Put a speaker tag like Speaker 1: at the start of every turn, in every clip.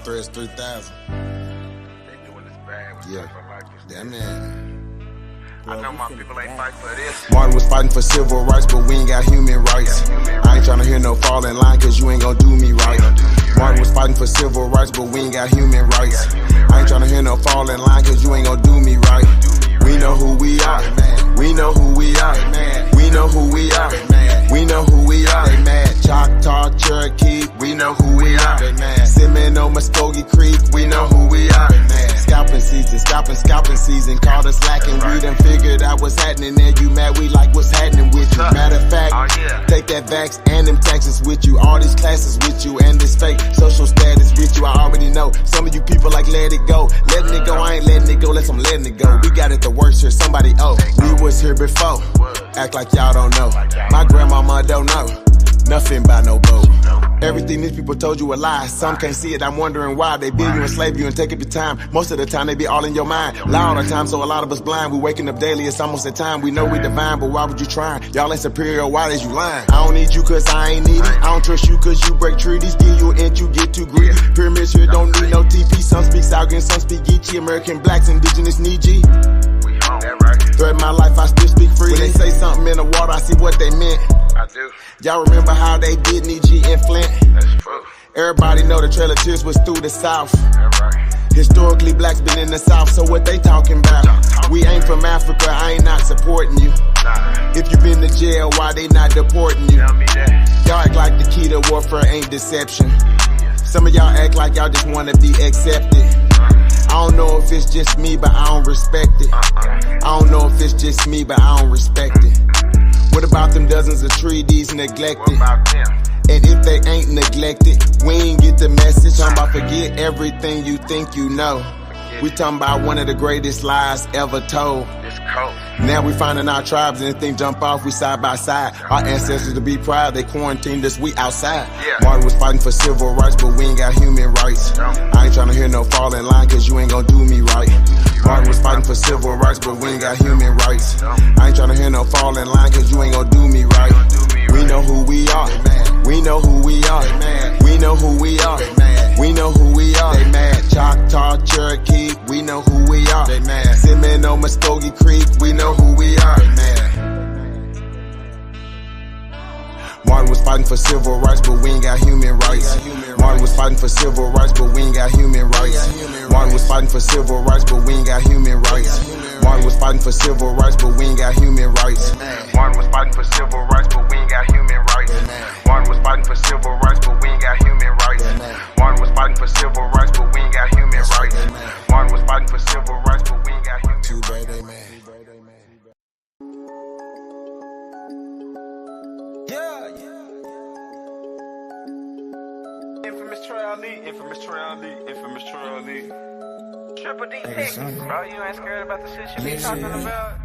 Speaker 1: Threads 3000.
Speaker 2: They doing this bad with stuff like this.
Speaker 1: Damn man.
Speaker 2: I know my people ain't fighting for this.
Speaker 1: Martin was fighting for civil rights, but we ain't got human rights. I ain't tryna hear no fall in line, cause you ain't gon' do me right. Martin was fighting for civil rights, but we ain't got human rights. I ain't tryna hear no fall in line, cause you ain't gon' do me right. We know who we are. We know who we are. We know who we are. We know who we are. They mad. Choctaw, Cherokee, we know who we are. Seminole, Muskogee Creek, we know who we are. Scalping season, called us lacking. We done figured out what's happening there. You mad, we like what's happening with you. Matter of fact, take that vax and them taxes with you. All these classes with you and this fake social status with you. I already know some of you people like let it go. Letting it go, I ain't letting it go, unless I'm letting it go. We got it the worst here, somebody we was here before. Act like y'all don't know. My grandmama don't know nothing about no boat. Everything these people told you a lie. Some can't see it, I'm wondering why. They build you, enslave you, and take up your time. Most of the time, they be all in your mind. Lie all the time, so a lot of us blind. We waking up daily, it's almost that time. We know we divine, but why would you try? Y'all ain't superior, why is you lying? I don't need you cause I ain't needy. I don't trust you cause you break treaties. Give you an inch, you get too greedy. Pyramids here don't need no TP. Some speak Algon, some speak Geechee. American blacks, indigenous, Niji. Thread my life, I still speak free. When they say something in the water, I see what they meant.
Speaker 2: I do.
Speaker 1: Y'all remember how they did Niji and Flint?
Speaker 2: That's true.
Speaker 1: Everybody know the Trail of Tears was through the South.
Speaker 2: That's right.
Speaker 1: Historically, blacks been in the South, so what they talking about? We ain't from Africa, I ain't not supporting you. If you been to jail, why they not deporting you?
Speaker 2: Tell me that.
Speaker 1: Y'all act like the key to warfare ain't deception. Some of y'all act like y'all just wanna be accepted. I don't know if it's just me, but I don't respect it. I don't know if it's just me, but I don't respect it. What about them dozens of treaties neglected?
Speaker 2: What about them?
Speaker 1: And if they ain't neglected, we ain't get the message. I'm about to forget everything you think you know. We talking about one of the greatest lies ever told.
Speaker 2: It's cold.
Speaker 1: Now we finding our tribes, anything jump off, we side by side. Our ancestors to be proud, they quarantined us, we outside. Martin was fighting for civil rights, but we ain't got human rights. I ain't trying to hear no fall in line, cause you ain't gonna do me right. Martin was fighting for civil rights, but we ain't got human rights. I ain't trying to hear no fall in line, cause you ain't gonna do me right. We know who we are. We know who we are. We know who we are. We know who we are. They mad. Choctaw, Cherokee, we know who we are. They mad. Seminole, Muskogee Creek, we know who we are. Martin was fighting for civil rights, but we ain't got human rights. Martin was fighting for civil rights, but we ain't got human rights. Martin was fighting for civil rights, but we ain't got human rights. Martin was fighting for civil rights, but we ain't got human rights.
Speaker 2: Martin was fighting for civil rights, but we ain't got human rights. Martin was fighting for civil rights, but we ain't got human rights. Martin was fighting for civil rights, but we ain't got human rights. Martin was fighting for civil rights, but we ain't got human rights.
Speaker 1: Too bad they mad.
Speaker 2: Infamous Trail Lee. Triple D Texas, bro. You ain't scared about the shit you be talking about?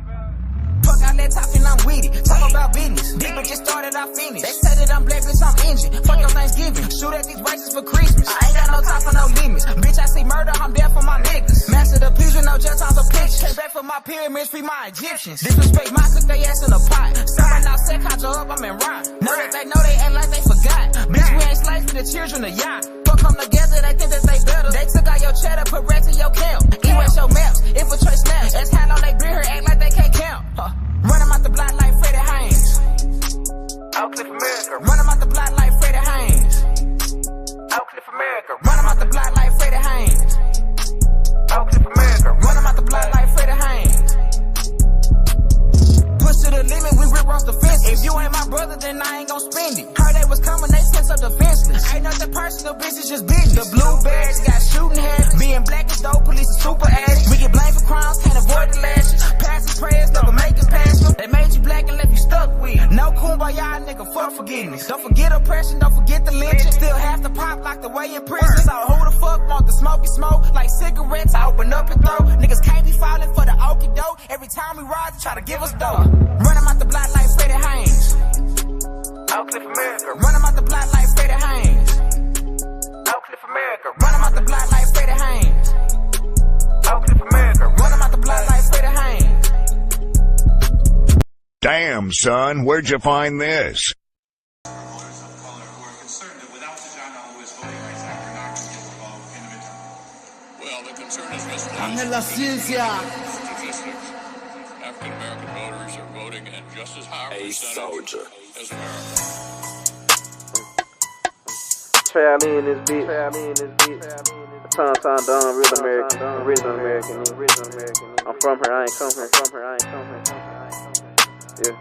Speaker 3: Fuck out that talking, I'm with it. Talk about business. Deep just started, I finished. They say that I'm black, bitch, I'm engine. Fuck your Thanksgiving. Shoot at these races for Christmas. I ain't got no time for no limits. Bitch, I see murder, I'm there for my niggas. Master the peace with no just on the pitch. Came back for my pyramids, free my Egyptians. Disrespect my cook, they ass in a pot. Someone now set conjure up, I'm in rhyme. Know that they know they act like they forgot. Bitch, we ain't slaves for the children of y'all. Fuck come together, they think that they better. They took out your cheddar, put rats in your camp. Erase your maps, infiltrate snaps. That's how long they been here, act like they can't count. Run them out the block like Freddie Haynes.
Speaker 2: Out Cliff America.
Speaker 3: Run them out the block like Freddie Haynes.
Speaker 2: Out Cliff America.
Speaker 3: Run them out the block like Freddie Haynes.
Speaker 2: Out Cliff America.
Speaker 3: Run them out the block like Freddie Haynes. Push to the limit, we rip off the fence. If you ain't my brother, then I ain't gon' spend it. Heard they was coming, they sent up defenseless. Ain't nothing personal, bitch, it's just business. The blueberries got shooting heads. Being black is dope, police is super ass. We get blamed for crimes, can't avoid the lashes. Passing prayers, never make it past them. They made you black and left you stuck with it. No kumbaya, nigga, fuck forgiveness. Don't forget oppression, don't forget the lynching. Still have to pop like the way in prison. So who the fuck want the smoky smoke? Like cigarettes, I open up and throw. Niggas can't be falling for the okie doke. Every time we rise, they try to give us dope. Run them out the block like Freddie Haynes.
Speaker 2: Out Cliff America.
Speaker 3: Run them out the block like Freddie Haynes.
Speaker 2: Out Cliff America.
Speaker 3: Run them out the block like Freddie Haynes.
Speaker 2: Out Cliff America.
Speaker 3: Run them out the block like Freddie Haynes.
Speaker 4: Damn, son, where'd you find this?
Speaker 5: Who are concerned that without the John
Speaker 4: the concern is misplaced.
Speaker 5: Ángel la ciencia.
Speaker 4: Statistics. African American voters are voting in just as high a percentage as Americans.
Speaker 6: Family in this beat. Tom Don, real American, original American. I'm from her, I ain't come here. Yeah.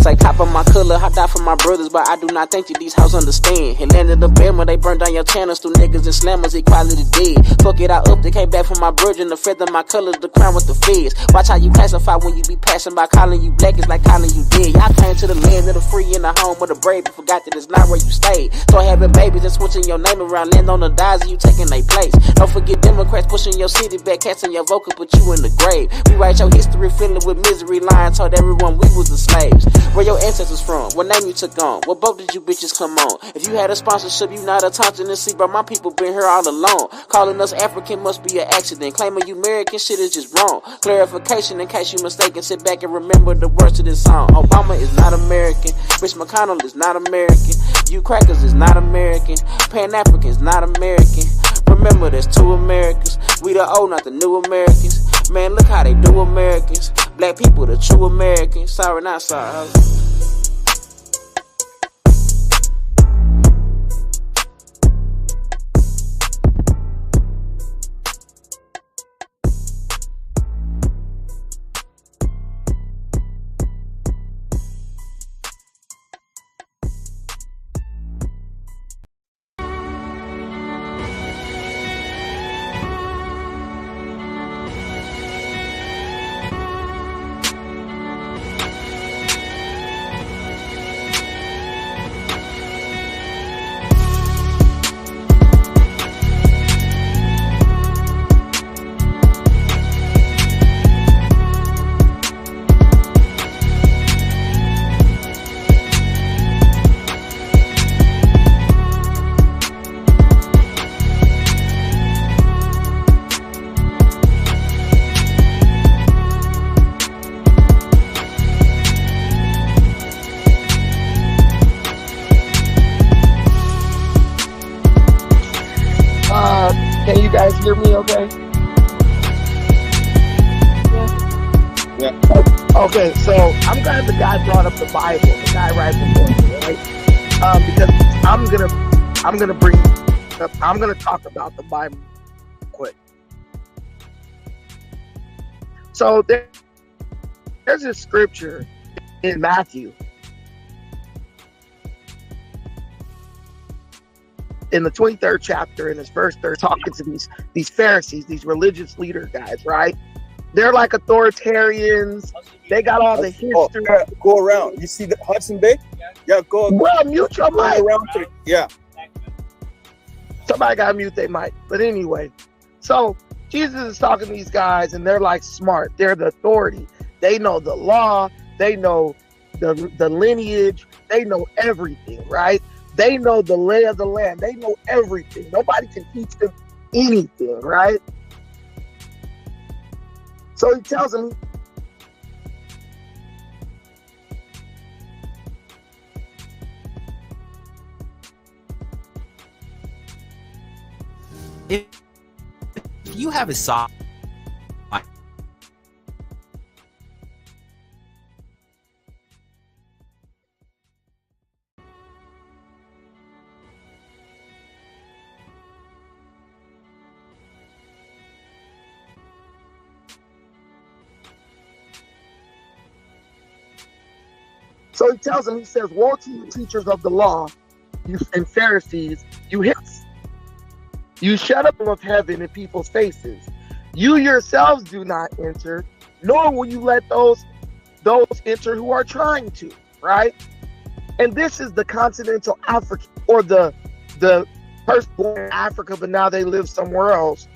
Speaker 3: Say cop on my color, I die for my brothers, but I do not think that these hoes understand. It landed the Bama, they burned down your channels through niggas and slammers, equality dead. Fuck it, I up, they came back from my virgin, the feather my colors, the crown with the feds. Watch how you classify when you be passing by, calling you black, it's like calling you dead. Y'all came to the land of the free and the home of the brave, but forgot that it's not where you stayed. Start having babies and switching your name around, land on the dies and you taking their place. Don't forget Democrats pushing your city back, casting your vote could put you in the grave. We write your history, filling with misery, lying, told everyone we was the slaves. Where your ancestors from? What name you took on? What boat did you bitches come on? If you had a sponsorship, you not a Thompson and see, bro. My people been here all along. Calling us African must be an accident. Claiming you American shit is just wrong. Clarification in case you mistaken. Sit back and remember the words to this song. Obama is not American. Rich McConnell is not American. You crackers is not American. Pan-Africans not American. Remember there's two Americans. We the old, not the new Americans. Man, look how they do Americans. Black people, the true Americans. Sorry, not sorry.
Speaker 7: Can you guys hear me okay? Yeah. Okay, so I'm glad the guy brought up the Bible, the guy right before me, right? Because I'm gonna talk about the Bible quick. So there's a scripture in Matthew, in the 23rd chapter, in his verse 3, talking to these Pharisees, these religious leader guys, right? They're like authoritarians. They got all the history.
Speaker 8: Go around. You see the Hudson Bay? Yeah, go.
Speaker 7: Well, mute your mic.
Speaker 8: Around to, yeah.
Speaker 7: Somebody gotta mute their mic. But anyway, so Jesus is talking to these guys, and they're like smart. They're the authority. They know the law. They know the lineage. They know everything, right? They know the lay of the land. They know everything. Nobody can teach them anything, right? So he tells them,
Speaker 9: if you have a soft
Speaker 7: So he tells them, he says, woe to you teachers of the law, you and Pharisees, you hypocrites. You shut up of heaven in people's faces. You yourselves do not enter, nor will you let those enter who are trying to, right? And this is the continental African, or the person born in Africa, but now they live somewhere else,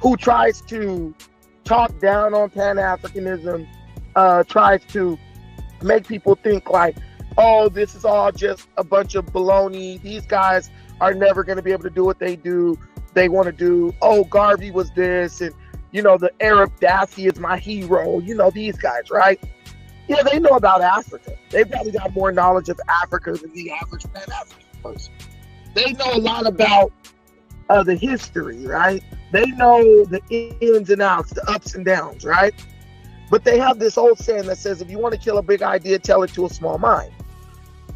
Speaker 7: who tries to talk down on pan-Africanism, tries to make people think like, oh, this is all just a bunch of baloney. These guys are never going to be able to do what they want to do. Oh, Garvey was this, and the Arab Gaddafi is my hero. These guys, right? Yeah, they know about Africa. They've probably got more knowledge of Africa than the average Pan-African person. They know a lot about of the history, right? They know the ins and outs, the ups and downs, right? But they have this old saying that says, if you want to kill a big idea, tell it to a small mind.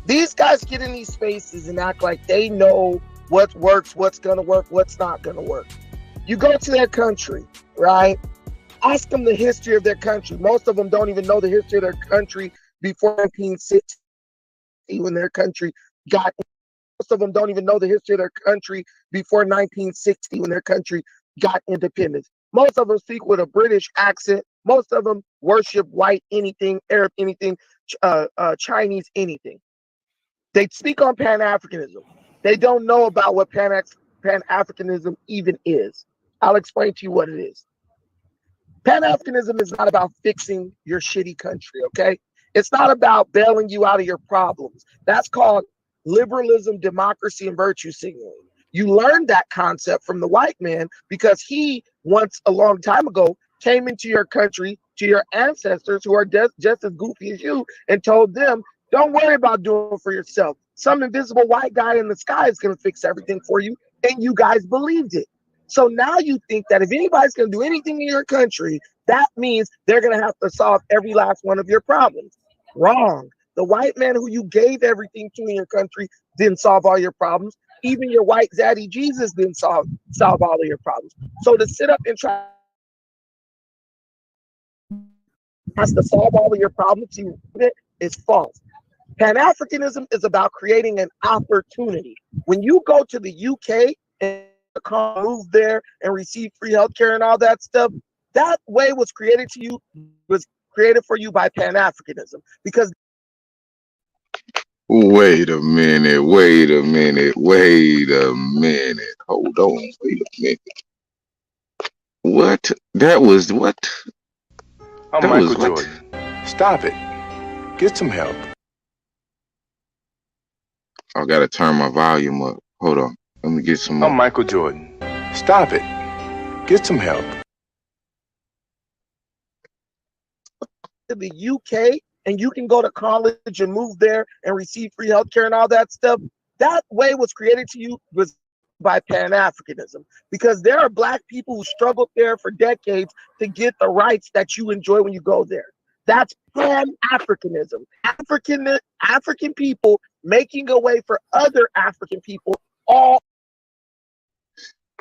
Speaker 7: These guys get in these spaces and act like they know what works, what's going to work, what's not going to work. You go to their country, right? Ask them the history of their country. Most of them don't even know the history of their country before 1960, when their country got. Most of them don't even know the history of their country before 1960, when their country got independence. Most of them speak with a British accent. Most of them worship white anything, Arab anything, Chinese anything. They speak on pan-Africanism. They don't know about what pan-Africanism even is. I'll explain to you what it is. Pan-Africanism is not about fixing your shitty country, okay? It's not about bailing you out of your problems. That's called liberalism, democracy, and virtue signaling. You learned that concept from the white man because he once, a long time ago, came into your country, to your ancestors who are just as goofy as you, and told them, don't worry about doing it for yourself. Some invisible white guy in the sky is going to fix everything for you, and you guys believed it. So now you think that if anybody's going to do anything in your country, that means they're going to have to solve every last one of your problems. Wrong. The white man who you gave everything to in your country didn't solve all your problems. Even your white zaddy Jesus didn't solve all of your problems. So to sit up and try to solve all of your problems is false. Pan-Africanism is about creating an opportunity. When you go to the UK and move there and receive free healthcare and all that stuff, that way was created for you by Pan-Africanism. Because
Speaker 5: wait a minute. Hold on, wait a minute. What? That was what?
Speaker 2: I'm Michael Jordan. Stop it. Get some help.
Speaker 5: I gotta turn my volume up. Hold on. Let me get some.
Speaker 2: I'm Michael Jordan. Stop it. Get some help.
Speaker 7: To the UK, and you can go to college and move there and receive free healthcare and all that stuff. That way was created to you was by Pan-Africanism, because there are black people who struggled there for decades to get the rights that you enjoy when you go there. That's Pan-Africanism. African people making a way for other African people.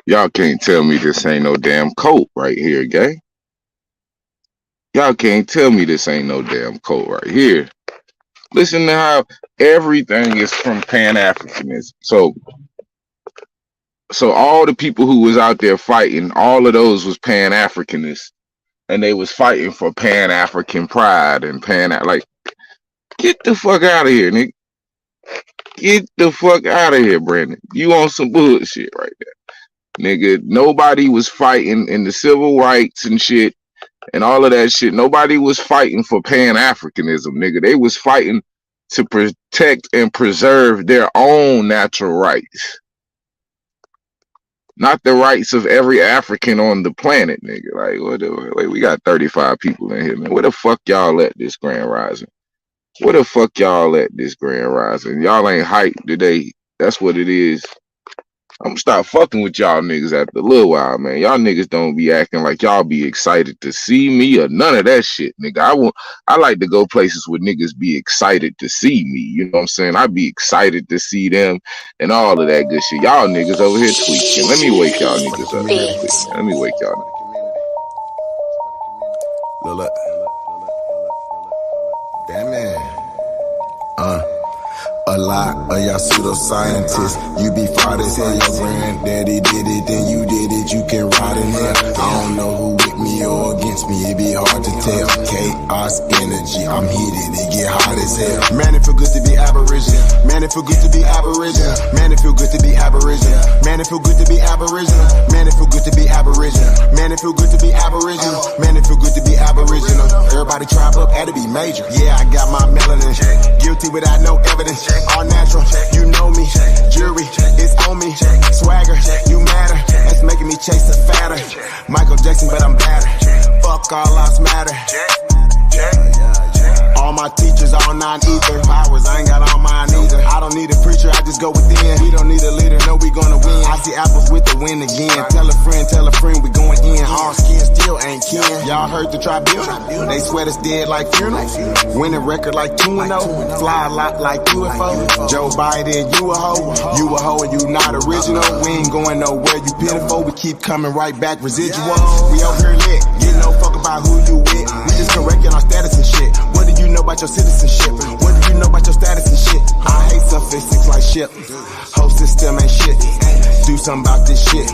Speaker 5: Y'all can't tell me this ain't no damn coat right here, gang. Y'all can't tell me this ain't no damn coat right here. Listen to how everything is from Pan-Africanism. So all the people who was out there fighting, all of those was Pan-Africanists. And they was fighting for Pan-African pride and like, get the fuck out of here, nigga. Get the fuck out of here, Brandon. You on some bullshit right there. Nigga, nobody was fighting in the civil rights and shit and all of that shit. Nobody was fighting for Pan-Africanism, nigga. They was fighting to protect and preserve their own natural rights. Not the rights of every African on the planet, nigga. Like, we got 35 people in here, man. Where the fuck y'all at this Grand Rising? Where the fuck y'all at this Grand Rising? Y'all ain't hyped today. That's what it is. I'm gonna stop fucking with y'all niggas after a little while, man. Y'all niggas don't be acting like y'all be excited to see me or none of that shit, nigga. I like to go places where niggas be excited to see me. You know what I'm saying? I be excited to see them and all of that good shit. Y'all niggas over here tweaking. Let me wake y'all niggas up real quick. Let me wake y'all niggas.
Speaker 1: Look. Damn man. A lot of y'all pseudoscientists, you be fraud as hell. Your granddaddy did it, then you did it, you can ride in there. I don't know who with me or against me, it be hard to tell. Chaos energy, I'm heated, it get hot as hell. Man, it feel good to be Aboriginal. Man, it feel good to be Aboriginal. Man, it feel good to be Aboriginal. Man, it feel good to be Aboriginal. Man, it feel good to be Aboriginal. Man, it feel good to be Aboriginal. Man, it feel good to be Aboriginal. Everybody tribe up, had to be major. Yeah, I got my melanin. Guilty without no evidence. All natural, you know me. Jury, it's on me. Swagger, you matter. That's making me chase the fatter. Michael Jackson, but I'm better. Fuck all lives matter. All my teachers, all non-ether powers. I ain't got all mine either. I don't need a preacher, I just just go within. We don't need a leader, no, we gonna win. I see apples with the win again. Tell a friend, we going in. All skin still ain't kin. Y'all heard the tribunal. They sweat us dead like funerals. Winning record like 2-0. Fly a lot like UFO. Joe Biden, you a hoe. You a hoe and you not original. We ain't going nowhere, you pitiful. We keep coming right back, residual. We over here lit. Get no fuck about who you with. We just correcting our status and shit. What do you know about your citizenship? What do you know about your status and shit? I hate sophistics like shit. Whole system ain't shit. Do something about this shit.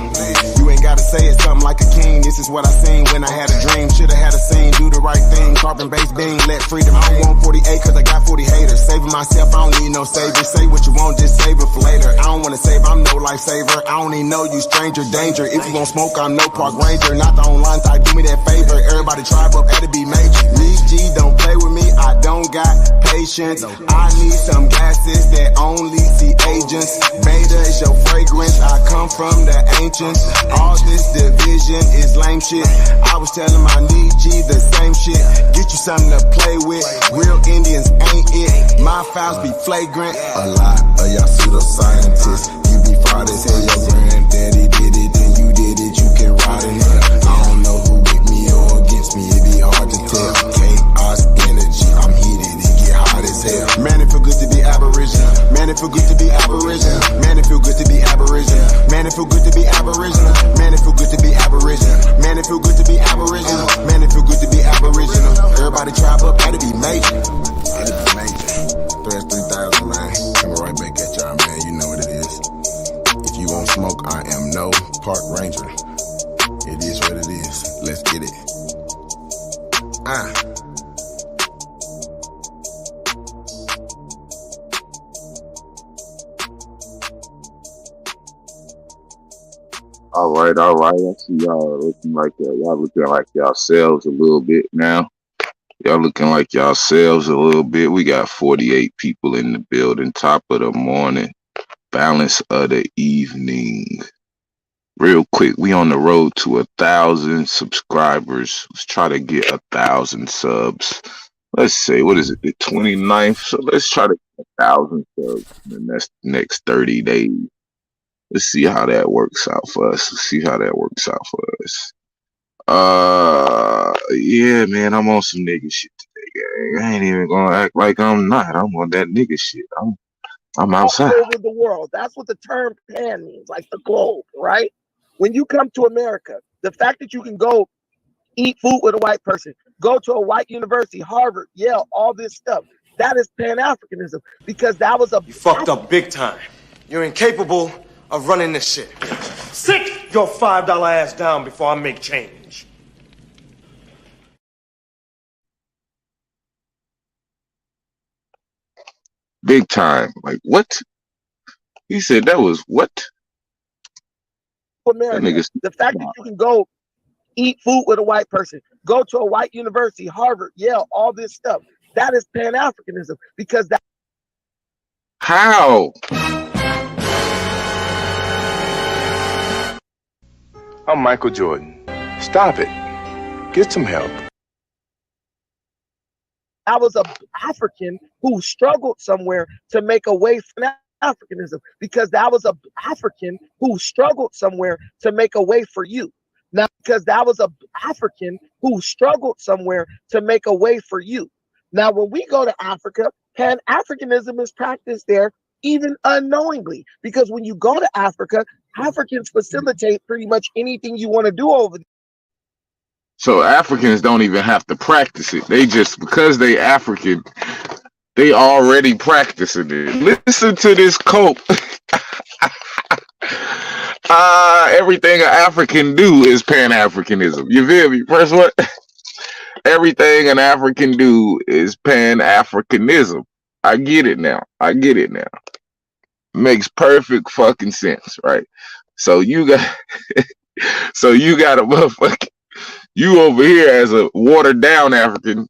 Speaker 1: You ain't gotta say it something like a king. This is what I seen when I had a dream. Should've had a scene, do the right thing. Carbon based being, let freedom. I don't want 48 cause I got 40 haters. Saving myself, I don't need no savior. Say what you want, just save it for later. I don't wanna save, I'm no lifesaver. I don't even know you, stranger danger. If you gon' smoke, I'm no park ranger. Not the online type, do me that favor. Everybody tribe up, had to be major. Lee G, don't play with me, I don't got patience. I need some gases that only see agents. Beta is your fragrance, I come from the ancients. All this division is lame shit. I was telling my Lee G the same shit. Get you something to play with. Real Indians ain't it. My files be flagrant. A lot of y'all pseudoscientists. You be fraud as hell. Your granddaddy did it, then you did it. You can ride in it. I don't know who with me or against me. It be hard to tell. Chaos energy. I'm heated. It get hot as hell. Man, it feel good to be Aboriginal. Man, it feel good to be Aboriginal. Man, it feel good to be Aboriginal. Man, it feel good to be Aboriginal. Man, it feel good to be Aboriginal. Man, it feel good to be Aboriginal. Man, it feel good to be Aboriginal. Everybody tribe up, had to be major. Had to be major. 3,000, man. Coming right back at y'all, man. You know what it is. If you won't smoke, I am no park ranger. It is what it is. Let's get it.
Speaker 5: All right. I see y'all looking like y'all looking like yourselves a little bit now. Y'all looking like yourselves a little bit. We got 48 people in the building. Top of the morning, balance of the evening. Real quick, we on the road to 1,000 subscribers. Let's try to get 1,000 subs. Let's say, what is it, the 29th? So let's try to get 1,000 subs in the next 30 days. Let's see how that works out for us. Yeah, man, I'm on some nigga shit today, gang. I ain't even gonna act like I'm not. I'm on that nigga shit. I'm outside.
Speaker 7: All over the world. That's what the term pan means, like the globe, right? When you come to America, the fact that you can go eat food with a white person, go to a white university, Harvard, Yale, all this stuff, that is pan-Africanism, because that was
Speaker 10: You fucked up big time. You're incapable of running this shit. Sit your $5 ass down before I make change.
Speaker 5: Big time. Like, what? He said that was what?
Speaker 7: America. The fact that you can go eat food with a white person, go to a white university, Harvard, Yale, all this stuff, that is pan-Africanism, because that.
Speaker 5: How?
Speaker 11: I'm Michael Jordan. Stop it. Get some help.
Speaker 7: I was an African who struggled somewhere to make a way for Africanism, because that was an African who struggled somewhere to make a way for you. Now, because that was an African who struggled somewhere to make a way for you. Now, when we go to Africa, Pan-Africanism is practiced there, even unknowingly, because when you go to Africa, Africans facilitate pretty much anything you want to do over there.
Speaker 5: So Africans don't even have to practice it. They just, because they African, they already practicing it. Listen to this quote. Everything an African do is Pan-Africanism. You feel me? First what? Everything an African do is Pan-Africanism. I get it now. Makes perfect fucking sense, right? So you got a motherfucker. You over here as a watered down African,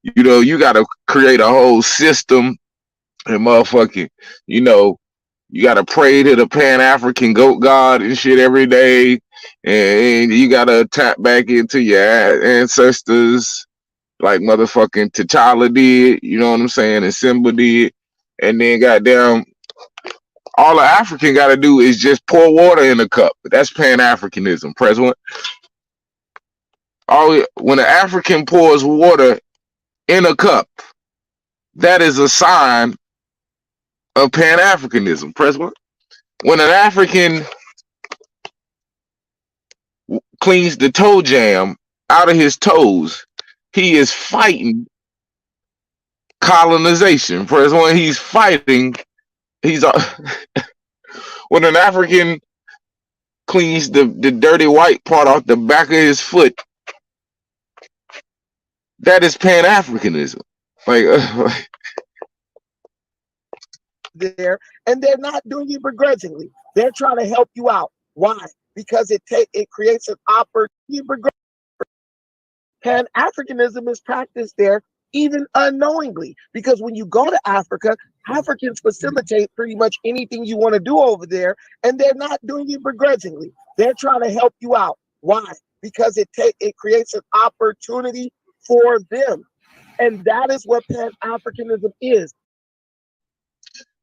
Speaker 5: you know, you got to create a whole system and motherfucking, you know, you got to pray to the Pan-African goat god and shit every day. And you got to tap back into your ancestors like motherfucking T'Challa did, you know what I'm saying? And Simba did. And then goddamn, All the African got to do is just pour water in a cup. That's pan-Africanism, President. When an African pours water in a cup, that is a sign of pan-Africanism, President. When an African cleans the toe jam out of his toes, he is fighting colonization. President, he's fighting. When an African cleans the dirty white part off the back of his foot, that is pan-Africanism.
Speaker 7: There, and they're not doing it begrudgingly. They're trying to help you out. Why? Because it creates an opportunity. Pan-Africanism is practiced there even unknowingly, because when you go to Africa, Africans facilitate pretty much anything you want to do over there, and they're not doing it begrudgingly. They're trying to help you out. Why? Because it creates an opportunity for them, and that is what Pan-Africanism is.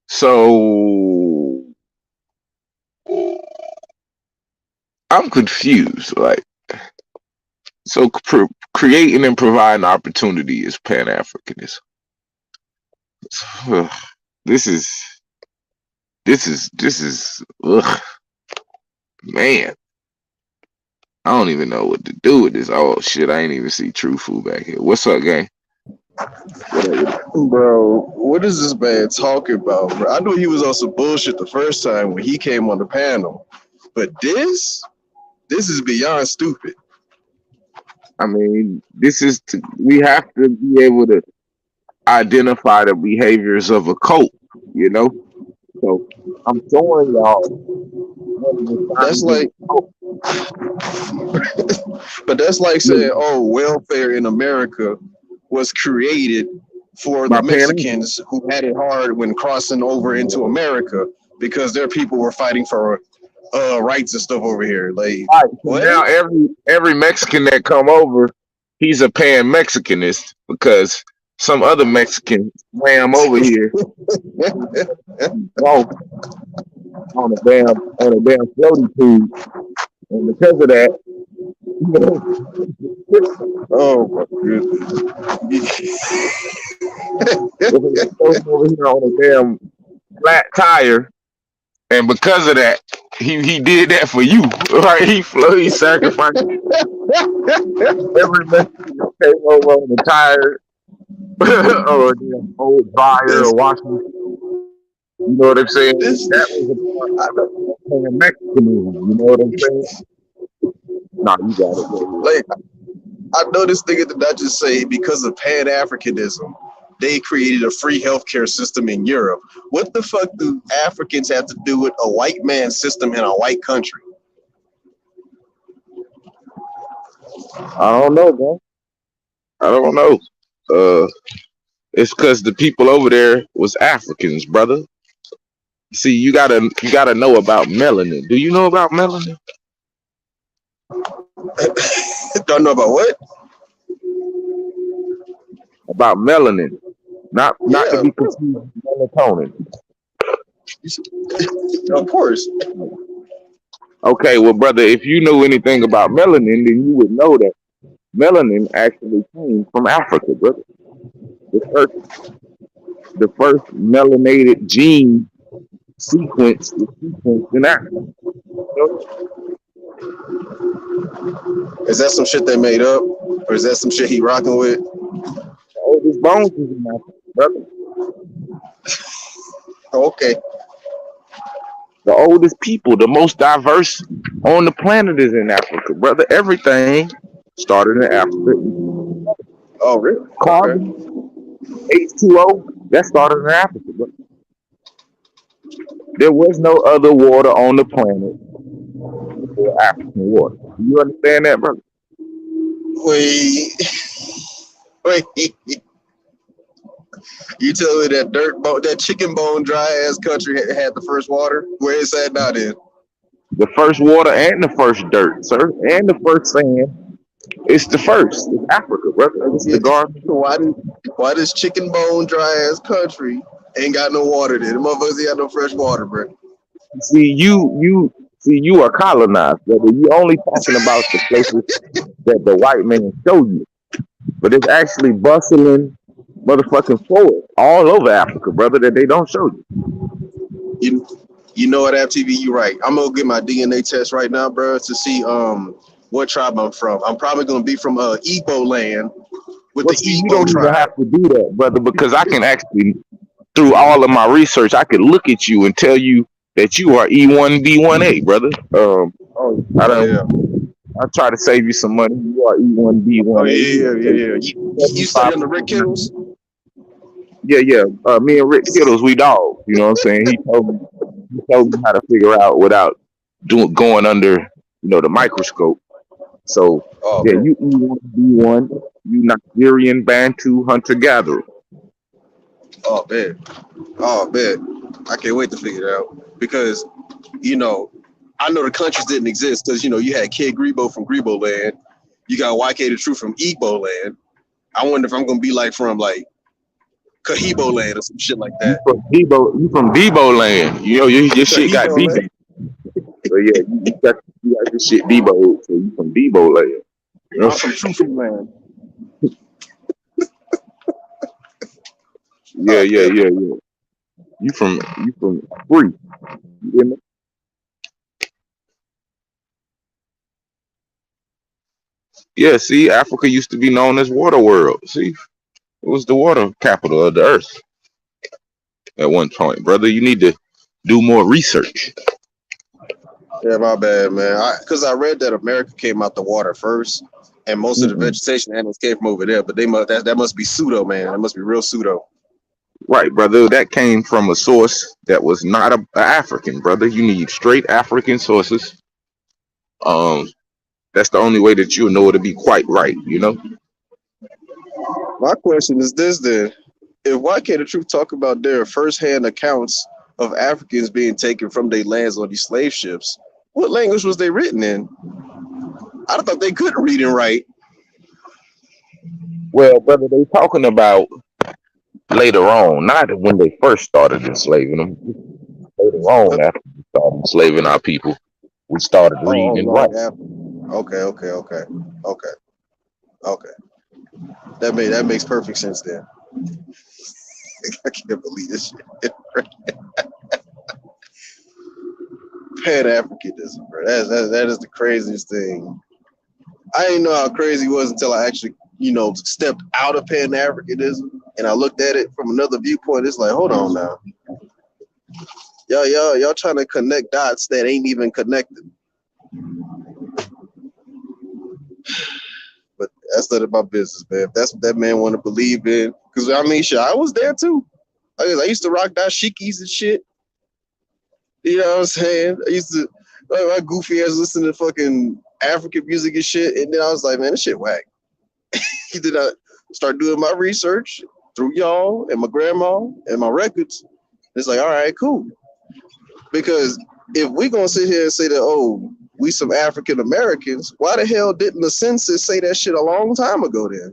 Speaker 5: So I'm confused. So creating and providing opportunity is Pan-Africanism. This is ugh, man. I don't even know what to do with this. Oh shit, I ain't even see True Food back here. What's up, gang?
Speaker 12: Bro, what is this man talking about, bro? I knew he was on some bullshit the first time when he came on the panel, but this is beyond stupid.
Speaker 5: I mean, we have to be able to identify the behaviors of a cult, you know? So I'm showing y'all.
Speaker 12: That's like, but that's like saying, oh, welfare in America was created for the Mexicans who had it hard when crossing over into America because their people were fighting for rights and stuff over here. Like,
Speaker 5: what? Now every Mexican that come over, he's a pan-Mexicanist because some other Mexican swam over here on a damn floaty tube, and because of that,
Speaker 12: oh my goodness,
Speaker 5: over here on a damn flat tire, and because of that, he did that for you, right? He sacrificed every Mexican that came over on the tire or a damn old dryer or washing. You know what I'm saying? That was a Mexicanism. You know what I'm saying? Nah, you got it.
Speaker 12: Like, I know this nigga did not just say because of Pan-Africanism, they created a free healthcare system in Europe. What the fuck do Africans have to do with a white man's system in a white country?
Speaker 5: I don't know, bro. I don't know. It's because the people over there was Africans, brother. See, you gotta know about melanin. Do you know about melanin?
Speaker 12: Don't know about what?
Speaker 5: About melanin. Not to be confused with melatonin.
Speaker 12: Of course.
Speaker 5: Okay, well, brother, if you knew anything about melanin, then you would know that melanin actually came from Africa, brother. The first melanated gene sequence is sequenced in Africa.
Speaker 12: Is that some shit they made up, or is that some shit he rocking with?
Speaker 5: The oldest bones is in Africa, brother.
Speaker 12: Okay.
Speaker 5: The oldest people, the most diverse on the planet is in Africa, brother. Everything started in Africa.
Speaker 12: Oh, really?
Speaker 5: Carbon, H2O, that started in Africa, brother. There was no other water on the planet before African water. Do you understand that, brother?
Speaker 12: Wait. You tell me that that chicken bone dry ass country had the first water? Where is that now then?
Speaker 5: The first water and the first dirt, sir, and the first sand. It's the first. It's Africa, brother. It's the garden.
Speaker 12: Why does chicken bone dry ass country Ain't got no water there. The motherfuckers ain't got no fresh water, bro.
Speaker 5: See, you are colonized, brother. You only talking about the places that the white man show you, but it's actually bustling motherfucking forward all over Africa, brother, that they don't show you.
Speaker 12: You know what, FTV, you right. I'm gonna get my DNA test right now, bro, to see what tribe I'm from. I'm probably gonna be from Igbo land with the Igbo
Speaker 5: you don't
Speaker 12: tribe.
Speaker 5: even have to do that, brother, because I can actually, through all of my research, I could look at you and tell you that you are E1B1A, brother. I try to save you some money. You are E1B1A.
Speaker 12: Oh yeah. You study under Rick Kittles?
Speaker 5: Yeah. Me and Rick Kittles, we dogs. You know what I'm saying? He told me how to figure out without going under, the microscope. So you E1B1, you Nigerian Bantu hunter gatherer.
Speaker 12: Oh man. I can't wait to figure it out because, I know the countries didn't exist because, you had Kid Grebo from Grebo land. You got YK the Truth from Igbo land. I wonder if I'm going to be from Kahibo land or some shit like that.
Speaker 5: You from Debo land. Your shit got Debo. So yeah, you got this shit Debo. So you from Debo land.
Speaker 12: I'm from Trufu land.
Speaker 5: Yeah. You from free. You hear me? Yeah, see, Africa used to be known as water world. See, it was the water capital of the earth at one point, brother. You need to do more research.
Speaker 12: Yeah, my bad, man. Because I read that America came out the water first, and most of the vegetation animals came from over there. But that must be pseudo, man. That must be real pseudo.
Speaker 5: Right, brother. That came from a source that was not a African, brother. You need straight African sources. That's the only way that you'll know it'll be quite right,
Speaker 12: My question is this then. If YK the Truth talk about their first-hand accounts of Africans being taken from their lands on these slave ships, what language was they written in? I thought they couldn't read and write.
Speaker 5: Well, brother, they talking about later on, not when they first started enslaving them. Later on, after we started enslaving our people, we started reading and writing.
Speaker 12: Okay. That makes perfect sense then. I can't believe this shit. Pan-Africanism, bro. That is the craziest thing. I didn't know how crazy it was until I actually, stepped out of Pan-Africanism and I looked at it from another viewpoint. It's like, hold on now. Y'all trying to connect dots that ain't even connected. But that's none of my business, man. If that's what that man want to believe in, because shit, I was there too. I used to rock dashikis and shit. You know what I'm saying? I used to, my goofy ass listen to fucking African music and shit, and then I was like, man, this shit whack. Then I start doing my research through y'all and my grandma and my records. It's like, all right, cool. Because if we gonna sit here and say that, we some African Americans, why the hell didn't the census say that shit a long time ago then?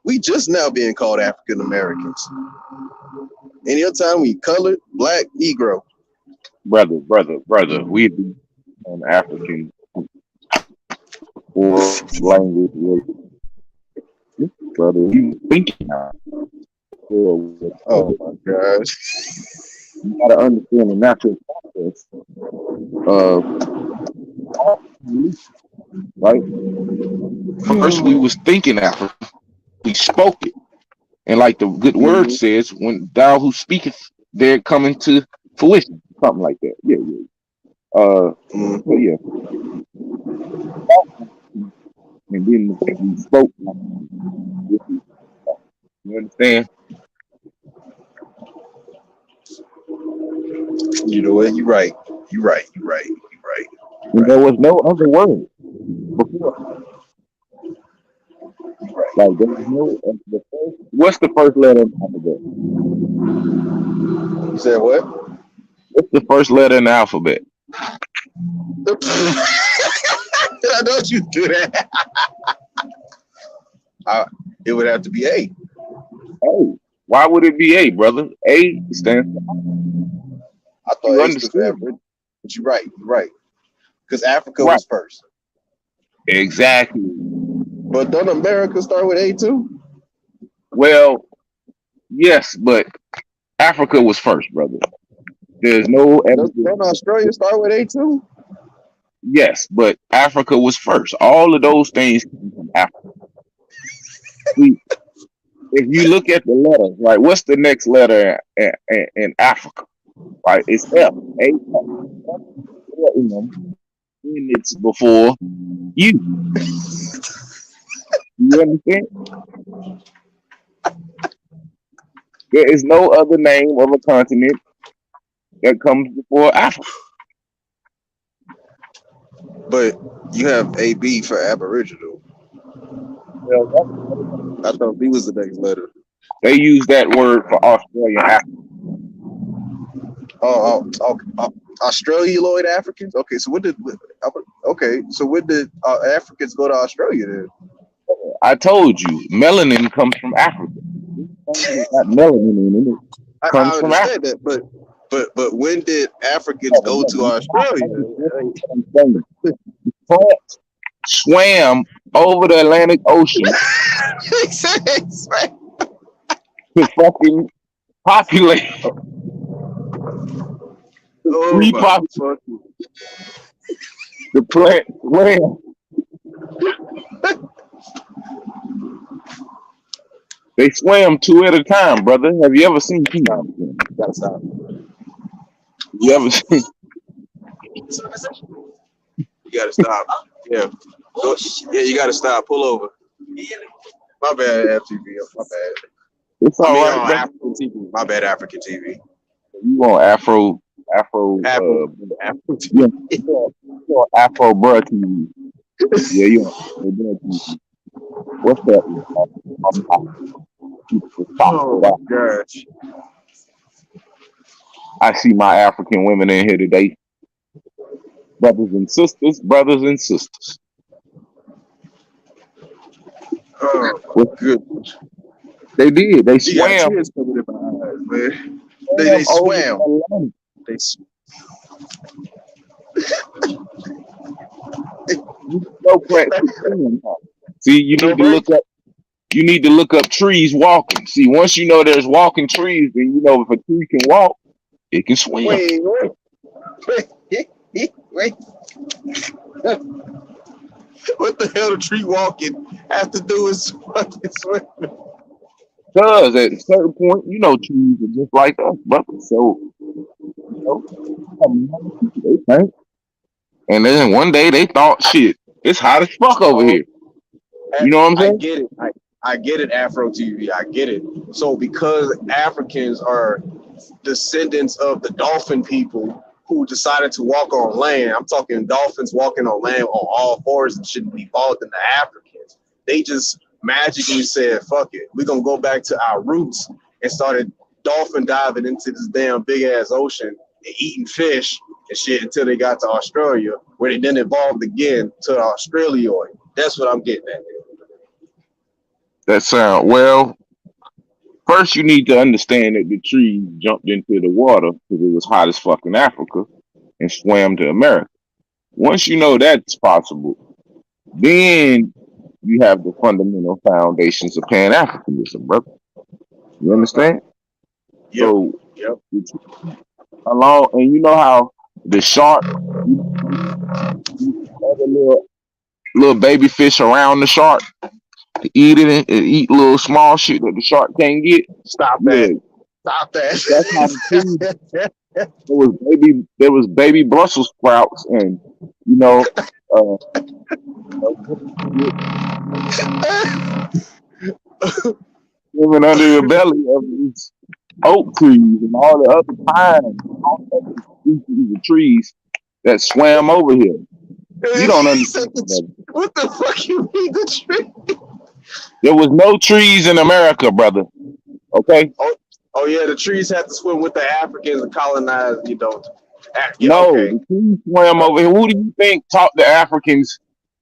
Speaker 12: We just now being called African Americans. Any other time we colored, black, Negro.
Speaker 5: Brother, we be an African or language. Brother, you thinking now.
Speaker 12: Oh my gosh.
Speaker 5: You gotta understand the natural process of right? First we was thinking Africa, we spoke it. And like the good word says, when thou who speaketh, they're coming to fruition. Something like that. Yeah. Yeah. And then we spoke. You understand?
Speaker 12: You know what? You're right.
Speaker 5: There was no other word before. Like there was no what's the first letter in the alphabet?
Speaker 12: You said what?
Speaker 5: What's the first letter in the alphabet?
Speaker 12: I don't you do that. It would have to be A.
Speaker 5: Oh, Why would it be A, brother? A stands for
Speaker 12: I thought
Speaker 5: you
Speaker 12: A stood for
Speaker 5: understand.
Speaker 12: Aboriginal. But you're right. You're right. Because Africa
Speaker 5: Right.
Speaker 12: was first.
Speaker 5: Exactly.
Speaker 12: But don't America start with A too?
Speaker 5: Well, yes, but Africa was first, brother. There's no evidence.
Speaker 12: Don't Australia start with A too?
Speaker 5: Yes, but Africa was first. All of those things came from Africa. See, if you look at the letters, right, what's the next letter in Africa? Right, it's F. A. And it's before you. You understand? There is no other name of a continent that comes before Africa.
Speaker 12: But you have AB for Aboriginal.
Speaker 5: Well,
Speaker 12: I thought B was the next letter.
Speaker 5: they use that word for Australian Africa.
Speaker 12: Australialoid Africans. Okay, so when did Africans go to Australia then?
Speaker 5: I told you, melanin comes from Africa. Not melanin in it.
Speaker 12: I
Speaker 5: Comes from
Speaker 12: understand
Speaker 5: Africa.
Speaker 12: that, but when did Africans go to Australia?
Speaker 5: Plants swam over the Atlantic Ocean to fucking populate. Repopulate the plant swam. They swam two at a time, brother. Have you ever seen two?
Speaker 12: You gotta stop.
Speaker 5: You ever seen?
Speaker 12: You gotta stop. Yeah. Yeah, you gotta stop. Pull over. My bad, FTV. My bad.
Speaker 5: It's all right, bro.
Speaker 12: African TV. My bad, African TV.
Speaker 5: You want Afro
Speaker 12: TV.
Speaker 5: Yeah, you want Afro bruh TV. Yeah, you want Afro bruh TV. What's that?
Speaker 12: Oh my gosh.
Speaker 5: I see my African women in here today. Brothers and sisters.
Speaker 12: Oh, good.
Speaker 5: They did. They
Speaker 12: You got
Speaker 5: swam.
Speaker 12: tears coming in my eyes, man. They swam. They
Speaker 5: See, you need to look up. You need to look up trees walking. See, once you know there's walking trees, then you know if a tree can walk, it can swim.
Speaker 12: Wait. What the hell the tree walking have to do with fucking swimming?
Speaker 5: Because at a certain point, you know, trees are just like us, brother. So, they think. And then one day they thought, shit, it's hot as fuck over here. You know what I'm saying?
Speaker 12: I get it. I get it, Afro TV. I get it. So because Africans are descendants of the dolphin people who decided to walk on land, I'm talking dolphins walking on land on all fours and shouldn't be evolved into Africans. They just magically said, fuck it. We're going to go back to our roots and started dolphin diving into this damn big ass ocean and eating fish and shit until they got to Australia, where they then evolved again to the Australioid. That's what I'm getting at.
Speaker 5: That sound well. First, you need to understand that the trees jumped into the water because it was hot as fuck in Africa and swam to America. Once you know that's possible, then you have the fundamental foundations of pan-africanism, brother. You understand?
Speaker 12: Yep.
Speaker 5: So,
Speaker 12: yep.
Speaker 5: And you know how the shark, little baby fish around the shark to eat it and eat little small shit that the shark can't get.
Speaker 12: Stop that. Stop that.
Speaker 5: That's how there was baby Brussels sprouts and living under the belly of these oak trees and all the other pines, all the other species of trees that swam over here. You don't understand.
Speaker 12: What the fuck you mean the tree?
Speaker 5: There was no trees in America, brother. Okay?
Speaker 12: Oh yeah, the trees had to swim with the Africans and colonize,
Speaker 5: No, the trees swam over here. Who do you think taught the Africans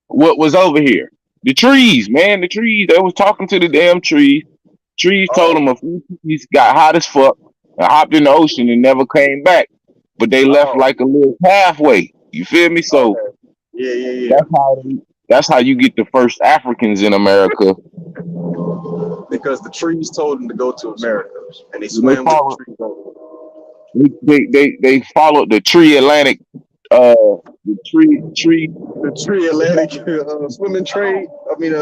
Speaker 5: what was over here? The trees, man. The trees. They was talking to the damn trees. Trees told them a few trees got hot as fuck and hopped in the ocean and never came back. But they left like a little halfway. You feel me? So
Speaker 12: Yeah.
Speaker 5: that's how you get the first Africans in America.
Speaker 12: Because the trees told them to go to America, and they swam with the trees over.
Speaker 5: They followed the tree Atlantic, the tree
Speaker 12: Atlantic swimming trade.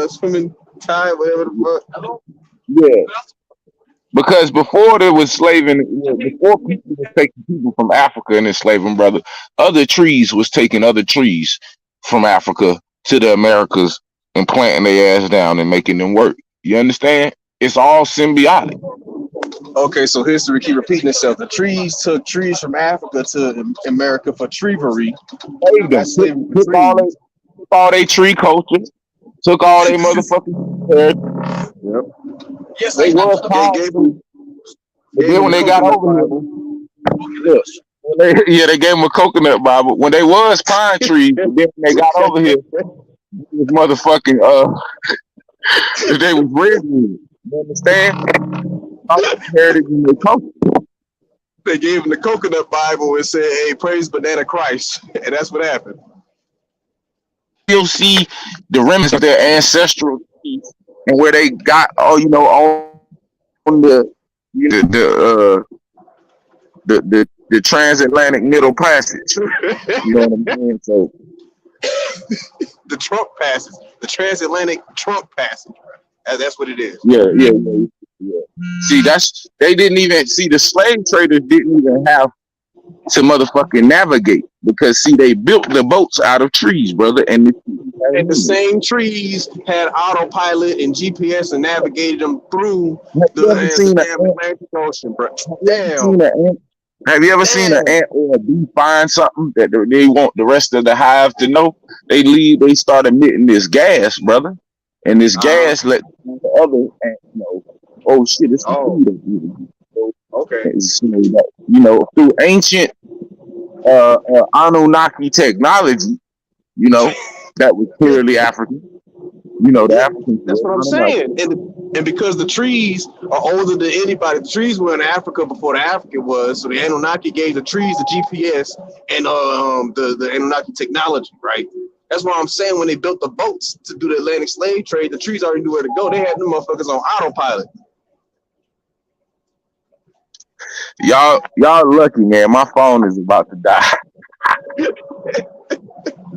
Speaker 12: Swimming tide, whatever the fuck.
Speaker 5: Yeah, because before there was slaving, before people were taking people from Africa and enslaving, brother, other trees was taking other trees from Africa to the Americas and planting their ass down and making them work. You understand? It's all symbiotic.
Speaker 12: Okay, so history keep repeating itself. The trees took trees from Africa to America for treevery.
Speaker 5: Took all their tree culture, took all their motherfucking.
Speaker 12: Yep. Yes,
Speaker 5: they was then when they got over here, they gave them a coconut Bible. When they was pine trees, then when they got over here, was motherfucking they was redwood. You understand?
Speaker 12: They gave him the coconut Bible and said, "Hey, praise banana Christ," and that's what happened.
Speaker 5: You'll see the remnants of their ancestral trees and where they got on the transatlantic middle passage. You know what I mean? So
Speaker 12: the Trump passage, the transatlantic Trump passage. That's what it is.
Speaker 5: Yeah. See, they didn't even see the slave traders didn't even have to motherfucking navigate because they built the boats out of trees, brother, and
Speaker 12: the same trees had autopilot and GPS and navigated them through the Atlantic Ocean, bro. Damn.
Speaker 5: Have you ever seen an ant or a bee find something that they want the rest of the hive to know? They start emitting this gas, brother, and this gas let the other ant know. Oh shit, it's the
Speaker 12: okay.
Speaker 5: Through ancient Anunnaki technology, that was clearly African. The African.
Speaker 12: That's what I'm saying. And because the trees are older than anybody, the trees were in Africa before the African was. So the Anunnaki gave the trees the GPS and the Anunnaki technology, right? That's why I'm saying when they built the boats to do the Atlantic slave trade, the trees already knew where to go. They had them motherfuckers on autopilot.
Speaker 5: Y'all lucky, man. My phone is about to die.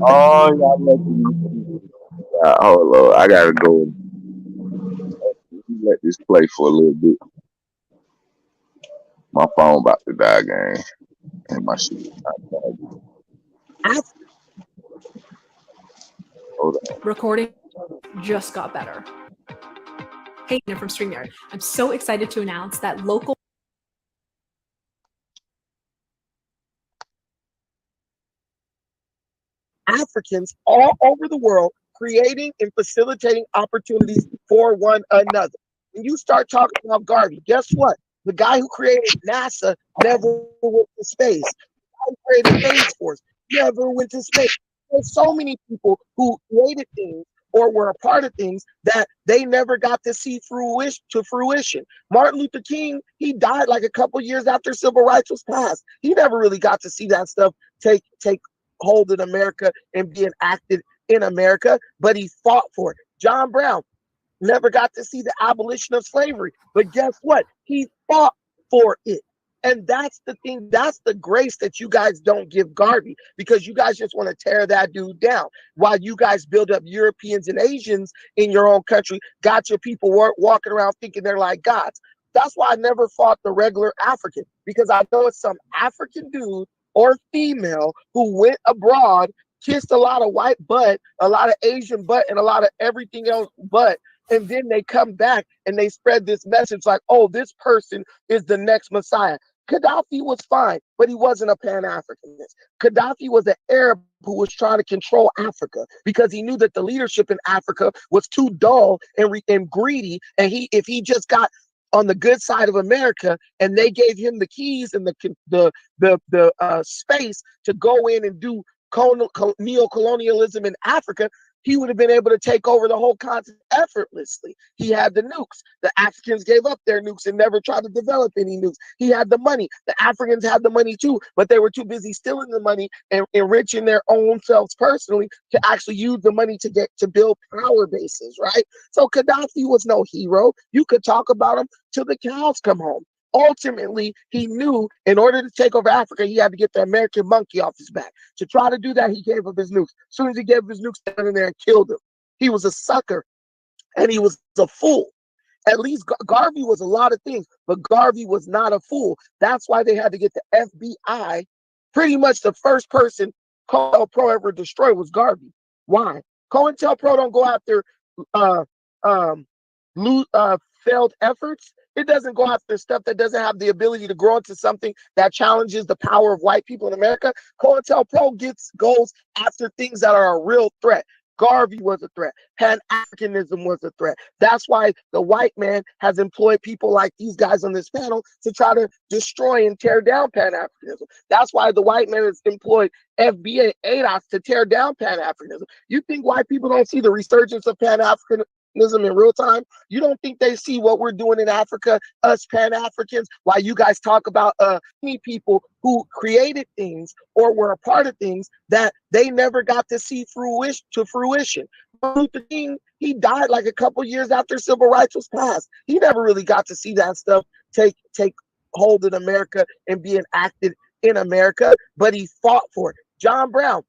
Speaker 5: Oh, y'all lucky. Hold on, I gotta go. Let this play for a little bit. My phone about to die, gang, and my shit is not dying. Hold on.
Speaker 13: Recording just got better. Hey, from StreamYard. I'm so excited to announce that local
Speaker 7: Africans all over the world creating and facilitating opportunities for one another. When you start talking about Garvey, guess what? The guy who created NASA never went to space. The guy who created Space Force never went to space. There's so many people who created things or were a part of things that they never got to see to fruition. Martin Luther King, he died like a couple years after civil rights was passed. He never really got to see that stuff take hold in America and be enacted in America, but he fought for it. John Brown never got to see the abolition of slavery, but guess what? He fought for it. And that's the thing, that's the grace that you guys don't give Garvey, because you guys just want to tear that dude down while you guys build up Europeans and Asians in your own country, got your people walking around thinking they're like gods. That's why I never fought the regular African, because I know it's some African dude or female who went abroad, kissed a lot of white butt, a lot of Asian butt, and a lot of everything else butt, and then they come back and they spread this message like, oh, this person is the next Messiah. Gaddafi was fine, but he wasn't a pan-Africanist. Gaddafi was an Arab who was trying to control Africa because he knew that the leadership in Africa was too dull and greedy, and if he just got on the good side of America and they gave him the keys and the space to go in and do neo-colonialism in Africa, he would have been able to take over the whole continent effortlessly. He had the nukes. The Africans gave up their nukes and never tried to develop any nukes. He had the money. The Africans had the money too, but they were too busy stealing the money and enriching their own selves personally to actually use the money to build power bases, right? So Gaddafi was no hero. You could talk about him till the cows come home. Ultimately, he knew in order to take over Africa, he had to get the American monkey off his back. To try to do that, he gave up his nukes. As soon as he gave up his nukes, they went in there and killed him. He was a sucker, and he was a fool. At least Garvey was a lot of things, but Garvey was not a fool. That's why they had to get the FBI. Pretty much the first person COINTELPRO ever destroyed was Garvey. Why? COINTELPRO don't go after failed efforts. It doesn't go after stuff that doesn't have the ability to grow into something that challenges the power of white people in America. COINTELPRO goes after things that are a real threat. Garvey was a threat. Pan-Africanism was a threat. That's why the white man has employed people like these guys on this panel to try to destroy and tear down Pan-Africanism. That's why the white man has employed FBA ADOS to tear down Pan-Africanism. You think white people don't see the resurgence of Pan-Africanism in real time? You don't think they see what we're doing in Africa, us Pan-Africans, why you guys talk about many people who created things or were a part of things that they never got to see fruition. Luther King, he died like a couple years after civil rights was passed. He never really got to see that stuff take hold in America and be enacted in America, but he fought for it. John Brown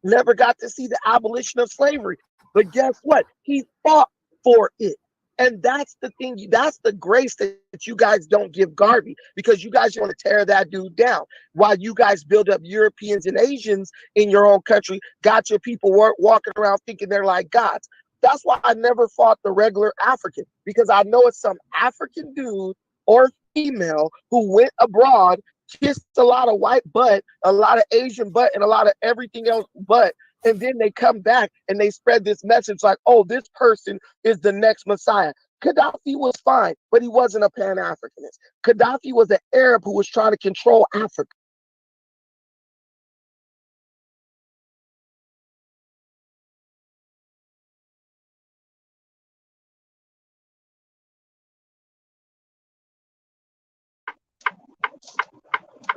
Speaker 7: never got to see the abolition of slavery, but guess what? He fought for it. And that's the thing, that's the grace that you guys don't give Garvey, because you guys want to tear that dude down while you guys build up Europeans and Asians in your own country, got your people walking around thinking they're like gods. That's why I never fought the regular African, because I know it's some African dude or female who went abroad, kissed a lot of white butt, a lot of Asian butt, and a lot of everything else butt. And then they come back and they spread this message like, oh, this person is the next Messiah. Gaddafi was fine, but he wasn't a Pan-Africanist. Gaddafi was an Arab who was trying to control Africa.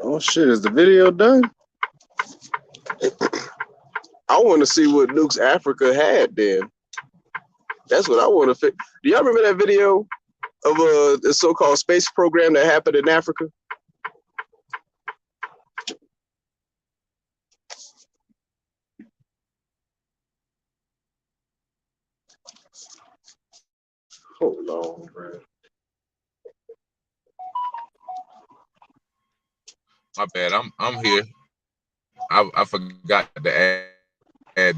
Speaker 12: Oh shit, is the video done? I want to see what Nukes Africa had then. That's what I want to fix. Do y'all remember that video of the so-called space program that happened in Africa? Hold on, bro.
Speaker 5: My bad. I'm here. I forgot to add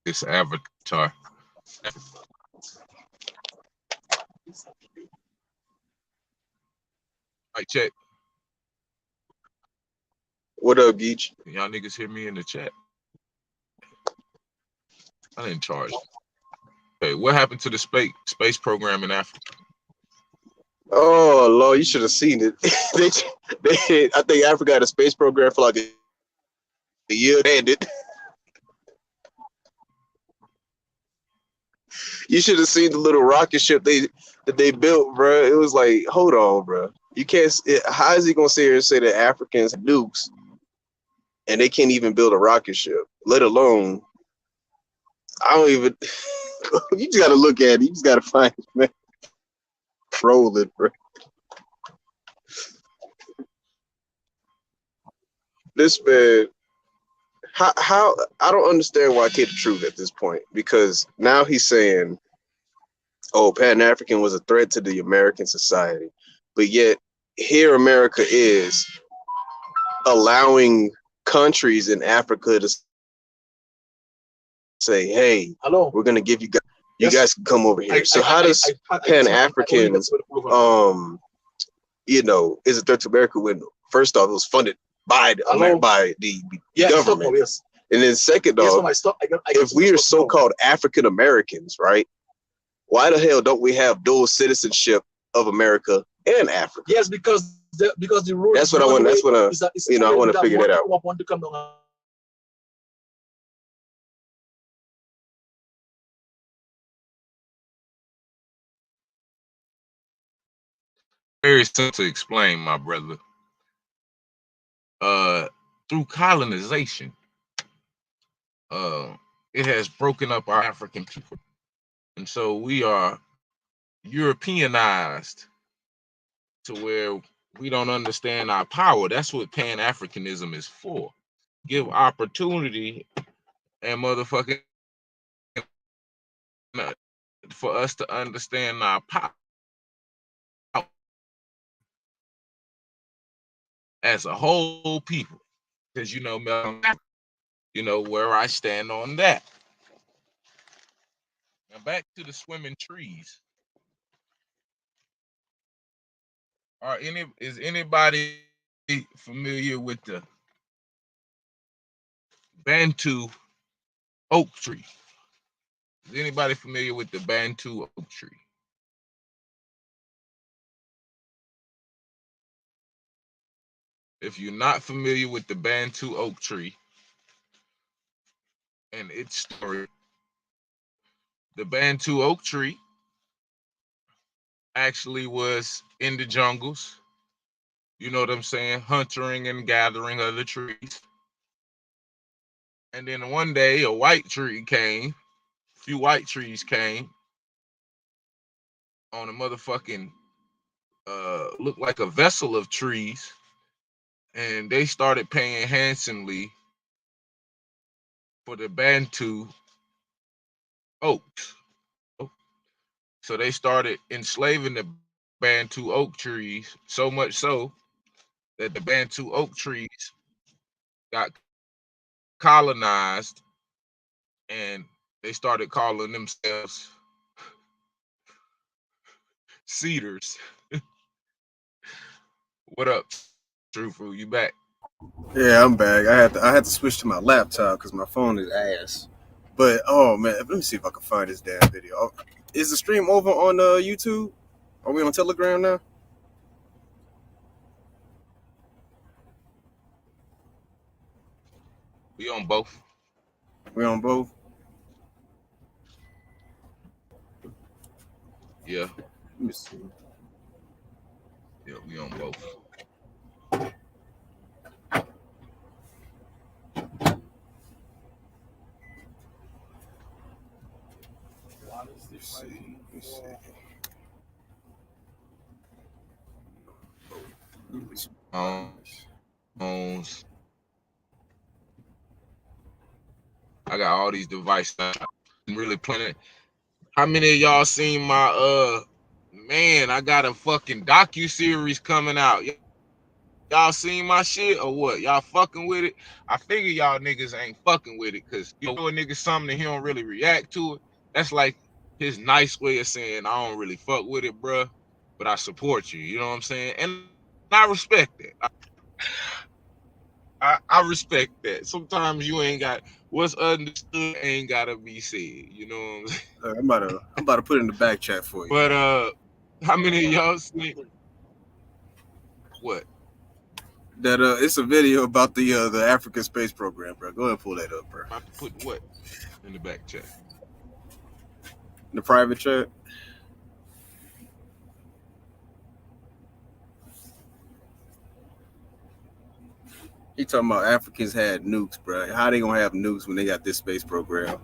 Speaker 5: this avatar. Right, check.
Speaker 12: What up, Geach?
Speaker 5: Y'all niggas hear me in the chat? I didn't charge. Okay, what happened to the space program in Africa?
Speaker 12: Oh Lord, you should have seen it. I think Africa had a space program for like a year and ended. You should have seen the little rocket ship that they built, bro. It was like, hold on, bro. You can't. How is he gonna sit here and say that Africans have nukes and they can't even build a rocket ship, let alone? I don't even. You just gotta look at it. You just gotta find it, man. Roll it, bro. This man. How I don't understand why I can't the truth at this point, because now he's saying, oh, Pan-African was a threat to the American society, but yet here America is allowing countries in Africa to say, hey, hello, we're gonna give you guys can come over here. So how does Pan-African you know, is a threat to America when first off it was funded by the government, yes. And then second off, if we are so-called African Americans, right, why the hell don't we have dual citizenship of America and Africa?
Speaker 14: Yes, because because the road.
Speaker 12: That's what I want. That's what I want to figure that out.
Speaker 14: Want to come down.
Speaker 5: Very simple to explain, my brother. Through colonization, it has broken up our African people, and so we are Europeanized to where we don't understand our power. That's what pan-africanism is for. Give opportunity and motherfucking for us to understand our power as a whole people. Because you know where I stand on that. Now back to the swimming trees. Is anybody familiar with the Bantu oak tree? Is anybody familiar with the Bantu oak tree? If you're not familiar with the Bantu oak tree and its story, the Bantu oak tree actually was in the jungles, you know what I'm saying, hunting and gathering other trees. And then one day a white tree came, a few white trees came on a motherfucking, looked like a vessel of trees, and they started paying handsomely for the Bantu oaks. So they started enslaving the Bantu oak trees, so much so that the Bantu oak trees got colonized and they started calling themselves cedars. What up, Truthful? You back?
Speaker 12: Yeah, I'm back. I had to switch to my laptop because my phone is ass. But oh man, let me see if I can find this damn video. Oh, is the stream over on YouTube? Are we on Telegram now?
Speaker 5: We on both.
Speaker 12: We on both?
Speaker 5: Yeah.
Speaker 12: Let me see.
Speaker 5: Yeah, we on both.
Speaker 12: Let's see.
Speaker 5: I got all these devices. I'm really playing it. How many of y'all seen my man, I got a fucking docu-series coming out. Y'all seen my shit or what? Y'all fucking with it? I figure y'all niggas ain't fucking with it because you know a nigga something and he don't really react to it. That's like his nice way of saying I don't really fuck with it, bruh, but I support you. You know what I'm saying? And I respect that. I respect that. Sometimes you ain't got what's understood ain't gotta be said. You know what I'm saying?
Speaker 12: I'm about to put it in the back chat for you.
Speaker 5: But how many of y'all seen what?
Speaker 12: That it's a video about the African space program, bro. Go ahead and pull that up, bro.
Speaker 5: About to put what in the back chat?
Speaker 12: In the private chat. He talking about Africans had nukes, bro. How they gonna have nukes when they got this space program?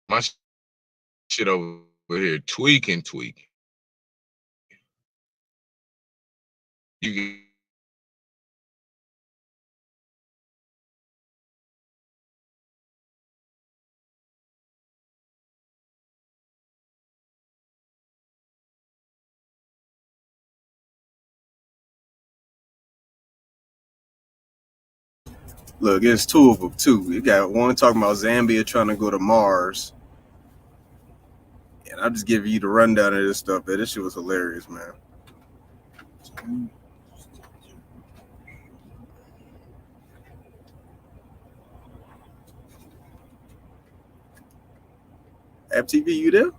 Speaker 5: My shit over here tweaking. You
Speaker 12: Look, it's two of them too. You got one talking about Zambia trying to go to Mars, and I'll just give you the rundown of this stuff. But this shit was hilarious, man. FTV, you there?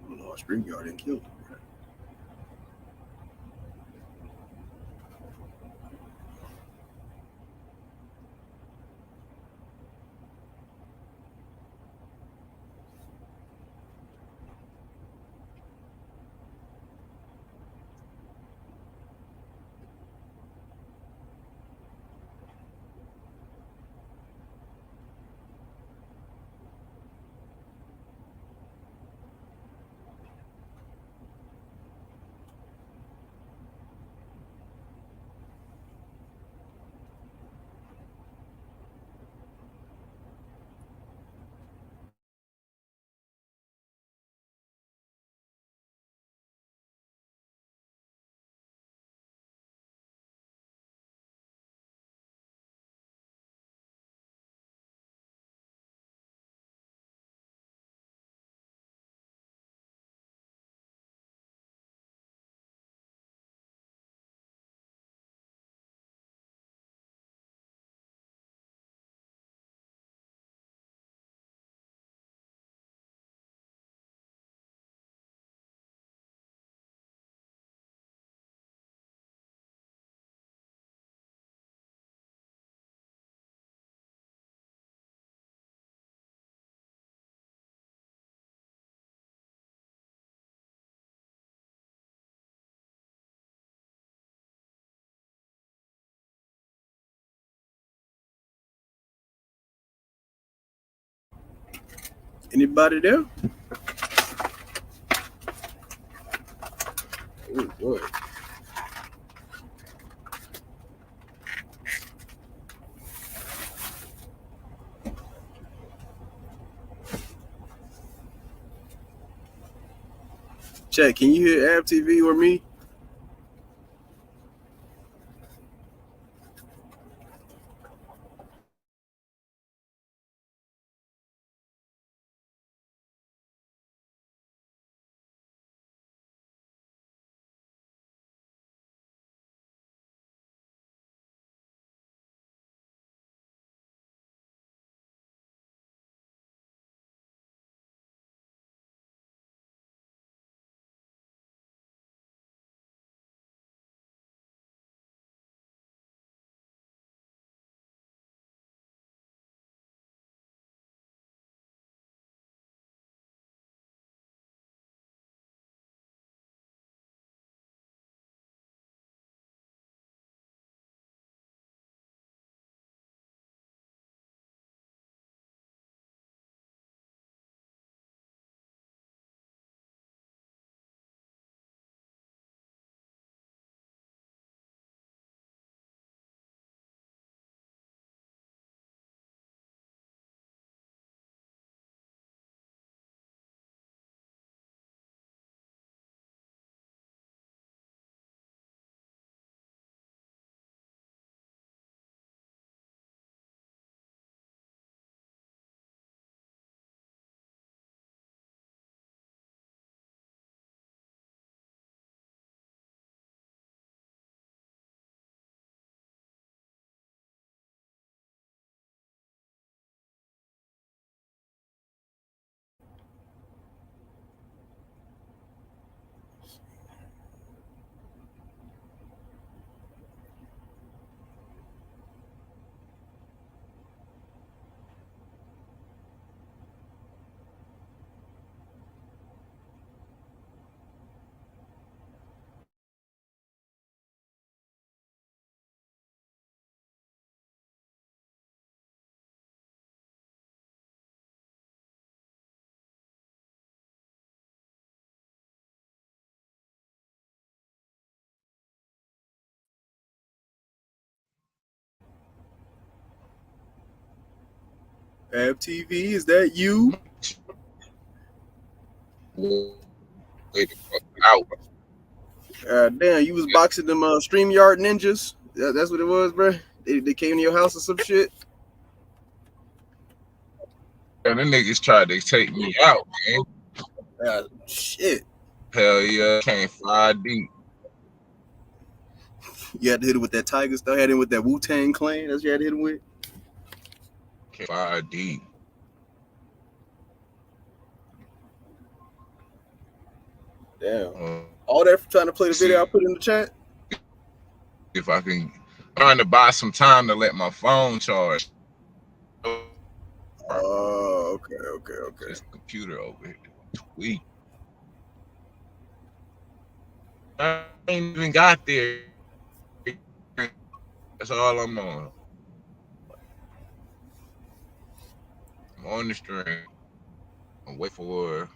Speaker 12: Oh, StreamYard didn't kill him. Anybody there? Oh boy. Chat, can you hear Ab TV or me? Ab TV, is that you?
Speaker 5: Wait the fuck out.
Speaker 12: Damn, you was boxing them StreamYard ninjas. That's what it was, bro. They came to your house or some shit.
Speaker 5: And the niggas tried to take me out, man.
Speaker 12: Shit.
Speaker 5: Hell yeah, came 5 deep.
Speaker 12: You had to hit him with that Tiger stuff. Had him with that Wu-Tang Clan. That's what you had to hit him with.
Speaker 5: Came 5 deep.
Speaker 12: Damn. All that for trying to play the video I put in the chat?
Speaker 5: If I can, trying to buy some time to let my phone charge.
Speaker 12: Oh, okay.
Speaker 5: This computer over here, tweet. I ain't even got there. That's all I'm on. I'm on the stream. I'm wait for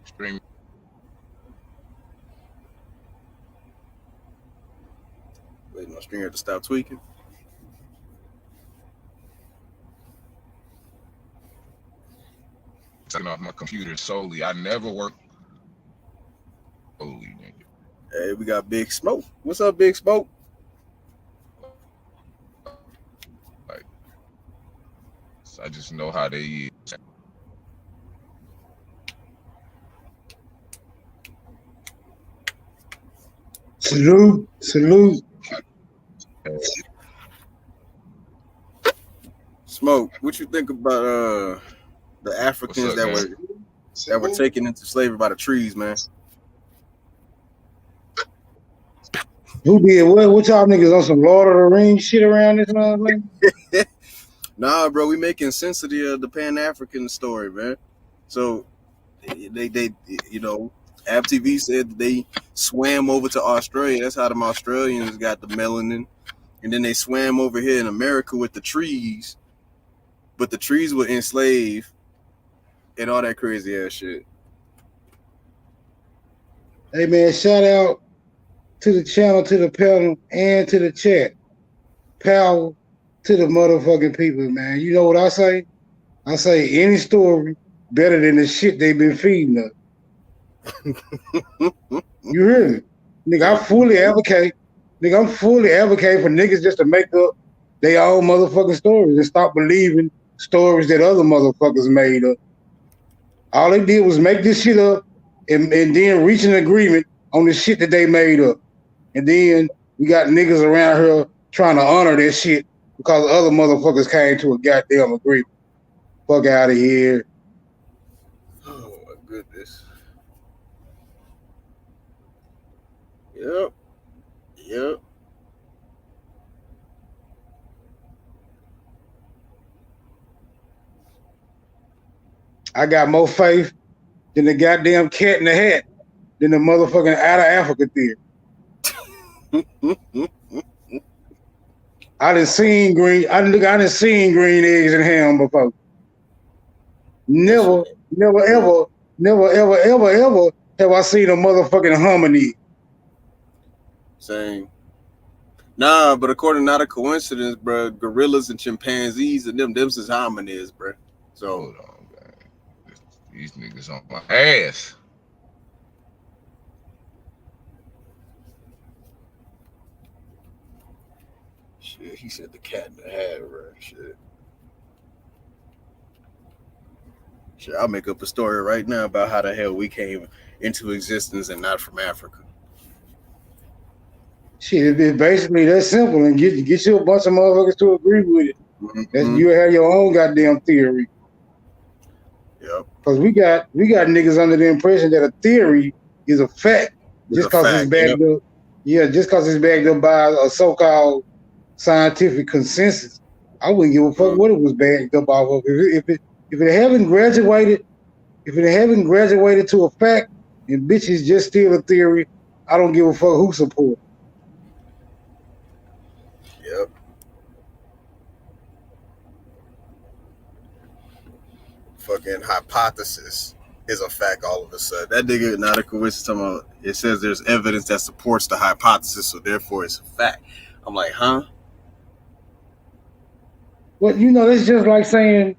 Speaker 5: stream.
Speaker 12: Waiting my streamer to stop tweaking.
Speaker 5: Taking off my computer solely. I never work solely, nigga.
Speaker 12: Hey, we got Big Smoke. What's up, Big Smoke?
Speaker 5: Like, so I just know how they use.
Speaker 14: Salute.
Speaker 12: Smoke, what you think about the Africans that were taken into slavery by the trees, man?
Speaker 14: Who did what? What y'all niggas on some Lord of the Rings shit around this motherfucker?
Speaker 12: Nah, bro, we making sense of the Pan-African story, man. So they you know, AbTV said that they swam over to Australia. That's how them Australians got the melanin. And then they swam over here in America with the trees. But the trees were enslaved and all that crazy ass shit.
Speaker 14: Hey man, shout out to the channel, to the panel, and to the chat. Power to the motherfucking people, man. You know what I say? I say any story better than the shit they've been feeding us. You hear me? Nigga, I'm fully advocate for niggas just to make up their own motherfucking stories and stop believing stories that other motherfuckers made up. All they did was make this shit up and then reach an agreement on the shit that they made up. And then we got niggas around here trying to honor that shit because other motherfuckers came to a goddamn agreement. Fuck out of here.
Speaker 12: Oh my goodness. Yep.
Speaker 14: I got more faith than the goddamn cat in the hat than the motherfucking out of Africa theory. I done seen green eggs and ham before. Never ever have I seen a motherfucking hominid.
Speaker 12: Same. Nah, but according not a coincidence, bro, gorillas and chimpanzees and them is hominids, bro. So
Speaker 5: hold on, man. These niggas on my ass.
Speaker 12: Shit, he said the cat in the hat, bro. Shit, I'll make up a story right now about how the hell we came into existence and not from Africa.
Speaker 14: Shit, it's basically that simple, and get you a bunch of motherfuckers to agree with it. Mm-hmm. You have your own goddamn theory.
Speaker 12: Yep.
Speaker 14: Because we got niggas under the impression that a theory is a fact just because it's backed up. Yeah, just because it's backed up by a so-called scientific consensus. I wouldn't give a fuck what it was backed up off of. If it haven't graduated to a fact, and bitch is just still a theory, I don't give a fuck who support.
Speaker 12: Yep. Fucking hypothesis is a fact all of a sudden. That nigga not a coincidence talking about it says there's evidence that supports the hypothesis, so therefore it's a fact. I'm like, huh?
Speaker 14: Well, you know, it's just like saying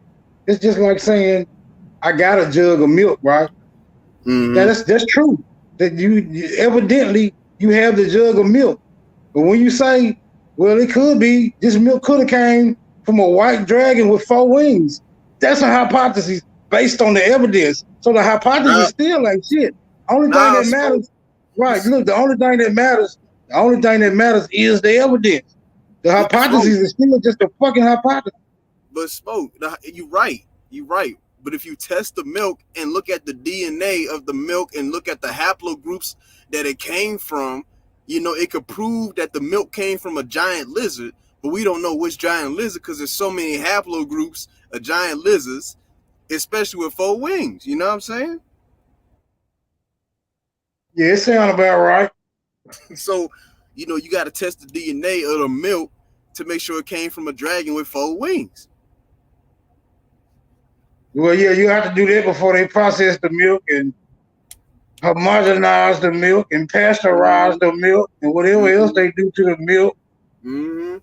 Speaker 14: I got a jug of milk, right?
Speaker 12: Mm-hmm.
Speaker 14: Now, that's true. that you evidently you have the jug of milk. But when you say, well, it could be this milk could have came from a white dragon with 4 wings, that's a hypothesis based on the evidence. So the hypothesis still ain't shit. Only thing that matters, right? Look, the only thing that matters is the evidence. The hypothesis is still just a fucking hypothesis.
Speaker 15: But Smoke, you're right. But if you test the milk and look at the DNA of the milk and look at the haplogroups that it came from, it could prove that the milk came from a giant lizard, but we don't know which giant lizard because there's so many haplogroups of giant lizards, especially with 4 wings. You know what I'm saying?
Speaker 14: Yeah, it sounds about right.
Speaker 15: So, you got to test the DNA of the milk to make sure it came from a dragon with 4 wings.
Speaker 14: Well, yeah, you have to do that before they process the milk and homogenize the milk and pasteurize the milk and whatever else they do to the milk.
Speaker 15: Mm-hmm.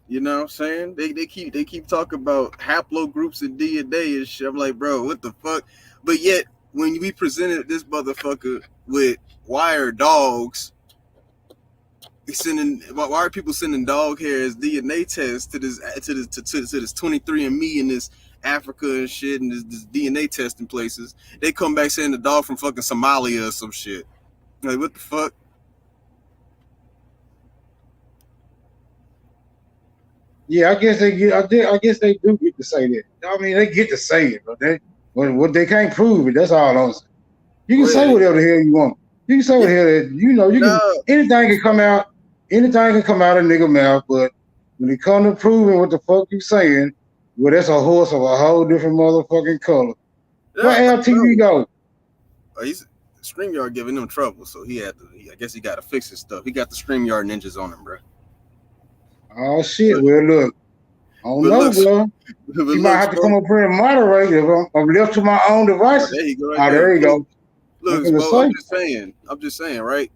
Speaker 15: You know what I'm saying? They keep talking about haplogroups and DNA and shit. I'm like, bro, what the fuck? But yet, when we presented this motherfucker with wire dogs, why are people sending dog hair as DNA tests to this 23andMe and this Africa and shit and this DNA testing places? They come back saying the dog from fucking Somalia or some shit. Like, what the fuck?
Speaker 14: Yeah, I guess they do get to say that. I mean, they get to say it, but they can't prove it. That's all I'm saying. You can say whatever the hell you want. You can say what the hell anything can come out. Anything can come out of nigga mouth, but when it comes to proving what the fuck you saying, well, that's a horse of a whole different motherfucking color. Where LTV go?
Speaker 15: StreamYard giving him trouble, so I guess he got to fix his stuff. He got the StreamYard ninjas on him, bro.
Speaker 14: Oh shit! Well, look, I don't know, bro. You might have to come up here and moderate if I'm left to my own devices.
Speaker 15: There you go.
Speaker 14: There you go.
Speaker 15: Look, I'm just saying, right?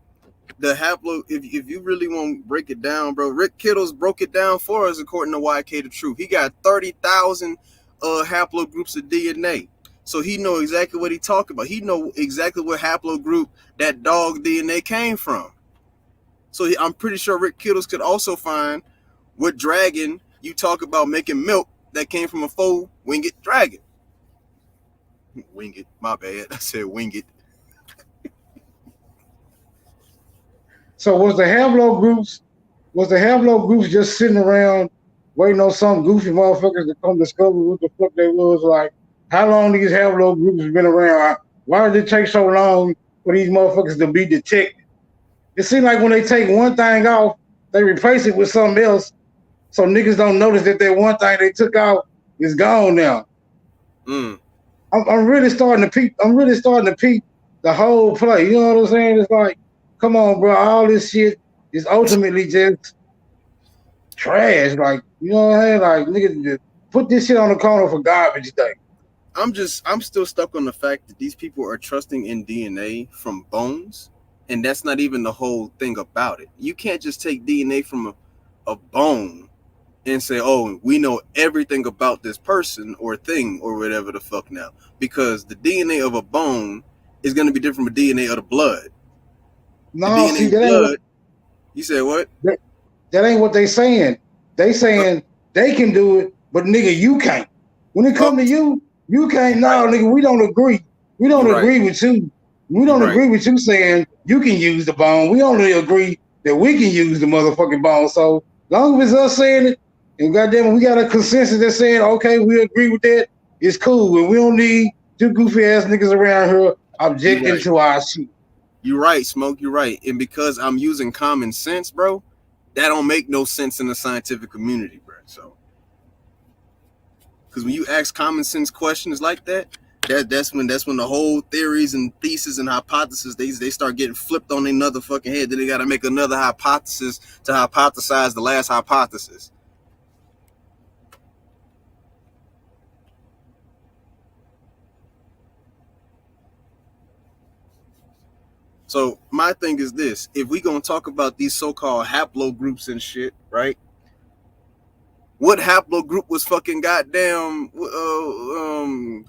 Speaker 15: The haplo, if you really want to break it down, bro, Rick Kittles broke it down for us according to YK the Truth. He got 30,000 haplogroups of DNA. So he know exactly what he talking about. He know exactly what haplogroup that dog DNA came from. So I'm pretty sure Rick Kittles could also find what dragon you talk about making milk that came from a 4-winged dragon. Winged, my bad. I said winged.
Speaker 14: So was the haplogroups just sitting around waiting on some goofy motherfuckers to come discover what the fuck they was? Like, how long these haplogroups been around? Why did it take so long for these motherfuckers to be detected? It seems like when they take one thing off, they replace it with something else, so niggas don't notice that one thing they took out is gone now. I'm really starting to peep the whole play. You know what I'm saying? It's like, come on, bro. All this shit is ultimately just trash. Like, you know what I'm saying? Like, nigga, just put this shit on the corner for garbage day.
Speaker 15: I'm still stuck on the fact that these people are trusting in DNA from bones, and that's not even the whole thing about it. You can't just take DNA from a bone and say, oh, we know everything about this person or thing or whatever the fuck now, because the DNA of a bone is going to be different from the DNA of the blood.
Speaker 14: No, see, that ain't what,
Speaker 15: you said what?
Speaker 14: That ain't what they saying. They saying they can do it, but nigga, you can't. When it come to you, you can't. No, nigga, we don't agree. We don't agree with you. We don't agree with you saying you can use the bone. We only agree that we can use the motherfucking bone. So long as it's us saying it, and goddamn it, we got a consensus that's saying, okay, we agree with that, it's cool. And we don't need two goofy ass niggas around here objecting to our shit.
Speaker 15: You're right, Smoke, you're right. And because I'm using common sense, bro, that don't make no sense in the scientific community, bro. So, because when you ask common sense questions like that, that's when the whole theories and theses and hypotheses, they start getting flipped on another fucking head. Then they got to make another hypothesis to hypothesize the last hypothesis. So my thing is this: if we gonna talk about these so-called haplogroups and shit, right? what haplogroup was fucking goddamn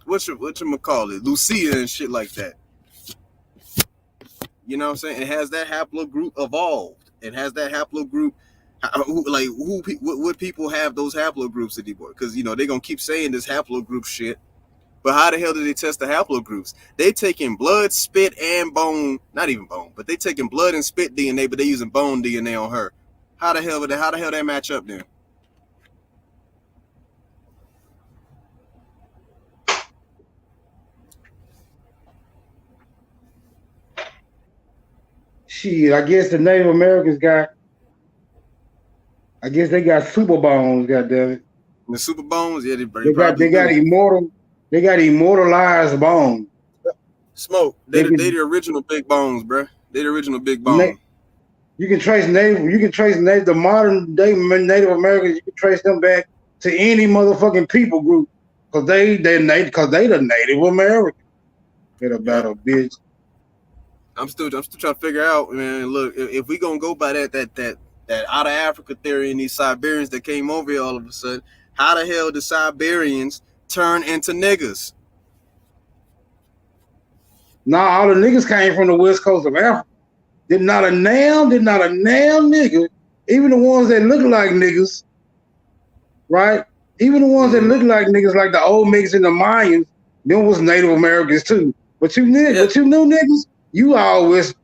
Speaker 15: whatchamacallit, Lucia and shit like that. You know what I'm saying? It has that haplogroup evolved. It has that haplogroup. What people have those haplogroups anymore? Because you know they're gonna keep saying this haplogroup shit. But how the hell do they test the haplogroups? They taking blood, spit, and bone. Not even bone, but they taking blood and spit DNA, but they using bone DNA on her. How the hell that match up then?
Speaker 14: Shit, I guess the Native Americans they got super bones, goddammit.
Speaker 15: The super bones, yeah,
Speaker 14: they got immortalized bones.
Speaker 15: Smoke. They the original big bones, bruh. They the original big bones.
Speaker 14: You can trace the modern day Native Americans. You can trace them back to any motherfucking people group, cause they the Native American. Get about a bitch.
Speaker 15: I'm still trying to figure out, man. Look, if we gonna go by that out of Africa theory and these Siberians that came over here all of a sudden, how the hell did Siberians turn into niggas?
Speaker 14: Nah, all the niggas came from the west coast of Africa. Did not a damn nigga, even the ones that look like niggas, right? Even the ones that look like niggas, like the Olmecs and the Mayans, them was Native Americans too. But you knew niggas, you all West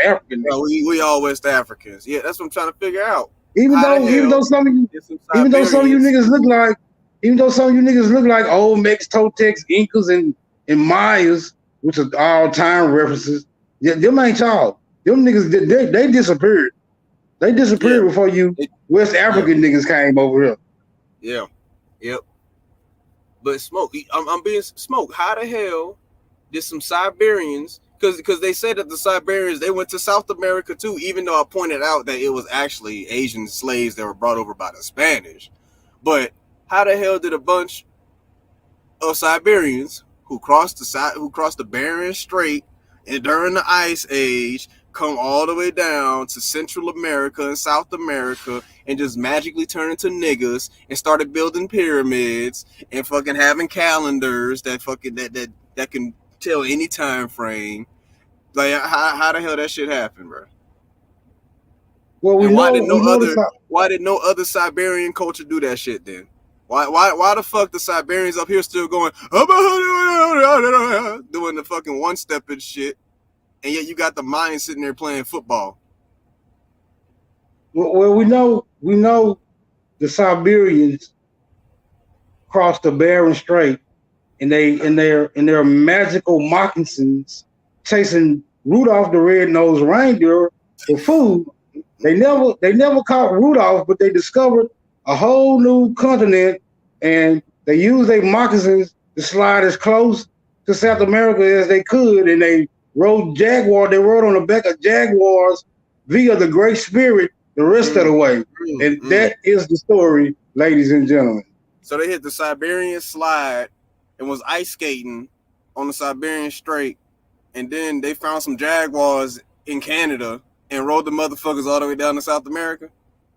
Speaker 14: African.
Speaker 15: Yeah, we all West Africans. Yeah, that's what I'm trying to figure out.
Speaker 14: Even though some of you niggas look like Olmecs, Toltecs, Incas, and Mayas, which are all time references. Yeah, them ain't y'all. Them niggas, they disappeared. They disappeared before you West African niggas came over here.
Speaker 15: Yeah. Yep. But I'm being Smoke. How the hell did some Siberians? Because they said that the Siberians, they went to South America too, even though I pointed out that it was actually Asian slaves that were brought over by the Spanish. But how the hell did a bunch of Siberians who crossed the Bering Strait and during the Ice Age come all the way down to Central America and South America and just magically turn into niggas and started building pyramids and fucking having calendars that can tell any time frame? Like how the hell that shit happened, bro?
Speaker 14: Well,
Speaker 15: why did no other Siberian culture do that shit then? Why the fuck the Siberians up here still going doing the fucking one step and shit, and yet you got the Mayans sitting there playing football?
Speaker 14: Well, we know the Siberians crossed the Bering Strait, and in their magical moccasins chasing Rudolph the Red-Nosed Reindeer for food. They never caught Rudolph, but they discovered a whole new continent, and they used their moccasins to slide as close to South America as they could, and they rode on the back of jaguars via the Great Spirit the rest of the way. And that is the story, ladies and gentlemen.
Speaker 15: So they hit the Siberian slide and was ice skating on the Siberian Strait, and then they found some jaguars in Canada and rode the motherfuckers all the way down to South America.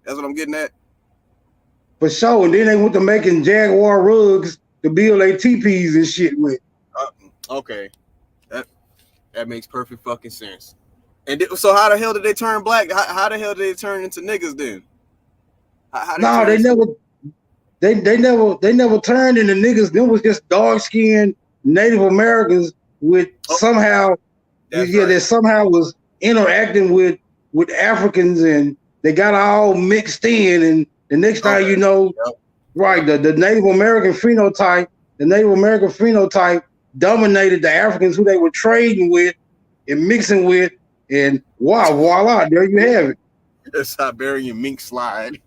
Speaker 15: That's what I'm getting at.
Speaker 14: For sure. And then they went to making jaguar rugs to build their teepees and shit with.
Speaker 15: Okay. That makes perfect fucking sense. And so how the hell did they turn black? How the hell did they turn into niggas then?
Speaker 14: They never turned into niggas. Them was just dark-skinned Native Americans that somehow was interacting with Africans, and they got all mixed in, and the next time you know, right, the Native American phenotype dominated the Africans who they were trading with and mixing with, and voila, there you have it.
Speaker 15: The Siberian mink slide.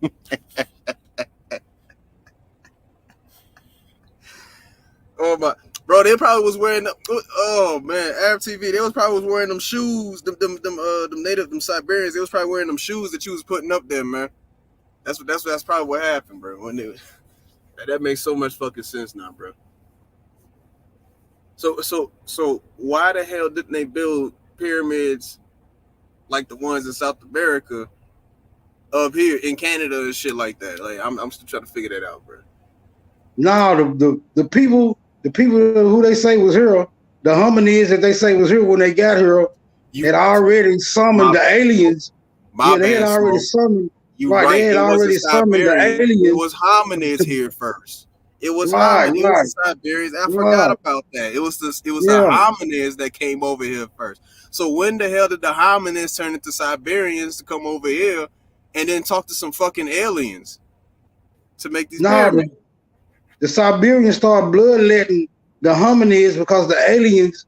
Speaker 15: Oh my, bro, they probably was wearing Arab TV. They was probably wearing them shoes, them Siberians. They was probably wearing them shoes that you was putting up there, man. That's probably what happened, bro. That makes so much fucking sense now, bro. So why the hell didn't they build pyramids like the ones in South America up here in Canada and shit like that. Like I'm still trying to figure that out, bro.
Speaker 14: No, the people who they say was here, the hominids that they say was here when they got here, had already summoned the aliens. They had already summoned. They had already summoned the aliens.
Speaker 15: It was hominids here first. It was hominids. It was the Siberians. I forgot about that. It was the hominids that came over here first. So when the hell did the hominids turn into Siberians to come over here and then talk to some fucking aliens to make these pyramids?
Speaker 14: The Siberians started bloodletting the hominids because the aliens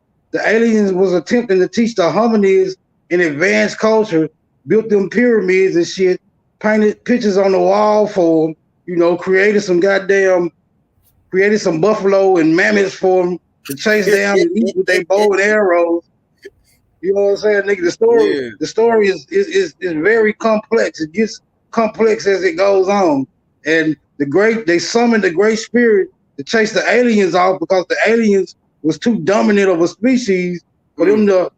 Speaker 14: was attempting to teach the hominids an advanced culture, built them pyramids and shit, painted pictures on the wall for them, you know, created some buffalo and mammoths for them to chase down and eat with their bow and arrows. You know what I'm saying, nigga? The story is very complex. It gets complex as it goes on. And they summoned the Great Spirit to chase the aliens off because the aliens was too dominant of a species for them to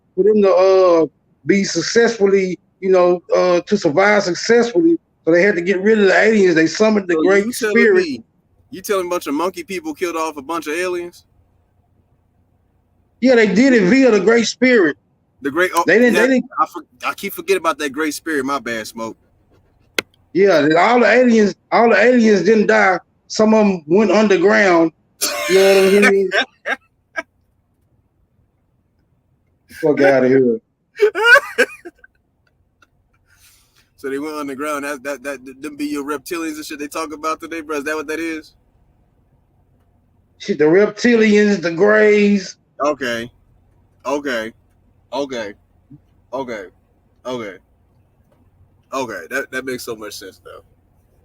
Speaker 14: be successfully, you know, to survive successfully. So they had to get rid of the aliens. They summoned the Great Spirit.
Speaker 15: You telling a bunch of monkey people killed off a bunch of aliens?
Speaker 14: Yeah, they did it via the Great Spirit.
Speaker 15: The great. Oh,
Speaker 14: they didn't.
Speaker 15: I keep forgetting about that Great Spirit. My bad, Smoke.
Speaker 14: Yeah, all the aliens didn't die. Some of them went underground. You know what I mean? Fuck out of here.
Speaker 15: So they went underground. That them be your reptilians and shit they talk about today, bro. Is that what that is?
Speaker 14: Shit, the reptilians, the greys.
Speaker 15: Okay. That makes so much sense though.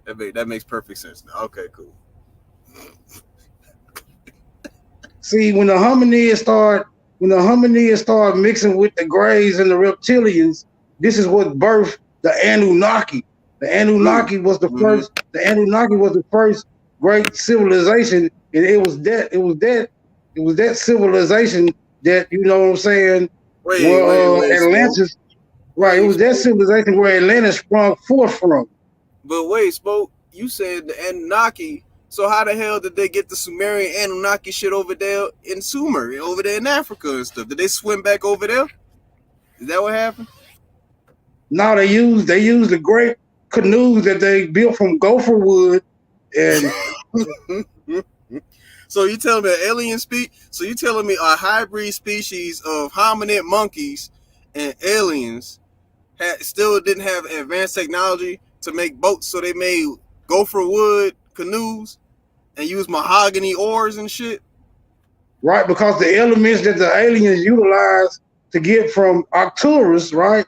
Speaker 15: That makes perfect sense now. Okay, cool.
Speaker 14: See, when the hominids start mixing with the greys and the reptilians, this is what birthed the Anunnaki. The Anunnaki was the first. The Anunnaki was the first great civilization, and it was that civilization that, you know what I'm saying. Atlantis. Right, it was that civilization where Atlantis sprung forth from.
Speaker 15: But wait, Smoke, you said the Anunnaki. So how the hell did they get the Sumerian Anunnaki shit over there in Sumer, over there in Africa and stuff? Did they swim back over there? Is that what happened?
Speaker 14: No, they used the great canoes that they built from gopher wood, and
Speaker 15: so you telling me an alien So you telling me a hybrid species of hominid monkeys and aliens still didn't have advanced technology to make boats, so they made gopher wood canoes and use mahogany oars and shit?
Speaker 14: Right, because the elements that the aliens utilized to get from Arcturus, right?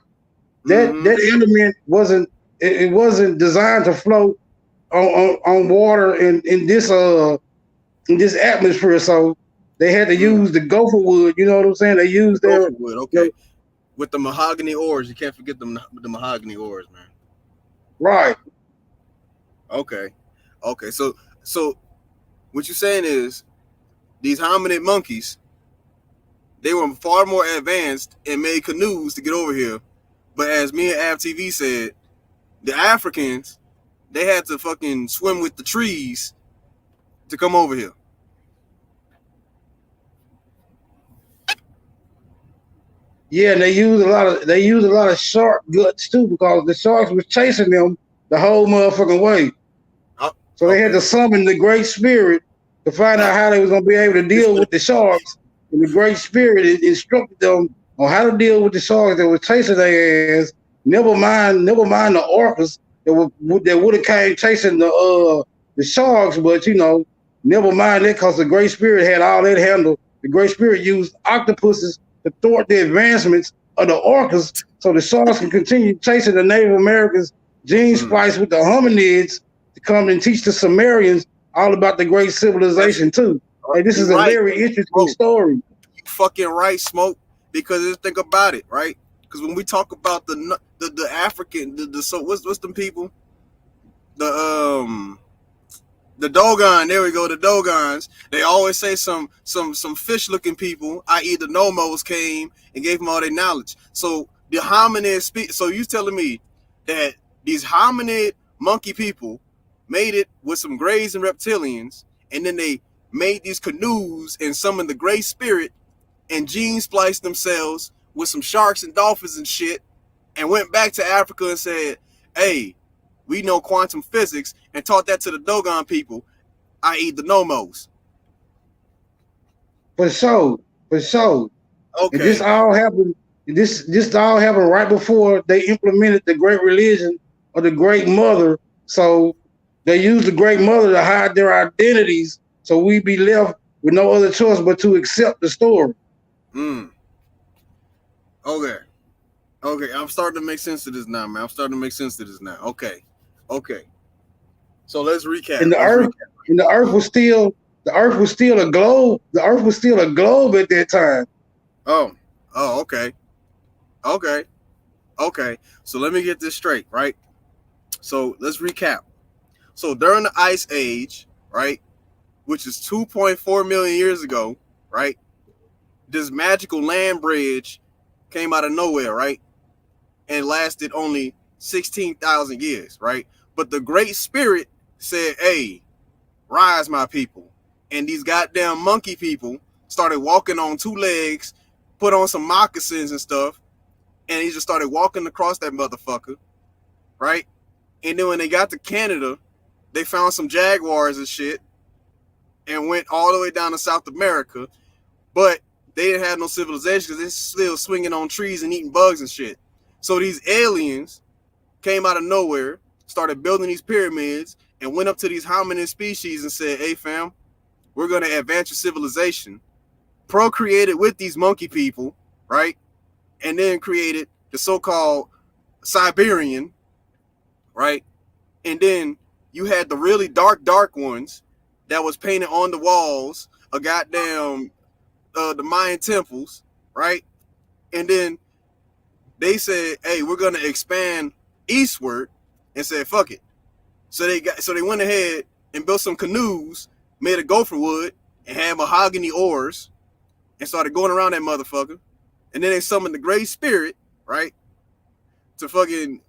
Speaker 14: That element wasn't designed to float on water in this atmosphere, so they had to use the gopher wood. You know what I'm saying? They used their
Speaker 15: wood, okay. With the mahogany oars, you can't forget the mahogany oars, man.
Speaker 14: Right.
Speaker 15: Okay. So what you're saying is these hominid monkeys, they were far more advanced and made canoes to get over here. But as me and Av TV said, the Africans, they had to fucking swim with the trees to come over here.
Speaker 14: Yeah, and they used a lot of shark guts too, because the sharks was chasing them the whole motherfucking way. So they had to summon the Great Spirit to find out how they was gonna be able to deal with the sharks. And the Great Spirit instructed them on how to deal with the sharks that were chasing their ass. Never mind the orcas that would have came chasing the sharks, but you know, never mind that, because the Great Spirit had all that handled. The Great Spirit used octopuses to thwart the advancements of the orcas, so the sharks can continue chasing the Native Americans, gene splice with the hominids to come and teach the Sumerians all about the great civilization too. Like, this is a very interesting story.
Speaker 15: You fucking right, Smoke. Because just think about it, right? Because when we talk about the African, what's them people? The Dogon, there we go, the Dogons. They always say some fish looking people, i.e. the Nomos, came and gave them all their knowledge. So the hominids so you telling me that these hominid monkey people made it with some greys and reptilians, and then they made these canoes and summoned the gray spirit and gene spliced themselves with some sharks and dolphins and shit, and went back to Africa and said, hey, we know quantum physics, and taught that to the Dogon people, i.e. the Nomos.
Speaker 14: For sure.
Speaker 15: Okay.
Speaker 14: And this all happened. This all happened right before they implemented the Great Religion or the Great Mother. So they used the Great Mother to hide their identities, so we be left with no other choice but to accept the story.
Speaker 15: Okay. I'm starting to make sense of this now, man. Okay. So let's recap.
Speaker 14: And the earth was still a globe. The earth was still a globe at that time.
Speaker 15: Okay. So let me get this straight, right? So let's recap. So during the Ice Age, right, which is 2.4 million years ago, right, this magical land bridge came out of nowhere, right, and lasted only 16,000 years, right? But the Great Spirit said, hey, rise, my people. And these goddamn monkey people started walking on two legs, put on some moccasins and stuff, and he just started walking across that motherfucker, right? And then when they got to Canada, they found some jaguars and shit and went all the way down to South America, but they didn't have no civilization because they're still swinging on trees and eating bugs and shit. So these aliens came out of nowhere, started building these pyramids, and went up to these hominid species and said, hey, fam, we're going to advance your civilization, procreated with these monkey people, right? And then created the so-called Siberian, right? And then you had the really dark ones that was painted on the walls of goddamn the Mayan temples, right? And then they said, hey, we're going to expand eastward, and said, fuck it. So they went ahead and built some canoes made of gopher wood and had mahogany oars and started going around that motherfucker. And then they summoned the Great Spirit, right, to fucking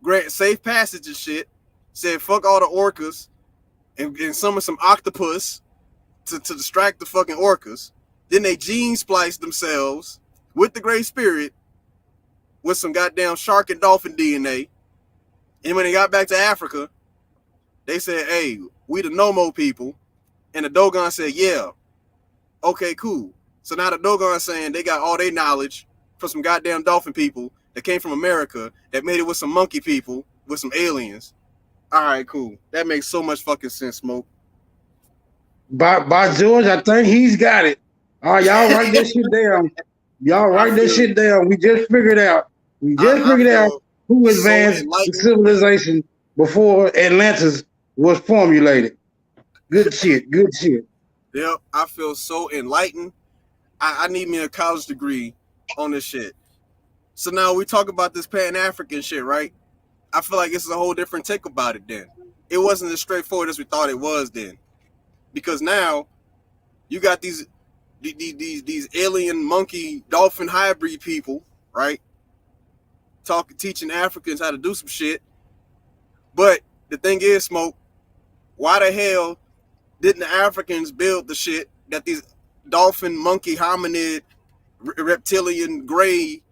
Speaker 15: grant safe passage and shit. Said fuck all the orcas and summoned some octopus to distract the fucking orcas. Then they gene spliced themselves with the Great Spirit with some goddamn shark and dolphin DNA. And when they got back to Africa, they said, hey, we the Nomo people. And the Dogon said, yeah, okay, cool. So now the Dogon saying they got all their knowledge from some goddamn dolphin people that came from America that made it with some monkey people, with some aliens. All right, cool. That makes so much fucking sense, Smoke.
Speaker 14: By George, I think he's got it. All right, y'all write that shit down. Y'all write that shit down. We just figured out. Who advanced the civilization before Atlantis was formulated. Good shit.
Speaker 15: Yep, I feel so enlightened. I need me a college degree on this shit. So now we talk about this pan-African shit, right? I feel like it's a whole different take about it then. It wasn't as straightforward as we thought it was then. Because now you got these alien monkey dolphin hybrid people, right? Teaching Africans how to do some shit. But the thing is, Smoke, why the hell didn't the Africans build the shit that these dolphin, monkey, hominid, reptilian, gray,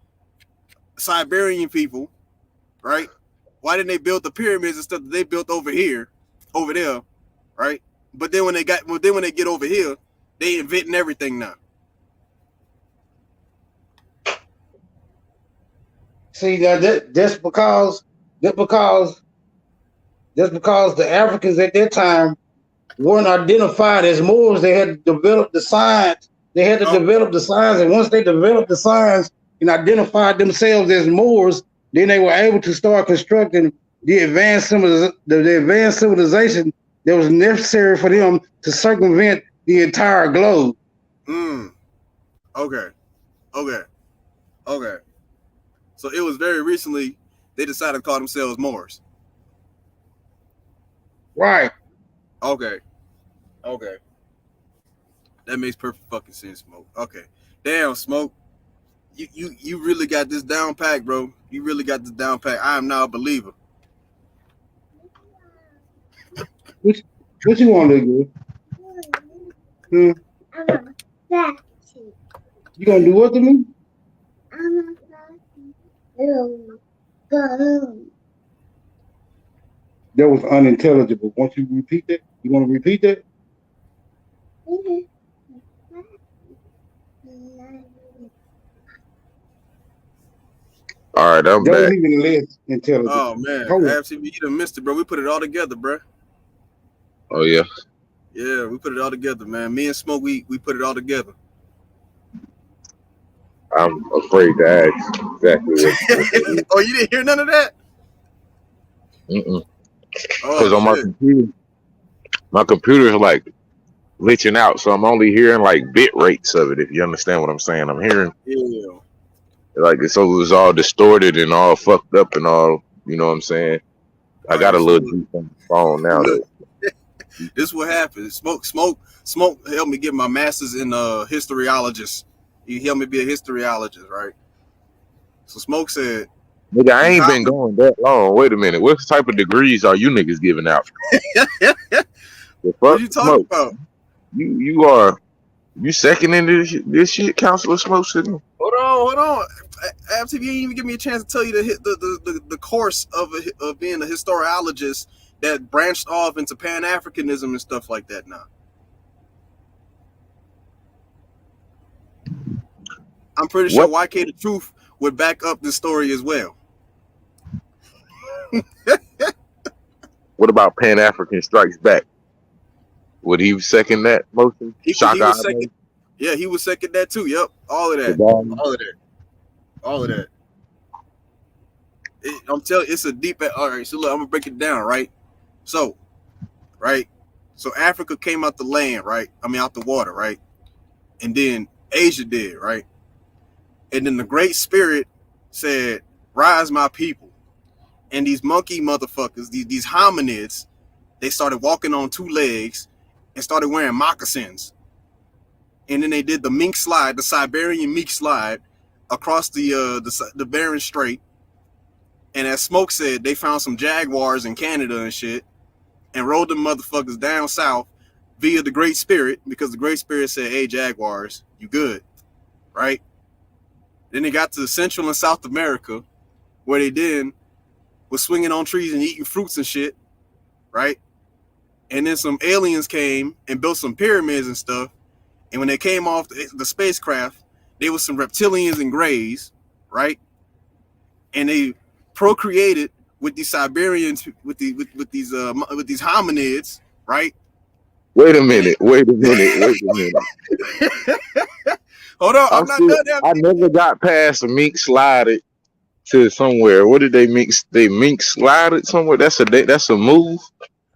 Speaker 15: Siberian people, right? Why didn't they build the pyramids and stuff that they built over there, right? But then when they get over here, they inventing everything now.
Speaker 14: See, that's because the Africans at that time weren't identified as Moors. They had to develop the science. And once they developed the science and identified themselves as Moors, then they were able to start constructing the advanced civilization that was necessary for them to circumvent the entire globe.
Speaker 15: Okay. So it was very recently they decided to call themselves Moors.
Speaker 14: Right.
Speaker 15: Okay. That makes perfect fucking sense, Smoke. Okay. Damn, Smoke. You really got this down pack, bro. You really got this down pack. I am now a believer.
Speaker 14: What you want to do? Hmm? You gonna do what to me? That was unintelligible. Won't you repeat that? You want to repeat that?
Speaker 5: All right, I'm
Speaker 14: That
Speaker 5: back.
Speaker 14: was even less intelligent.
Speaker 15: Oh man, absolutely, you done missed it, bro. We put it all together, bro.
Speaker 5: Oh yeah.
Speaker 15: Yeah, we put it all together, man. Me and Smoke, we put it all together.
Speaker 5: I'm afraid to ask exactly what
Speaker 15: Oh, you didn't hear none of that?
Speaker 5: Because
Speaker 15: Oh,
Speaker 5: on my computer's like glitching out, so I'm only hearing like bit rates of it. If you understand what I'm saying, I'm hearing like so it was all distorted and all fucked up and all. You know what I'm saying? I got a little deep on the phone now.
Speaker 15: Look, this is what happened. Smoke helped me get my master's in historiologist. He helped me be a historiologist, right? So Smoke said,
Speaker 5: Nigga, I ain't been going that long. Wait a minute. What type of degrees are you niggas giving out?
Speaker 15: What you talking about?
Speaker 5: You second into this shit, Counselor Smoke Signal?
Speaker 15: Hold on. After you didn't even give me a chance to tell you the course of being a historiologist that branched off into pan-africanism and stuff like that now. I'm pretty sure YK the Truth would back up this story as well.
Speaker 5: What about Pan-African Strikes Back? Would he second that motion?
Speaker 15: He was second. Yeah, he was second that too. Yep, all of that. All of that. I'm telling you, it's a deep. All right, so look, I'm gonna break it down, right? So Africa came out the land, right? I mean, out the water, right? And then Asia did, right? And then the Great Spirit said, "Rise, my people." And these monkey motherfuckers, these hominids, they started walking on two legs and started wearing moccasins. And then they did the mink slide, the Siberian mink slide, across the Bering Strait. And as Smoke said, they found some jaguars in Canada and shit, and rode them motherfuckers down south via the Great Spirit, because the Great Spirit said, "Hey, jaguars, you good," right? Then they got to Central and South America, where they then was swinging on trees and eating fruits and shit, right? And then some aliens came and built some pyramids and stuff. And when they came off the spacecraft, they were some reptilians and grays, right? And they procreated with these Siberians, with these hominids, right?
Speaker 5: Wait a minute. Hold
Speaker 15: on, I'm not done.
Speaker 5: I never got past a mink slided to somewhere. What did they mix? They mink slided somewhere. That's a move.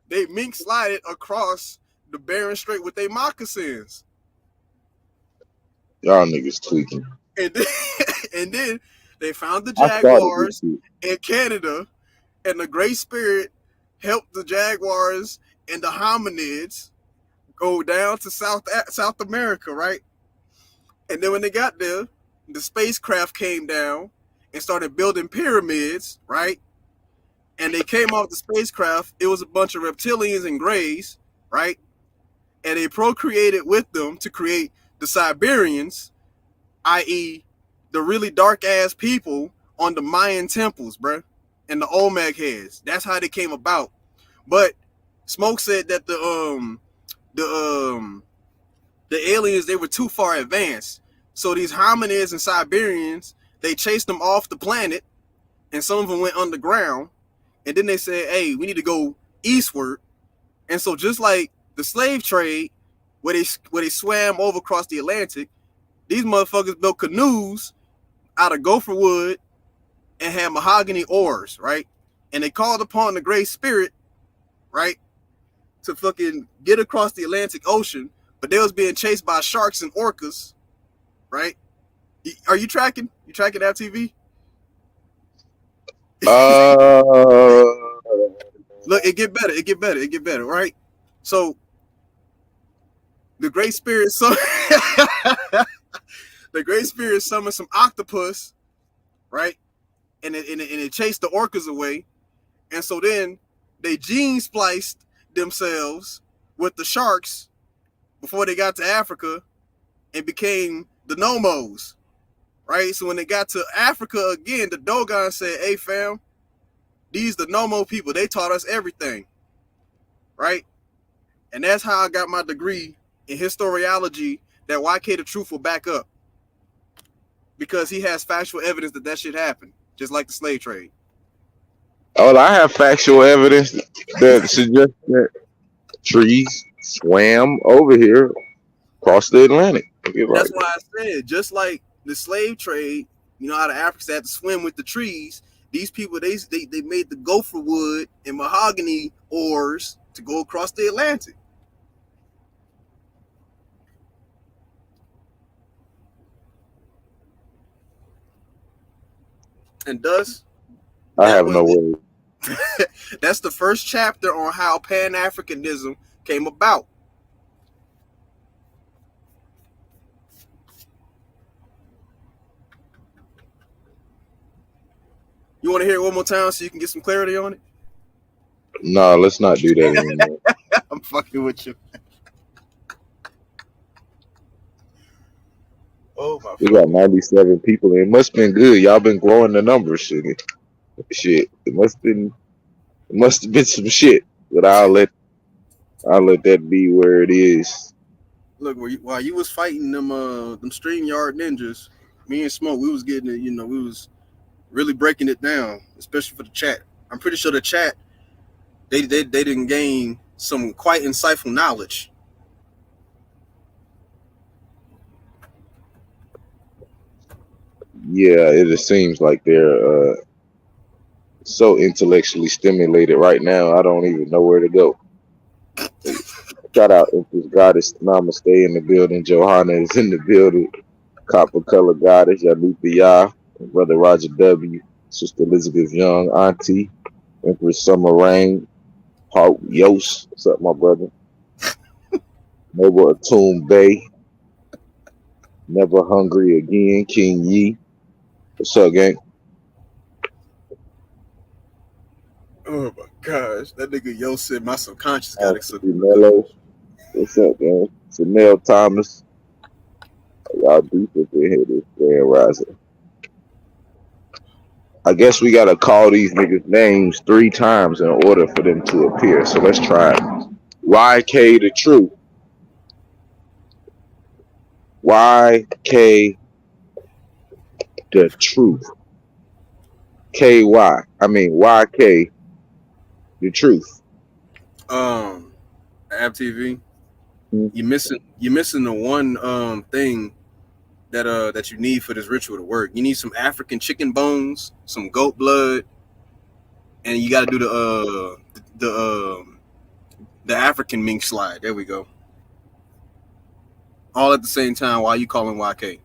Speaker 15: They mink slided across the Bering Strait with their moccasins.
Speaker 5: Y'all niggas tweaking.
Speaker 15: And then they found the jaguars in Canada, and the Great Spirit helped the jaguars and the hominids go down to South America, right? And then when they got there, the spacecraft came down and started building pyramids, right? And they came off the spacecraft. It was a bunch of reptilians and grays, right? And they procreated with them to create the Siberians, i.e., the really dark ass people on the Mayan temples, bruh, and the Olmec heads. That's how they came about. But Smoke said that the aliens, they were too far advanced. So these hominids and Siberians, they chased them off the planet, and some of them went underground. And then they said, "Hey, we need to go eastward." And so just like the slave trade, where they swam over across the Atlantic, these motherfuckers built canoes out of gopher wood and had mahogany oars, right? And they called upon the Great Spirit, right, to fucking get across the Atlantic Ocean, but they was being chased by sharks and orcas, right? Are you tracking? You tracking FTV? Look, it get better, right? So the Great Spirit summoned some octopus, right? And it chased the orcas away. And so then they gene spliced themselves with the sharks before they got to Africa and became the Nomos, right? So when they got to Africa again, the Dogon said, hey, fam, these the Nomo people. They taught us everything, right? And that's how I got my degree in historiology that YK the Truth will back up, because he has factual evidence that that shit happened, just like the slave trade.
Speaker 5: Oh, I have factual evidence that suggests that trees swam over here across the Atlantic.
Speaker 15: That's why I said, just like the slave trade, you know, out of Africa, they had to swim with the trees. These people, they made the gopher wood and mahogany oars to go across the Atlantic. And thus,
Speaker 5: I have no way.
Speaker 15: That's the first chapter on how pan-africanism came about. You want to hear it one more time so you can get some clarity on it?
Speaker 5: No, let's not do that anymore.
Speaker 15: I'm fucking with you. Oh my!
Speaker 5: We got 97 people. It must have been good. Y'all been growing the numbers, shit. Shit, it must have been some shit. But I'll let that be where it is.
Speaker 15: Look, while you was fighting them StreamYard ninjas, me and Smoke, we was getting it. You know, we was really breaking it down, especially for the chat. I'm pretty sure the chat they didn't gain some quite insightful knowledge.
Speaker 5: Yeah, it just seems like they're so intellectually stimulated right now. I don't even know where to go. Shout out Empress Goddess Namaste in the building. Johanna is in the building. Copper Color Goddess Yalupa Yah. Brother Roger W. Sister Elizabeth Young. Auntie Empress Summer Rain. Paul Yos. What's up, my brother? Noble Atum Bay. Never Hungry Again. King Yi. What's up, gang?
Speaker 15: Oh my gosh, that nigga Yo said my subconscious got excited.
Speaker 5: What's up, man? Chanel Thomas. Y'all deep up in here this Grand Rising. I guess we gotta call these niggas names 3 times in order for them to appear. So let's try it. YK the Truth. YK the Truth. KY. I mean YK the Truth.
Speaker 15: Ab TV. You missing the one thing that you need for this ritual to work. You need some African chicken bones, some goat blood, and you got to do the African mink slide. There we go. All at the same time while you calling YK.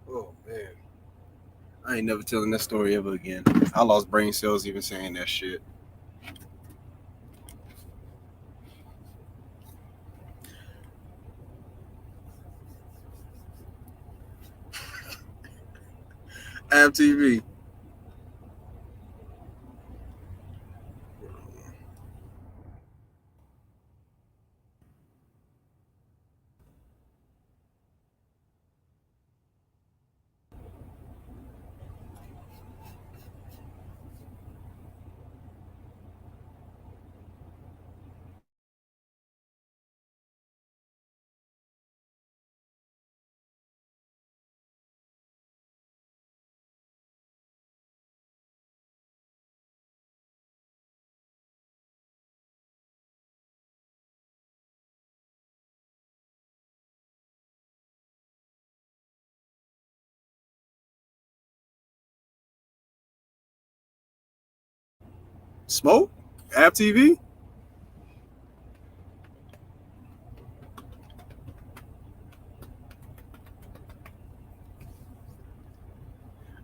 Speaker 15: Oh man, I ain't never telling that story ever again. I lost brain cells even saying that shit. Ab TV. Smoke? App TV?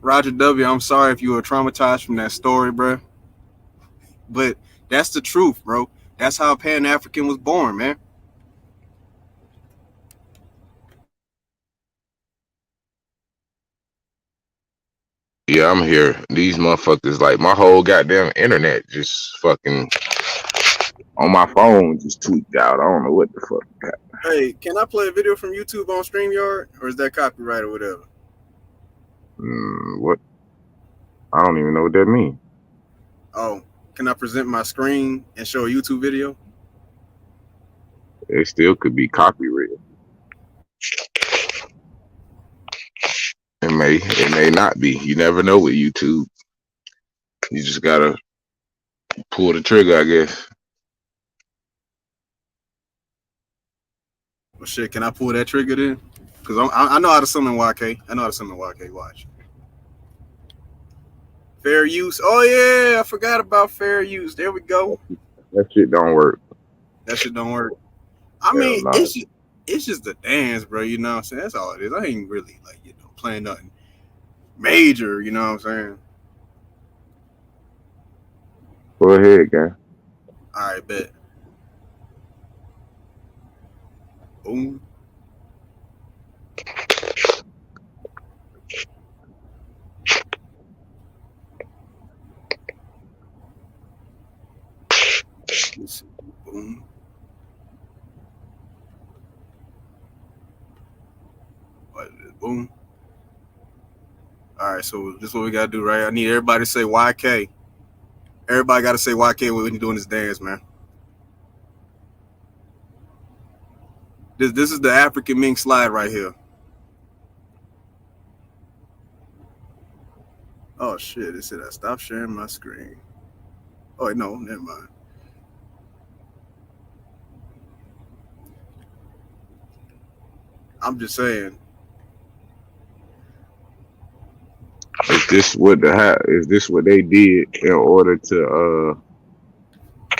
Speaker 15: Roger W., I'm sorry if you were traumatized from that story, bro. But that's the truth, bro. That's how Pan-African was born, man.
Speaker 5: Yeah, I'm here. These motherfuckers, like my whole goddamn internet just fucking on my phone just tweaked out. I don't know what the fuck happened.
Speaker 15: Hey, can I play a video from YouTube on StreamYard? Or is that copyright or whatever?
Speaker 5: What? I don't even know what that means.
Speaker 15: Oh, can I present my screen and show a YouTube video?
Speaker 5: It still could be copyrighted. It may not be. You never know with YouTube. You just gotta pull the trigger, I guess.
Speaker 15: Well, shit, can I pull that trigger then? Because I know how to summon YK. I know how to summon YK. Watch. Fair use. Oh, yeah. I forgot about fair use. There we go.
Speaker 5: That shit don't work.
Speaker 15: That shit don't work. I mean, it's just a dance, bro. You know what I'm saying? That's all it is. I ain't really, like, you know, playing nothing major. You know what I'm saying?
Speaker 5: Go ahead, gang.
Speaker 15: All right, bet. Boom. Boom. Boom. All right, so this is what we gotta do, right? I need everybody to say YK. Everybody gotta say YK when you're doing this dance, man. This is the African mink slide right here. Oh shit! It said I stopped sharing my screen. Oh wait, no, never mind. I'm just saying.
Speaker 5: Is this what they did in order to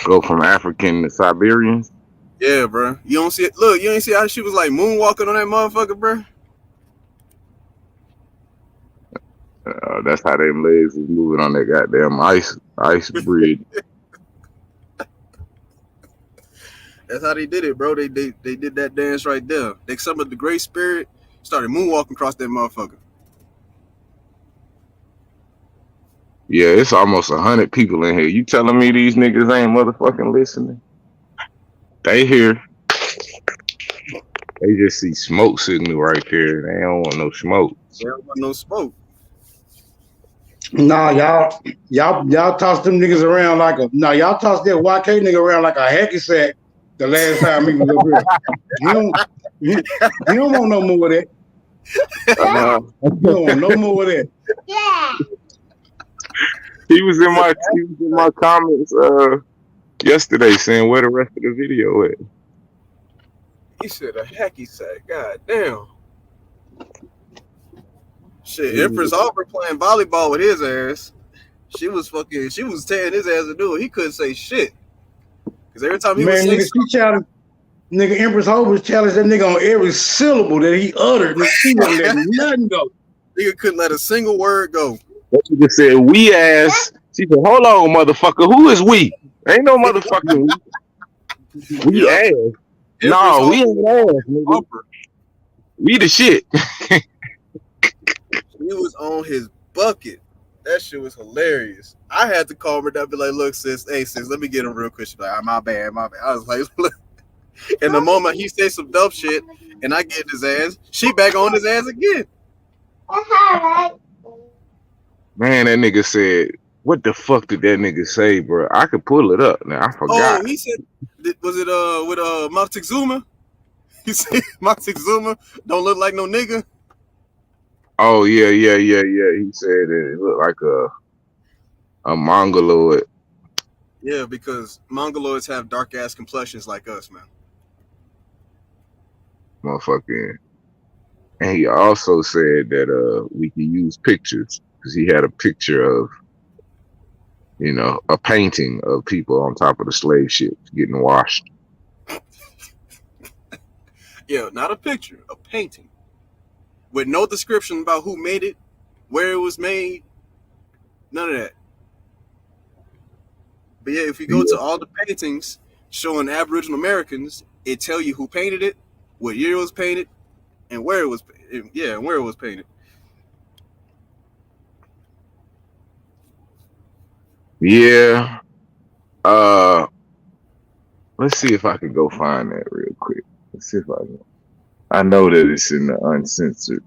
Speaker 5: go from African to Siberians?
Speaker 15: Yeah, bro. You don't see it. Look, you ain't see how she was like moonwalking on that motherfucker, bro.
Speaker 5: That's how them legs was moving on that goddamn ice bridge.
Speaker 15: That's how they did it, bro. They did that dance right there. They summoned the Great Spirit, started moonwalking across that motherfucker.
Speaker 5: Yeah, it's almost 100 people in here. You telling me these niggas ain't motherfucking listening? They here. They just see smoke signal right there. They don't want no smoke.
Speaker 15: They don't want no smoke.
Speaker 14: Nah, y'all toss them niggas around like y'all toss that YK nigga around like a hacky sack the last time he was up here. You don't want no more of that. You don't want no more of that.
Speaker 5: Yeah. He was in my comments yesterday saying where the rest of the video at.
Speaker 15: He said a hacky sack. God damn. Shit, Empress Aubrey playing volleyball with his ass. She was tearing his ass to do it. He couldn't say shit. Because every time he would say something,
Speaker 14: nigga, Empress Aubrey challenged that nigga on every syllable that he uttered. And she wouldn't let nothing go.
Speaker 15: Nigga couldn't let a single word go.
Speaker 5: That nigga said, we ass. She said, hold on, motherfucker. Who is we? Ain't no motherfucking we. We ass. No, we ain't ass, nigga. We the shit.
Speaker 15: He was on his bucket. That shit was hilarious. I had to call her down and be like, look, sis, let me get him real quick. She's like, my bad. I was like, look. And the moment he said some dope shit and I get his ass, she back on his ass again.
Speaker 5: Man, that nigga said, what the fuck did that nigga say, bro? I could pull it up now. I forgot.
Speaker 15: Oh, he said, was it with Moctezuma? He said Moctezuma don't look like no nigga.
Speaker 5: Oh yeah. He said it looked like a mongoloid.
Speaker 15: Yeah, because mongoloids have dark ass complexions like us, man.
Speaker 5: Motherfucking. And he also said that we can use pictures because he had a picture of, You know, a painting of people on top of the slave ship getting washed.
Speaker 15: Yeah, not a picture, a painting. With no description about who made it, where it was made, none of that. But yeah, if you go to all the paintings showing Aboriginal Americans, it tell you who painted it, what year it was painted, and where it was. Yeah, and where it was painted.
Speaker 5: Yeah. Let's see if I can go find that real quick. Let's see if I can. I know that it's in the uncensored.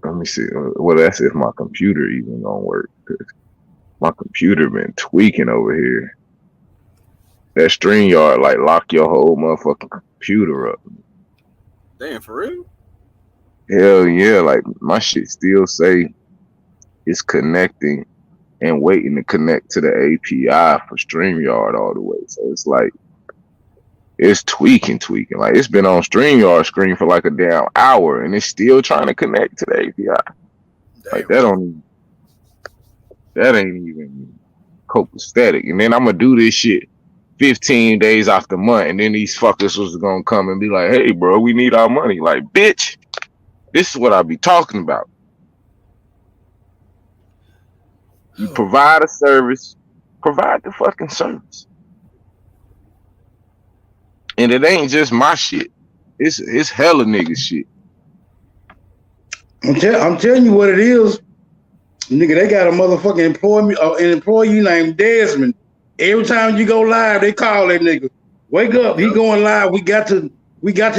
Speaker 5: Let me see. Well, that's if my computer even gonna work. My computer been tweaking over here. That StreamYard like lock your whole motherfucking computer up.
Speaker 15: Damn, for real?
Speaker 5: Hell yeah, like my shit still say it's connecting and waiting to connect to the API for StreamYard all the way. So it's like it's tweaking. Like it's been on StreamYard screen for like a damn hour and it's still trying to connect to the API. Damn. Like that ain't even copacetic. And then I'm gonna do this shit 15 days off the month, and then these fuckers was gonna come and be like, hey bro, we need our money. Like, bitch, this is what I be talking about. You provide a service, provide the fucking service. And it ain't just my shit. It's hella nigga shit.
Speaker 14: I'm telling you what it is. Nigga, they got a motherfucking employee named Desmond. Every time you go live, they call that nigga. Wake up, he going live. We got to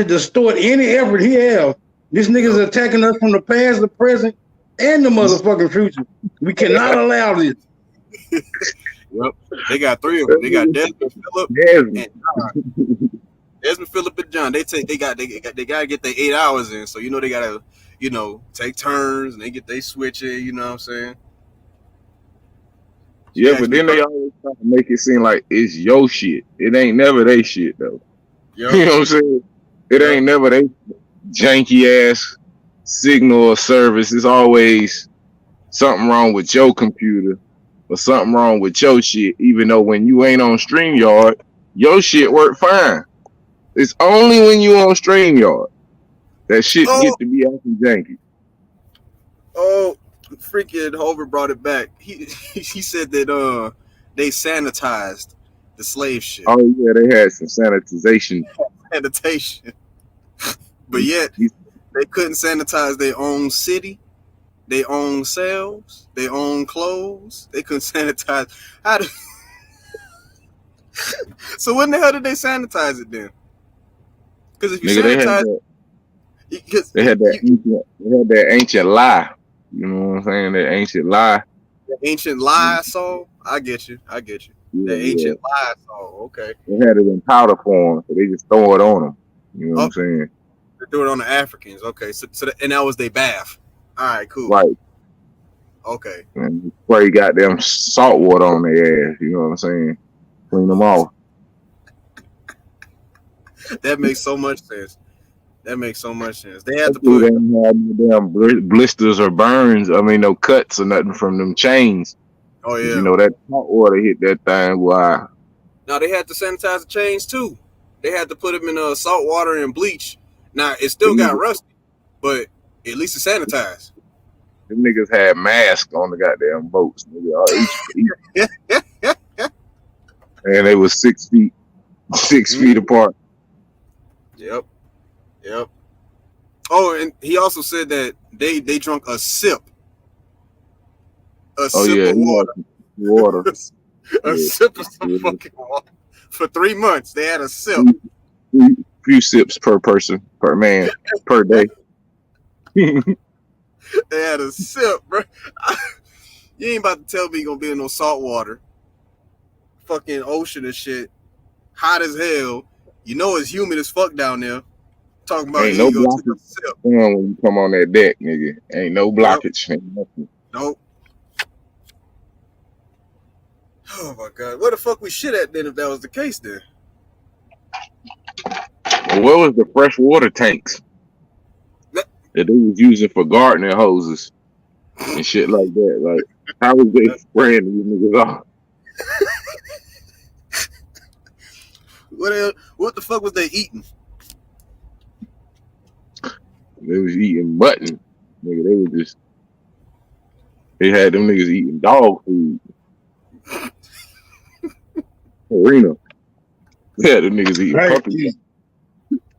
Speaker 14: distort any effort he have. This nigga's attacking us from the past, the present, and the motherfucking future. We cannot allow this.
Speaker 15: Yep. They got three of them. They got Desmond, Phillip, and John. Desmond, Phillip, and John. They gotta get their 8 hours in. So you know they gotta, take turns and they get they switch it, you know what I'm saying?
Speaker 5: Yeah, but then they always try to make it seem like it's your shit. It ain't never they shit though. Yep. You know what I'm saying? It ain't never they janky ass signal or service. It's always something wrong with your computer or something wrong with your shit, even though when you ain't on StreamYard, your shit work fine. It's only when you on StreamYard that shit get to be acting janky.
Speaker 15: Oh, freaking Hover brought it back. He said that they sanitized the slave ship.
Speaker 5: Oh yeah, they had some sanitation.
Speaker 15: But yet they couldn't sanitize their own city, their own cells, their own clothes. They couldn't sanitize. So when the hell did they sanitize it then? Because if you sanitize,
Speaker 5: they had that ancient lie. You know what I'm saying? That ancient lie.
Speaker 15: The ancient lie song. I get you. Yeah, the ancient lie song. Okay.
Speaker 5: They had it in powder form, so they just throw it on them. You know what I'm saying?
Speaker 15: They threw it on the Africans. Okay. So and that was their bath. All right. Cool.
Speaker 5: Right.
Speaker 15: Okay.
Speaker 5: And spray goddamn salt water on their ass. You know what I'm saying? Clean them off.
Speaker 15: That makes so much sense. They had to
Speaker 5: put. They didn't have no damn blisters or burns. I mean, no cuts or nothing from them chains.
Speaker 15: Oh yeah.
Speaker 5: You know that salt water hit that thing. Why?
Speaker 15: Now they had to sanitize the chains too. They had to put them in salt water and bleach. Now it still got rusty, but at least it's sanitized.
Speaker 5: Them niggas had masks on the goddamn boats. And they was 6 feet apart.
Speaker 15: Yep. Oh, and he also said that they drunk a sip. Of
Speaker 5: water.
Speaker 15: A sip of some fucking water. For 3 months, they had a sip.
Speaker 5: Few sips per person, per man, per day.
Speaker 15: They had a sip, bro. You ain't about to tell me you're gonna be in no salt water. Fucking ocean and shit. Hot as hell. You know it's humid as fuck down there. Talking about
Speaker 5: ain't no blockage when you come on that deck, nigga. Ain't no blockage.
Speaker 15: Nope.
Speaker 5: Ain't nothing.
Speaker 15: Nope. Oh my god. Where the fuck we shit at then if that was the case then?
Speaker 5: What was the fresh water tanks that they was using for gardening hoses? and shit like that. Like, how was they spraying these niggas off?
Speaker 15: What the fuck was they eating?
Speaker 5: They was eating mutton. Nigga, they had them niggas eating dog food. Arena. They had them niggas eating puppy.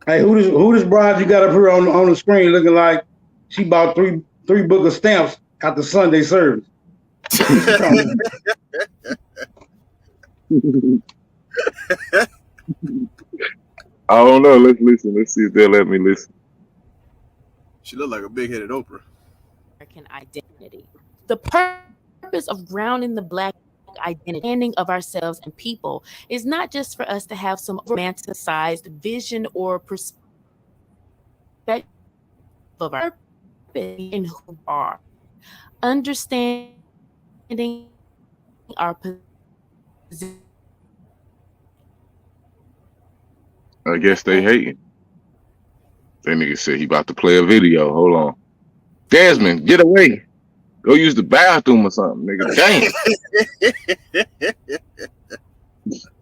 Speaker 14: Hey, who this bride you got up here on the screen looking like she bought three book of stamps at the Sunday service?
Speaker 5: I don't know. Let's listen. Let's see if they'll let me listen.
Speaker 15: She looked like a big-headed Oprah.
Speaker 16: American identity. The purpose of grounding the Black identity, understanding of ourselves and people, is not just for us to have some romanticized vision or perspective of our purpose in who we are. Understanding our position.
Speaker 5: I guess they hating. That nigga said he about to play a video. Hold on. Desmond, get away. Go use the bathroom or something, nigga. Damn.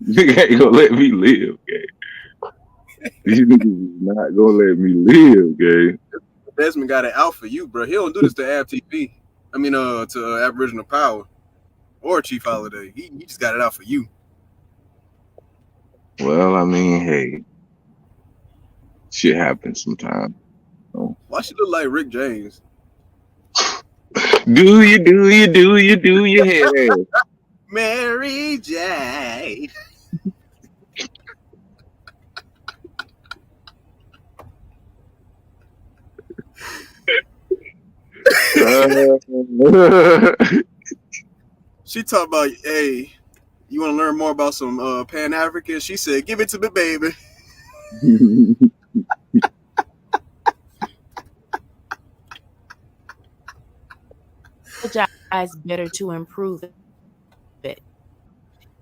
Speaker 5: Nigga ain't gonna let me live, gang. These niggas is not gonna let me live, gang.
Speaker 15: Desmond got it out for you, bro. He don't do this to AbTV. I mean, to Aboriginal Power or Chief Holiday. He just got it out for you.
Speaker 5: Well, I mean, hey, shit happens sometimes. So.
Speaker 15: Why she look like Rick James?
Speaker 5: Do you head ass?
Speaker 15: Mary J. She talked about, hey, you want to learn more about some Pan-Africans? She said, give it to me, baby.
Speaker 16: Apologize better to improve it.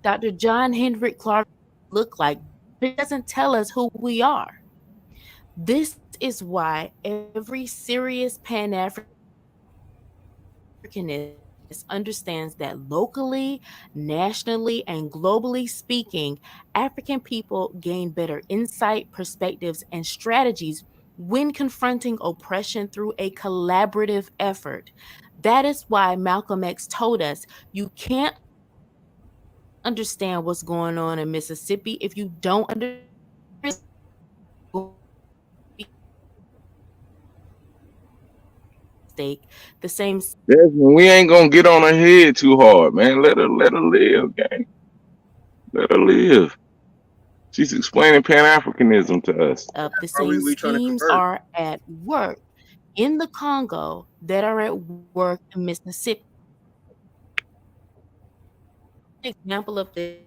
Speaker 16: Dr. John Hendrik Clark look like, but it doesn't tell us who we are. This is why every serious Pan-Africanist understands that locally, nationally, and globally speaking, African people gain better insight, perspectives, and strategies when confronting oppression through a collaborative effort. That is why Malcolm X told us you can't understand what's going on in Mississippi if you don't understand the same.
Speaker 5: Desmond, we ain't gonna get on her head too hard, man. Let her live, gang. Let her live. She's explaining Pan-Africanism to us.
Speaker 16: The same schemes are at work in the Congo that are at work in Mississippi. An example of the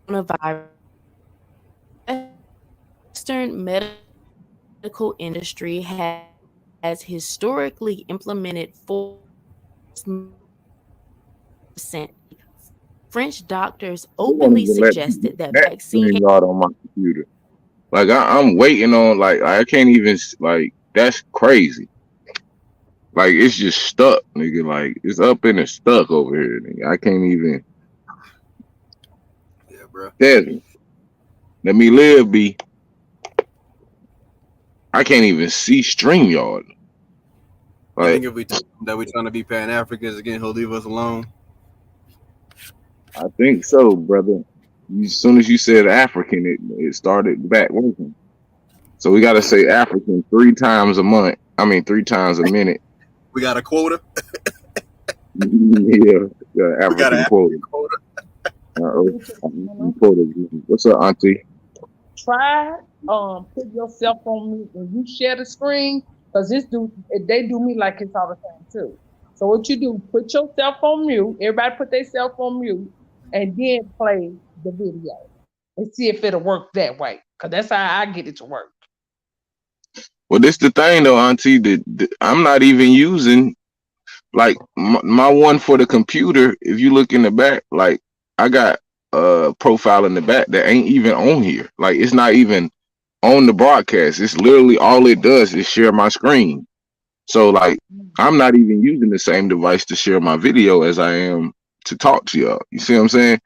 Speaker 16: coronavirus, Western medical industry has historically implemented 4%. French doctors openly suggested that vaccine
Speaker 5: on my computer. Like I'm waiting on, like I can't even, like that's crazy. Like it's just stuck, nigga. Like it's up and it's stuck over here, nigga. I can't even.
Speaker 15: Yeah, bro.
Speaker 5: Desmond, let me live, B. I can't even see StreamYard.
Speaker 15: I think if we tell him that we're trying to be Pan-Africans again, he'll leave us alone.
Speaker 5: I think so, brother. As soon as you said African, it started back working. So we got to say African 3 times a month. I mean, 3 times a minute.
Speaker 15: We got a quota.
Speaker 5: Yeah, African quota. What's up, Auntie?
Speaker 17: Try put yourself on mute when you share the screen, because they do me like it's all the time too. So what you do, put yourself on mute. Everybody put themselves on mute, and then play the video and see if it'll work that way. Because that's how I get it to work.
Speaker 5: Well, this the thing though, Auntie. That I'm not even using, like my one for the computer. If you look in the back, like I got a profile in the back that ain't even on here. Like it's not even on the broadcast. It's literally all it does is share my screen. So like, I'm not even using the same device to share my video as I am to talk to y'all. You see what I'm saying?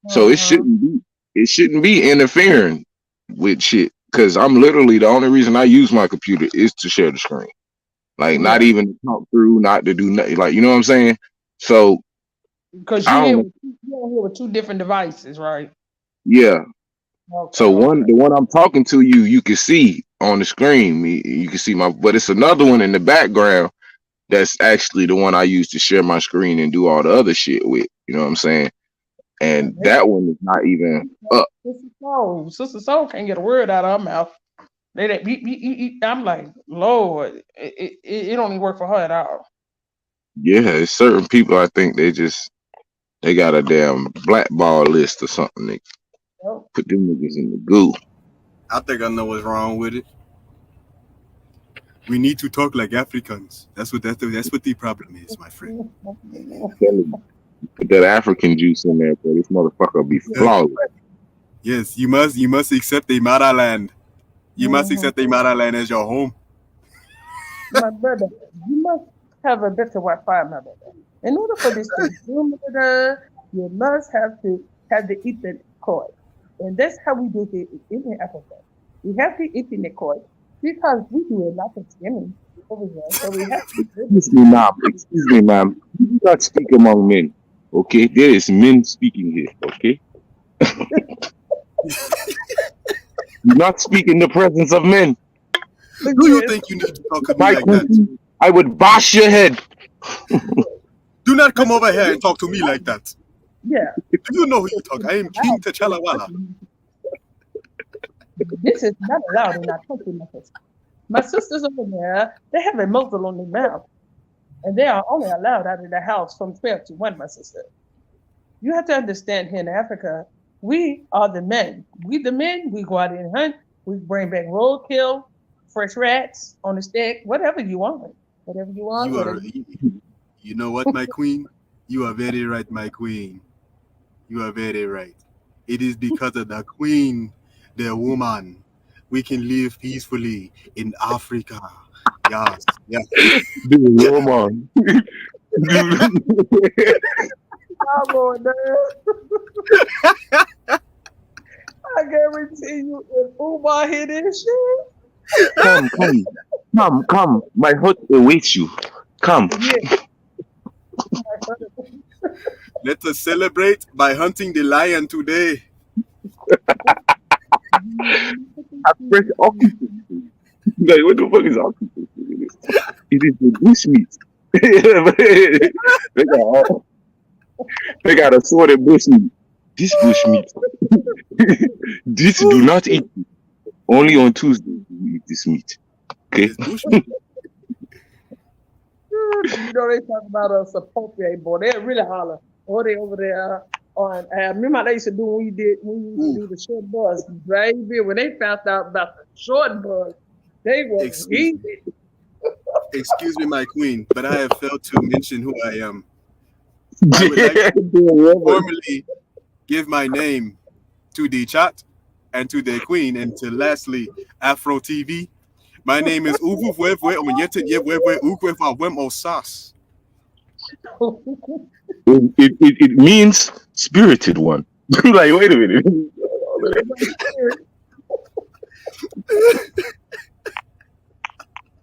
Speaker 5: So it shouldn't be interfering with shit. Cause I'm literally the only reason I use my computer is to share the screen. Like not even to talk through, not to do nothing. Like, you know what I'm saying? So
Speaker 17: because you're here with two different devices, right?
Speaker 5: Yeah. So the one I'm talking to you can see on the screen. You can see but it's another one in the background that's actually the one I use to share my screen and do all the other shit with. You know what I'm saying? And that one is not even up.
Speaker 17: Sister Soul can't get a word out of her mouth. I'm like, Lord, it don't even work for her at all.
Speaker 5: Yeah, it's certain people I think they got a damn blackball list or something. They put them niggas in the goo.
Speaker 15: I think I know what's wrong with it. We need to talk like Africans. That's what the problem is, my friend.
Speaker 5: Put that African juice in there, but this motherfucker will be flawless.
Speaker 15: Yes, you must accept a motherland. You must accept a motherland as your home.
Speaker 17: My brother, you must have a better Wi-Fi, my brother. In order for this to do, you must have to have the Ethernet cord. And that's how we do it in Africa. We have the Ethernet cord because we do a lot of scamming over here. So we have to.
Speaker 5: Excuse me, ma'am. You do not speak among men. Okay? There is men speaking here, okay? Do not speak in the presence of men.
Speaker 15: Do you think you need to talk to me like that?
Speaker 5: I would bash your head.
Speaker 15: Do not come over here and talk to me like that.
Speaker 17: Yeah.
Speaker 15: Do you know who you talk? I am King T'Challa Walla.
Speaker 17: This is not allowed in our country, my sister. My sisters over there, they have a muzzle on their mouth. And they are only allowed out of the house from 12 to 1, my sister. You have to understand here in Africa, we are the men. We the men, we go out and hunt. We bring back roadkill, fresh rats on the stick, whatever you want. Whatever you want.
Speaker 15: You know what, my queen? You are very right, my queen. You are very right. It is because of the queen, the woman, we can live peacefully in Africa. Yes, yes.
Speaker 5: The woman.
Speaker 17: Come on, man. I guarantee you, if Umar hit this shit.
Speaker 5: Come. My heart awaits you. Come.
Speaker 17: Yeah.
Speaker 15: Let us celebrate by hunting the lion today.
Speaker 5: Fresh occupancy. Like, what the fuck is occupancy? It is the bush meat. They got assorted bush meat. This bush meat. This do not eat. Only on Tuesday we eat this meat. Okay.
Speaker 17: You know they talk about us appropriate, boy. They really holler. Or they over there on. Remember how they used to do when we used to do the short bus, baby. When they found out about the short bus, they were heated.
Speaker 15: Excuse me, my queen, but I have failed to mention who I am. I would like to formally give my name to the chat and to the queen, and to lastly Afro TV. My name is Uvu Vwevwe Onyete Yevwevwe Ukwefa Wem Osas.
Speaker 5: It means spirited one. Like, wait a minute.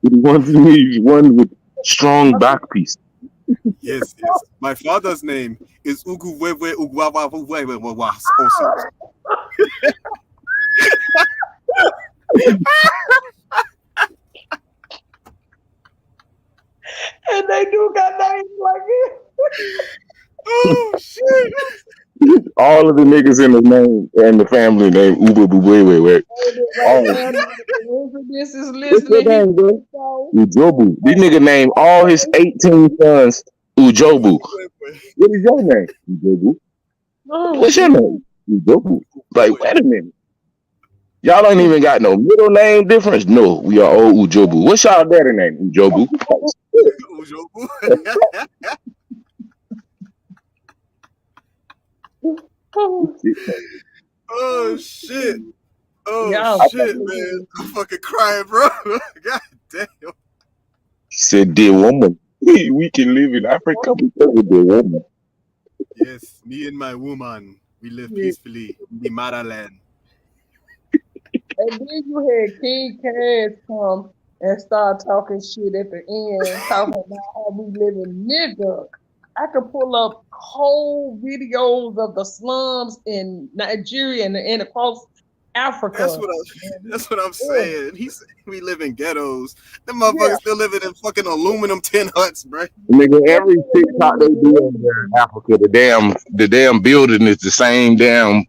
Speaker 5: It means one with strong back piece.
Speaker 15: Yes. My father's name is Ugu Wewe Ugwawa Osas.
Speaker 17: And they do got names like it.
Speaker 15: Oh shit!
Speaker 5: All of the niggas in the name and the family name Uba Bubwewe.
Speaker 17: This is listening.
Speaker 5: Ujobu. This nigga named all his 18 sons Ujobu. What is your name? Ujobu. What's your name? Ujobu. Like, wait a minute. Y'all don't even got no middle name difference. No, we are all Ujobu. What's y'all daddy name? Ujobu.
Speaker 15: Ujobu. Oh shit! Oh shit, man! I'm fucking crying, bro. God damn.
Speaker 5: Said dear woman. We can live in Africa because of the woman.
Speaker 15: Yes, me and my woman, we live peacefully in the motherland.
Speaker 17: And then you had King Cass come and start talking shit at the end, talking about how we living nigga. I could pull up whole videos of the slums in Nigeria and across Africa.
Speaker 15: That's what I'm saying. He said we live in ghettos. Them motherfuckers still living in fucking aluminum tin huts, bro.
Speaker 5: Nigga, every TikTok they do over there in Africa, the damn building is the same damn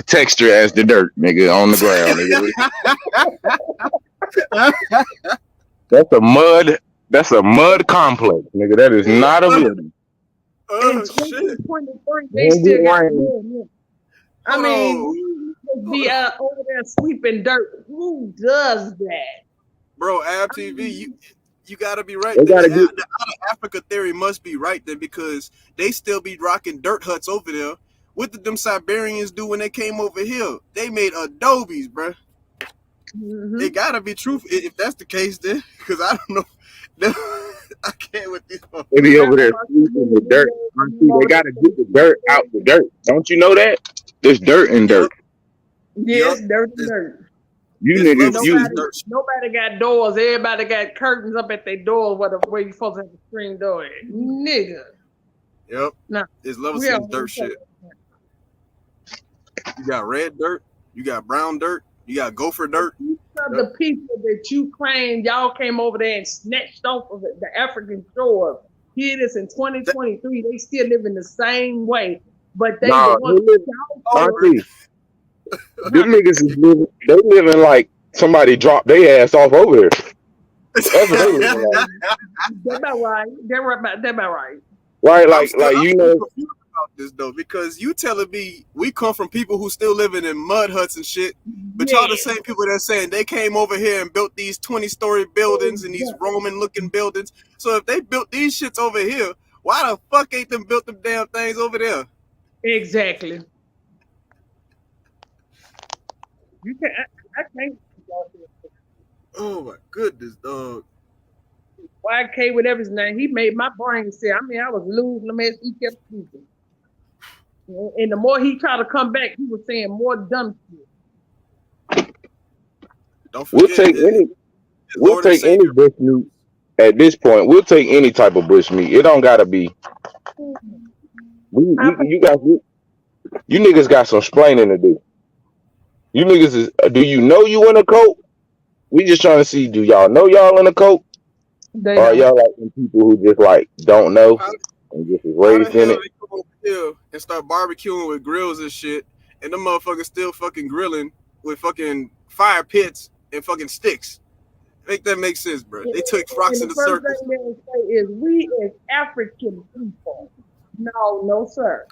Speaker 5: texture as the dirt, nigga, on the ground. Nigga. That's a mud complex, nigga. That is not a building.
Speaker 17: In 2023, they still got buildings. I mean, we be out over there sweeping dirt. Who does that?
Speaker 15: Bro, Ab TV, you gotta be right.
Speaker 5: The
Speaker 15: out of Africa theory must be right then, because they still be rocking dirt huts over there. What did them Siberians do when they came over here? They made adobes, bro.
Speaker 17: Mm-hmm.
Speaker 15: It gotta be true if that's the case, then, because I don't know. I can't with this.
Speaker 5: They be over there sweeping the dirt. They gotta get the dirt out the dirt. Don't you know that? There's dirt in dirt.
Speaker 17: Yes, dirt and dirt.
Speaker 5: You niggas,
Speaker 17: nobody got doors. Everybody got curtains up at their door where you supposed to have the screen door at. Nigga.
Speaker 15: Yep.
Speaker 17: Nah,
Speaker 15: it's levels in dirt shit. You got red dirt. You got brown dirt. You got gopher dirt.
Speaker 17: The people that you claim y'all came over there and snatched off of the African shores. Here it is in 2023. They still living the same way. But they the ones
Speaker 5: them niggas is living like somebody dropped their ass off over there. That's what they living like.
Speaker 17: That's about right. That's about right.
Speaker 5: Right, like you know.
Speaker 15: About this though, because you telling me we come from people who still living in mud huts and shit, but y'all the same people that saying they came over here and built these 20-story buildings and these Roman-looking buildings. So if they built these shits over here, why the fuck ain't them built them damn things over there?
Speaker 17: Exactly. You can't. I can't.
Speaker 15: Oh my goodness, dog.
Speaker 17: YK, whatever his name, he made my brain sick. I mean, I was losing them as he kept speaking. And the more he tried to come back, he was saying more dumb shit.
Speaker 15: Don't forget,
Speaker 5: we'll take any bush meat at this point. We'll take any type of bush meat. It don't gotta be. You niggas got some splaining to do. You niggas do you know you in a cult? We just trying to see, do y'all know y'all in a cult? Or are y'all like some people who just like don't know and just is raised in it?
Speaker 15: They come over here and start barbecuing with grills and shit, and them motherfuckers still fucking grilling with fucking fire pits and fucking sticks. Make that make sense, bro? They took rocks in the circle.
Speaker 17: The first thing they say is we as African people. No, sir.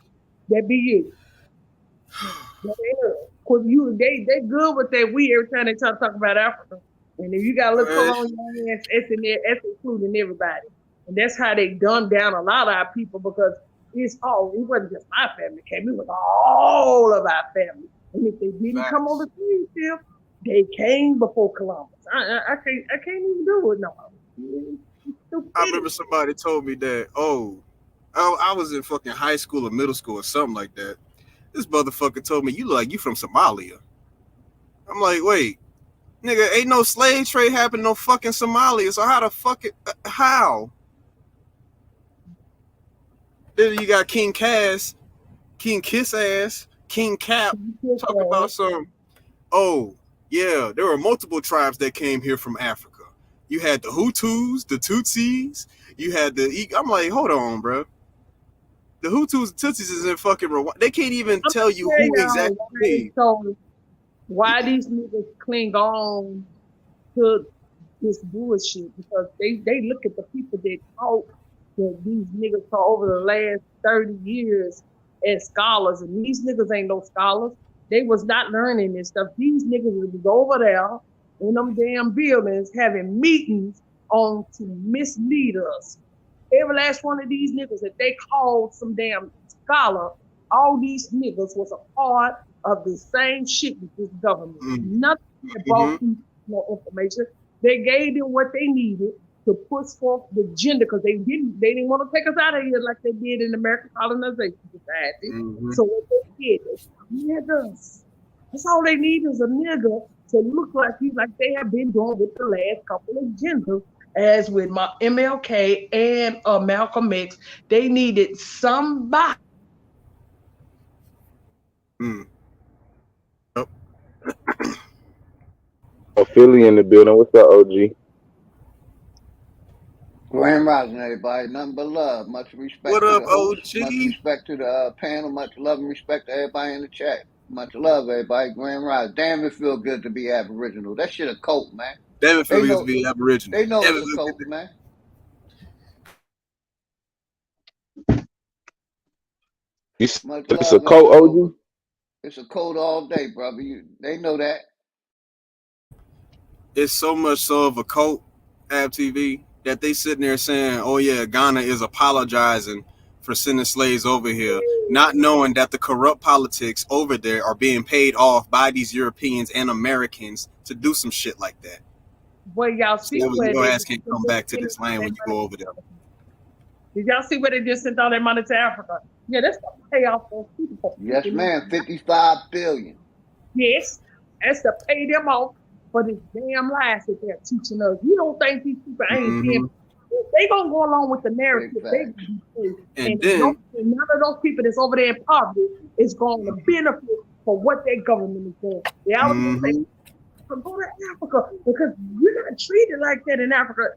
Speaker 17: That be you. Cause they good with that we every time they try to talk about Africa. And if you got a little color on your ass, it's in there, that's including everybody. And that's how they dumb down a lot of our people, because it wasn't just my family came, it was all of our family. And if they didn't come on the screen still, they came before Columbus. I can't even do it no.
Speaker 15: I remember somebody told me that, I was in fucking high school or middle school or something like that. This motherfucker told me, you look like you from Somalia. I'm like, wait, nigga, ain't no slave trade happening no fucking Somalia. So how the fuck how? Then you got King Cass, King Kiss Ass, King Cap, talk about some, there were multiple tribes that came here from Africa. You had the Hutus, the Tutsis, you had I'm like, hold on, bro. The Hutus and Tutsis is in fucking Rwanda. They can't even tell you who exactly.
Speaker 17: So why these niggas cling on to this bullshit? Because they look at the people that taught that these niggas for over the last 30 years as scholars, and these niggas ain't no scholars. They was not learning this stuff. These niggas was over there in them damn buildings having meetings on to mislead us. Every last one of these niggas that they called some damn scholar, all these niggas was a part of the same shit with this government. Nothing that brought them no information. They gave them what they needed to push forth the agenda because they didn't want to take us out of here like they did in American colonization society.
Speaker 15: Mm-hmm.
Speaker 17: So what they did, they niggas. That's all they need is a nigga to look like they have been doing with the last couple of genders. As with my MLK and Malcolm X, they needed somebody.
Speaker 5: Philly in the building. What's up, OG?
Speaker 18: Grand Rising, everybody. Nothing but love. Much respect
Speaker 15: What
Speaker 18: to
Speaker 15: up,
Speaker 18: the host.
Speaker 15: OG?
Speaker 18: Much respect to the panel. Much love and respect to everybody in the chat. Much love, everybody. Grand Rising. Damn, it feel good to be Aboriginal. That shit a cult, man.
Speaker 15: Damn, it feel good to be Aboriginal.
Speaker 18: They know it's a cult, man. Much
Speaker 5: It's
Speaker 18: love,
Speaker 5: a cult, OG?
Speaker 18: It's a cult all day, brother. They know that.
Speaker 15: It's so much so of a cult, Ab TV, that they sitting there saying, oh yeah, Ghana is apologizing for sending slaves over here, not knowing that the corrupt politics over there are being paid off by these Europeans and Americans to do some shit like that.
Speaker 17: Well, y'all see
Speaker 15: so
Speaker 17: where
Speaker 15: your ass can't come back to this land when you go over there.
Speaker 17: Did y'all see where they just sent all their money to Africa? Yeah, that's to pay off those people.
Speaker 18: Yes, ma'am. 55 billion.
Speaker 17: Yes, that's to pay them off for this damn lies that they're teaching us. You don't think these people ain't being? They gonna go along with the narrative. They gonna be and then none of those people that's over there in poverty is going to benefit for what their government is doing. They always gonna say, go to Africa because you're not treated like that in Africa.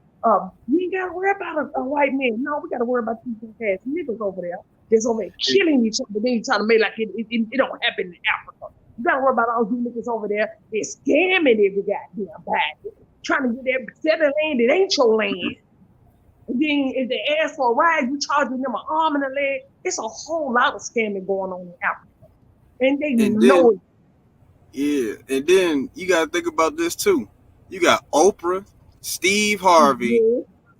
Speaker 17: You ain't gotta worry about a white man. No, we gotta worry about these ass niggas over there. That's over there killing each other. Then you trying to make like it don't happen in Africa. You gotta worry about all you niggas over there. They're scamming every goddamn body, trying to get that set of land that ain't your land. And then if they ask for a ride, you charging them an arm and a leg. It's a whole lot of scamming going on in Africa, and they know it.
Speaker 15: Yeah, and then you got to think about this too. You got Oprah, Steve Harvey,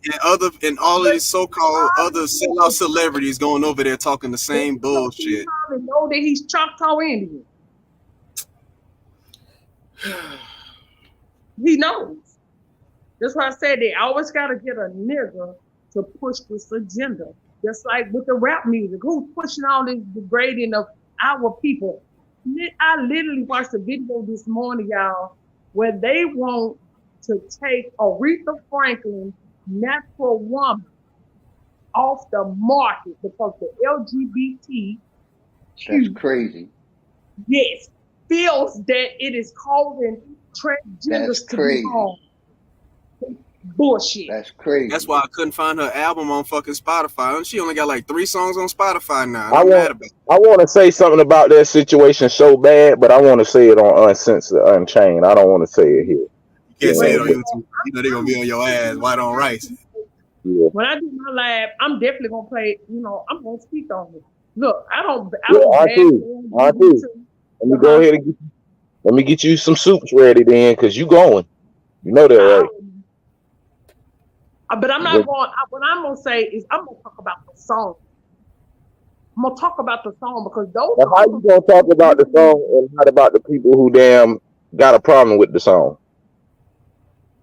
Speaker 15: and all of these so-called other sellout celebrities going over there talking the same bullshit.
Speaker 17: Steve Harvey know that he's Choctaw Indian. He knows. That's why I said they always got to get a nigga to push this agenda. Just like with the rap music, who's pushing all this degrading of our people? I literally watched a video this morning, y'all, where they want to take Aretha Franklin, Natural Woman, off the market because the LGBT.
Speaker 18: That's crazy.
Speaker 17: Yes, feels that it is causing transgenders to be harmed. Bullshit.
Speaker 18: That's crazy.
Speaker 15: That's why I couldn't find her album on fucking Spotify. She only got like 3 songs on Spotify now.
Speaker 5: I want to say something about that situation so bad, but I want to say it on Uncensored, Unchained. I don't want to say it here.
Speaker 15: You can't say it on YouTube. You know they're going to be on your ass, white on rice.
Speaker 5: Yeah.
Speaker 17: When I do my live, I'm definitely going to play, I'm going to speak on it. Look, I don't
Speaker 5: I do. Let me go ahead and let me get you some soups ready then, because you going. You know that, right?
Speaker 17: But I'm not going. What I'm gonna say is I'm gonna talk about the song. I'm gonna talk about the song because those.
Speaker 5: Now, how you gonna talk about the song and not about the people who damn got a problem with the song?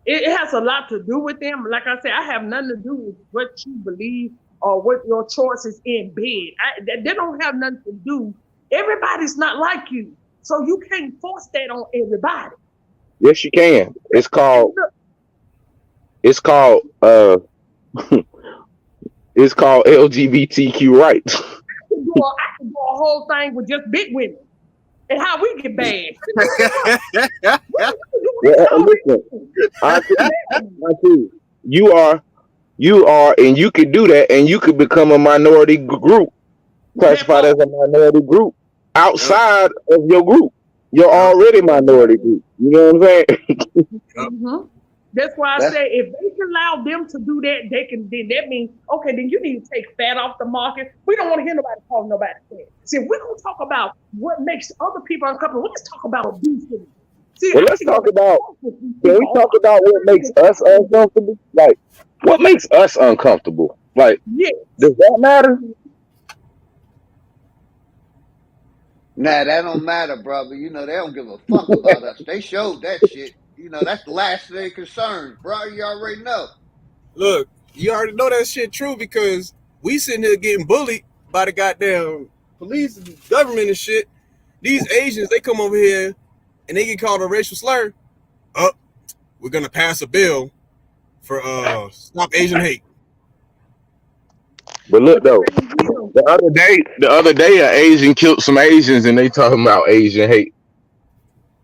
Speaker 17: It has a lot to do with them. Like I said, I have nothing to do with what you believe or what your choices in bed. They don't have nothing to do. Everybody's not like you, so you can't force that on everybody.
Speaker 5: Yes, you can. It's called it's called LGBTQ rights.
Speaker 17: I can do a whole thing with just big women and how we get bad.
Speaker 5: Listen, I see. You are, and you could do that, and you could become a minority group, classified as a minority group outside of your group. You're already minority group. You know what I'm saying?
Speaker 17: Mm-hmm. That's why I say if they can allow them to do that, they can. Then that means okay. Then you need to take fat off the market. We don't want to hear nobody call nobody fat. See, if we're gonna talk about what makes other people uncomfortable, let's talk about obesity. See,
Speaker 5: well, let's talk about. Can we talk about what makes us uncomfortable? Like, what makes us uncomfortable? Like, does that matter?
Speaker 18: Nah, that don't matter, brother. They don't give a fuck about us. They showed that shit. That's the last of their concerns, bro. You already know.
Speaker 15: Look, you already know that shit true because we sitting here getting bullied by the goddamn police and government and shit. These Asians, they come over here and they get called a racial slur. Oh, we're gonna pass a bill for stop Asian hate.
Speaker 5: But look though, the other day, an Asian killed some Asians, and they talking about Asian hate.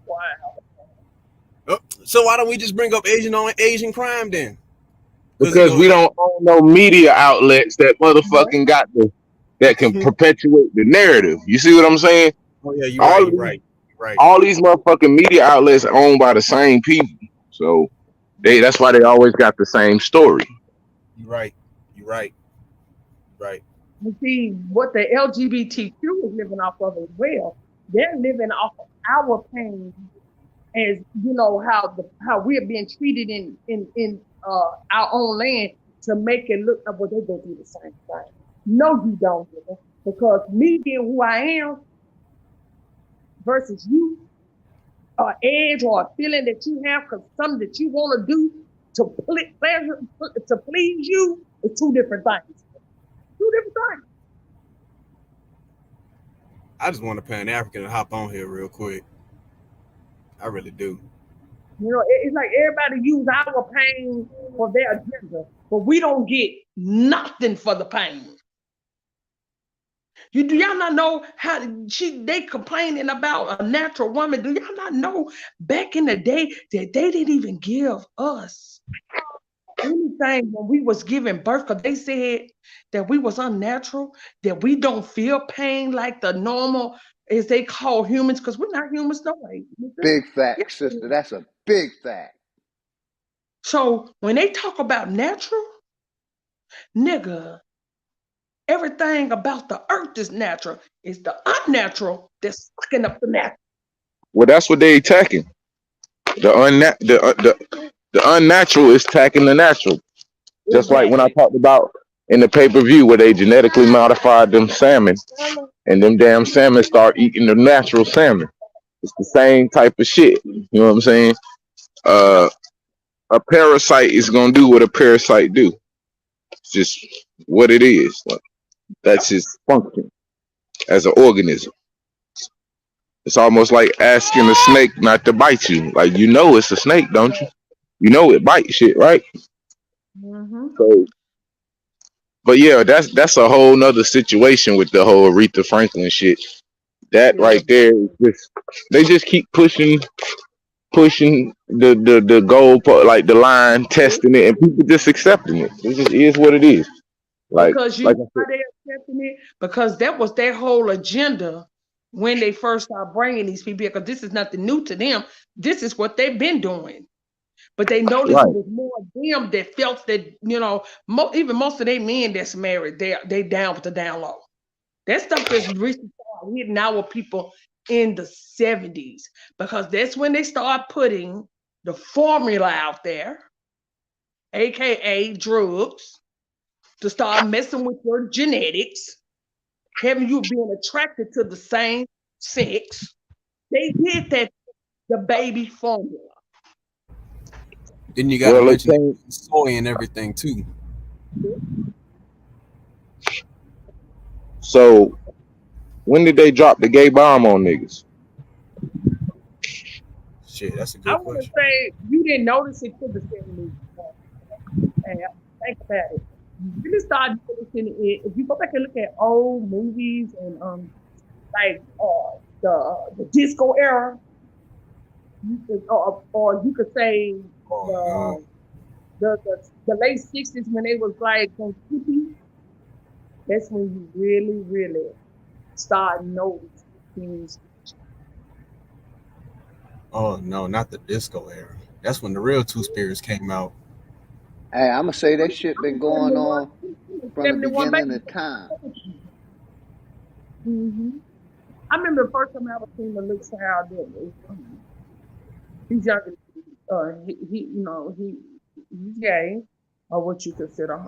Speaker 17: Wow.
Speaker 15: Oh, so why don't we just bring up Asian crime then?
Speaker 5: Because we don't own no media outlets that motherfucking got that can perpetuate the narrative. You see what I'm saying?
Speaker 15: Oh yeah, you're right.
Speaker 5: All these motherfucking media outlets are owned by the same people, so that's why they always got the same story.
Speaker 15: You're right.
Speaker 17: You see, what the LGBTQ is living off of as well. They're living off of our pain, as you know how we're being treated in our own land to make it look like, well, they go do the same thing. No, you don't, because me being who I am versus you, or edge or a feeling that you have because something that you want to do to please you is two different things. Two different things.
Speaker 15: I just want a Pan-African to hop on here real quick. I really do.
Speaker 17: You know, it's like everybody use our pain for their agenda, but we don't get nothing for the pain. Do y'all not know how they complaining about a natural woman? Do y'all not know back in the day that they didn't even give us anything when we was giving birth, because they said that we was unnatural, that we don't feel pain like the normal, as they call humans, because we're not humans no way.
Speaker 18: Big fact, sister. That's a big fact.
Speaker 17: So when they talk about natural, nigga, everything about the earth is natural. It's the unnatural that's sucking up the natural.
Speaker 5: Well, that's what they attacking. The unnatural is attacking the natural. Just like when I talked about in the pay-per-view where they genetically modified them salmon, and them damn salmon start eating the natural salmon. It's the same type of shit. You know what I'm saying? A parasite is gonna do what a parasite do. It's just what it is. Like, that's its function as an organism. It's almost like asking a snake not to bite you. Like, you know it's a snake, don't you? You know it bites shit, right?
Speaker 17: Mm-hmm.
Speaker 5: So, but yeah, that's a whole nother situation with the whole Aretha Franklin shit. That right there is just, they just keep pushing the goal, like the line, testing it, and people just accepting it. It just is what it is. Like,
Speaker 17: because you know why they accepting it? Because that was their whole agenda when they first started bringing these people, because this is nothing new to them. This is what they've been doing. But they noticed it was more of them that felt that, you know, even most of their men that's married, they down with the down low. That stuff is recently hitting our people in the 70s, because that's when they start putting the formula out there, aka drugs, to start messing with your genetics, having you being attracted to the same sex. They did that, the baby formula.
Speaker 15: Then you got to mention soy and everything too.
Speaker 5: So, when did they drop the gay bomb on niggas?
Speaker 15: Shit, that's a good question.
Speaker 17: I want to say you didn't notice it till the 70s. And think about it. You really start noticing it if you go back and look at old movies and like the disco era, or you could say the late 60s when they was like hippie. That's when you really, really start noticing things.
Speaker 15: Oh no, not the disco era. That's when the real Two Spirits came out.
Speaker 18: Hey, I'm gonna say that shit been going on from the beginning of time.
Speaker 17: Mm-hmm. I remember the first time I ever seen the little child that he's younger. He's gay, or what you consider.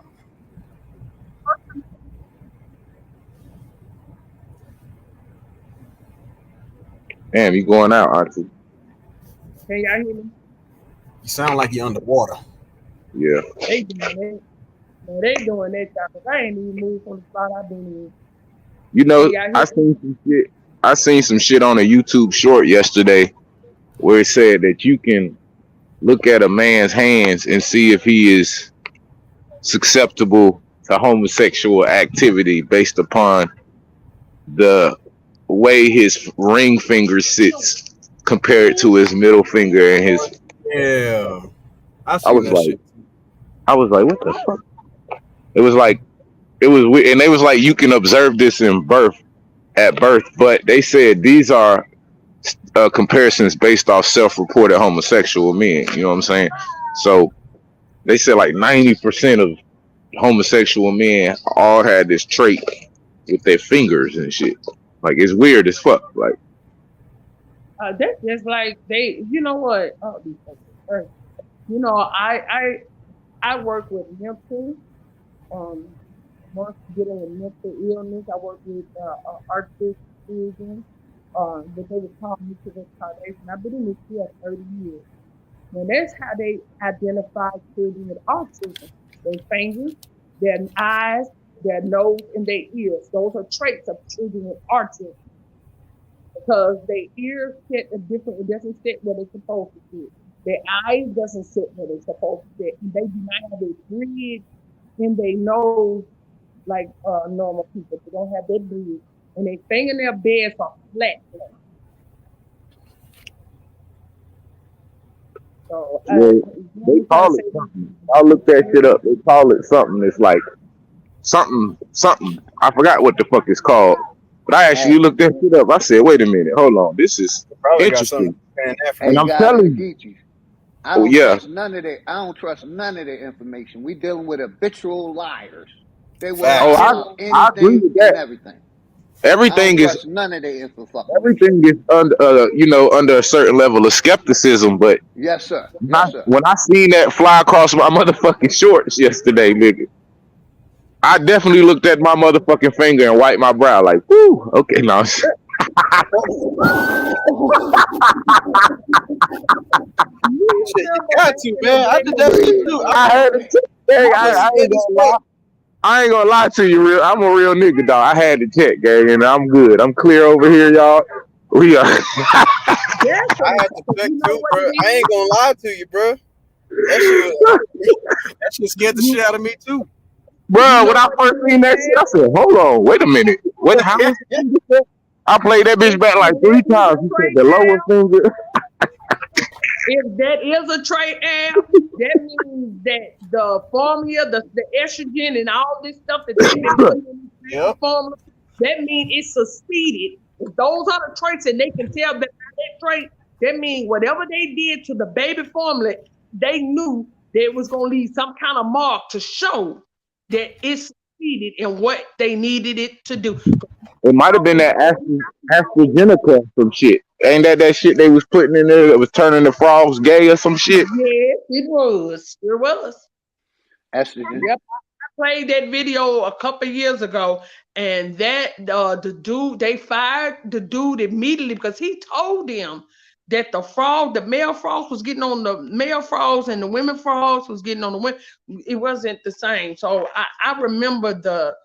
Speaker 5: Damn, you going out, Auntie?
Speaker 17: Can y'all hear me?
Speaker 15: You sound like you're underwater.
Speaker 5: Yeah.
Speaker 17: They doing that. Man, they doing that stuff. 'Cause I ain't even moved from the spot I've been in.
Speaker 5: You know,
Speaker 17: Yeah,
Speaker 5: I seen some shit. I seen some shit on a YouTube short yesterday where it said that you can look at a man's hands and see if he is susceptible to homosexual activity based upon the way his ring finger sits compared to his middle finger and his.
Speaker 15: Yeah,
Speaker 5: I was
Speaker 15: that
Speaker 5: like,
Speaker 15: shit.
Speaker 5: what the fuck? It was like, it was weird, and they was like, you can observe this at birth, but they said these are comparisons based off self-reported homosexual men. You know what I'm saying? So they said like 90% of homosexual men all had this trait with their fingers and shit. Like, it's weird as fuck. Like,
Speaker 17: that's just like they. You know what? Oh, these folks are crazy. You know, I work with mental. Once dealing with mental illness, I work with autism. But they would call me to this foundation. I've been in this field 30 years. And that's how they identify children with autism. Their fingers, their eyes, their nose, and their ears. Those are traits of children with autism. Because their ears sit a different, it doesn't sit where they're supposed to sit. Their eyes doesn't sit where they're supposed to sit. And they do not have a bridge in their nose like normal people. They don't have that bridge. And their fingernail beds are flat. So
Speaker 5: they call it something. I looked that shit up. They call it something. It's like something. I forgot what the fuck it's called. But I actually looked that shit up. I said, wait a minute, hold on. This is interesting. And I'm telling you.
Speaker 18: I don't trust none of that. I don't trust none of their information. We dealing with habitual liars. They will
Speaker 5: I agree with that.
Speaker 18: And everything.
Speaker 5: Everything is
Speaker 18: none of their info.
Speaker 5: Everything is under a certain level of skepticism. But
Speaker 18: yes, sir.
Speaker 5: When I seen that fly across my motherfucking shorts yesterday, nigga, I definitely looked at my motherfucking finger and wiped my brow like, whoo, okay, now.
Speaker 15: You got to, man. I did that shit too.
Speaker 5: I had to check. I ain't gonna lie to you, I'm a real nigga, dog. I had to check, gang, and I'm good. I'm clear over here, y'all. We are.
Speaker 15: I had to check too, bro. I ain't gonna lie to you, bro. That shit scared the shit out of me too.
Speaker 5: Bro, when I first seen that shit, I said, hold on, wait a minute. What? How? I played that bitch back like 3 times. He said the lower finger.
Speaker 17: If that is a trait, that means that the formula, the estrogen, and all this stuff that they've been putting in the formula, that means it's succeeded. If those are the traits, and they can tell that trait, that means whatever they did to the baby formula, they knew there was going to leave some kind of mark to show that it succeeded in what they needed it to do.
Speaker 5: It might have been that AstraZeneca some shit. Ain't that shit they was putting in there that was turning the frogs gay or some shit?
Speaker 17: Yeah, it was. It was.
Speaker 18: Estrogen.
Speaker 17: Yep. I played that video a couple years ago, and that the dude, they fired the dude immediately because he told them that the male frogs was getting on the male frogs and the women frogs was getting on the women. It wasn't the same. So I remember the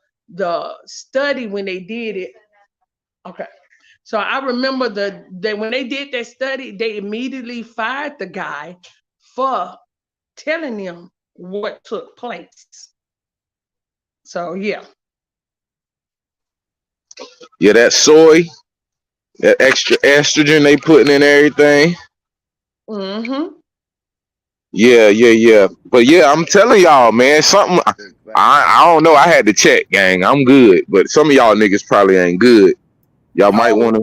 Speaker 17: study when they did it. Okay. So I remember that when they did that study, they immediately fired the guy for telling them what took place. So yeah.
Speaker 5: Yeah, that soy, that extra estrogen they putting in everything.
Speaker 17: Mm-hmm.
Speaker 5: Yeah. But yeah, I'm telling y'all, man, something I don't know. I had to check, gang. I'm good, but some of y'all niggas probably ain't good. Y'all might want to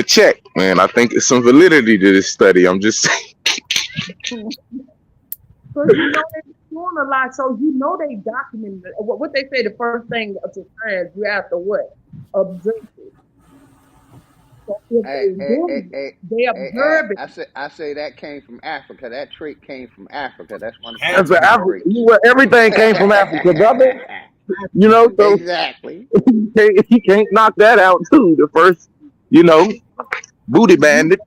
Speaker 5: check, man. I think there's some validity to this study. I'm just saying.
Speaker 17: So you know they're doing a lot. So you know they documented it. What they say the first thing to trans, you have to what? Observe it. So if they observe it.
Speaker 18: I say that came from Africa. That trait came from Africa. That's one of
Speaker 5: the everything came from Africa, brother. You know, so
Speaker 18: exactly.
Speaker 5: He can't knock that out too. The first, booty bandit.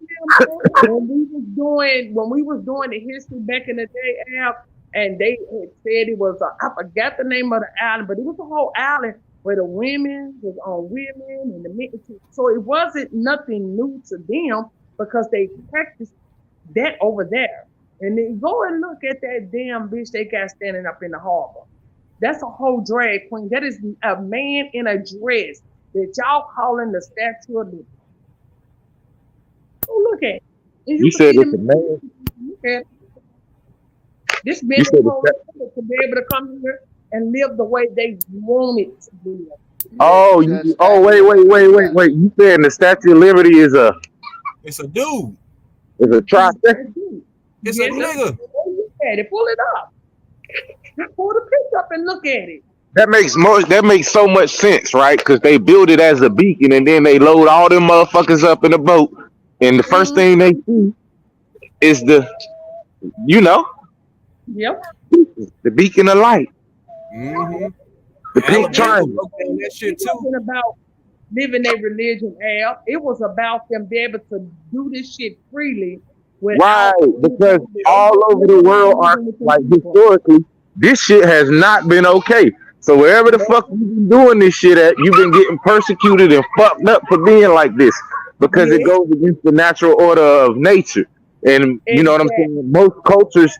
Speaker 17: when we was doing the history back in the day, Al, and they had said it was I forgot the name of the island, but it was a whole island where the women was on women and the men. So it wasn't nothing new to them because they practiced that over there. And then go and look at that damn bitch they got standing up in the harbor. That's a whole drag queen. That is a man in a dress that y'all calling the Statue of Liberty. Oh, look at it.
Speaker 5: You said it's a man.
Speaker 17: Look at it. This man is to be able to come here and live the way they wanted to live.
Speaker 5: Oh, wait. You said the Statue of Liberty is a...
Speaker 9: It's a dude.
Speaker 5: It's a trifecta.
Speaker 9: It's a nigga.
Speaker 17: Look at it. Pull it up. Just pull the picture up and look at it.
Speaker 5: That makes so much sense, right? Because they build it as a beacon and then they load all them motherfuckers up in a boat. And the first thing they see is the beacon of light.
Speaker 9: Mm-hmm.
Speaker 5: The pink triangle.
Speaker 17: That shit too. It wasn't about living their religion, Al. It was about them being able to do this shit freely.
Speaker 5: Right, because all over the world are like historically, this shit has not been okay. So wherever the fuck you been doing this shit at, you've been getting persecuted and fucked up for being like this because it goes against the natural order of nature. And you know what I'm saying? Most cultures,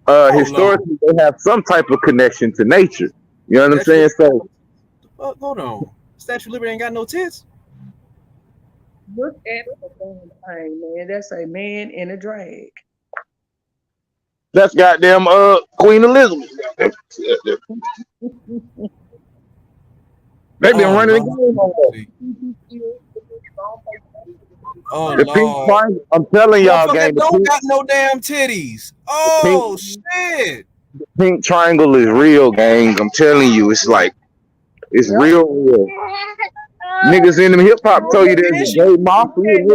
Speaker 5: historically, they have some type of connection to nature. You know what I'm saying? So,
Speaker 9: hold on, Statue of Liberty ain't got no tits.
Speaker 17: Look at the thing, man. That's a man in a drag.
Speaker 5: That's goddamn Queen Elizabeth. They've been running the game on that. The pink triangle, I'm telling y'all, gang.
Speaker 9: Don't got no damn titties. Oh shit!
Speaker 5: The pink triangle is real, gang. I'm telling you, it's like it's real. Niggas in them hip hop told you there's a gay mafia.
Speaker 9: And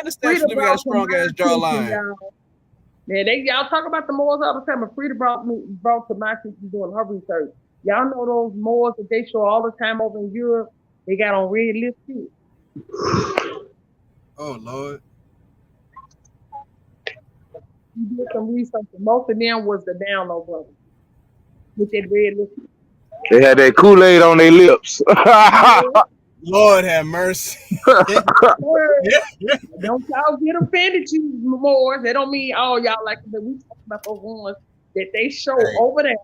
Speaker 9: the Statue got a strong ass jawline.
Speaker 17: Man, y'all talk about the Moors all the time, but Frida brought to my attention doing her research. Y'all know those Moors that they show all the time over in Europe. They got on red lipstick.
Speaker 9: Oh Lord.
Speaker 17: You did some research. Most of them was the download brothers with that red lipstick.
Speaker 5: They had that Kool-Aid on their lips.
Speaker 9: Lord have mercy.
Speaker 17: Don't y'all get offended, you Moors. They don't mean all y'all like that. We talk about those ones that they show over there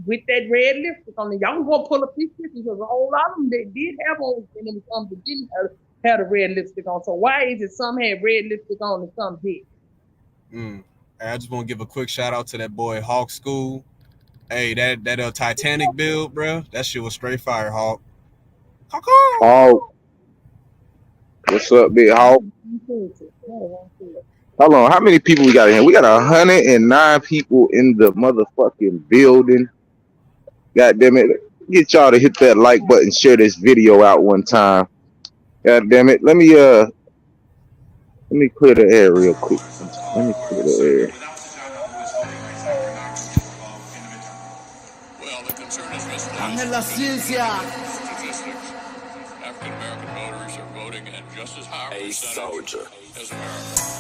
Speaker 17: with that red lipstick on them. Y'all gonna pull up these pictures because a whole lot of them they did have on and then some that didn't have the red lipstick on. So why is it some had red lipstick on and some did?
Speaker 9: I just want to give a quick shout out to that boy Hawk School. Hey, that Titanic build, bro. That shit was straight fire, Hawk.
Speaker 5: Hawk. What's up, big Hawk? Hold on, how many people we got in here? We got 109 people in the motherfucking building. God damn it. Get y'all to hit that like button, share this video out one time. God damn it. Let me clear the air real quick. Let me clear the air.
Speaker 3: La ciencia.
Speaker 4: African American voters are voting at just as high a percentage as Americans.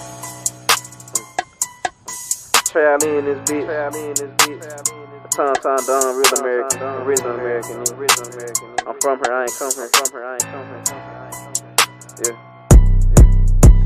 Speaker 6: Family in this bitch. Tom Don, real American. Original American. I'm from here. I ain't come here. Yeah.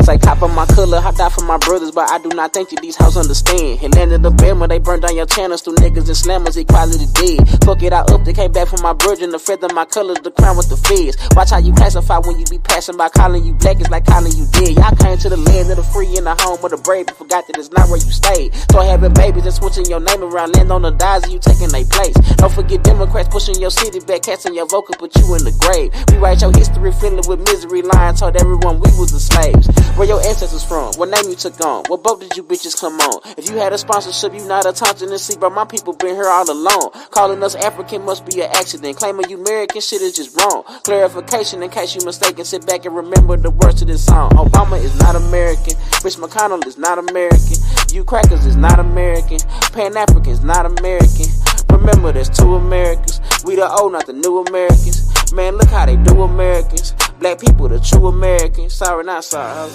Speaker 3: Like cop on my color, I die for my brothers, but I do not think that these hoes understand. It landed the Bama, they burned down your channels through niggas and slammers, equality dead. Fuck it, I up, they came back from my virgin, the feather, my color, the crown with the feds. Watch how you classify when you be passing by, calling you black, it's like calling you dead. Y'all came to the land of the free and the home of the brave, but forgot that it's not where you stayed. Start having babies and switching your name around, land on the dies and you taking their place. Don't forget Democrats pushing your city back, casting your vocal, put you in the grave. Rewrite your history, filling with misery, lying, told everyone we was the slaves. Where your ancestors from? What name you took on? What boat did you bitches come on? If you had a sponsorship, you not a Thompson and see, but my people been here all along. Calling us African must be an accident. Claiming you American shit is just wrong. Clarification in case you mistaken. Sit back and remember the words of this song. Obama is not American. Rich McConnell is not American. You crackers is not American. Pan-African is not American. Remember there's two Americans. We the old, not the new Americans. Man, look how they do Americans. Black people, the true Americans. Sorry, not sorry.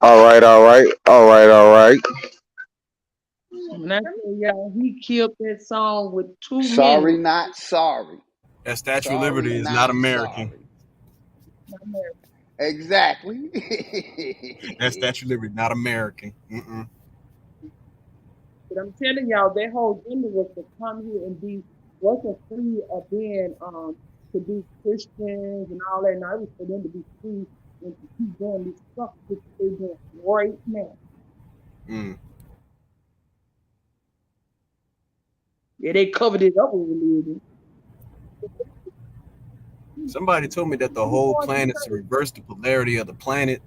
Speaker 5: All right, all right, all right, all right.
Speaker 17: When I tell y'all, he killed that song with 2
Speaker 18: Sorry,
Speaker 17: minutes.
Speaker 18: not sorry.
Speaker 9: That Statue of
Speaker 18: Sorry,
Speaker 9: Liberty is
Speaker 18: not
Speaker 9: not American.
Speaker 18: sorry. Exactly.
Speaker 9: That Statue of Liberty not American.
Speaker 17: But I'm telling y'all, their whole agenda was to come here and wasn't free of being to be Christians and all that. No, it was for them to be free and to keep doing this stuff that they're doing right now. Yeah, they covered it up with religion.
Speaker 9: Somebody told me that the whole plan is to reverse the polarity of the planet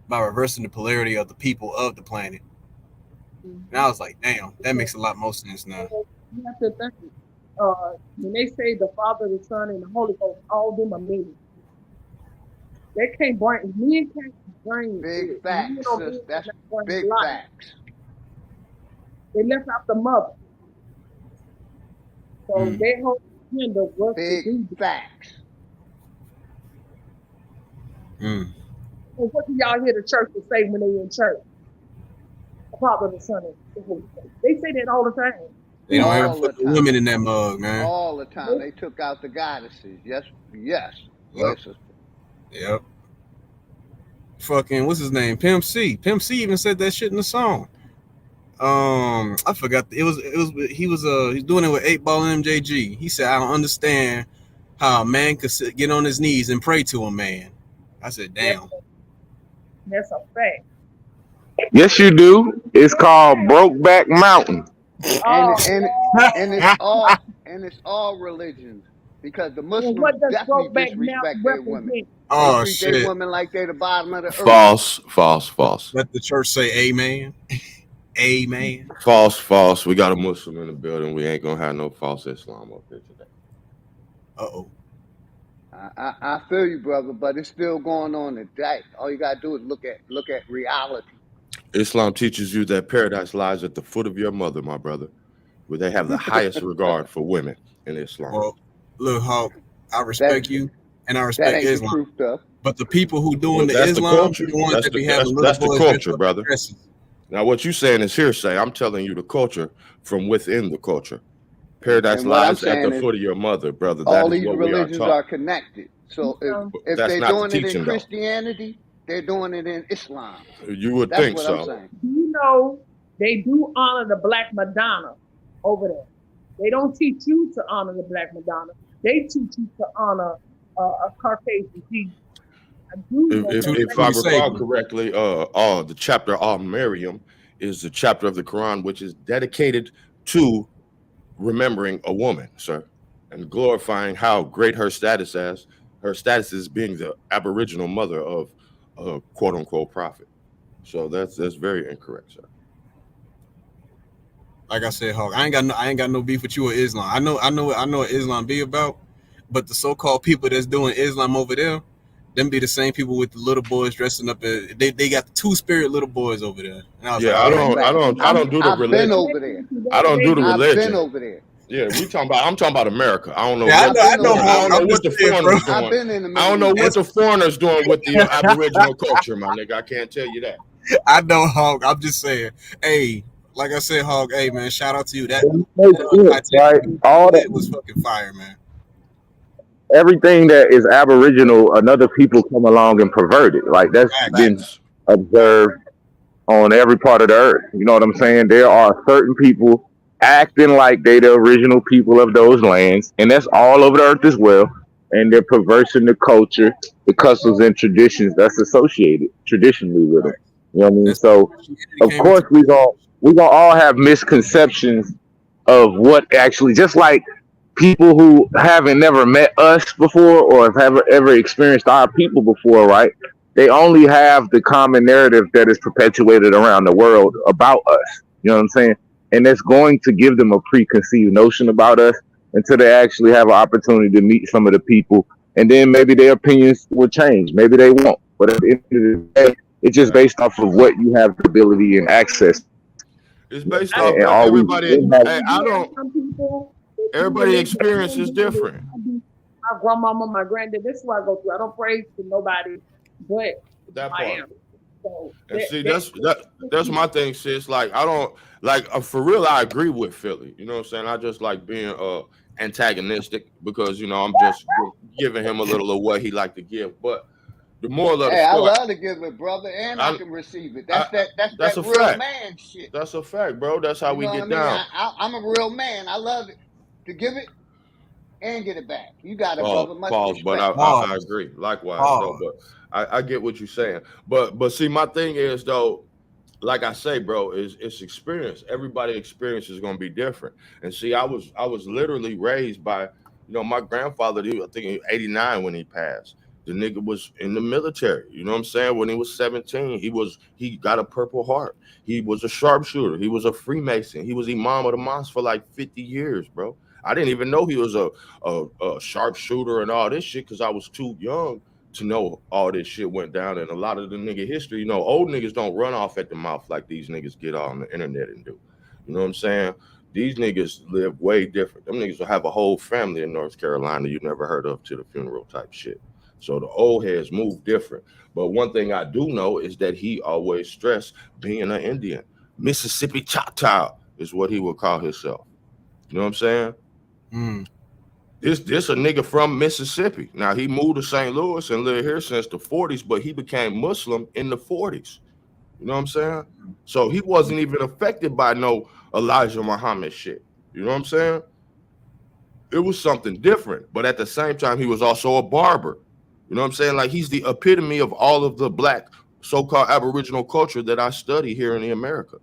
Speaker 9: by reversing the polarity of the people of the planet. And I was like, damn, that makes a lot more sense now.
Speaker 17: You have to think, when they say the Father, the Son, and the Holy Ghost, all them are men. They can't bring, men can't bring
Speaker 18: big facts, sis. That's big facts.
Speaker 17: They left out the mother. So their whole agenda was
Speaker 18: big
Speaker 17: to do
Speaker 18: facts.
Speaker 17: So what do y'all hear the church say when they in church? The Father, the Son, and the Holy Ghost. They say that all the time.
Speaker 9: They don't ever put the women in that mug, man.
Speaker 18: All the time. They took out the goddesses. Yes.
Speaker 9: Yep. Yep. Fucking, what's his name? Pimp C. Pimp C even said that shit in the song. I forgot. He was doing it with 8 Ball and MJG. He said, I don't understand how a man could get on his knees and pray to a man. I said, damn.
Speaker 17: That's a fact.
Speaker 5: Yes, you do. It's called Brokeback Mountain.
Speaker 18: And it's all religions, because the Muslims definitely disrespect their women.
Speaker 9: Oh,
Speaker 18: they treat their women like they're the bottom of the earth.
Speaker 11: False.
Speaker 9: Let the church say amen. Amen.
Speaker 11: False. We got a Muslim in the building. We ain't gonna have no false Islam up here today.
Speaker 9: Uh-oh.
Speaker 18: I feel you, brother, but it's still going on today. All you gotta do is look at reality.
Speaker 11: Islam teaches you that paradise lies at the foot of your mother, my brother, where they have the highest regard for women in Islam.
Speaker 9: Well, look, Hawk, I respect you and I respect Islam. But the people who doing the Islam, the ones that be having little boys,
Speaker 11: that's the culture, brother. Now, what you saying is hearsay. I'm telling you the culture from within the culture. Paradise lies at the foot of your mother, brother.
Speaker 18: All these religions are connected. So if they're doing it in Christianity, they're doing it in Islam.
Speaker 11: You would think so.
Speaker 17: Do you know they do honor the Black Madonna over there? They don't teach you to honor the Black Madonna. They teach you to honor a Caucasian Jesus.
Speaker 11: If I recall correctly, the chapter Al-Maryam is the chapter of the Quran which is dedicated to remembering a woman, sir, and glorifying how great her status is being the aboriginal mother of a quote unquote prophet. So that's very incorrect, sir.
Speaker 9: Like I said, Hawk, I ain't got no beef with you or Islam. I know what Islam be about, but the so-called people that's doing Islam over there, them be the same people with the little boys dressing up as they got the two-spirit little boys over there. And I
Speaker 11: don't do the religion.
Speaker 18: I've been over there.
Speaker 11: I don't do the religion.
Speaker 18: I've been over there.
Speaker 11: Yeah, I'm talking about America. I don't know.
Speaker 9: Yeah, I know
Speaker 11: what the foreigners doing. I don't know what the foreigners doing with the Aboriginal culture, my nigga. I can't tell you that.
Speaker 9: I know, Hawk. I'm just saying. Hey, like I said, Hawk. Hey, man, shout out to you. That
Speaker 5: all that
Speaker 9: was fucking fire, man.
Speaker 5: Everything that is Aboriginal, another people come along and pervert it. Like that's been observed on every part of the earth. You know what I'm saying? There are certain people acting like they the original people of those lands, and that's all over the earth as well. And they're perversing the culture, the customs and traditions that's associated traditionally with it. You know what I mean? So, of course, we gonna all have misconceptions of what actually, just like people who haven't never met us before or have ever experienced our people before, right? They only have the common narrative that is perpetuated around the world about us. You know what I'm saying? And it's going to give them a preconceived notion about us until they actually have an opportunity to meet some of the people. And then maybe their opinions will change. Maybe they won't. But at the end of the day, it's just based off of what you have the ability and access.
Speaker 11: It's based off everybody. Everybody experience is different.
Speaker 17: My grandmama, my granddad, this is what I go through. I don't praise to nobody, but I am. So
Speaker 11: And see, that's my thing, sis. Like, I don't like for real. I agree with Philly. You know what I'm saying? I just like being antagonistic because I'm just giving him a little of what he like to give. But the moral of the
Speaker 18: Hey, I
Speaker 11: story,
Speaker 18: love to give it, brother, and I can receive it. That's
Speaker 11: that's
Speaker 18: that
Speaker 11: a
Speaker 18: real
Speaker 11: fact.
Speaker 18: man shit.
Speaker 11: That's a fact, bro. That's how
Speaker 18: You
Speaker 11: we
Speaker 18: know what I
Speaker 11: get
Speaker 18: mean?
Speaker 11: down.
Speaker 18: I'm a real man. I love it to give it and get it back. You got it, brother. Much
Speaker 11: Pause, but
Speaker 18: respect.
Speaker 11: I agree. Likewise, though. But I get what you're saying. But see, my thing is though, like I say, bro, it's experience. Everybody experience is gonna be different. And see, I was literally raised by, my grandfather. I think he was 89 when he passed. The nigga was in the military. You know what I'm saying? When he was 17, he got a Purple Heart. He was a sharpshooter. He was a Freemason. He was Imam of the mosque for like 50 years, bro. I didn't even know he was a sharpshooter and all this shit because I was too young to know all this shit went down. And a lot of the nigga history, old niggas don't run off at the mouth like these niggas get on the internet and do. You know what I'm saying? These niggas live way different. Them niggas will have a whole family in North Carolina you never heard of to the funeral type shit. So the old heads move different. But one thing I do know is that he always stressed being an Indian. Mississippi Choctaw is what he would call himself. You know what I'm saying? This a nigga from Mississippi. Now he moved to St. Louis and lived here since the 40s, but he became Muslim in the 40s. You know what I'm saying? So he wasn't even affected by no Elijah Muhammad shit. You know what I'm saying? It was something different, but at the same time, he was also a barber. You know what I'm saying? Like he's the epitome of all of the black so-called Aboriginal culture that I study here in America.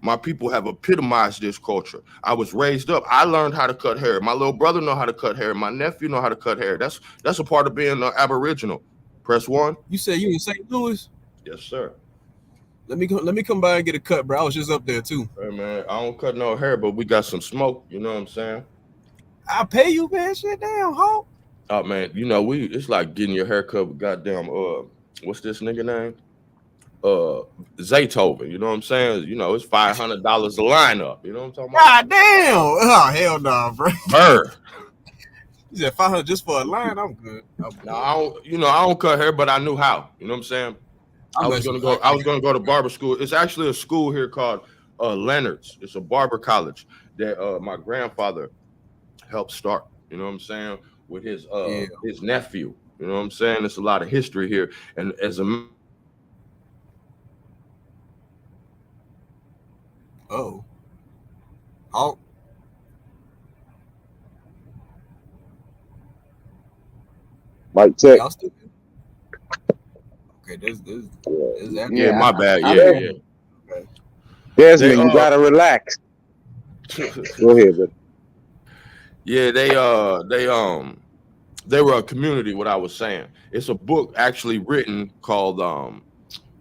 Speaker 11: My people have epitomized this culture. I was raised up. I learned how to cut hair. My little brother know how to cut hair. My nephew know how to cut hair. That's a part of being an Aboriginal. Press 1.
Speaker 9: You said you in St. Louis?
Speaker 11: Yes, sir.
Speaker 9: Let me come by and get a cut, bro. I was just up there too.
Speaker 11: Hey man, I don't cut no hair, but we got some smoke. You know what I'm saying?
Speaker 9: I'll pay you, man. Shit down, ho.
Speaker 11: Oh man, it's like getting your hair cut with goddamn what's this nigga name? Zaytoven, you know what I'm saying? It's $500 a lineup. You know what I'm talking about?
Speaker 9: God damn! Oh hell no, bro.
Speaker 11: Burr.
Speaker 9: You said 500 just for a line? I'm good.
Speaker 11: No, I don't cut hair, but I knew how. You know what I'm saying? I was gonna go to barber school. It's actually a school here called Leonard's. It's a barber college that my grandfather helped start. You know what I'm saying? With his nephew. You know what I'm saying? There's a lot of history here, and as a
Speaker 5: Mic check.
Speaker 9: Okay, this
Speaker 11: yeah, my bad. Yeah.
Speaker 5: Desmond, you gotta relax. Go ahead, but
Speaker 11: yeah, they were a community. What I was saying, it's a book actually written called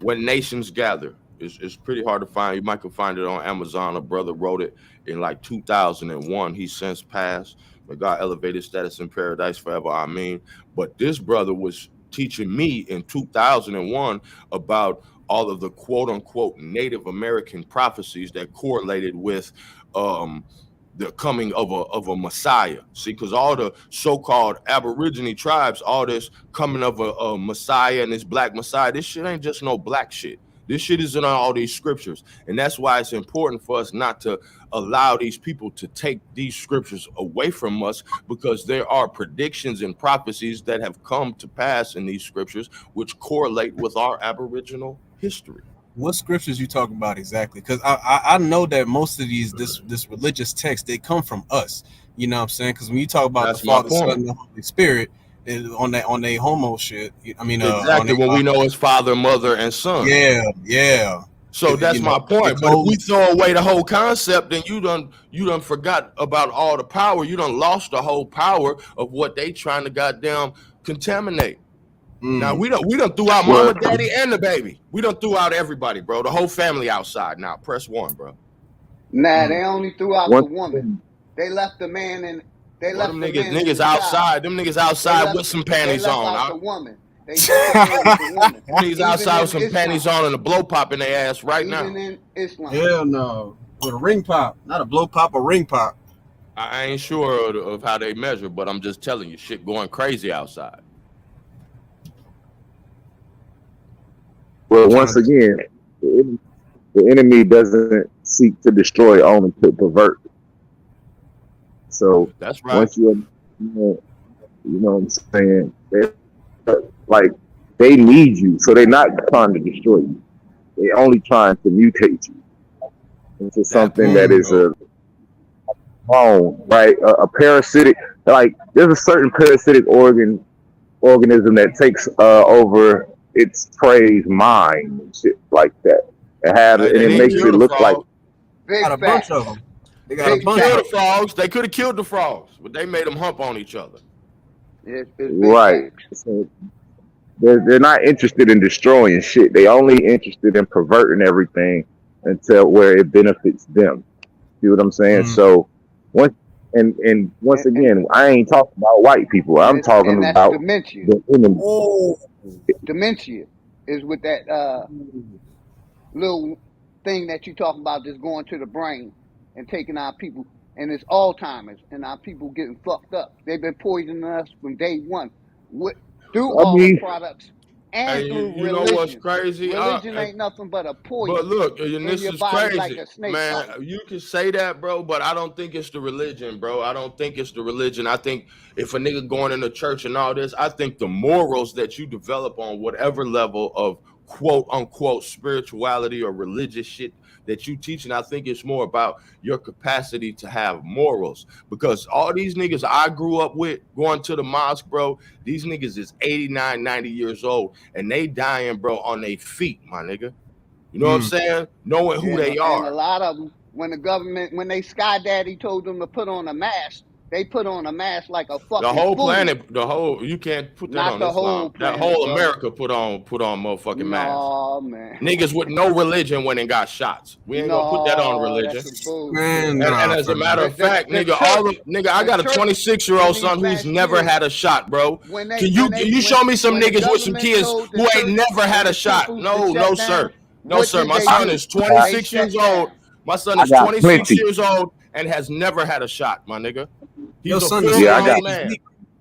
Speaker 11: "When Nations Gather." It's pretty hard to find. You might can find it on Amazon. A brother wrote it in like 2001. He's since passed. But God elevated status in paradise forever. I mean, but this brother was teaching me in 2001 about all of the quote unquote Native American prophecies that correlated with the coming of a Messiah. See, because all the so-called Aborigine tribes, all this coming of a Messiah and this black Messiah, this shit ain't just no black shit. This shit is in all these scriptures. And that's why it's important for us not to allow these people to take these scriptures away from us, because there are predictions and prophecies that have come to pass in these scriptures which correlate with our Aboriginal history.
Speaker 9: What scriptures you talking about exactly? Because I know that most of this religious text, they come from us. You know what I'm saying? Because when you talk about the Father, Son, and the Holy Spirit, on that homo shit, I mean,
Speaker 11: exactly, when we know it's father, mother, and son.
Speaker 9: Yeah.
Speaker 11: So that's my point. But if we throw away the whole concept, then you done forgot about all the power. You done lost the whole power of what they trying to goddamn contaminate. Now we done threw out mama, daddy, and the baby. We done threw out everybody, bro. The whole family outside now. Press 1, bro.
Speaker 18: Nah, they only threw out the woman. They left the man and they left
Speaker 11: them
Speaker 18: the
Speaker 11: niggas outside. Them niggas outside with some panties on.
Speaker 18: The woman. They just the woman.
Speaker 11: Niggas outside with some panties on and a blow pop in their ass right now.
Speaker 18: Even in Islam.
Speaker 9: Hell no. With a ring pop, not a blow pop, a ring pop.
Speaker 11: I ain't sure of how they measure, but I'm just telling you, shit going crazy outside.
Speaker 5: Well, once again, the enemy doesn't seek to destroy, only to pervert. So
Speaker 11: that's right.
Speaker 5: Once you know what I'm saying, they need you, so they're not trying to destroy you. They're only trying to mutate you into something that is a clone, right? A parasitic. Like there's a certain parasitic organism that takes over its prey's mind and shit like that. And it makes it look like
Speaker 15: got a bunch of them. They got a bunch
Speaker 11: of
Speaker 15: of
Speaker 11: frogs. They could have killed the frogs, but they made them hump on each other.
Speaker 5: Right. So they're not interested in destroying shit. They only interested in perverting everything until where it benefits them. See what I'm saying? So once again, I ain't talking about white people. I'm talking about
Speaker 18: dementia.
Speaker 5: the enemy.
Speaker 18: Dementia is with that little thing that you talking about that's going to the brain and taking our people, and it's Alzheimer's, and our people getting fucked up. They've been poisoning us from day one through all the products and through religion.
Speaker 11: You know what's crazy?
Speaker 18: Religion ain't nothing but a poison.
Speaker 11: But look, and
Speaker 18: in
Speaker 11: this
Speaker 18: your
Speaker 11: is
Speaker 18: body
Speaker 11: crazy,
Speaker 18: like a snake
Speaker 11: man.
Speaker 18: bite.
Speaker 11: You can say that, bro, but I don't think it's the religion, bro. I don't think it's the religion. I think if a nigga going into church and all this, I think the morals that you develop on whatever level of quote unquote spirituality or religious shit that you teaching, I think it's more about your capacity to have morals. Because all these niggas I grew up with going to the mosque, bro, these niggas is 89, 90 years old, and they dying, bro, on their feet, my nigga. You know what I'm saying? Knowing who they are.
Speaker 18: And a lot of them, when they Sky Daddy told them to put on a mask, they put on a mask like a fucking
Speaker 11: The whole
Speaker 18: fool.
Speaker 11: planet, you can't put that on Islam. That whole America put on motherfucking masks.
Speaker 18: Oh man.
Speaker 11: Niggas with no religion went and got shots. We ain't gonna put that on religion. And as a matter of fact, I got a 26-year-old son who's never had a shot, bro. Can you show me some niggas with some kids who ain't never had a shot? No, sir. No, sir. My son is 26 years old. My son is 26 years old and has never had a shot, my nigga. He's a full-grown man.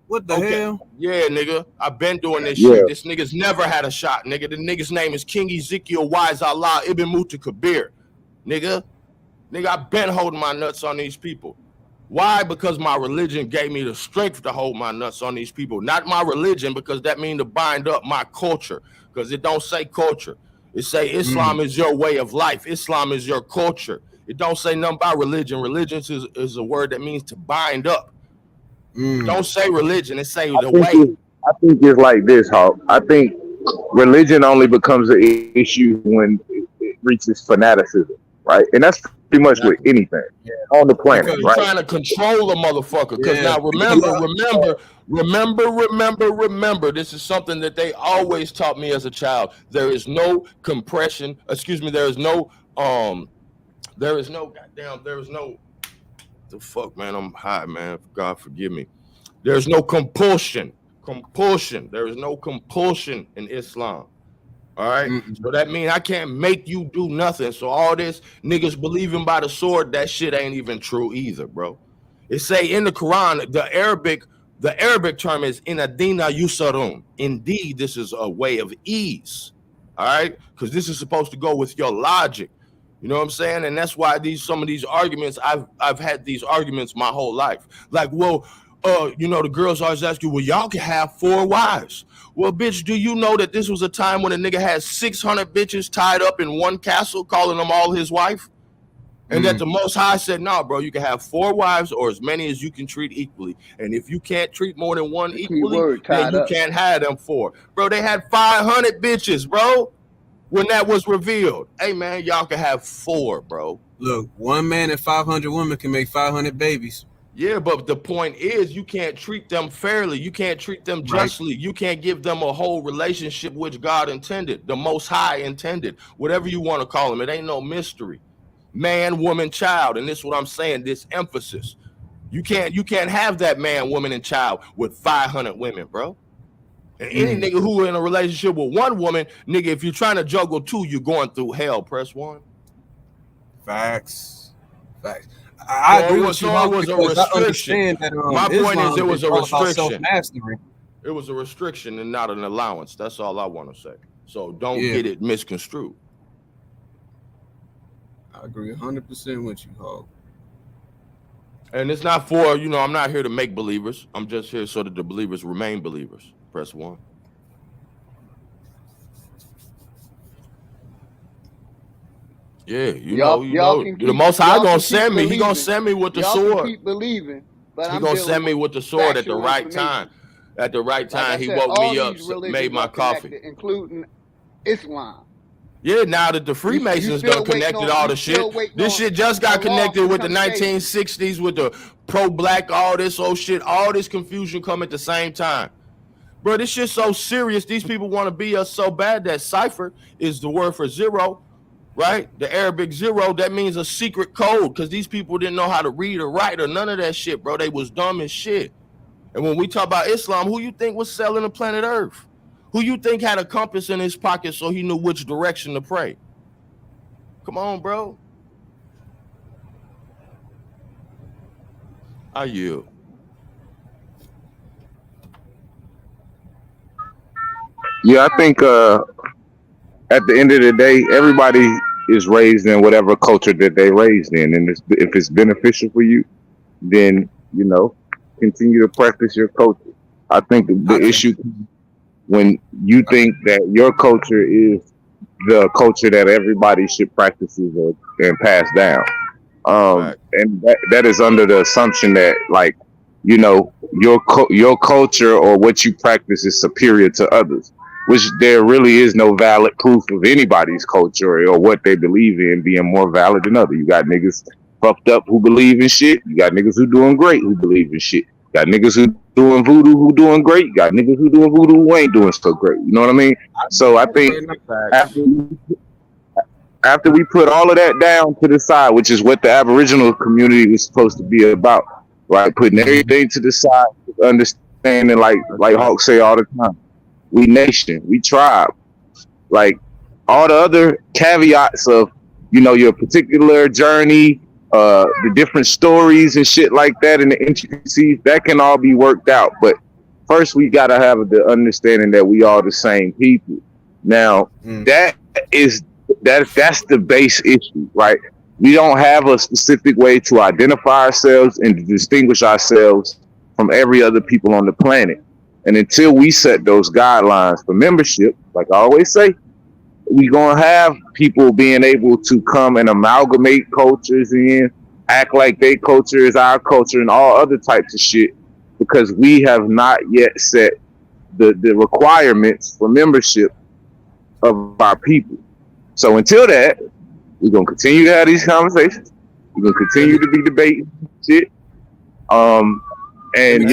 Speaker 15: What the hell?
Speaker 11: Yeah, nigga. I've been doing this shit. This nigga's never had a shot, nigga. The nigga's name is King Ezekiel Wise Allah Ibn Muta Kabir. Nigga, I've been holding my nuts on these people. Why? Because my religion gave me the strength to hold my nuts on these people. Not my religion, because that means to bind up my culture. Because it don't say culture. It say Islam is your way of life. Islam is your culture. It don't say nothing about religion. Religion is a word that means to bind up. Don't say religion. It say the way.
Speaker 5: I think it's like this, Hawk. I think religion only becomes an issue when it reaches fanaticism, right? And that's pretty much with anything on the planet,
Speaker 11: because
Speaker 5: right?
Speaker 11: You're trying to control the motherfucker. Because now remember, this is something that they always taught me as a child. There is no compression. There is no the fuck, man. I'm high, man. God forgive me. There's no compulsion. There is no compulsion in Islam. All right. So that means I can't make you do nothing. So all this niggas believing by the sword, that shit ain't even true either, bro. It say in the Quran, the Arabic term is in adina yusarun. Indeed, this is a way of ease. All right, because this is supposed to go with your logic. You know what I'm saying? And that's why some of these arguments, I've had these arguments my whole life. Like, well, the girls always ask you, well, y'all can have 4 wives. Well, bitch, do you know that this was a time when a nigga had 600 bitches tied up in one castle, calling them all his wife? And that the Most High said, no, bro, you can have 4 wives or as many as you can treat equally. And if you can't treat more than one equally, then you can't have them 4. Bro, they had 500 bitches, bro, when that was revealed. Hey, man, y'all can have 4, bro.
Speaker 15: Look, one man and 500 women can make 500 babies.
Speaker 11: Yeah, but the point is you can't treat them fairly. You can't treat them justly. Right. You can't give them a whole relationship which God intended, the Most High intended, whatever you want to call them. It ain't no mystery. Man, woman, child. And this is what I'm saying, this emphasis. You can't have that man, woman, and child with 500 women, bro. And any nigga who in a relationship with one woman, nigga, if you're trying to juggle 2, you're going through hell. Press 1.
Speaker 15: Facts. I agree with you.
Speaker 11: It was a restriction. My point is, it was a restriction.
Speaker 15: Self-mastery.
Speaker 11: It was a restriction and not an allowance. That's all I want to say. So don't get it misconstrued.
Speaker 9: I agree 100% with you, Hog.
Speaker 11: And it's not for, I'm not here to make believers. I'm just here so that the believers remain believers. Press 1. Yeah, the Most High gonna send me. He gonna send me with the sword.
Speaker 18: Keep believing, but
Speaker 11: he gonna send me with the sword at the right time. At the right time, he woke me up, made my coffee,
Speaker 18: including Islam.
Speaker 11: Yeah, now that the Freemasons done connected all the shit, this shit just got connected with the 1960s, with the pro-black, all this old shit, all this confusion come at the same time. Bro, this shit's so serious. These people want to be us so bad that cipher is the word for zero. Right? The Arabic 0, that means a secret code, because these people didn't know how to read or write or none of that shit, bro. They was dumb as shit. And when we talk about Islam, who you think was selling the planet Earth? Who you think had a compass in his pocket so he knew which direction to pray? Come on, bro. I yield.
Speaker 5: Yeah, I think at the end of the day, everybody is raised in whatever culture that they raised in, and if it's beneficial for you, then continue to practice your culture. I think the issue when you think that your culture is the culture that everybody should practice and pass down, and that is under the assumption that your culture or what you practice is superior to others, which there really is no valid proof of anybody's culture or what they believe in being more valid than others. You got niggas fucked up who believe in shit. You got niggas who doing great who believe in shit. You got niggas who doing voodoo who doing great. You got niggas who doing voodoo who ain't doing so great. You know what I mean? So I think after we put all of that down to the side, which is what the Aboriginal community was supposed to be about, right? Putting everything to the side, understanding like Hawk say all the time. We nation, we tribe, like all the other caveats of, your particular journey, the different stories and shit like that, and the intricacies, that can all be worked out. But first, we gotta have the understanding that we are the same people. Now, that's the base issue, right? We don't have a specific way to identify ourselves and to distinguish ourselves from every other people on the planet. And until we set those guidelines for membership, like I always say, we're going to have people being able to come and amalgamate cultures in, act like their culture is our culture and all other types of shit, because we have not yet set the requirements for membership of our people. So until that, we're going to continue to have these conversations. We're going to continue to be debating shit. And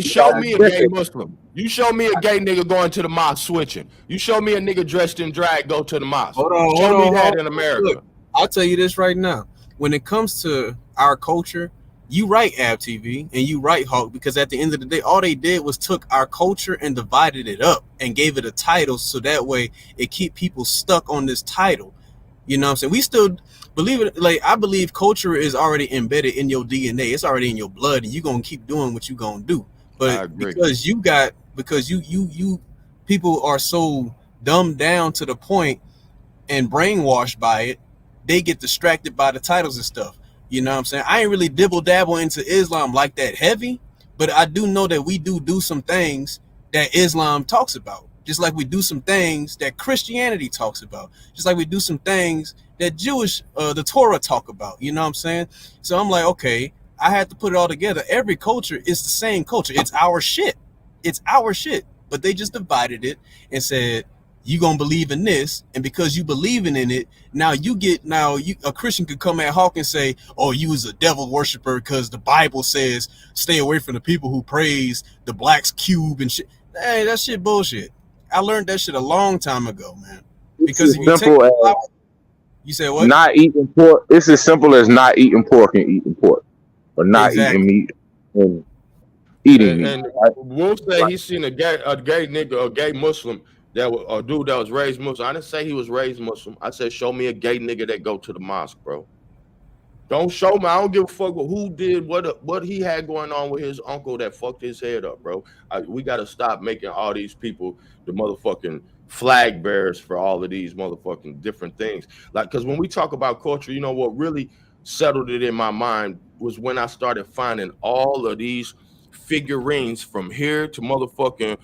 Speaker 11: show me a gay Muslim. You show me a gay nigga going to the mosque switching. You show me a nigga dressed in drag go to the mosque. Show me that in America.
Speaker 9: Look, I'll tell you this right now. When it comes to our culture, you right, Ab TV, and you right, Hawk, because at the end of the day, all they did was took our culture and divided it up and gave it a title, so that way it keep people stuck on this title. You know what I'm saying? We still believe it. Like, I believe culture is already embedded in your DNA. It's already in your blood, and you're gonna keep doing what you're gonna do. But because you people are so dumbed down to the point and brainwashed by it, they get distracted by the titles and stuff. You know what I'm saying? I ain't really dibble dabble into Islam like that heavy, but I do know that we do some things that Islam talks about. Just like we do some things that Christianity talks about. Just like we do some things that the Torah talk about. You know what I'm saying? So I'm like, okay, I had to put it all together. Every culture is the same culture. It's our shit. It's our shit. But they just divided it and said, you gonna believe in this, and because you believing in it, a Christian could come at Hawk and say, oh, you was a devil worshiper because the Bible says stay away from the people who praise the black's cube and shit. Hey, that shit bullshit. I learned that shit a long time ago, man. Because if you take you said what?
Speaker 5: Not eating pork. It's as simple as not eating pork and eating pork, or not eating meat and eating meat.
Speaker 11: And we'll say he's seen a gay nigga, a gay Muslim, a dude that was raised Muslim. I didn't say he was raised Muslim. I said show me a gay nigga that go to the mosque, bro. Don't show me. I don't give a fuck who did what he had going on with his uncle that fucked his head up, bro. We got to stop making all these people the motherfucking flag bearers for all of these motherfucking different things. Like, because when we talk about culture, you know what really settled it in my mind was when I started finding all of these figurines from here to motherfucking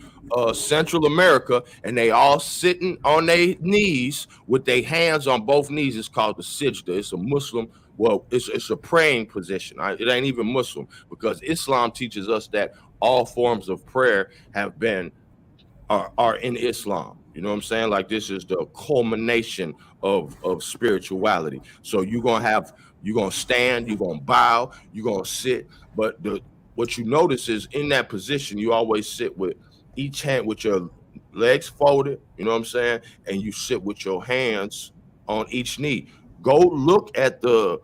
Speaker 11: Central America, and they all sitting on their knees with their hands on both knees. It's called the sijda. It's a Muslim, well, it's a praying position. It ain't even Muslim, because Islam teaches us that all forms of prayer have been are in Islam. You know what I'm saying? Like, this is the culmination of spirituality. So you're gonna stand, you're gonna bow, you're gonna sit, but what you notice is in that position, you always sit with each hand with your legs folded, you know what I'm saying? And you sit with your hands on each knee. Go look at the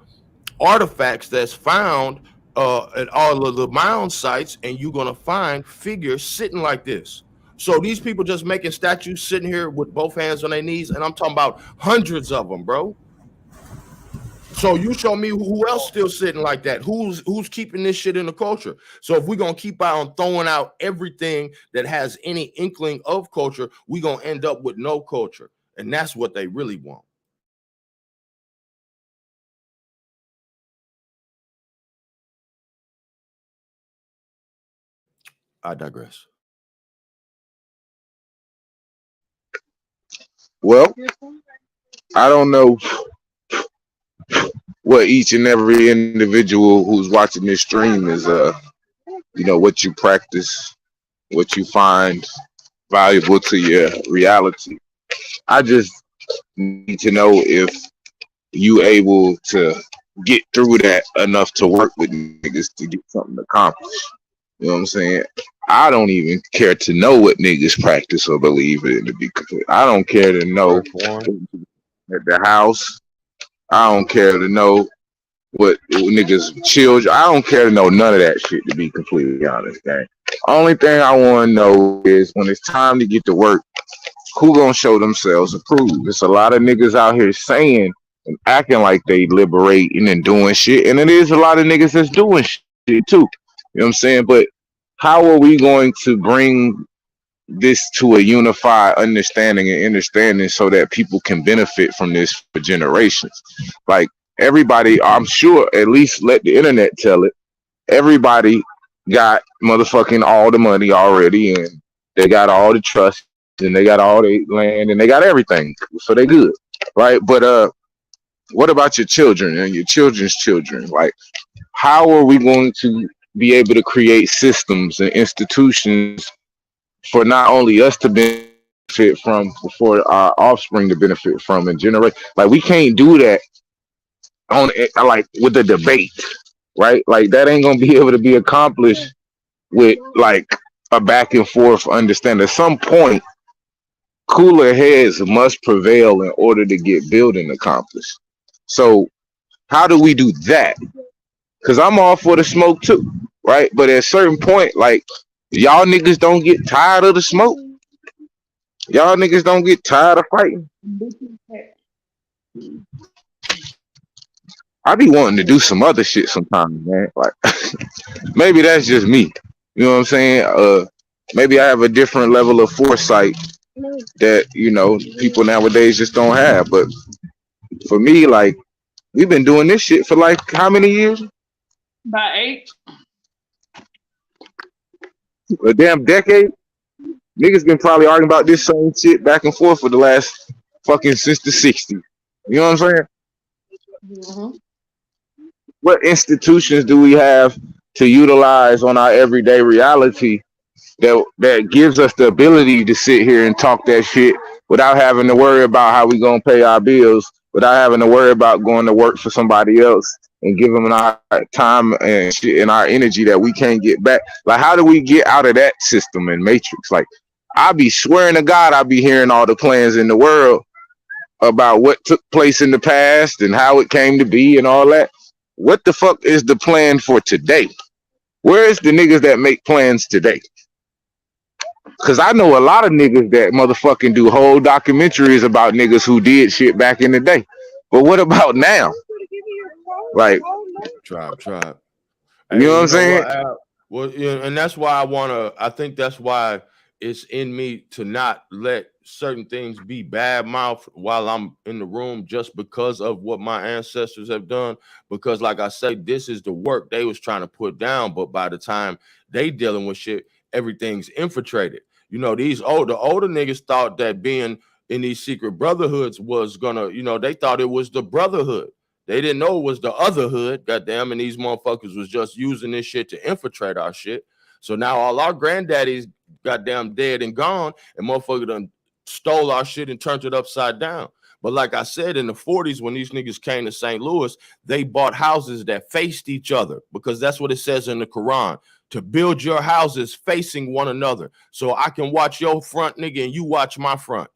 Speaker 11: artifacts that's found at all of the mound sites, and you're gonna find figures sitting like this. So these people just making statues sitting here with both hands on their knees, and I'm talking about hundreds of them, bro. So you show me who else still sitting like that? Who's keeping this shit in the culture? So if we're gonna keep on throwing out everything that has any inkling of culture, we're gonna end up with no culture. And that's what they really want. I digress.
Speaker 5: Well, I don't know what each and every individual who's watching this stream is, what you practice, what you find valuable to your reality. I just need to know if you able to get through that enough to work with niggas to get something accomplished. You know what I'm saying? I don't even care to know what niggas practice or believe in, to be complete. I don't care to know at the house. I don't care to know what niggas children. I don't care to know none of that shit, to be completely honest, gang. Only thing I want to know is when it's time to get to work, who gonna show themselves approved? There's a lot of niggas out here saying and acting like they liberating and doing shit, and it is a lot of niggas that's doing shit too. You know what I'm saying? But how are we going to bring this to a unified understanding and understanding so that people can benefit from this for generations? Like, everybody, I'm sure, at least let the internet tell it, everybody got motherfucking all the money already, and they got all the trust, and they got all the land, and they got everything, so they good, right? But what about your children and your children's children? Like, how are we going to be able to create systems and institutions for not only us to benefit from, but for our offspring to benefit from and generate? Like, we can't do that on like with a debate, right? Like, that ain't gonna be able to be accomplished with like a back and forth understanding. At some point, cooler heads must prevail in order to get building accomplished. So how do we do that? Because I'm all for the smoke too, right? But at a certain point, like, y'all niggas don't get tired of the smoke. Y'all niggas don't get tired of fighting. I be wanting to do some other shit sometimes, man. Like, maybe that's just me. You know what I'm saying? Maybe I have a different level of foresight that, people nowadays just don't have. But for me, like, we've been doing this shit for like how many years?
Speaker 17: About 8.
Speaker 5: A damn decade. Niggas been probably arguing about this same shit back and forth for the last fucking since the 60s. You know what I'm saying?
Speaker 17: Mm-hmm.
Speaker 5: What institutions do we have to utilize on our everyday reality that gives us the ability to sit here and talk that shit without having to worry about how we gonna pay our bills, without having to worry about going to work for somebody else and giving them our time and shit and our energy that we can't get back? Like, how do we get out of that system and matrix? Like, I be swearing to God, I be hearing all the plans in the world about what took place in the past and how it came to be and all that. What the fuck is the plan for today? Where is the niggas that make plans today? Because I know a lot of niggas that motherfucking do whole documentaries about niggas who did shit back in the day. But what about now? Like,
Speaker 11: tribe.
Speaker 5: You know what I'm saying?
Speaker 11: Well, and that's why I think that's why it's in me to not let certain things be bad mouth while I'm in the room just because of what my ancestors have done. Because like I say, this is the work they was trying to put down. But by the time they dealing with shit, everything's infiltrated. You know, the older niggas thought that being in these secret brotherhoods was gonna, you know, they thought it was the brotherhood. They didn't know it was the other hood, goddamn, and these motherfuckers was just using this shit to infiltrate our shit. So now all our granddaddies goddamn dead and gone, and motherfucker done stole our shit and turned it upside down. But like I said, in the 40s, when these niggas came to St. Louis, they bought houses that faced each other, because that's what it says in the Quran, to build your houses facing one another. So I can watch your front, nigga, and you watch my front.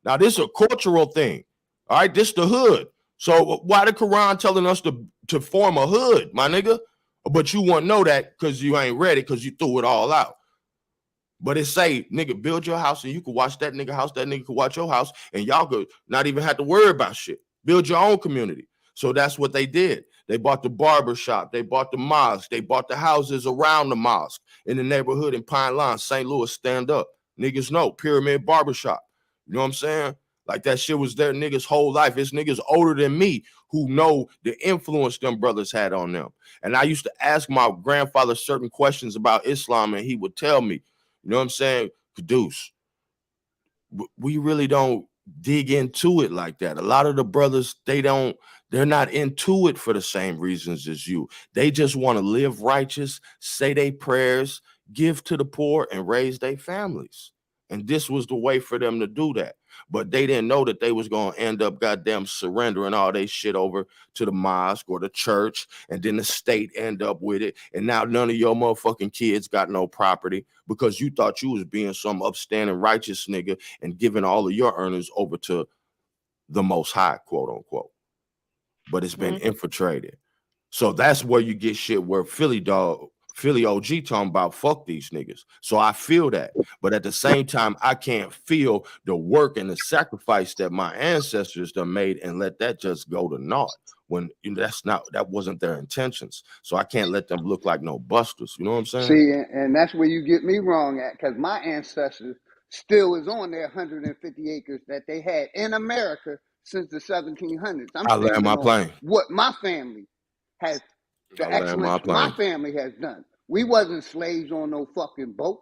Speaker 11: Now, this is a cultural thing. All right, this the hood. So why the Quran telling us to form a hood, my nigga? But you won't know that because you ain't ready, because you threw it all out. But it say, nigga, build your house and you can watch that nigga house, that nigga can watch your house, and y'all could not even have to worry about shit. Build your own community. So that's what they did. They bought the barber shop, they bought the mosque, they bought the houses around the mosque in the neighborhood in Pine Lawn, St. Louis, stand up. Niggas know, Pyramid Barbershop. You know what I'm saying? Like that shit was their niggas' whole life. It's niggas older than me who know the influence them brothers had on them. And I used to ask my grandfather certain questions about Islam, and he would tell me, you know what I'm saying? Caduce, we really don't dig into it like that. A lot of the brothers, they're not into it for the same reasons as you. They just want to live righteous, say their prayers, give to the poor, and raise their families. And this was the way for them to do that. But they didn't know that they was going to end up goddamn surrendering all their shit over to the mosque or the church, and then the state end up with it. And now none of your motherfucking kids got no property because you thought you was being some upstanding righteous nigga and giving all of your earnings over to the Most High, quote unquote. But it's been infiltrated. So that's where you get shit where Philly OG talking about fuck these niggas. So I feel that. But at the same time, I can't feel the work and the sacrifice that my ancestors done made and let that just go to naught when that wasn't their intentions. So I can't let them look like no busters. You know what I'm saying?
Speaker 18: See, and that's where you get me wrong at, because my ancestors still is on their 150 acres that they had in America since the 1700s. I'm
Speaker 11: land my plane.
Speaker 18: What my family has, the excellence my family has done. We wasn't slaves on no fucking boat.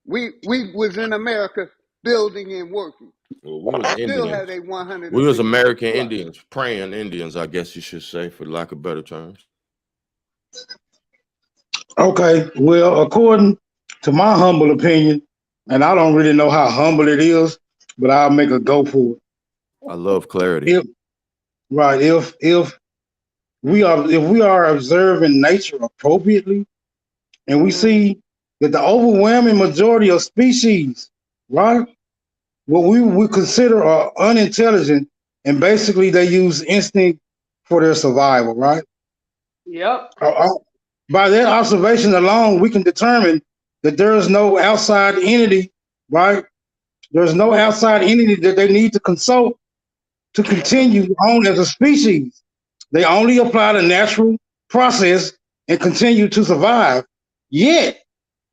Speaker 18: We was in America building and working.
Speaker 11: Well, we was
Speaker 18: still
Speaker 11: Indians.
Speaker 18: have a 100.
Speaker 11: We was American Indians, praying Indians, I guess you should say, for lack of better terms.
Speaker 14: Okay, well, according to my humble opinion, and I don't really know how humble it is, but I'll make a go for it.
Speaker 11: I love clarity.
Speaker 14: If we are observing nature appropriately, and we see that the overwhelming majority of species, right, what we would consider are unintelligent, and basically they use instinct for their survival, right?
Speaker 17: Yep.
Speaker 14: By that observation alone, we can determine that there is no outside entity, right? There's no outside entity that they need to consult to continue on as a species. They only apply the natural process and continue to survive. Yet,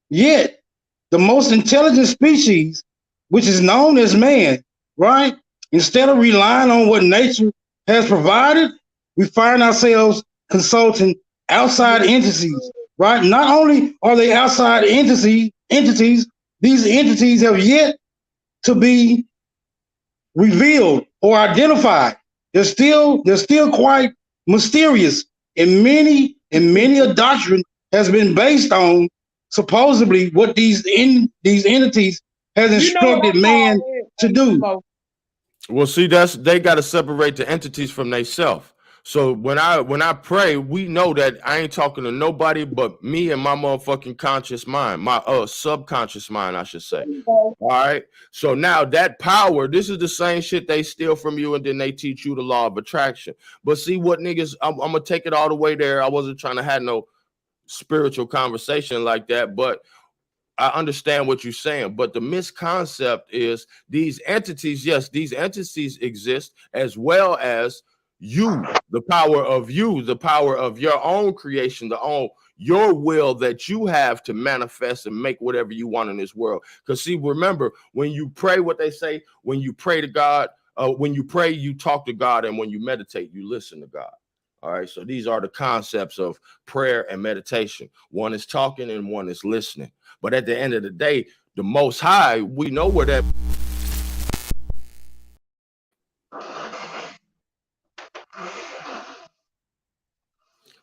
Speaker 14: the most intelligent species, which is known as man, right? Instead of relying on what nature has provided, we find ourselves consulting outside entities, right? Not only are they outside entities, these entities have yet to be revealed or identified. They're still quite mysterious, and many a doctrine has been based on supposedly what these entities has instructed man to do.
Speaker 11: Well, see, they got to separate the entities from themselves. So when I pray, we know that I ain't talking to nobody but me and my motherfucking conscious mind, my subconscious mind, I should say. All right. So now that power, this is the same shit they steal from you, and then they teach you the law of attraction. But see what niggas, I'm gonna take it all the way there. I wasn't trying to have no spiritual conversation like that, but I understand what you're saying. But the misconcept is these entities, yes, these entities exist, as well as you, the power of your own creation, your will that you have to manifest and make whatever you want in this world. Because see, remember, when you pray, what they say, when you pray to God, when you pray, you talk to God, and when you meditate, you listen to God. All right, so these are the concepts of prayer and meditation. One is talking and one is listening. But at the end of the day, the Most High, we know where that.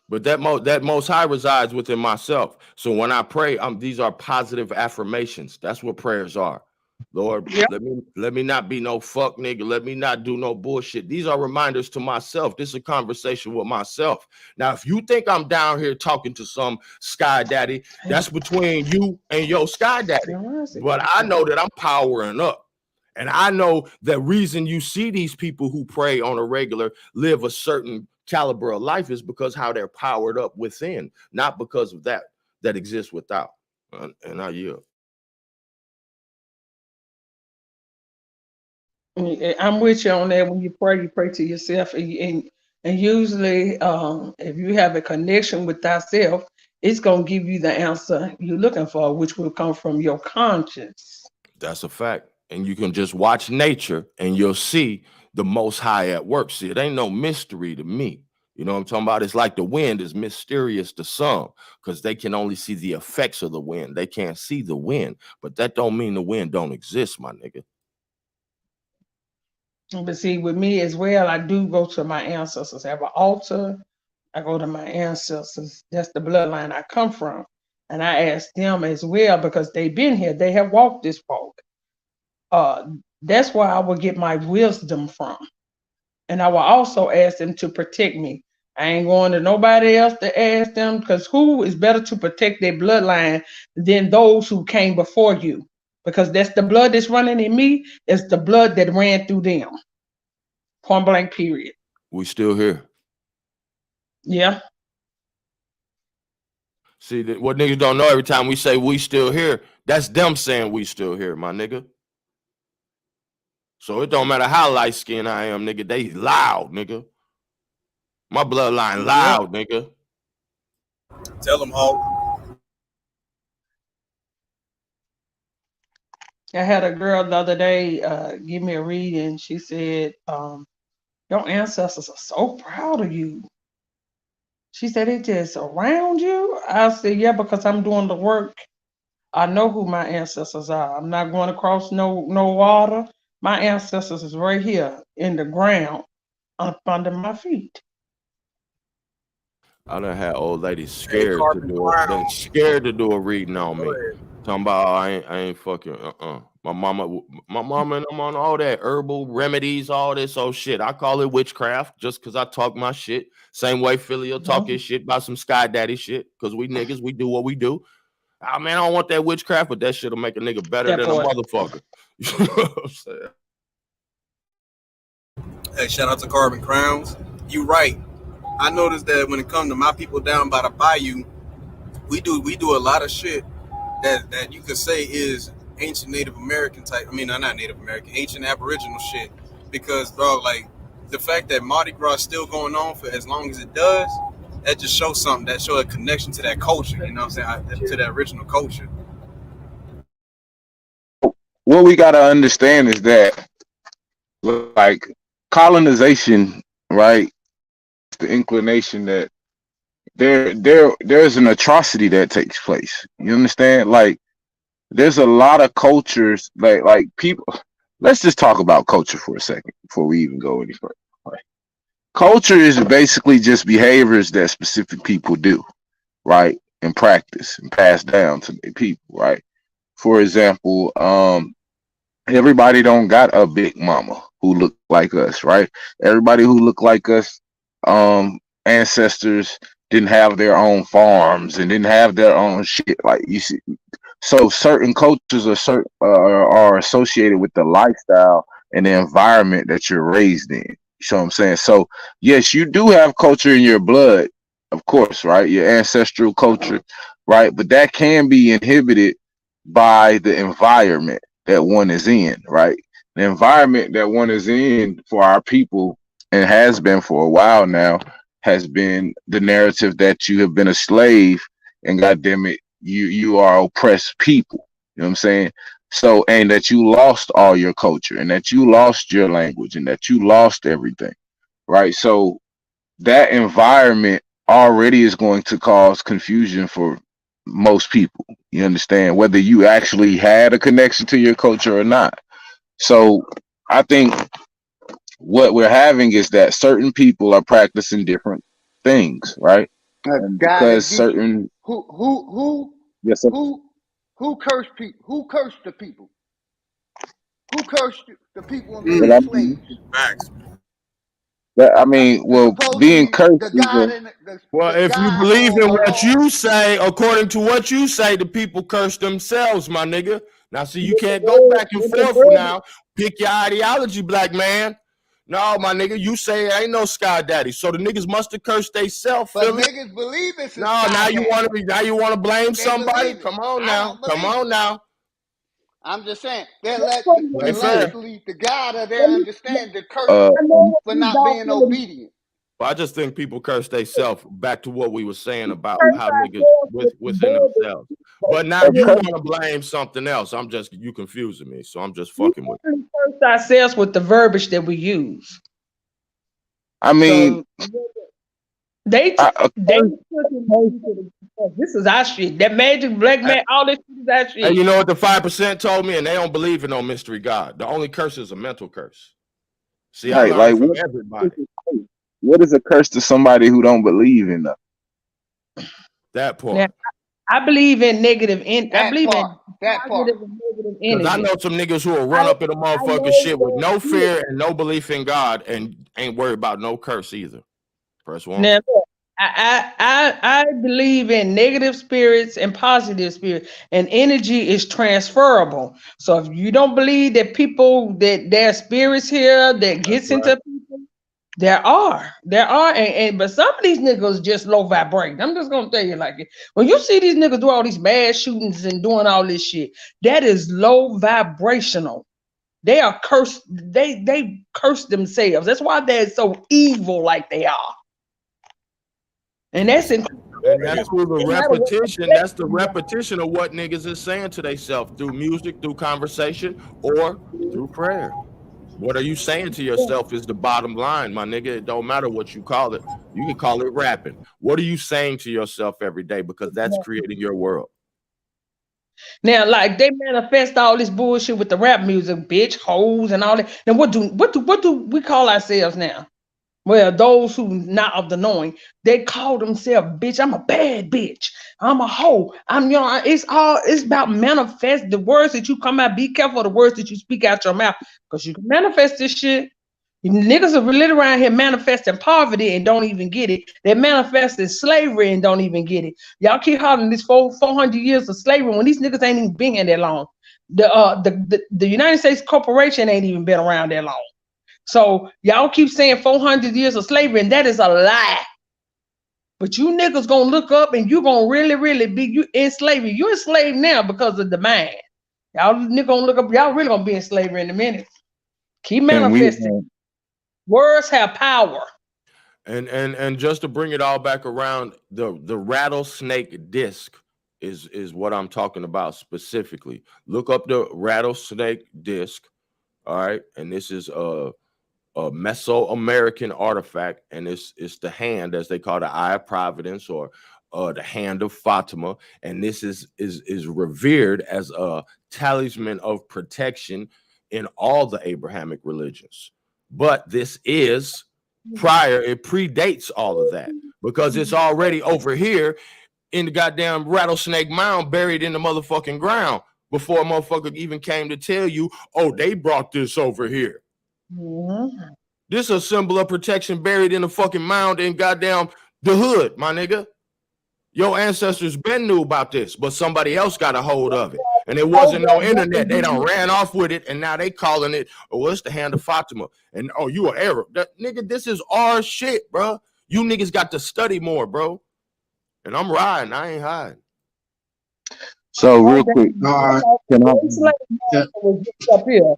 Speaker 11: But that Most High resides within myself. So when I pray, these are positive affirmations. That's what prayers are. Lord, let me not be no fuck nigga. Let me not do no bullshit. These are reminders to myself. This is a conversation with myself. Now, if you think I'm down here talking to some sky daddy, that's between you and your sky daddy. But I know that I'm powering up. And I know the reason you see these people who pray on a regular live a certain caliber of life is because how they're powered up within, not because of that exists without. And I yield.
Speaker 17: I'm with you on that. When you pray to yourself, and usually, if you have a connection with thyself, it's gonna give you the answer you're looking for, which will come from your conscience.
Speaker 11: That's a fact. And you can just watch nature, and you'll see the Most High at work. See, it ain't no mystery to me. You know what I'm talking about? It's like the wind is mysterious to some because they can only see the effects of the wind. They can't see the wind, but that don't mean the wind don't exist, my nigga.
Speaker 17: But see, with me as well, I do go to my ancestors. I have an altar. I go to my ancestors. That's the bloodline I come from. And I ask them as well because they've been here. They have walked this walk. That's where I will get my wisdom from. And I will also ask them to protect me. I ain't going to nobody else to ask them because who is better to protect their bloodline than those who came before you? Because that's the blood that's running in me. It's the blood that ran through them. Point blank, period.
Speaker 11: We still here.
Speaker 17: Yeah.
Speaker 11: See, what niggas don't know, every time we say we still here, that's them saying we still here, my nigga. So it don't matter how light skinned I am, nigga. They loud, nigga. My bloodline loud, nigga.
Speaker 15: Tell them, Hulk.
Speaker 17: I had a girl the other day give me a reading. She said, your ancestors are so proud of you. She said, they just around you? I said, yeah, because I'm doing the work. I know who my ancestors are. I'm not going across no water. My ancestors is right here in the ground up under my feet.
Speaker 11: I done had old ladies scared to do a reading on me. Talking about I ain't fucking My mama and I'm on all that herbal remedies, all this old shit. I call it witchcraft just because I talk my shit. Same way Philly will talk his shit about some sky daddy shit. Because we niggas, we do what we do. I mean, I don't want that witchcraft, but that shit'll make a nigga better than a motherfucker. You know what I'm saying?
Speaker 15: Hey, shout out to Carbon Crowns. You right. I noticed that when it comes to my people down by the bayou, we do a lot of shit that you could say is ancient Native American type. I mean, not Native American, ancient Aboriginal shit. Because, bro, like the fact that Mardi Gras is still going on for as long as it does, that just shows something. That shows a connection to that culture. You know what I'm saying? To that original culture.
Speaker 5: What we gotta understand is that, like, colonization, right? The inclination that there's an atrocity that takes place. You understand? Like, there's a lot of cultures, like people. Let's just talk about culture for a second before we even go any further. Right? Culture is basically just behaviors that specific people do, right, and practice and pass down to their people, right? For example, everybody don't got a big mama who look like us, right? Everybody who look like us, ancestors didn't have their own farms and didn't have their own shit. Like, you see, so certain cultures are associated with the lifestyle and the environment that you're raised in. You know what I'm saying? So yes, you do have culture in your blood, of course, right? Your ancestral culture, right? But that can be inhibited by the environment that one is in, right? The environment that one is in for our people, and has been for a while now, has been the narrative that you have been a slave and goddamn it, you are oppressed people. You know what I'm saying? So, and that you lost all your culture, and that you lost your language, and that you lost everything, right? So that environment already is going to cause confusion for most people. You understand? Whether you actually had a connection to your culture or not. So I think what we're having is that certain people are practicing different things, right? And
Speaker 18: Gotta
Speaker 5: because
Speaker 18: get you.
Speaker 5: certain yes, sir.
Speaker 18: Who cursed people? Who cursed the people? Who cursed the people and
Speaker 5: But
Speaker 18: made
Speaker 5: I
Speaker 18: them
Speaker 5: mean,
Speaker 18: slaves? It's
Speaker 5: well,
Speaker 18: supposed to
Speaker 5: being
Speaker 18: be
Speaker 5: cursed
Speaker 18: the
Speaker 5: is
Speaker 18: God
Speaker 5: a
Speaker 18: and
Speaker 11: Well,
Speaker 18: the
Speaker 11: if you
Speaker 18: God
Speaker 11: believe in
Speaker 18: or
Speaker 11: what you say, according to what you say, the people curse themselves, my nigga. Now, see, you can't go back and forth now. Pick your ideology, black man. No, my nigga, you say it ain't no sky daddy. So the niggas must have cursed theyself,
Speaker 18: but
Speaker 11: Philly.
Speaker 18: niggas believe it's a
Speaker 11: No,
Speaker 18: sky daddy.
Speaker 11: now you want to blame
Speaker 18: They
Speaker 11: somebody?
Speaker 18: believe it.
Speaker 11: Come on
Speaker 18: I
Speaker 11: now.
Speaker 18: don't
Speaker 11: Come
Speaker 18: believe
Speaker 11: on
Speaker 18: it.
Speaker 11: now.
Speaker 18: I'm just saying they
Speaker 11: Play fair.
Speaker 18: allegedly the God of their understanding cursed
Speaker 5: uh,
Speaker 18: them for not being obedient.
Speaker 11: Well, I just think people curse themselves back to what we were saying about
Speaker 17: Curse
Speaker 11: how niggas within
Speaker 17: ourselves
Speaker 11: themselves. But now
Speaker 5: a
Speaker 11: you
Speaker 5: curse.
Speaker 11: want to blame something else. You confusing me. So I'm just
Speaker 17: we
Speaker 11: fucking with
Speaker 17: only curse ourselves with the verbiage that we use.
Speaker 5: I mean,
Speaker 17: So they
Speaker 5: a
Speaker 17: took this is our shit. That magic black
Speaker 11: you.
Speaker 17: man, all this shit is our
Speaker 11: And you
Speaker 17: shit.
Speaker 11: know what the 5% told me? And they don't believe in no mystery God. The only curse is a mental curse. See, I
Speaker 5: right?
Speaker 11: learned
Speaker 5: Like,
Speaker 11: from everybody.
Speaker 5: what is a curse to somebody who don't believe in them?
Speaker 11: That part.
Speaker 17: Now, I believe in negative I believe in
Speaker 18: That part.
Speaker 17: positive and negative
Speaker 11: Because I
Speaker 17: energy.
Speaker 11: know some niggas who will run up in a
Speaker 17: I
Speaker 11: motherfucking
Speaker 17: know
Speaker 11: shit with no
Speaker 17: that
Speaker 11: fear and no belief in God and ain't worried about no curse either. Press one.
Speaker 17: now look, I believe in negative spirits and positive spirits, and energy is transferable. So if you don't believe that people that there are spirits here that gets into people, there are, but some of these niggas just low vibrating. I'm just gonna tell you like it. When you see these niggas do all these mass shootings and doing all this shit, that is low vibrational. They are cursed. They curse themselves. That's why they're so evil like they are. And that's
Speaker 11: And that's through the repetition. That's the repetition of what niggas is saying to themselves through music, through conversation, or through prayer. What are you saying to yourself is the bottom line, my nigga. It don't matter what you call it. You can call it rapping. What are you saying to yourself every day? Because that's creating your world.
Speaker 17: Now, like they manifest all this bullshit with the rap music, bitch, hoes, and all that. Then what do we call ourselves now? Well, those who not of the knowing, they call themselves bitch. I'm a bad bitch. I'm a hoe. It's about manifest the words that you come out. Be careful of the words that you speak out your mouth, because you can manifest this shit. You niggas are really around here manifesting poverty and don't even get it. They're manifesting slavery and don't even get it. Y'all keep hollering this 400 years of slavery when these niggas ain't even been here that long. The United States Corporation ain't even been around that long. So y'all keep saying 400 years of slavery, and that is a lie. But you niggas gonna look up and you gonna really be you in slavery. You enslaved now because of demand. Y'all niggas gonna look up, y'all really gonna be in slavery in a minute. Keep manifesting. Words have power.
Speaker 11: And just to bring it all back around, the rattlesnake disc is what I'm talking about specifically. Look up the rattlesnake disc. All right, and this is a Mesoamerican artifact, and it's the hand, as they call the Eye of Providence, or the hand of Fatima, and this is revered as a talisman of protection in all the Abrahamic religions. But this is it predates all of that, because it's already over here in the goddamn rattlesnake mound, buried in the motherfucking ground, before a motherfucker even came to tell you, oh, they brought this over here.
Speaker 17: Mm-hmm.
Speaker 11: This is a symbol of protection buried in the fucking mound in goddamn the hood, my nigga. Your ancestors been knew about this, but somebody else got a hold of it. And it wasn't no internet. They done ran off with it, and now they calling it, oh, it's the hand of Fatima. And, oh, you an Arab. Nigga, this is our shit, bro. You niggas got to study more, bro. And I'm riding. I ain't hiding.
Speaker 5: So real quick, can I?
Speaker 17: Was just up here.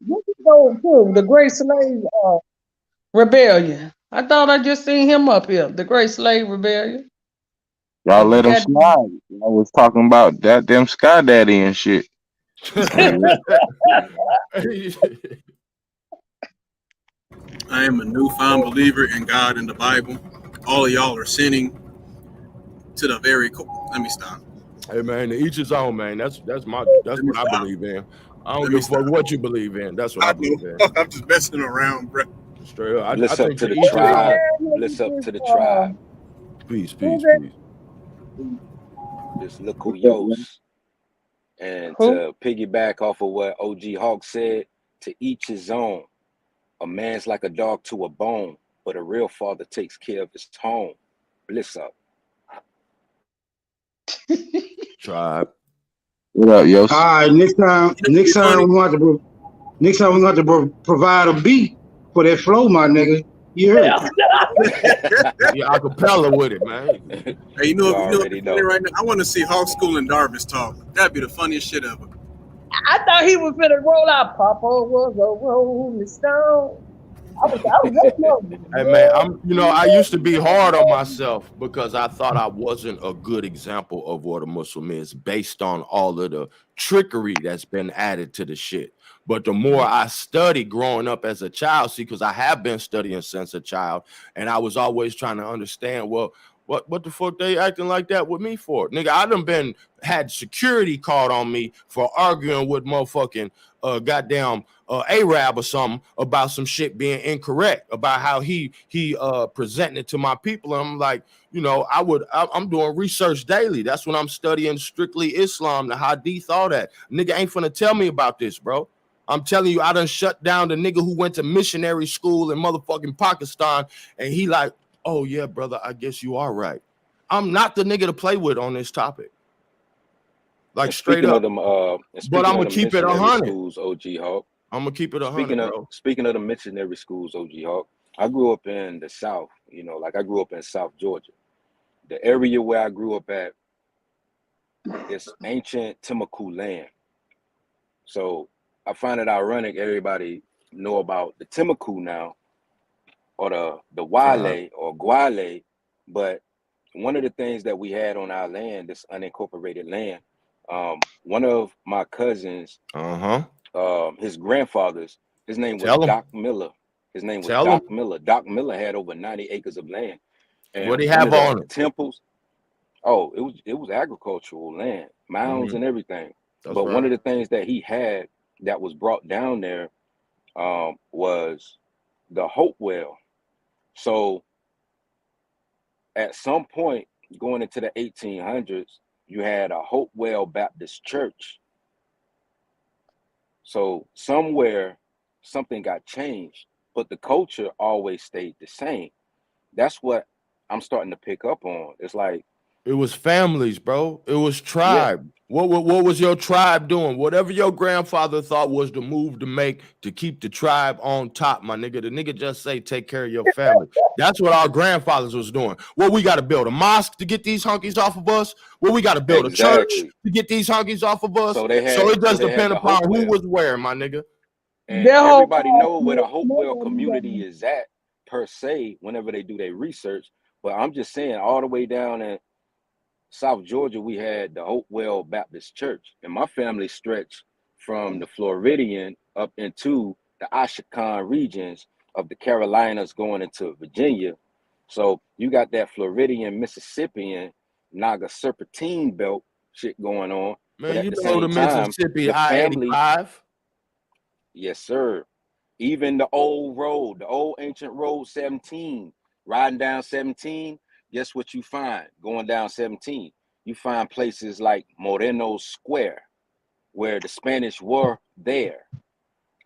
Speaker 17: What you go to the Great Slave Rebellion? I thought I just seen him up here. The Great Slave Rebellion.
Speaker 5: Y'all let him slide. I was talking about that damn Sky Daddy and shit.
Speaker 9: I am a newfound believer in God and the Bible. All of y'all are sinning to the very core. Let me stop.
Speaker 11: Hey man, to each his own, man. That's what I believe in. I don't give a fuck what you believe in. That's what I believe in.
Speaker 9: I'm just messing around, bro.
Speaker 11: Straight up.
Speaker 19: Bliss
Speaker 11: I
Speaker 19: up
Speaker 11: think
Speaker 19: to the
Speaker 11: each his own.
Speaker 19: tribe. Bliss up to the tribe.
Speaker 11: Peace.
Speaker 19: This little Yos. And to piggyback off of what OG Hawk said, to each his own. A man's like a dog to a bone, but a real father takes care of his home. Bliss up.
Speaker 11: Tribe.
Speaker 5: What up, Yos?
Speaker 14: All right, next time we want to provide a beat for that flow, my nigga. You heard?
Speaker 11: Yeah, acapella with it, man.
Speaker 9: Hey, you know right now? I want to see Hawk School and Darvish talk. That'd be the funniest shit ever.
Speaker 17: I thought he was finna roll out. Papa was a rolling stone. I was
Speaker 11: Hey man, I used to be hard on myself because I thought I wasn't a good example of what a Muslim is based on all of the trickery that's been added to the shit. But the more I studied growing up as a child, because I have been studying since a child, and I was always trying to understand, well, what the fuck they acting like that with me for? Nigga, I done had security called on me for arguing with motherfucking goddamn Arab or something about some shit being incorrect about how he presenting it to my people. And I'm like, I'm doing research daily. That's when I'm studying strictly Islam, the Hadith, all that. Nigga ain't finna tell me about this, bro. I'm telling you, I done shut down the nigga who went to missionary school in motherfucking Pakistan, and he like, oh yeah, brother, I guess you are right. I'm not the nigga to play with on this topic. Like straight up. But I'm gonna keep it 100.
Speaker 19: Schools, OG Hawk.
Speaker 11: I'm gonna keep it 100, bro.
Speaker 19: Speaking of the missionary schools, OG Hawk, I grew up in the South. I grew up in South Georgia. The area where I grew up at is ancient Timucua land. So I find it ironic everybody know about the Timucua now, or the Wale or Guale, but one of the things that we had on our land, this unincorporated land, one of my cousins, his grandfather's, his name was Doc Miller. His name was Doc Miller. Doc Miller had over 90 acres of land. And
Speaker 11: what do he have on it?
Speaker 19: Temples. Oh, it was agricultural land, mounds and everything. But one of the things that he had that was brought down there was the Hope Well. So at some point going into the 1800s, you had a Hopewell Baptist Church. So somewhere something got changed, but the culture always stayed the same. That's what I'm starting to pick up on. It's like
Speaker 11: it was families, bro. It was tribe. Yeah. What was your tribe doing? Whatever your grandfather thought was the move to make to keep the tribe on top, my nigga. The nigga just say, take care of your family. That's what our grandfathers was doing. Well, we got to build a mosque to get these hunkies off of us. Well, we got to build a church to get these hunkies off of us. So it does depend upon who was where, my nigga.
Speaker 19: And everybody know where the Hopewell community is at, per se, whenever they do their research. But I'm just saying, all the way down in South Georgia, we had the Hopewell Baptist Church, and my family stretched from the Floridian up into the Ashakan regions of the Carolinas going into Virginia. So you got that Floridian, Mississippian, Naga Serpentine belt shit going on.
Speaker 11: Man, but you know the Mississippi I-85?
Speaker 19: Yes, sir. Even the old road, the old ancient road 17, riding down 17, guess what you find going down 17? You find places like Moreno Square, where the Spanish were there.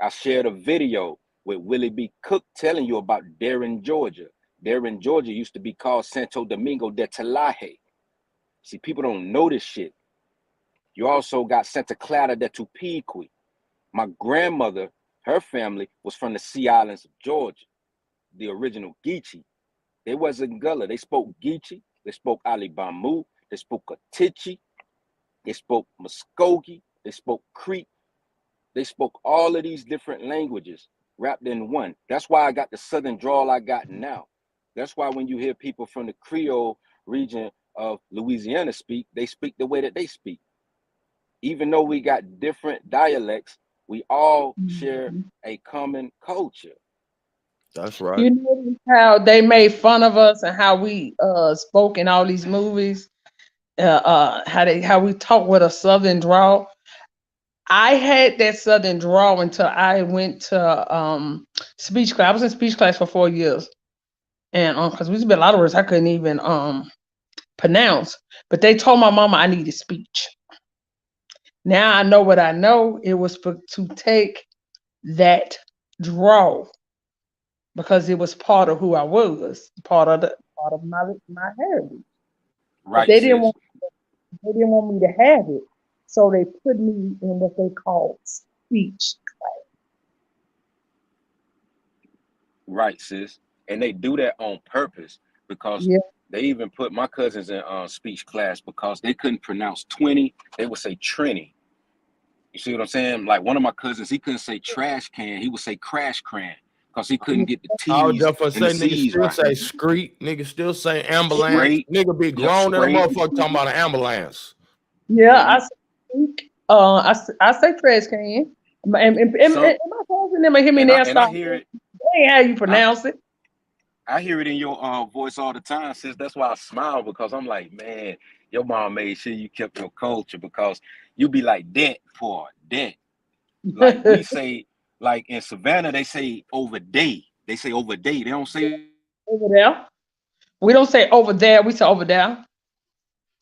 Speaker 19: I shared a video with Willie B. Cook telling you about Darren, Georgia. Darren, Georgia used to be called Santo Domingo de Talaje. See, people don't know this shit. You also got Santa Clara de Tupiqui. My grandmother, her family was from the Sea Islands of Georgia, the original Geechee. They wasn't Gullah. They spoke Geechee. They spoke Alibamu. They spoke Atichi. They spoke Muskogee. They spoke Creek. They spoke all of these different languages wrapped in one. That's why I got the southern drawl I got now. That's why when you hear people from the Creole region of Louisiana speak, they speak the way that they speak. Even though we got different dialects, we all share a common culture.
Speaker 11: That's right.
Speaker 17: You know how they made fun of us and how we spoke in all these movies, how we talk with a Southern drawl. I had that Southern drawl until I went to speech class. I was in speech class for 4 years, and because we used to be a lot of words I couldn't even pronounce. But they told my mama I needed speech. Now I know what I know. It was to take that drawl because it was part of who I was, part of my heritage.
Speaker 19: Right.
Speaker 17: But they didn't want me to have it, so they put me in what they call speech class.
Speaker 19: Right, sis. And they do that on purpose because they even put my cousins in speech class because they couldn't pronounce 20. They would say Trini. You see what I'm saying? Like one of my cousins, he couldn't say trash can. He would say crash cran because he couldn't get the T's.
Speaker 11: I was just
Speaker 19: and
Speaker 11: say
Speaker 19: the
Speaker 11: niggas
Speaker 19: C's
Speaker 11: still
Speaker 19: right.
Speaker 11: say screet. Niggas still say ambulance.
Speaker 19: Straight.
Speaker 11: Nigga be grown in a motherfucker talking about an ambulance.
Speaker 17: Yeah, I say trash can. And my cousin them hear me now.
Speaker 19: I hear it.
Speaker 17: That ain't how you pronounce it.
Speaker 19: I hear it in your voice all the time, sis. That's why I smile because I'm like, man, your mom made sure you kept your culture because you be like that for that. Like we say, like in Savannah, they say over day. They say over day. They don't say
Speaker 17: over there. We don't say over there. We say over there.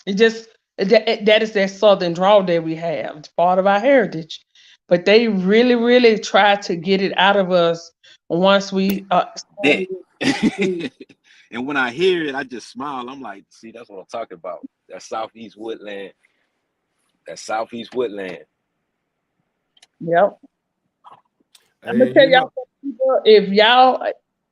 Speaker 17: It just that is that Southern drawl that we have. It's part of our heritage. But they really, really try to get it out of us once we
Speaker 19: that. And when I hear it, I just smile. I'm like, see, that's what I'm talking about. That Southeast Woodland. That Southeast Woodland.
Speaker 17: Yep. I'm gonna tell y'all, if y'all,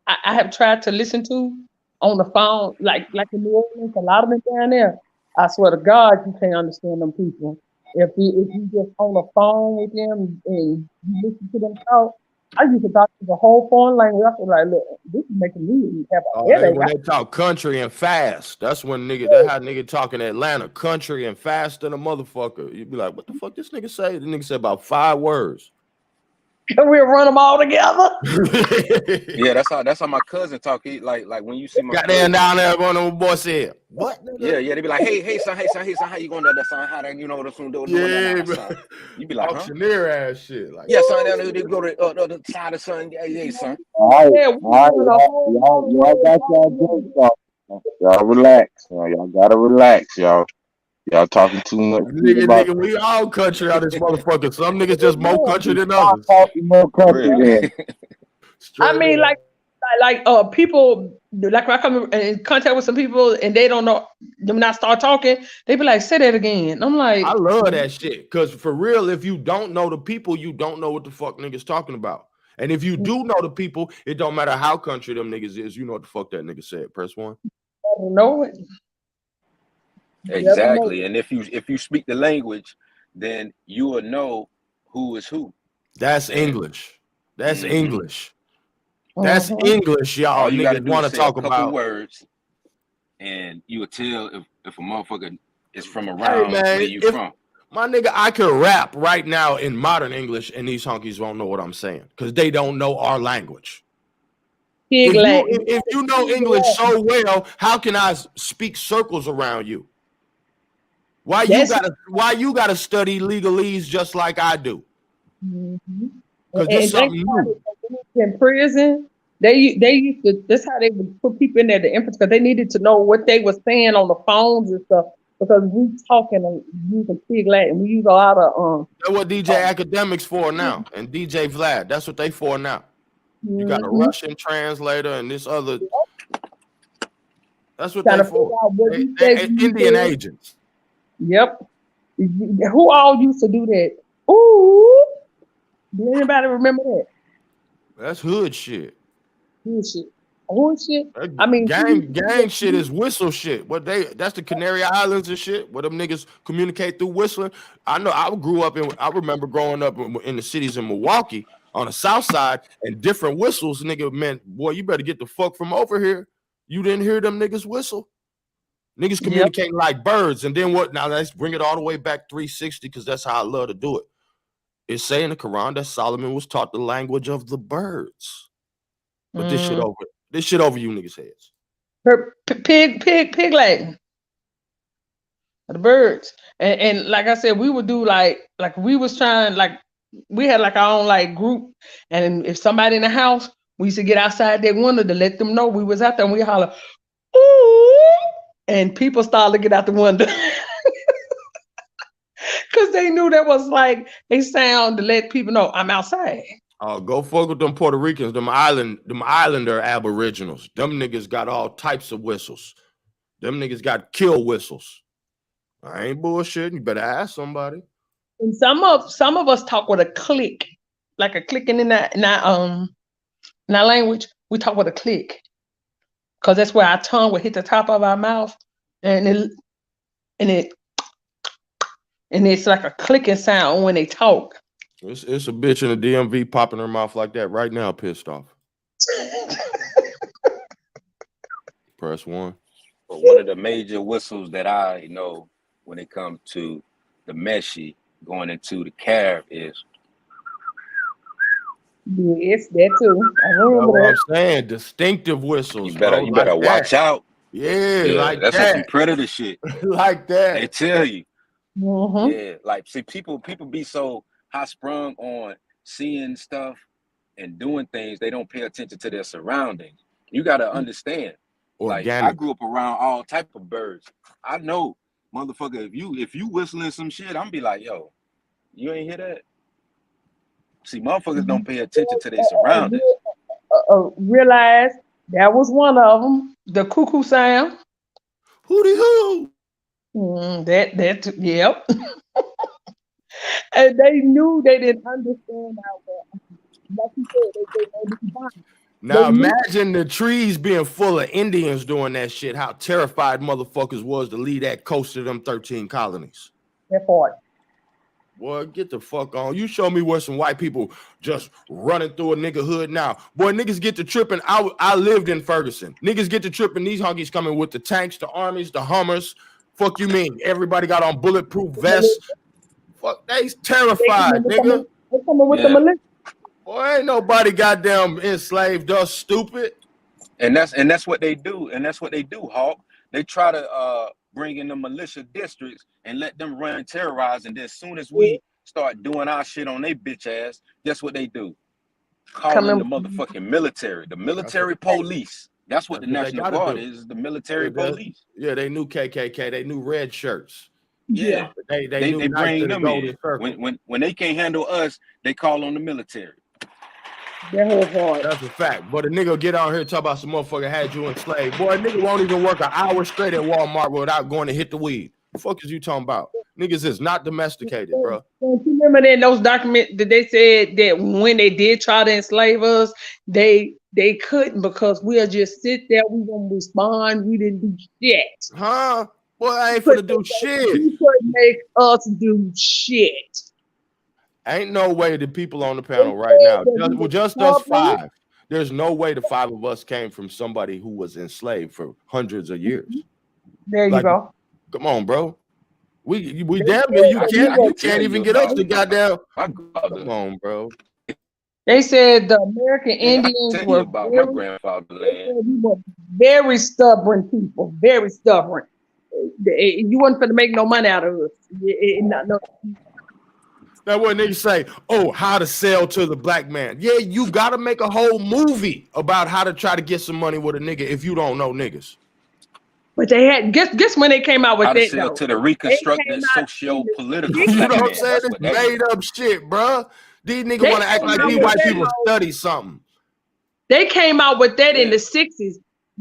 Speaker 17: I have tried to listen to on the phone, like in New Orleans, a lot of them down there. I swear to God, you can't understand them people. If you just on the phone with them and you listen to them talk, I used to talk to the whole foreign language. I was like, look, this is making me have a headache.
Speaker 11: When they talk country and fast, that's when that's how nigga talk in Atlanta, country and fast than a motherfucker. You be like, what the fuck this nigga say? The nigga said about 5 words.
Speaker 17: Can we run them all together?
Speaker 19: Yeah, that's how my cousin talk. He like when you see my
Speaker 11: goddamn down there, one of them boys said, what?
Speaker 19: Yeah, they be like, hey son, how you going to that son? How that you know the son doing that son? You be like, huh?
Speaker 11: Auctioneer ass shit. Like,
Speaker 19: yeah, son, down there they go to the side of son. Hey, son.
Speaker 20: All right, y'all got y'all jokes. Y'all relax. Y'all gotta relax, y'all. Y'all talking too much.
Speaker 11: Nigga, we all country out this motherfucker. Some niggas just more country than others.
Speaker 20: More country
Speaker 17: I mean, like people, like when I come in contact with some people and they don't know, them not start talking, they be like, say that again. I'm like,
Speaker 11: I love that shit. Cause for real, if you don't know the people, you don't know what the fuck niggas talking about. And if you do know the people, it don't matter how country them niggas is, you know what the fuck that nigga said. Press 1.
Speaker 17: I don't know it.
Speaker 19: Exactly. And if you speak the language, then you will know who is who.
Speaker 11: That's English. That's English. That's English, y'all. Niggas want to talk about
Speaker 19: words, and you will tell if a motherfucker is from around where you from.
Speaker 11: My nigga, I could rap right now in modern English, and these honkies won't know what I'm saying because they don't know our language. If you know English so well, how can I speak circles around you? Why you gotta study legalese just like I do? Because there's something new.
Speaker 17: In prison, they used to. That's how they would put people in there to infants because they needed to know what they were saying on the phones and stuff. Because we talking and using Pig Latin, we use a lot of
Speaker 11: That's what DJ Academics for now, and DJ Vlad. That's what they for now. You got a Russian translator and this other. That's what they for. They Indian agents.
Speaker 17: Yep. Who all used to do that? Ooh. Do anybody remember that?
Speaker 11: That's hood shit.
Speaker 17: Hood shit. Hood shit. I mean,
Speaker 11: gang shit is whistle shit. That's the Canary Islands and shit. Where them niggas communicate through whistling. I know. I remember growing up in the cities in Milwaukee on the south side, and different whistles. Nigga meant, boy, you better get the fuck from over here. You didn't hear them niggas whistle. Niggas communicating like birds. And then what? Now let's bring it all the way back 360 because that's how I love to do it. It's saying in the Quran that Solomon was taught the language of the birds. But this shit over you niggas' heads.
Speaker 17: Pig leg. The birds. And like I said, we would do like we was trying, like we had like our own like group. And if somebody in the house, we used to get outside their window to let them know we was out there, and we holler, ooh, and people started looking out the window. Because they knew that was like a sound to let people know I'm outside.
Speaker 11: Oh, go fuck with them Puerto Ricans, them islander aboriginals. Them niggas got all types of whistles. Them niggas got kill whistles. I ain't bullshitting. You better ask somebody.
Speaker 17: And some of us talk with a click, like a clicking in our language. We talk with a click, because that's where our tongue would hit the top of our mouth, and it's like a clicking sound when they talk.
Speaker 11: It's a bitch in the DMV popping her mouth like that right now, pissed off. Press 1.
Speaker 19: But one of the major whistles that I know when it comes to the Meshi going into the calf is.
Speaker 17: Yes, that too. I remember
Speaker 11: what I'm saying. Distinctive whistles.
Speaker 19: You better watch out.
Speaker 11: Yeah, like
Speaker 19: that's
Speaker 11: that.
Speaker 19: some predator shit.
Speaker 11: Like that.
Speaker 19: They tell you.
Speaker 17: Mm-hmm.
Speaker 19: Yeah, like see, people be so high sprung on seeing stuff and doing things, they don't pay attention to their surroundings. You got to understand.
Speaker 11: Organic.
Speaker 19: Like I grew up around all type of birds. I know, motherfucker, if you whistling some shit, I'm be like, yo, you ain't hear that? See, motherfuckers don't pay attention to their surroundings.
Speaker 17: Realize that was one of them. The cuckoo sound.
Speaker 11: Hootie hoo.
Speaker 17: That yep. And they knew they didn't understand how well. Like you said, they know the body.
Speaker 11: Now imagine the trees being full of Indians doing that shit. How terrified motherfuckers was to leave that coast of them 13 colonies.
Speaker 17: That part.
Speaker 11: Boy, get the fuck on. You show me where some white people just running through a nigga hood now. Boy, niggas get to tripping. I lived in Ferguson. Niggas get to tripping. These hunkies coming with the tanks, the armies, the Hummers. Fuck you mean? Everybody got on bulletproof vests. Fuck, they terrified, nigga.
Speaker 17: They coming with the militia.
Speaker 11: Boy, ain't nobody goddamn enslaved us, stupid.
Speaker 19: And that's what they do. And that's what they do, Hawk. They try to bring in the militia districts and let them run and terrorize. And then as soon as we start doing our shit on they bitch ass, guess what they do? Calling the motherfucking military, the military police. That's what the National Guard is, the military police.
Speaker 11: Yeah, they knew KKK. They knew red shirts.
Speaker 19: Yeah,
Speaker 11: they
Speaker 19: bring them in. When they can't handle us, they call on the military.
Speaker 17: That whole part.
Speaker 11: That's a fact. But a nigga get out here and talk about some motherfucker had you enslaved. Boy, a nigga won't even work an hour straight at Walmart without going to hit the weed. The fuck is you talking about? Niggas is not domesticated, bro.
Speaker 17: Don't you remember that in those documents that they said that when they did try to enslave us, they couldn't because we'll just sit there, we won't respond, we didn't do shit.
Speaker 11: Huh? Boy, I ain't finna do shit.
Speaker 17: You couldn't make us do shit.
Speaker 11: Ain't no way the people on the panel right now, just us five. There's no way the five of us came from somebody who was enslaved for hundreds of years.
Speaker 17: There you go.
Speaker 11: Come on, bro. We damn near you can't even get up to goddamn. Come on, bro.
Speaker 17: They said the American Indians were
Speaker 19: about my grandfather's land.
Speaker 17: Very stubborn people, very stubborn. You wasn't going to make no money out of us.
Speaker 11: That's what niggas say. Oh, how to sell to the black man. Yeah, you got to make a whole movie about how to try to get some money with a nigga if you don't know niggas.
Speaker 17: But they had guess when they came out with
Speaker 19: how
Speaker 17: that.
Speaker 19: To sell to the reconstructed socio-political.
Speaker 11: You know what I'm saying? It's made up shit, bro. These niggas want to act like these white people study something.
Speaker 17: They came out with that in the 60s.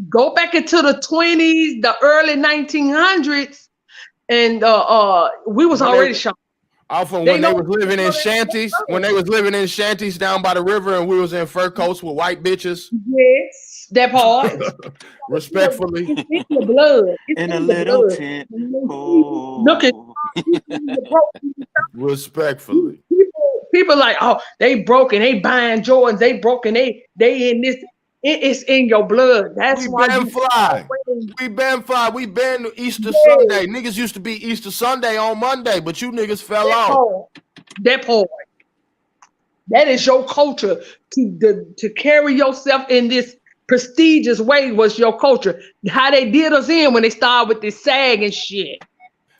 Speaker 17: Go back into the 20s, the early 1900s, and we was already shocked.
Speaker 11: Often when they was living in shanties, down by the river, and we was in fur coats with white bitches.
Speaker 17: Yes, that part.
Speaker 11: Respectfully.
Speaker 17: It's in the blood.
Speaker 19: In a little tent.
Speaker 17: Look at
Speaker 11: respectfully.
Speaker 17: People like, oh, they broke and they buying Jordans, they broke and they in this. It's in your blood. That's why
Speaker 11: been fly. We been fly. We been Easter Sunday. Niggas used to be Easter Sunday on Monday, but you niggas fell off.
Speaker 17: That part. That is your culture. To carry yourself in this prestigious way was your culture. How they did us in when they started with this sag and shit.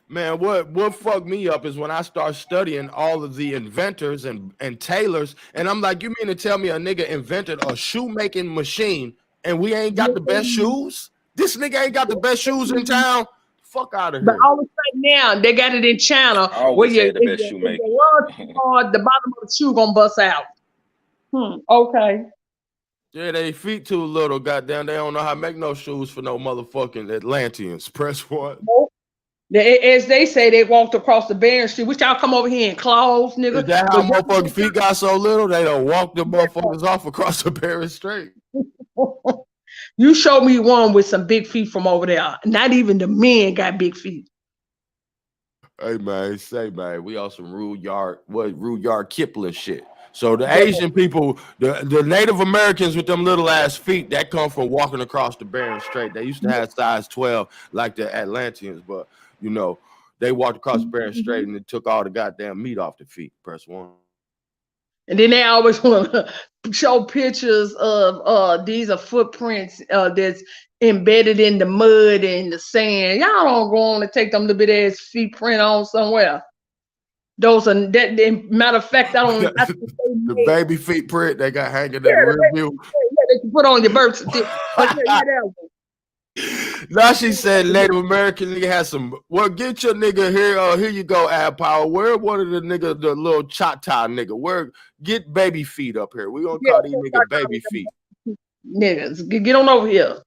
Speaker 11: Man, what fucked me up is when I start studying all of the inventors and tailors, and I'm like, you mean to tell me a nigga invented a shoemaking machine and we ain't got the best shoes? This nigga ain't got the best shoes in town. Fuck out of here.
Speaker 17: But all of a sudden now they got it in China where the bottom of the shoe gonna bust out. Okay.
Speaker 11: Yeah, they feet too little. Goddamn, they don't know how to make no shoes for no motherfucking Atlanteans. Press one.
Speaker 17: Nope. As they say, they walked across the Barren Street. Which y'all come over here in claws, nigga.
Speaker 11: Is that how motherfucking feet got so little? They don't walk the motherfuckers off across the Barren Street.
Speaker 17: You showed me one with some big feet from over there. Not even the men got big feet.
Speaker 11: Hey man, we on some Rudyard Kipling shit. So the Asian people, the Native Americans with them little ass feet, that come from walking across the Bering Strait. They used to have size 12 like the Atlanteans, but you know, they walked across the Bering Strait and it took all the goddamn meat off the feet. Press one.
Speaker 17: And then they always want to show pictures of these are footprints that's embedded in the mud and the sand. Y'all don't go on to take them little bit ass feet print on somewhere. Those are that. Matter of fact, I don't.
Speaker 11: The baby feet print they got hanging in the rear view.
Speaker 17: They can put on your birth certificate.
Speaker 11: Now she said Native American nigga has some. Well, get your nigga here. Here you go, Ad Power. Where one of the nigga, the little Choctaw nigga? Where get baby feet up here? We gonna call these niggas baby feet.
Speaker 17: Niggas, get on over here.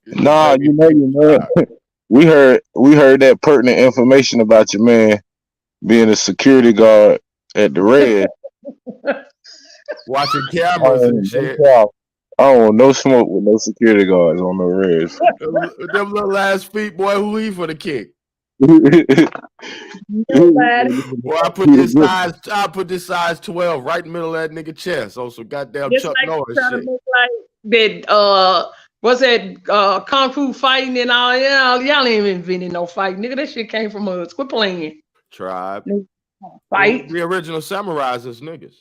Speaker 20: Nah, you know. We heard that pertinent information about your man being a security guard at the Red.
Speaker 11: Watching cameras and shit.
Speaker 20: Oh, no smoke with no security guards on the Reds.
Speaker 11: Them little ass feet, boy, who he for the kick? Boy, I put this size 12 right in the middle of that nigga chest. On some goddamn
Speaker 17: Just
Speaker 11: Chuck
Speaker 17: like
Speaker 11: Norris shit.
Speaker 17: That what's that kung fu fighting and all? Y'all ain't invented no fight, nigga. That shit came from us. Quit playing.
Speaker 11: Tribe.
Speaker 17: Fight.
Speaker 11: The original samurais is niggas.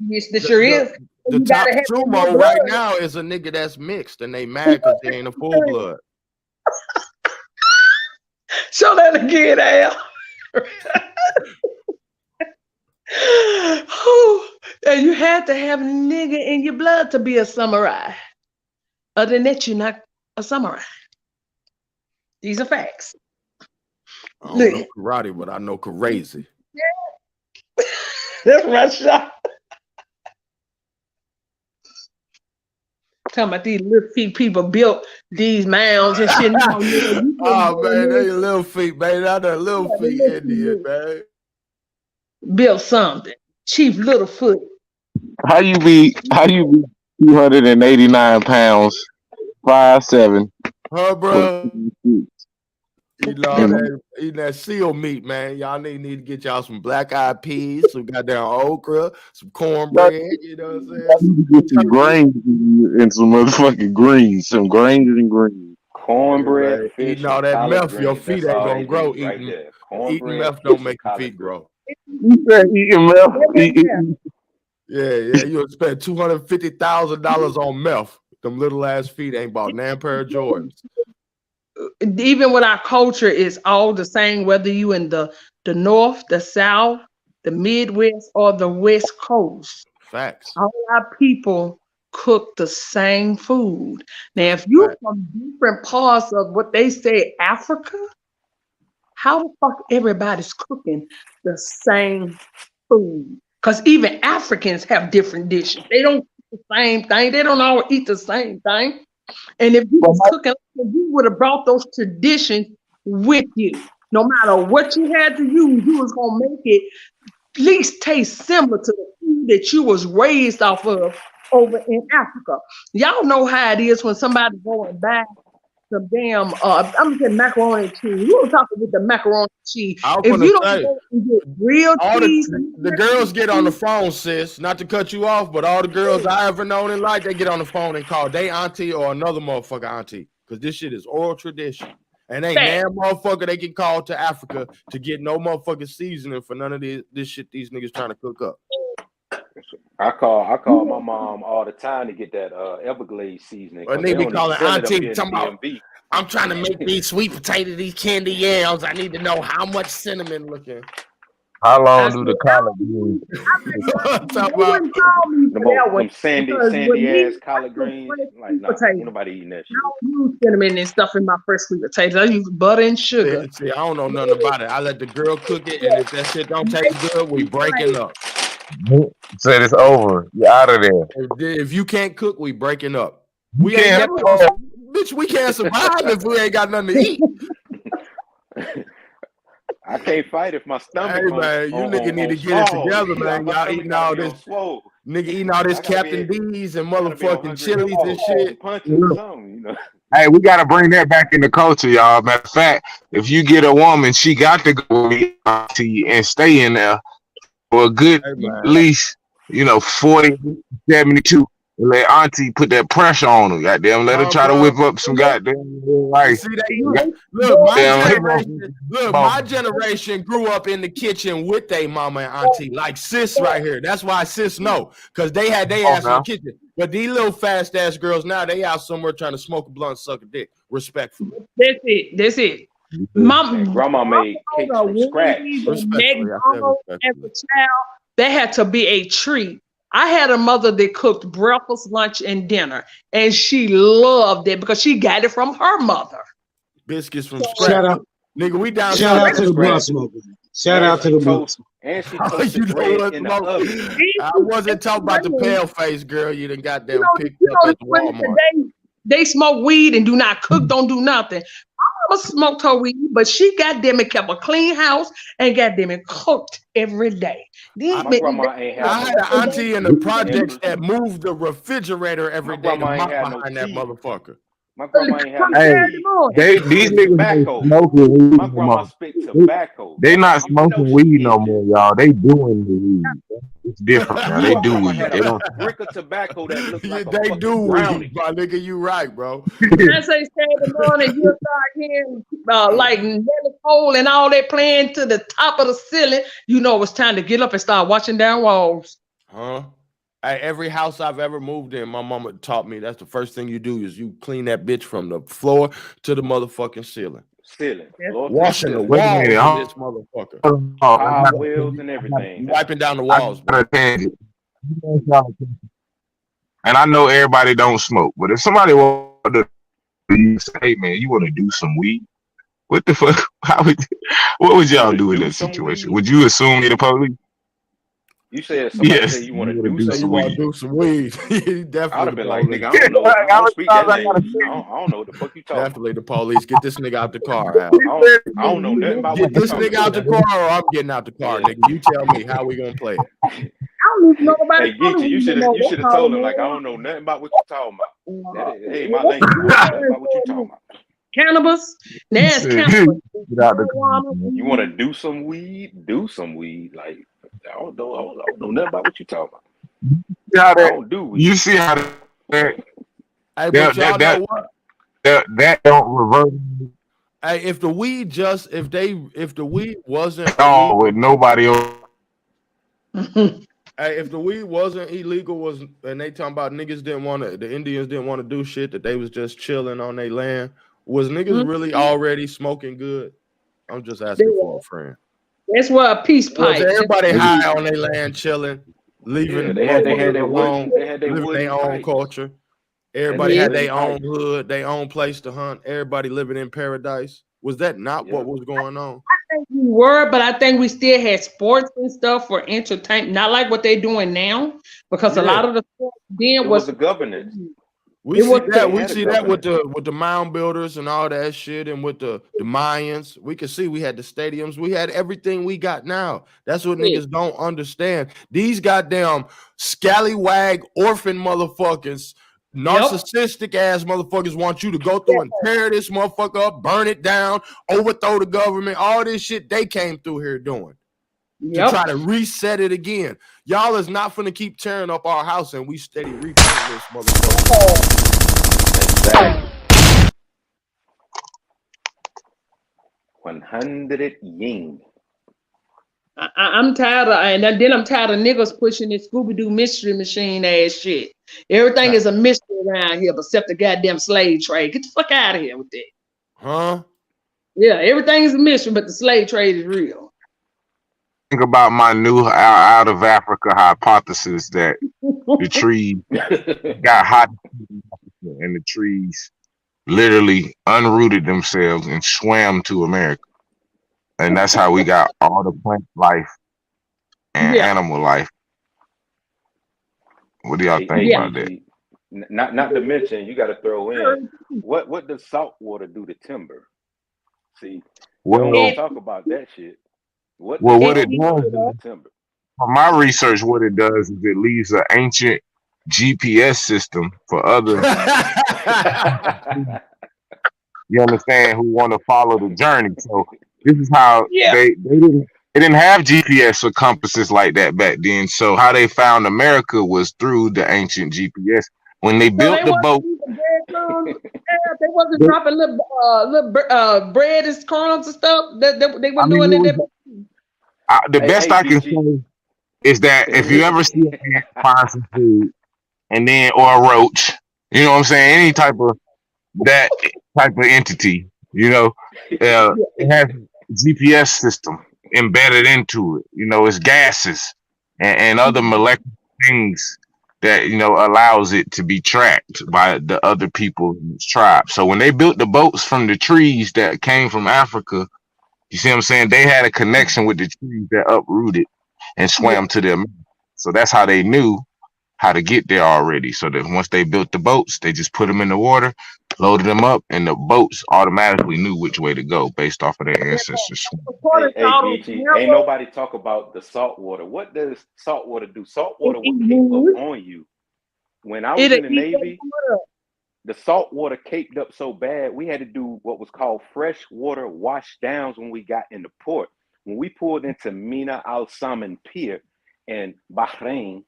Speaker 17: Yes, this sure is.
Speaker 11: The top sumo right now is a nigga that's mixed and they mad because they ain't a full blood.
Speaker 17: Show that again, Al. And you had to have a nigga in your blood to be a samurai. Other than that, you're not a samurai. These are facts.
Speaker 11: I don't know karate, but I know crazy.
Speaker 17: Yeah. That's my shot. Talking about these little feet people built these mounds and shit.
Speaker 11: Oh man, they little feet, man. Not that little feet Indian, man.
Speaker 17: Built something. Chief Littlefoot.
Speaker 20: How you be 289 pounds, 5'7"?
Speaker 11: Huh, bro? Eating that seal meat, man. Y'all need to get y'all some black eyed peas, some goddamn okra, some cornbread. You know what I'm saying?
Speaker 20: Get some grains and some motherfucking greens, some grains and greens.
Speaker 19: Cornbread, fish,
Speaker 11: eating all that meth,
Speaker 19: greens,
Speaker 11: your feet ain't gonna grow. Eating meth don't make your feet grow.
Speaker 20: You said eating meth.
Speaker 11: Yeah, you'll spend $250,000 on meth. Them little ass feet ain't bought nan pair of Jordans.
Speaker 17: Even with our culture, it's all the same, whether you in the North, the South, the Midwest, or the West Coast.
Speaker 11: Facts.
Speaker 17: All our people cook the same food. Now, if you're from different parts of what they say Africa, how the fuck everybody's cooking the same food? Because even Africans have different dishes. They don't cook the same thing. They don't all eat the same thing. And if you was cooking, you would have brought those traditions with you. No matter what you had to use, you was gonna make it at least taste similar to the food that you was raised off of over in Africa. Y'all know how it is when somebody go and buy some damn I'm gonna get macaroni and cheese. You were talking with the macaroni and cheese.
Speaker 11: I was
Speaker 17: If
Speaker 11: gonna
Speaker 17: you don't
Speaker 11: say,
Speaker 17: go and get real
Speaker 11: all
Speaker 17: cheese,
Speaker 11: the girls get on the phone, sis. Not to cut you off, but all the girls I ever known in life, they get on the phone and call they auntie or another motherfucker auntie, because this shit is oral tradition. And ain't damn motherfucker they can call to Africa to get no motherfucking seasoning for none of this shit these niggas trying to cook up.
Speaker 19: I call my mom all the time to get that Everglades seasoning.
Speaker 11: Or they be calling auntie, talking about, I'm trying to make these sweet potato, these candy yams. I need to know how much cinnamon looking.
Speaker 20: How long do the collard greens?
Speaker 19: Them sandy ass collard greens. Like, nah, ain't nobody eating that shit.
Speaker 17: I don't use cinnamon and stuff in my fresh sweet potatoes. I use butter and sugar.
Speaker 11: See, I don't know nothing about it. I let the girl cook it, and if that shit don't taste good, we breaking up.
Speaker 20: Said it's over. You're out of there.
Speaker 11: If you can't cook, we breaking up. We ain't bitch. We can't survive if we ain't got nothing to eat.
Speaker 19: I can't fight if my stomach.
Speaker 11: Hey man, you nigga need to get it together, man. Y'all eating all this, nigga eating all this Captain D's and motherfucking chilies and shit.
Speaker 20: Hey, we gotta bring that back in the culture, y'all. Matter of fact, if you get a woman, she got to go to you and stay in there for a good at least, 40, 72. Let auntie put that pressure on her. Goddamn, let her try to whip up some goddamn rice.
Speaker 11: My generation grew up in the kitchen with their mama and auntie, like sis right here. That's why sis know, because they had their ass in the kitchen. But these little fast ass girls now, they out somewhere trying to smoke a blunt, suck a dick. Respectfully.
Speaker 17: That's it.
Speaker 19: Grandma made cakes from scratch.
Speaker 17: As a child, that had to be a treat. I had a mother that cooked breakfast, lunch, and dinner, and she loved it because she got it from her mother.
Speaker 11: Biscuits from scratch.
Speaker 14: Shout out,
Speaker 11: nigga, we down.
Speaker 14: Shout out to the blunt smokers. Shout out to the blunt.
Speaker 19: And she toasted bread in the oven.
Speaker 11: I wasn't talking about the pale face girl you done goddamn picked up at the Walmart.
Speaker 17: They smoke weed and do not cook, don't do nothing. My mama smoked her weed, but she goddamn it kept a clean house and goddamn it cooked every day.
Speaker 19: My grandma ain't had
Speaker 11: I had an auntie in the projects that moved the refrigerator every day to mop behind that motherfucker.
Speaker 19: My grandma ain't had
Speaker 20: these niggas smoking weed.
Speaker 19: My grandma spit tobacco.
Speaker 20: They not smoking weed no more, y'all. They doing the weed. It's different, man. They do weed. They don't.
Speaker 19: Brick of tobacco that looks like
Speaker 11: they
Speaker 19: a
Speaker 11: do
Speaker 19: brownie.
Speaker 11: weed, my nigga. You right, bro.
Speaker 17: I say Saturday morning, you'll start hearing like Nelly Cole and all that playing to the top of the ceiling. You know it's time to get up and start watching down walls.
Speaker 11: Huh? At every house I've ever moved in, my mama taught me that's the first thing you do is you clean that bitch from the floor to the motherfucking ceiling. Washing the walls of this motherfucker.
Speaker 19: High wheels and everything.
Speaker 11: Wiping down the walls, bro.
Speaker 20: And I know everybody don't smoke, but if somebody wanted to say, hey man, you want to do some weed? What the fuck? What would y'all do in that situation? Would you assume you're the police?
Speaker 19: You said somebody said you want to do some weed.
Speaker 11: Do some weed. Definitely.
Speaker 19: I'd have been like, nigga, I don't know. I don't speak that language. I don't know what the fuck you talking about.
Speaker 11: Definitely the police. Get this nigga out the car, Al.
Speaker 19: I don't know nothing about
Speaker 11: Get this nigga out the car or I'm getting out the car, nigga. You tell me how we gonna play it.
Speaker 17: I don't even know about
Speaker 19: Hey, Geechee, you should have told him, like, I don't know nothing about what you're talking about. That ain't my language. I don't know nothing about what you're talking about.
Speaker 17: Cannabis. That's cannabis.
Speaker 19: You want to do some weed? Do some weed. Like, I don't know nothing about what you talking about. I don't do weed.
Speaker 20: You see how that
Speaker 11: Hey, but y'all know what?
Speaker 20: that don't revert.
Speaker 11: Hey, if the weed wasn't
Speaker 20: with nobody else.
Speaker 11: Hey, if the weed wasn't illegal, and they talking about the Indians didn't want to do shit, that they was just chilling on their land, was niggas really already smoking good? I'm just asking for a friend.
Speaker 17: That's what a peace pipe.
Speaker 11: Everybody high on their land, chilling, leaving.
Speaker 19: Yeah, they had their wood. They had their
Speaker 11: own culture. Everybody had their own hood, their own place to hunt. Everybody living in paradise. Was that not what was going on?
Speaker 17: I think we were, but I think we still had sports and stuff for entertainment, not like what they're doing now, because a lot of the sports then
Speaker 19: was the governance.
Speaker 11: We see that with the mound builders and all that shit, and with the Mayans. We could see we had the stadiums. We had everything we got now. That's what niggas don't understand. These goddamn scallywag orphan motherfuckers narcissistic ass motherfuckers want you to go through and tear this motherfucker up, burn it down, overthrow the government, all this shit they came through here doing to try to reset it again. Y'all is not finna keep tearing up our house and we steady repainting this motherfucker.
Speaker 19: Exactly. 100 yin.
Speaker 17: I'm tired of, and then I'm tired of niggas pushing this Scooby-Doo mystery machine ass shit. Everything is a mystery around here except the goddamn slave trade. Get the fuck out of here with that.
Speaker 11: Huh?
Speaker 17: Yeah, everything is a mystery, but the slave trade is real.
Speaker 20: Think about my new out of Africa hypothesis that the trees got hot and the trees literally unrooted themselves and swam to America. And that's how we got all the plant life and animal life. What do y'all think about that?
Speaker 19: Not to mention, you got to throw in what does salt water do to timber? See, we don't talk about that shit. What it does to timber?
Speaker 20: For my research, what it does is it leaves an ancient GPS system for other. You understand? Who want to follow the journey? So this is how they didn't have GPS or compasses like that back then. So how they found America was through the ancient GPS. When they built the boat,
Speaker 17: they wasn't dropping little bread and crumbs and stuff. They weren't doing it.
Speaker 20: The best I can say is that if you ever see an ant find some food and then or a roach, you know what I'm saying, any type of that type of entity, you know, it has a GPS system embedded into it. You know, it's gases and other molecular things that, you know, allows it to be tracked by the other people in its tribe. So when they built the boats from the trees that came from Africa, you see what I'm saying? They had a connection with the trees that uprooted and swam to them. So that's how they knew how to get there already. So that once they built the boats, they just put them in the water, loaded them up, and the boats automatically knew which way to go based off of their ancestors.
Speaker 19: Hey, Geechee, ain't nobody talk about the salt water. What does salt water do? Salt water will cape up on you. When I was in the Navy, the salt water caped up so bad, we had to do what was called freshwater wash downs when we got in the port. When we pulled into Mina Al Salman Pier in Bahrain,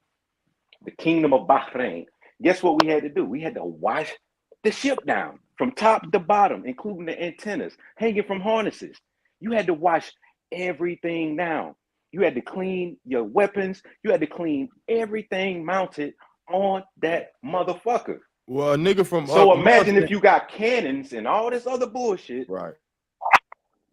Speaker 19: the Kingdom of Bahrain, guess what we had to do? We had to wash the ship down from top to bottom, including the antennas hanging from harnesses. You had to wash everything down. You had to clean your weapons. You had to clean everything mounted on that motherfucker.
Speaker 11: Well, a nigga from
Speaker 19: so imagine if you got cannons and all this other bullshit.
Speaker 11: Right.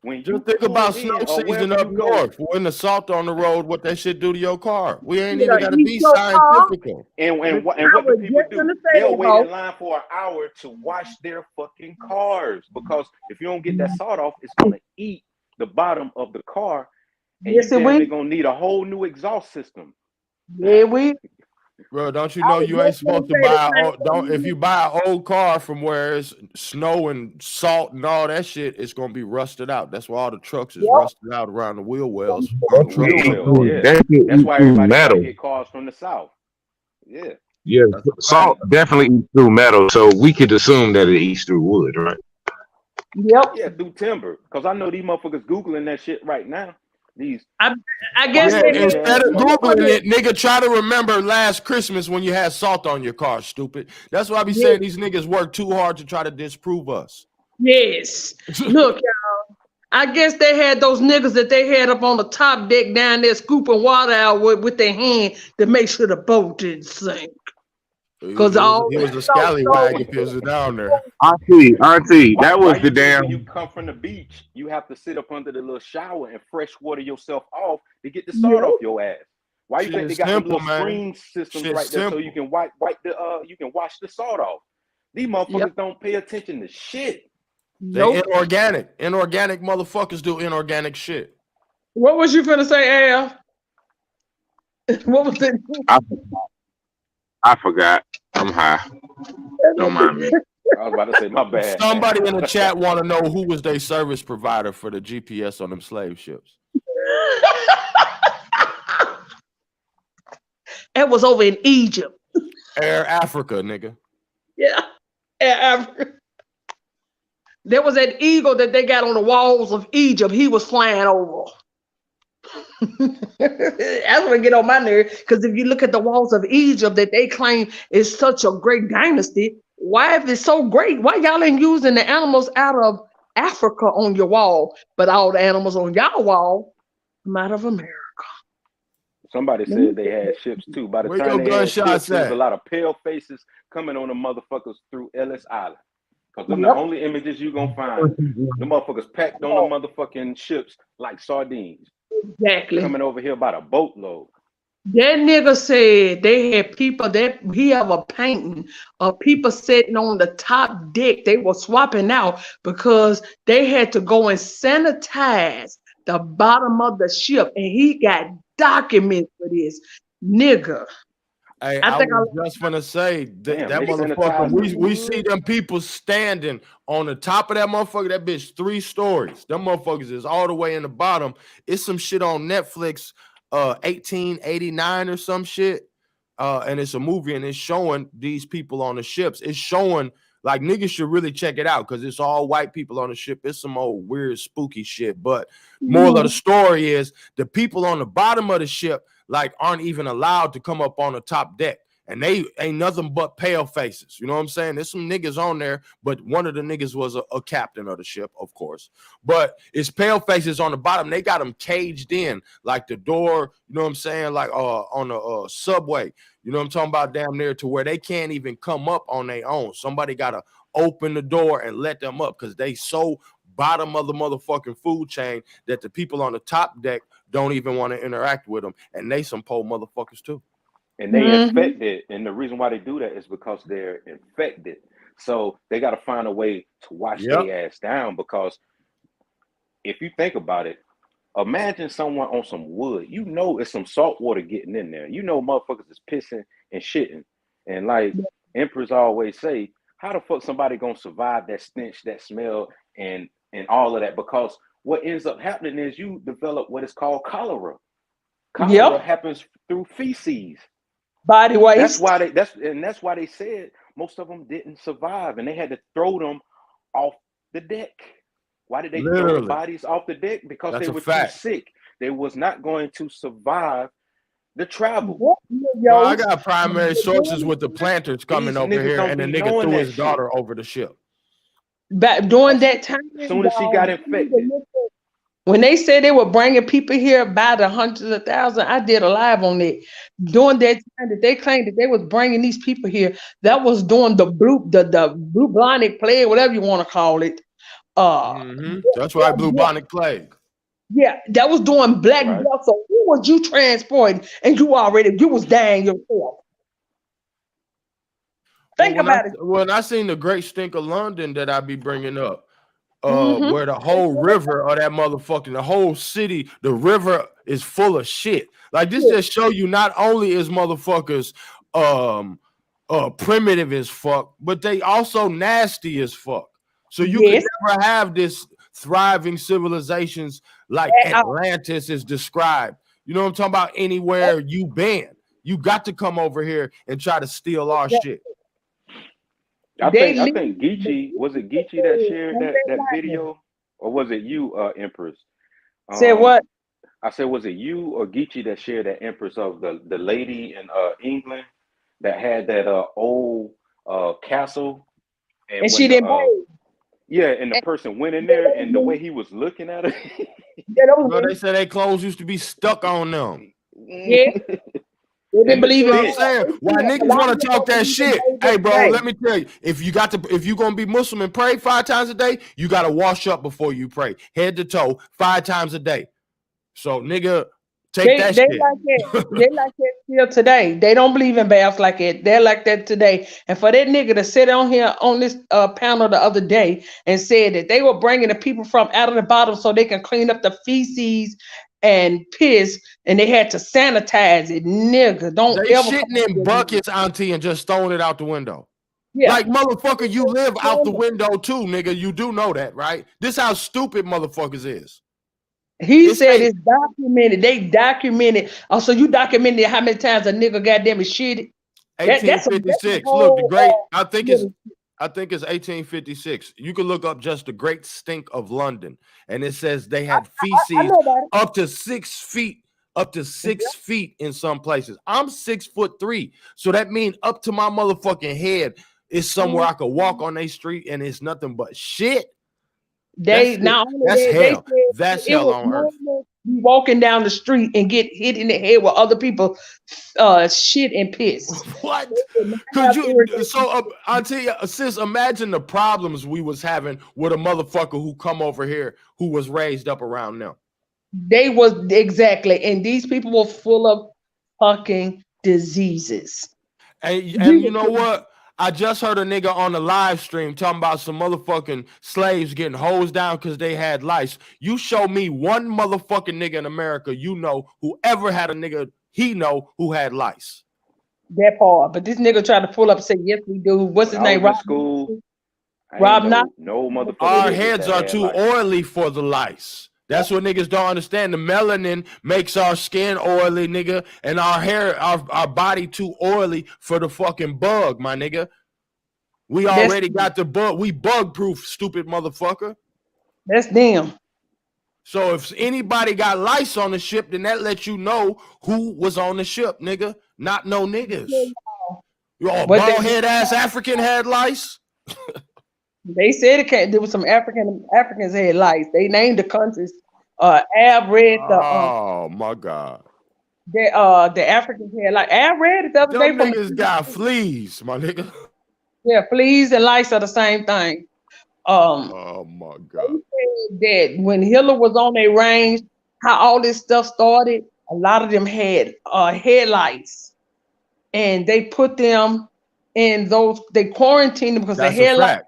Speaker 19: When you
Speaker 11: just think about snow season up north, when the salt on the road, what that shit do to your car. We ain't even got to be scientific.
Speaker 19: And what do people do? They'll wait in line for an hour to wash their fucking cars because if you don't get that salt off, it's gonna eat the bottom of the car, and you're gonna need a whole new exhaust system.
Speaker 17: Yeah, we.
Speaker 11: Bro, don't you know you ain't supposed to buy if you buy an old car from where it's snow and salt and all that shit, it's gonna be rusted out. That's why all the trucks is rusted out around the wheel wells.
Speaker 19: That's why everybody try to get cars from the south. Yeah.
Speaker 20: Yeah, salt definitely eats through metal, so we could assume that it eats through wood, right?
Speaker 17: Yep.
Speaker 19: Yeah, through timber. Because I know these motherfuckers Googling that shit right now.
Speaker 17: I guess
Speaker 11: instead of Googling it, nigga, try to remember last Christmas when you had salt on your car, stupid. That's why I be saying these niggas work too hard to try to disprove us.
Speaker 17: Yes. Look, y'all. I guess they had those niggas that they had up on the top deck down there scooping water out with their hand to make sure the boat didn't sink.
Speaker 11: Because he was a scallywag if he was down there.
Speaker 20: Auntie, that was the damn.
Speaker 19: When you come from the beach, you have to sit up under the little shower and fresh water yourself off to get the salt off your ass. Why you think they got them little spring systems right there so you can wipe you can wash the salt off? These motherfuckers don't pay attention to shit.
Speaker 11: They inorganic. Inorganic motherfuckers do inorganic shit.
Speaker 17: What was you finna say, Al? What was it?
Speaker 20: I forgot. I'm high. Don't mind me.
Speaker 19: I was about to say my bad.
Speaker 11: Somebody in the chat want to know who was their service provider for the GPS on them slave ships.
Speaker 17: It was over in Egypt.
Speaker 11: Air Africa, nigga.
Speaker 17: Yeah. There was an eagle that they got on the walls of Egypt. He was flying over. That's what get on my nerve. Because if you look at the walls of Egypt that they claim is such a great dynasty, why if it's so great, why y'all ain't using the animals out of Africa on your wall, but all the animals on y'all wall come out of America?
Speaker 19: Somebody said they had ships too. By the
Speaker 11: Where
Speaker 19: time
Speaker 11: your
Speaker 19: they had
Speaker 11: gunshots
Speaker 19: ships, there was a
Speaker 11: at?
Speaker 19: lot of pale faces coming on the motherfuckers through Ellis Island. Because them
Speaker 17: Yep.
Speaker 19: the only images you gonna find. The motherfuckers packed on the motherfucking ships like sardines.
Speaker 17: Exactly.
Speaker 19: Coming over here by the boatload.
Speaker 17: That nigga said they had people that he have a painting of people sitting on the top deck. They were swapping out because they had to go and sanitize the bottom of the ship, and he got documents for this nigga.
Speaker 11: Hey,
Speaker 17: I think
Speaker 11: was just gonna say
Speaker 19: Damn,
Speaker 11: that
Speaker 19: they
Speaker 11: motherfucker.
Speaker 19: sanitized
Speaker 11: We see them people standing on the top of that motherfucker. That bitch 3 stories. Them motherfuckers is all the way in the bottom. It's some shit on Netflix, 1889 or some shit. And it's a movie and it's showing these people on the ships. It's showing like niggas should really check it out because it's all white people on the ship. It's some old weird spooky shit. But moral of the story is the people on the bottom of the ship like aren't even allowed to come up on the top deck. And they ain't nothing but pale faces. You know what I'm saying? There's some niggas on there, but one of the niggas was a captain of the ship, of course. But it's pale faces on the bottom. They got them caged in, like the door, you know what I'm saying? Like on the subway. You know what I'm talking about? Damn near to where they can't even come up on their own. Somebody got to open the door and let them up because they so bottom of the motherfucking food chain that the people on the top deck don't even want to interact with them. And they some poor motherfuckers too.
Speaker 19: And they infected, and the reason why they do that is because they're infected. So they got to find a way to wash their ass down. Because if you think about it, imagine someone on some wood. You know, it's some salt water getting in there. You know, motherfuckers is pissing and shitting. And like emperors always say, how the fuck somebody gonna survive that stench, that smell, and all of that? Because what ends up happening is you develop what is called cholera. Cholera happens through feces.
Speaker 17: Body waste.
Speaker 19: That's why they said most of them didn't survive, and they had to throw them off the deck. Why did they throw the bodies off the deck? Because they were too sick. They was not going to survive the travel.
Speaker 11: No, I got primary sources with the planters coming over here, and the nigga threw his daughter over the ship.
Speaker 17: Back during that time,
Speaker 19: as soon as she got infected.
Speaker 17: When they said they were bringing people here by the hundreds of thousands, I did a live on it. During that time that they claimed that they was bringing these people here, that was during the bubonic plague, whatever you want to call it.
Speaker 11: That's right, bubonic plague.
Speaker 17: Yeah, that was doing Black Death. So who was you transporting? And you was dying yourself. Think about it.
Speaker 11: When I seen the Great Stink of London that I be bringing up. Where the whole river of that motherfucking, the whole city, the river is full of shit. Like this just show you not only is motherfuckers primitive as fuck, but they also nasty as fuck. So you can never have this thriving civilizations like Atlantis is described. You know what I'm talking about? Anywhere you been, you got to come over here and try to steal our shit.
Speaker 19: I think Geechee, was it Geechee that shared that video, or was it you, Empress?
Speaker 17: Said what?
Speaker 19: I said, was it you or Geechee that shared that Empress of the lady in England that had that old castle,
Speaker 17: and she didn't pay.
Speaker 19: Yeah, and the person went in there, and the way he was looking at her.
Speaker 11: They said their clothes used to be stuck on them.
Speaker 17: Yeah. They didn't believe it.
Speaker 11: Why niggas want to talk that shit? Hey, bro, let me tell you, if you gonna be Muslim and pray 5 times a day, you gotta wash up before you pray, head to toe, 5 times a day. So, nigga, take that shit.
Speaker 17: They like that still today. They don't believe in baths like it. They're like that today. And for that nigga to sit on here on this panel the other day and said that they were bringing the people from out of the bottom so they can clean up the feces and piss, and they had to sanitize it. Nigga, don't
Speaker 11: they
Speaker 17: ever
Speaker 11: shitting in buckets, auntie, and just throwing it out the window.
Speaker 17: Yeah.
Speaker 11: Like, motherfucker, you live out the window too, nigga. You do know that, right? This how stupid motherfuckers is.
Speaker 17: He said it's documented. They documented. Also, you documented how many times a nigga goddamn is shitty.
Speaker 11: 1856. Look, the great. I think it's 1856. You can look up just the Great Stink of London, and it says they had feces up to 6 feet, feet in some places. I'm 6'3", so that means up to my motherfucking head is somewhere I could walk on a street, and it's nothing but shit.
Speaker 17: That's hell.
Speaker 11: That's hell on earth.
Speaker 17: You walking down the street and get hit in the head with other people shit and piss.
Speaker 11: What? Could you? So I'll tell you, sis. Imagine the problems we was having with a motherfucker who come over here who was raised up around them.
Speaker 17: They was exactly, and these people were full of fucking diseases.
Speaker 11: And you know what? I just heard a nigga on the live stream talking about some motherfucking slaves getting hosed down because they had lice. You show me one motherfucking nigga in America you know who ever had a nigga he know who had lice.
Speaker 17: That part, but this nigga tried to pull up and say, yes, we do. What's his name?
Speaker 19: Rob School.
Speaker 17: Rob Knox?
Speaker 19: No motherfucker.
Speaker 11: Our heads are too oily for the lice. That's what niggas don't understand. The melanin makes our skin oily, nigga, and our hair, our body too oily for the fucking bug, my nigga. We already got the bug. We bug proof, stupid motherfucker.
Speaker 17: That's them.
Speaker 11: So if anybody got lice on the ship, then that lets you know who was on the ship, nigga. Not no niggas. Your bald head ass African had lice.
Speaker 17: They said there was some Africans had lice. They named the countries. Ab read the.
Speaker 11: Oh my God.
Speaker 17: The Africans had like Ab read it the other day.
Speaker 11: Them niggas got fleas, my nigga.
Speaker 17: Yeah, fleas and lice are the same thing.
Speaker 11: Oh my God.
Speaker 17: They said that when Hitler was on their range, how all this stuff started, a lot of them had head lice, and they put them in those. They quarantined them because the head lice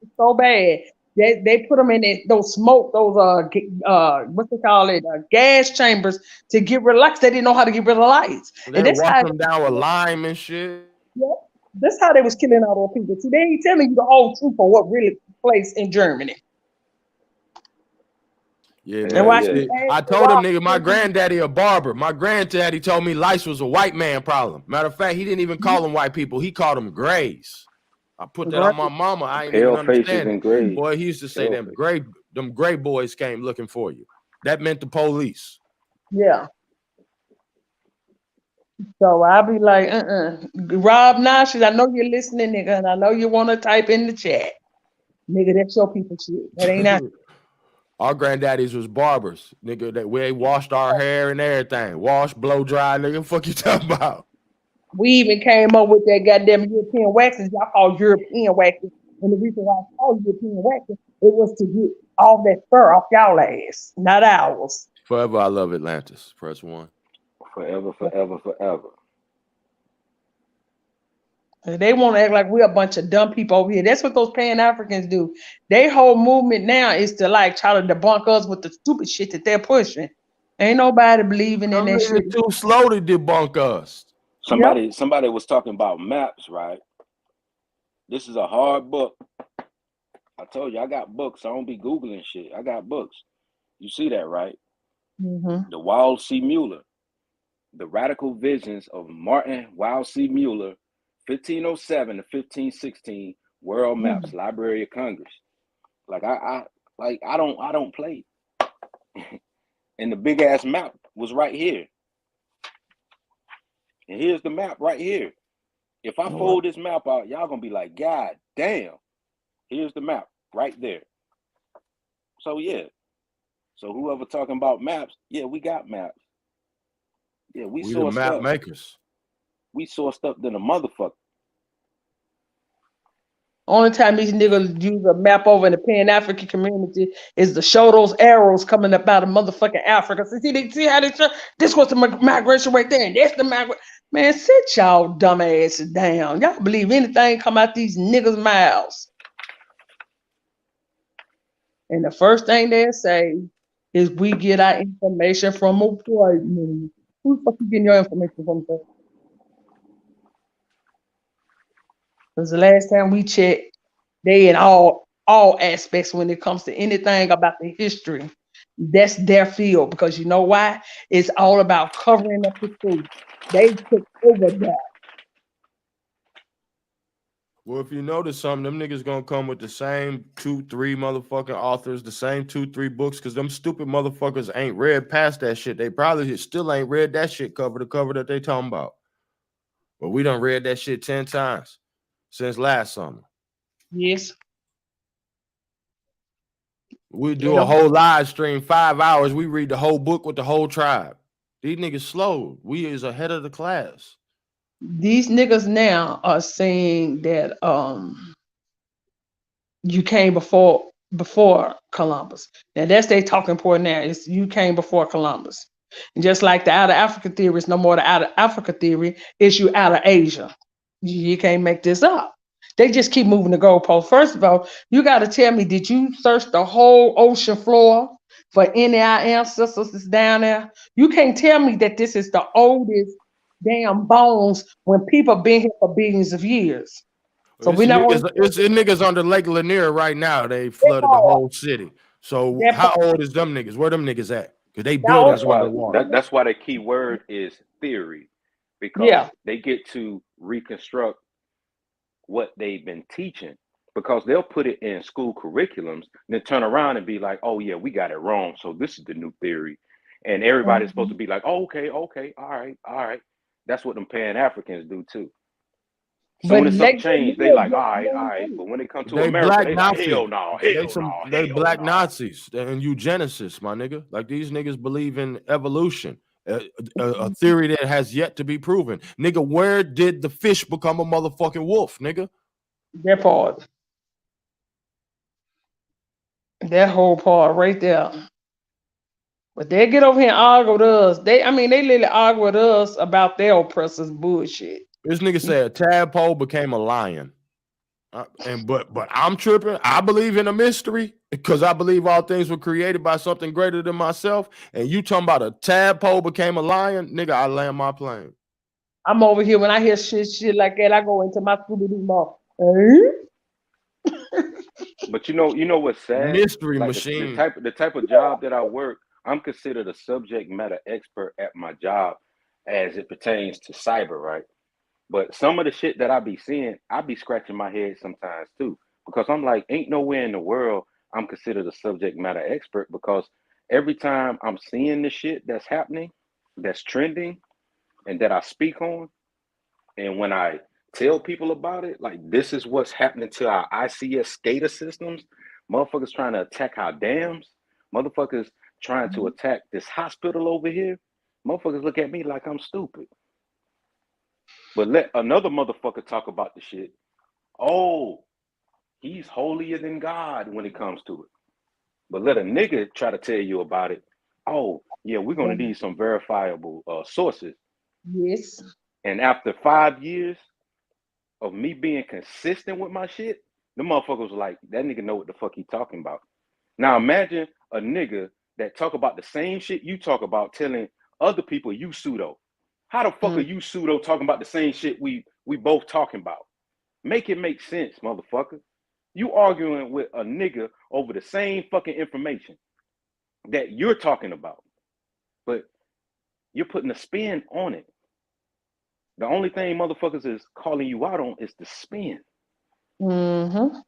Speaker 17: was so bad. They put them in those what they call it, gas chambers to get rid of lice. They didn't know how to get rid of lice.
Speaker 11: They wash them down with lime and shit.
Speaker 17: Yeah, that's how they was killing all those people. See, they ain't telling you the whole truth of what really took place in Germany.
Speaker 11: Yeah, I told him, nigga, my granddaddy a barber. My granddaddy told me lice was a white man problem. Matter of fact, he didn't even call them white people. He called them grays. I put that on my mama. I ain't even understand it. Boy, he used to say them gray boys came looking for you. That meant the police.
Speaker 17: Yeah. So I'll be like, Rob Knox, I know you're listening, nigga, and I know you want to type in the chat. Nigga, that's your people shit. That ain't that.
Speaker 11: Our granddaddies was barbers, nigga. That we washed our hair and everything. Wash, blow dry, nigga. Fuck you talking about?
Speaker 17: We even came up with that goddamn European waxes. Y'all call European waxes. And the reason why I call European waxes, it was to get all that fur off y'all ass, not ours.
Speaker 11: Forever I love Atlantis. Press 1.
Speaker 19: Forever, forever, forever.
Speaker 17: They want to act like we're a bunch of dumb people over here. That's what those pan-Africans do. Their whole movement now is to like try to debunk us with the stupid shit that they're pushing. Ain't nobody believing in that shit.
Speaker 11: Too slow to debunk us.
Speaker 19: Somebody was talking about maps, right? This is a hard book. I told you I got books. I don't be Googling shit. I got books. You see that, right?
Speaker 17: Mm-hmm.
Speaker 19: The Wild C. Mueller. The Radical Visions of Martin Wild C. Mueller, 1507 to 1516 World Maps, Library of Congress. Like I don't play. And the big ass map was right here. And here's the map right here. If I fold this map out, y'all gonna be like, God damn. Here's the map right there. So yeah. So whoever talking about maps, yeah, we got maps. Yeah, we
Speaker 11: the map makers.
Speaker 19: We sourced up than a motherfucker.
Speaker 17: Only time these niggas use a map over in the Pan-African community is to show those arrows coming up out of motherfucking Africa. So see how they show? This was the migration right there, and that's the migration. Man, sit y'all dumb asses down. Y'all believe anything come out these niggas' mouths. And the first thing they say is we get our information from a white man. Who the fuck you getting your information from? Because the last time we checked, they in all aspects when it comes to anything about the history. That's their field, because you know why? It's all about covering up the truth. They took over that.
Speaker 11: Well, if you notice something, them niggas gonna come with the same 2-3 motherfucking authors, the same 2-3 books, because them stupid motherfuckers ain't read past that shit. They probably still ain't read that shit cover to cover that they talking about. But we done read that shit 10 times since last summer.
Speaker 17: Yes.
Speaker 11: We do a whole live stream, 5 hours. We read the whole book with the whole tribe. These niggas slow. We is ahead of the class.
Speaker 17: These niggas now are saying that you came before Columbus. Now that's they talking point now. Is you came before Columbus. And just like the out of Africa theory is no more the out of Africa theory, it's you out of Asia. You can't make this up. They just keep moving the goalpost. First of all, you got to tell me, did you search the whole ocean floor for any of our ancestors that's down there? You can't tell me that this is the oldest damn bones when people been here for billions of years. So
Speaker 11: it's
Speaker 17: we're not
Speaker 11: niggas under Lake Lanier right now. They flooded the whole city. So how old is them niggas? Where them niggas at? Because they buildings underwater.
Speaker 19: That's why the key word is theory, because they get to reconstruct what they've been teaching, because they'll put it in school curriculums and then turn around and be like, oh yeah, we got it wrong, so this is the new theory, and everybody's supposed to be like, oh, okay, all right. That's what them pan-Africans do too. Soon as something change, they like, all right. But when they come to America, they like, hell no.
Speaker 11: They black Nazis and eugenicists, my nigga. Like these niggas believe in evolution, a theory that has yet to be proven. Nigga, where did the fish become a motherfucking wolf, nigga?
Speaker 17: That part. That whole part right there. But they get over here and argue with us. They literally argue with us about their oppressors bullshit.
Speaker 11: This nigga said a tadpole became a lion. But I'm tripping. I believe in a mystery because I believe all things were created by something greater than myself. And you talking about a tadpole became a lion, nigga, I land my plane.
Speaker 17: I'm over here when I hear shit like that, I go into my Scooby-Doo mouth.
Speaker 19: But you know what's sad?
Speaker 11: Mystery
Speaker 19: like
Speaker 11: machine.
Speaker 19: The type of job that I work, I'm considered a subject matter expert at my job as it pertains to cyber, right? But some of the shit that I be seeing, I be scratching my head sometimes too, because I'm like, ain't nowhere in the world I'm considered a subject matter expert, because every time I'm seeing the shit that's happening, that's trending, and that I speak on, and when I tell people about it, like this is what's happening to our ICS SCADA systems, motherfuckers trying to attack our dams, motherfuckers trying to attack this hospital over here, motherfuckers look at me like I'm stupid. But let another motherfucker talk about the shit. Oh, he's holier than God when it comes to it. But let a nigga try to tell you about it. Oh, yeah, we're going to need some verifiable sources.
Speaker 17: Yes.
Speaker 19: And after 5 years of me being consistent with my shit, the motherfucker was like, that nigga know what the fuck he talking about. Now imagine a nigga that talk about the same shit you talk about telling other people you pseudo. How the fuck are you pseudo talking about the same shit we both talking about? Make it make sense, motherfucker. You arguing with a nigga over the same fucking information that you're talking about, but you're putting a spin on it. The only thing motherfuckers is calling you out on is the spin.
Speaker 17: Mm-hmm.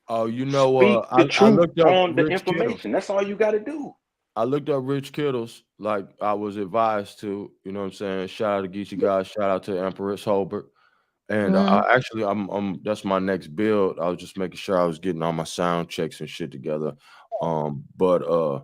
Speaker 11: Oh, you know,
Speaker 19: Speak the truth
Speaker 11: I looked up
Speaker 19: on the
Speaker 11: Rich
Speaker 19: information.
Speaker 11: Kittles.
Speaker 19: That's all you got to do.
Speaker 11: I looked up Rich Kittles like I was advised to. You know what I'm saying? Shout out to Geechee guys. Shout out to Empress Holbert. And I'm that's my next build. I was just making sure I was getting all my sound checks and shit together. Bruh,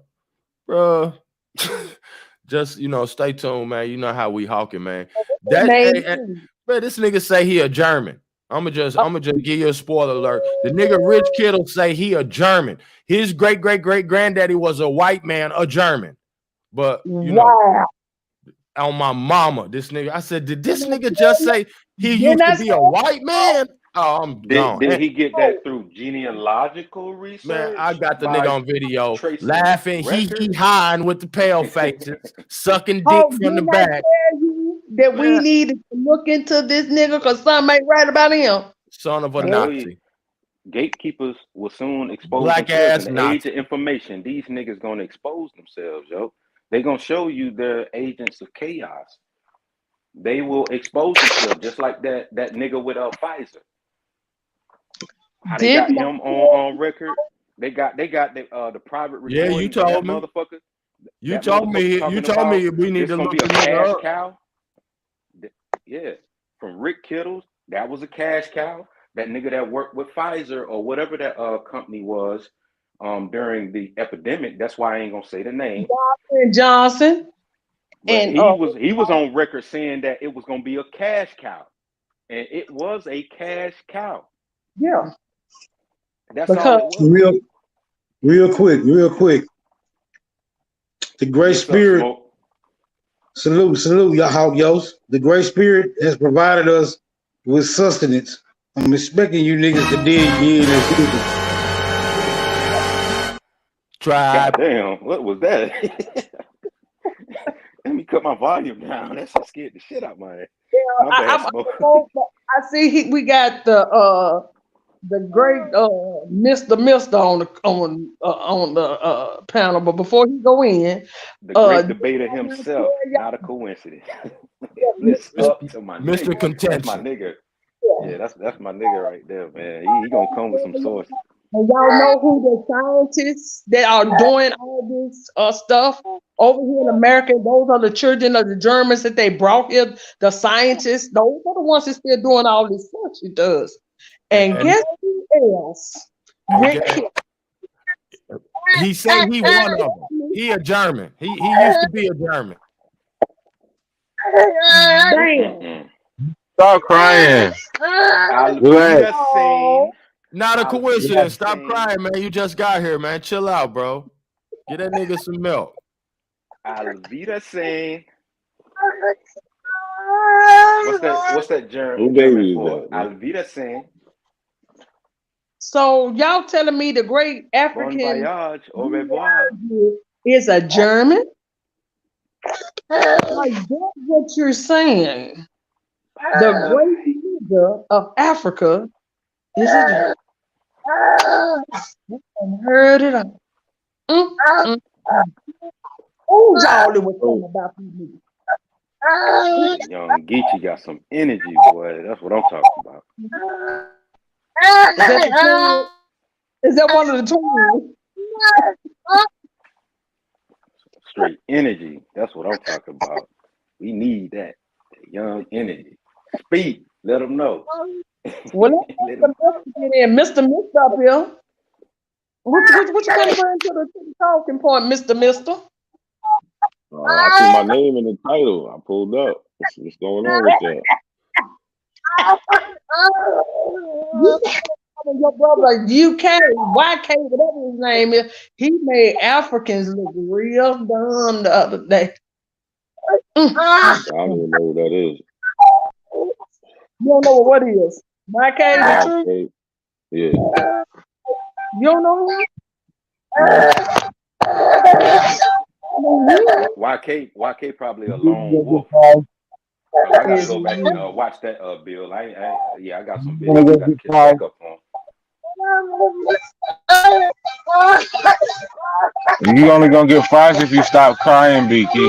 Speaker 11: just stay tuned, man. You know how we hawking, man. Man, this nigga say he a German. I'ma just give you a spoiler alert. The nigga Rich Kittle say he a German. His great granddaddy was a white man, a German. But you know, on my mama, this nigga. I said, did this nigga just say he used to be a white man? Oh, I'm gone.
Speaker 19: Did he get that through genealogical research?
Speaker 11: Man, I got the nigga on video laughing, he hiding with the pale faces, sucking dick from the back.
Speaker 17: That we need to look into this nigga because something ain't right about him.
Speaker 11: Son of a Nazi.
Speaker 19: Gatekeepers will soon expose
Speaker 11: black
Speaker 19: themselves
Speaker 11: ass
Speaker 19: in the
Speaker 11: Nazi.
Speaker 19: age of information. These niggas gonna expose themselves, yo. They gonna show you they're agents of chaos. They will expose themselves just like that nigga with Pfizer. How they got him on record? They got the private
Speaker 11: Yeah,
Speaker 19: recording
Speaker 11: you
Speaker 19: of that
Speaker 11: told me.
Speaker 19: motherfucker.
Speaker 11: You
Speaker 19: That
Speaker 11: told me.
Speaker 19: motherfucker
Speaker 11: You
Speaker 19: talking
Speaker 11: told me
Speaker 19: about
Speaker 11: we need
Speaker 19: this
Speaker 11: to
Speaker 19: gonna
Speaker 11: look
Speaker 19: be a
Speaker 11: the nigga
Speaker 19: cash
Speaker 11: up.
Speaker 19: cow. Yeah, from Rick Kittles, that was a cash cow. That nigga that worked with Pfizer or whatever that company was during the epidemic. That's why I ain't gonna say the name.
Speaker 17: Johnson.
Speaker 19: But
Speaker 17: And
Speaker 19: he was on record saying that it was gonna be a cash cow, and it was a cash cow.
Speaker 17: Yeah,
Speaker 19: that's all it was.
Speaker 14: Real quick. The Great Spirit. Salute, y'all. The Great Spirit has provided us with sustenance. I'm expecting you niggas to dig this.
Speaker 19: God damn, what was that? Let me cut my volume down. That shit scared the shit out of my head. My bad, Smoke.
Speaker 17: I see we got the great Mr. on the panel, but before he go in,
Speaker 19: the great debater himself, not a coincidence. Listen up to my
Speaker 11: Mr.
Speaker 19: nigga.
Speaker 11: Contention.
Speaker 19: That's my nigga. Yeah, that's my nigga right there, man. He gonna come with some sources.
Speaker 17: And y'all know who the scientists that are doing all this stuff over here in America? Those are the children of the Germans that they brought here. The scientists, those are the ones that's still doing all this stuff she does. And guess who else?
Speaker 11: He said he one of them. He a German. He used to be a German.
Speaker 17: Damn.
Speaker 20: Stop crying.
Speaker 11: Not a coincidence. Stop crying, man. You just got here, man. Chill out, bro. Get that nigga some milk.
Speaker 19: Alvida saying. What's that German for? Alvida saying.
Speaker 17: So y'all telling me the great African
Speaker 19: Bon voyage, au revoir.
Speaker 17: is a German? Like that's what you're saying. The great leader of Africa is a German. Heard it all. Oh, y'all was talking about me.
Speaker 19: Young Geechee got some energy, boy. That's what I'm talking about.
Speaker 17: Is that one of the twins?
Speaker 19: Straight energy. That's what I'm talking about. We need that young energy. Speak. Let them know.
Speaker 17: Well, Mr. up here. What you gonna bring to the talking point, Mr.
Speaker 20: I see my name in the title. I pulled up. What's going on with that?
Speaker 17: Your brother UK, YK, whatever his name is, he made Africans look real dumb the other day.
Speaker 20: I don't even know who that is.
Speaker 17: You don't know what it is. YK, the truth?
Speaker 20: Yeah.
Speaker 17: You don't know who?
Speaker 19: YK probably a lone wolf. I gotta go back and watch that Bill. I got some videos I gotta catch back up on.
Speaker 20: You only gonna get fired if you stop crying, Beaky.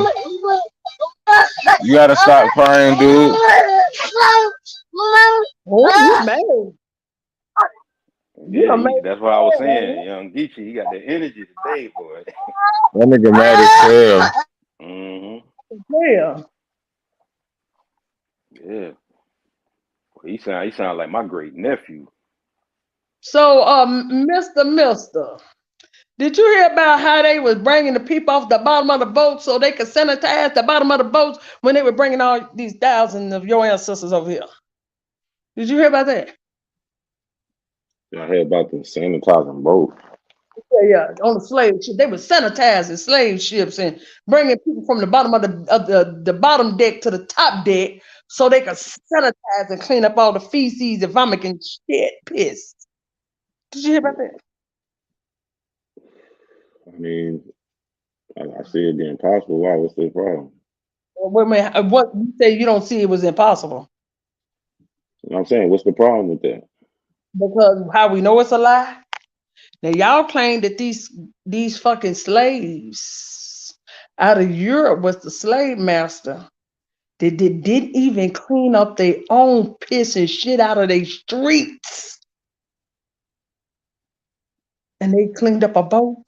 Speaker 20: You gotta stop crying, dude.
Speaker 19: Yeah, that's what I was saying. Young Geechee, he got the energy today, boy.
Speaker 20: That nigga mad as hell.
Speaker 17: Yeah.
Speaker 19: Yeah. He sound like my great nephew.
Speaker 17: So, Mr. Did you hear about how they was bringing the people off the bottom of the boat so they could sanitize the bottom of the boats when they were bringing all these thousands of your ancestors over here? Did you hear about that?
Speaker 20: I heard about the sanitizing boat.
Speaker 17: Yeah, on the slave ship, they were sanitizing slave ships and bringing people from the bottom of the bottom deck to the top deck so they could sanitize and clean up all the feces and vomit and shit, piss. Did you hear about that?
Speaker 20: I mean, I see it being possible. Why? What's the problem?
Speaker 17: Wait a minute. What you say? You don't see it was impossible?
Speaker 20: You know what I'm saying, what's the problem with that?
Speaker 17: Because how we know it's a lie. Now y'all claim that these fucking slaves out of Europe was the slave master. They didn't even clean up their own piss and shit out of their streets. and they cleaned up a boat.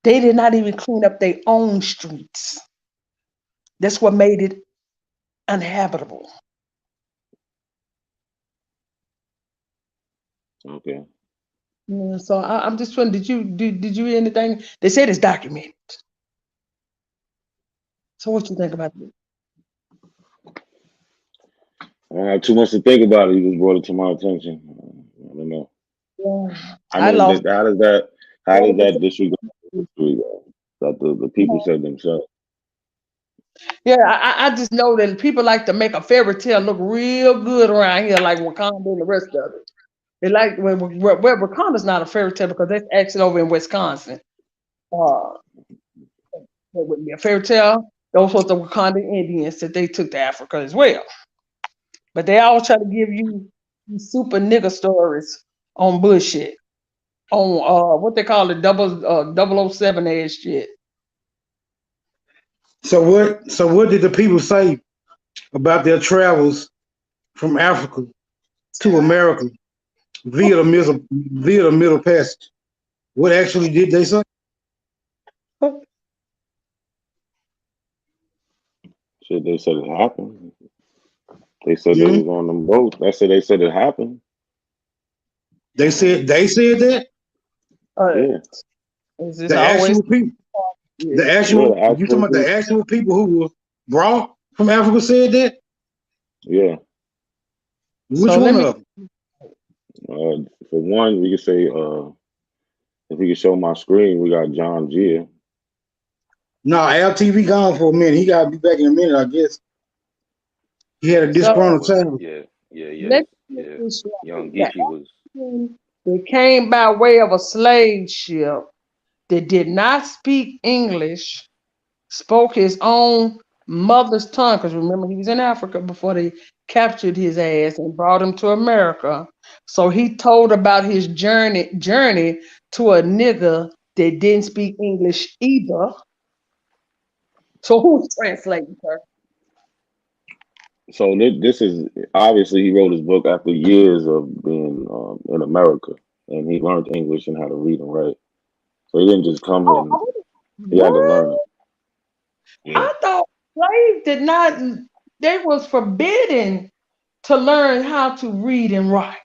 Speaker 17: They did not even clean up their own streets. That's what made it uninhabitable.
Speaker 11: Okay.
Speaker 17: Yeah, so I'm just wondering, did you hear anything? They said it's documented. So what you think about this?
Speaker 11: I don't have too much to think about it. You just brought it to my attention. I don't know.
Speaker 17: Yeah,
Speaker 11: I mean, how does that disregard history though? That the people said themselves.
Speaker 17: Yeah, I just know that people like to make a fairy tale look real good around here, like Wakanda and the rest of it. They like where Wakanda's not a fairy tale because that's actually over in Wisconsin. It would be a fairy tale. Those was the Wakanda Indians that they took to Africa as well. But they all try to give you super nigger stories on bullshit. On what they call it, 007 ass shit.
Speaker 14: So what did the people say about their travels from Africa to America via the Middle Passage? What actually did they say?
Speaker 11: Shit, they said it happened. They said they was on them boats. They said it happened.
Speaker 14: They said that?
Speaker 11: Yeah.
Speaker 14: The actual people. The actual you talking about the actual people who were brought from Africa said that?
Speaker 11: Yeah.
Speaker 14: Which one of them?
Speaker 11: For one, we could say if we could show my screen, we got John Gia.
Speaker 14: No, LTV gone for a minute. He gotta be back in a minute, I guess. He had a disgruntled time.
Speaker 19: Yeah. Young Geechee was.
Speaker 17: They came by way of a slave ship that did not speak English, spoke his own mother's tongue, because remember he was in Africa before they captured his ass and brought him to America. So he told about his journey to a nigga that didn't speak English either. So who's translating, sir?
Speaker 11: So this is obviously he wrote his book after years of being in America, and he learned English and how to read and write. So he didn't just come here. He had to learn it. Yeah.
Speaker 17: I thought slaves did not. They was forbidden to learn how to read and write.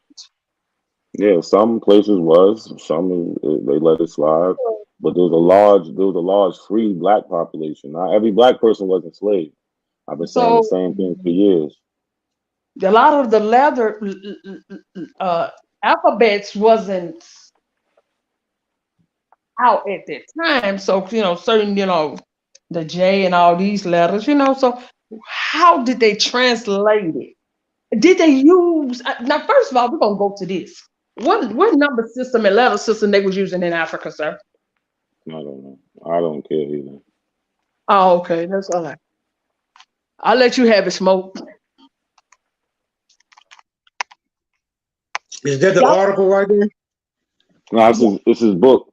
Speaker 11: Yeah, some places was, some they let it slide, but there was a large free black population. Not every black person was enslaved. I've been saying the same thing for years.
Speaker 17: A lot of the leather alphabets wasn't out at that time. So, certain, the J and all these letters, so how did they translate it? Did they use, now, first of all, we're going to go to this. What number system and letter system they was using in Africa, sir?
Speaker 11: I don't know. I don't care either.
Speaker 17: Oh, okay. That's all right. I'll let you have it, Smoke.
Speaker 14: Is that the article right there?
Speaker 11: No, it's his book.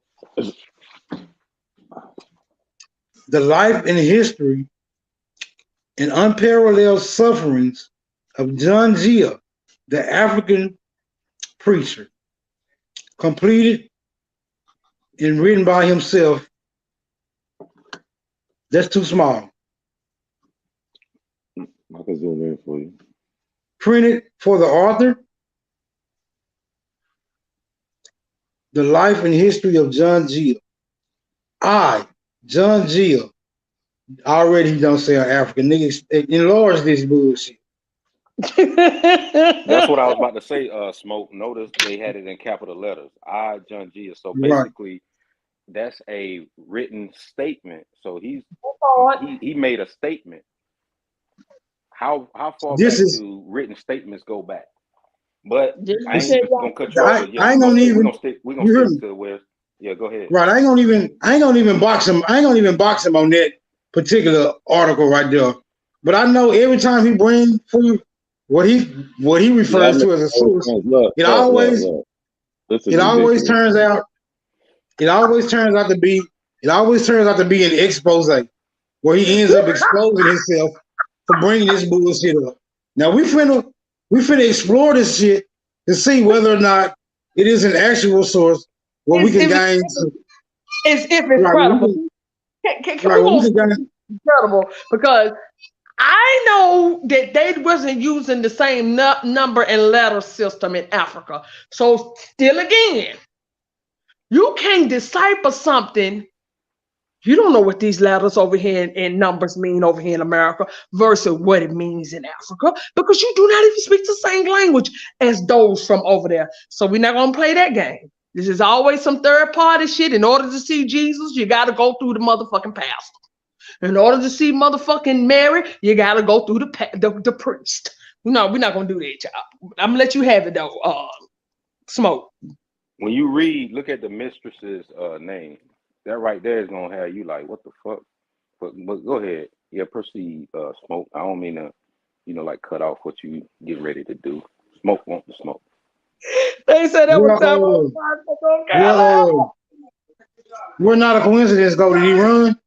Speaker 14: The life and history and unparalleled sufferings of John Gia, the African preacher, completed and written by himself. That's too small.
Speaker 11: I can zoom in for you.
Speaker 14: Printed for the author, the life and history of John Gia. John Gia, already don't say an African. Niggas enlarge this bullshit.
Speaker 19: That's what I was about to say, Smoke. Notice they had it in capital letters. I, John Gia. So basically, that's a written statement. So he made a statement. How far back do written statements go back? But I ain't gonna cut you off.
Speaker 14: I ain't gonna even.
Speaker 19: We're gonna stick to where. Yeah, go ahead.
Speaker 14: Right, I ain't gonna even box him. I ain't gonna even box him on that particular article right there. But I know every time he brings for what he refers to as a source, it always turns out to be an expose where he ends up exposing himself for bringing this bullshit up. Now we finna explore this shit to see whether or not it is an actual source where we can gain.
Speaker 17: If it's credible. Can we go incredible? Because I know that they wasn't using the same number and letter system in Africa. So still again, you can't decipher something. You don't know what these letters over here and numbers mean over here in America versus what it means in Africa because you do not even speak the same language as those from over there. So we're not going to play that game. This is always some third party shit. In order to see Jesus, you got to go through the motherfucking pastor. In order to see motherfucking Mary, you got to go through the priest. No, we're not going to do that, y'all. I'm going to let you have it, though. Smoke.
Speaker 19: When you read, look at the mistress's name. That right there is gonna have you like, what the fuck? But go ahead. Yeah, proceed, Smoke. I don't mean to, like cut off what you get ready to do. Smoke want the smoke.
Speaker 17: They said that was
Speaker 14: we're not a coincidence, though. Did he run?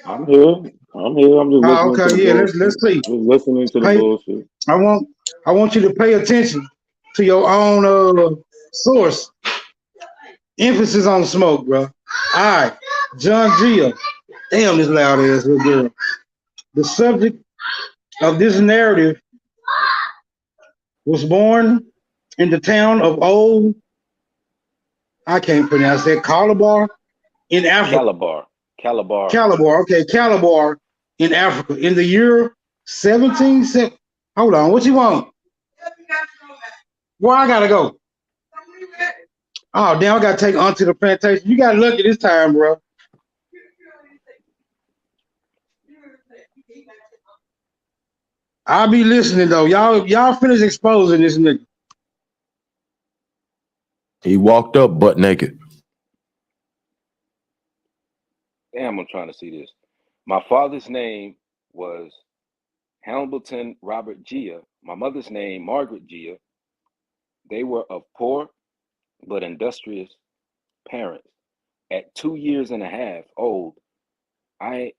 Speaker 2: I'm here. I'm just listening to the bullshit.
Speaker 14: Let's see.
Speaker 2: Just listening to the bullshit.
Speaker 14: I want you to pay attention to your own source. Emphasis on smoke, bro. All right, John Gia. Damn, this loud ass little girl. The subject of this narrative was born in the town of Old, I can't pronounce that, Calabar in Africa. Calabar, okay, Calabar in Africa in the year 1770. Hold on, what you want? Where I gotta go? Oh, damn, I got to take onto the plantation. You got lucky this time, bro. I'll be listening, though. Y'all finish exposing this nigga.
Speaker 11: He walked up butt naked.
Speaker 19: Damn, I'm trying to see this. My father's name was Hamilton Robert Gia. My mother's name, Margaret Gia. They were of poor but industrious parents. At 2 years and a half old, I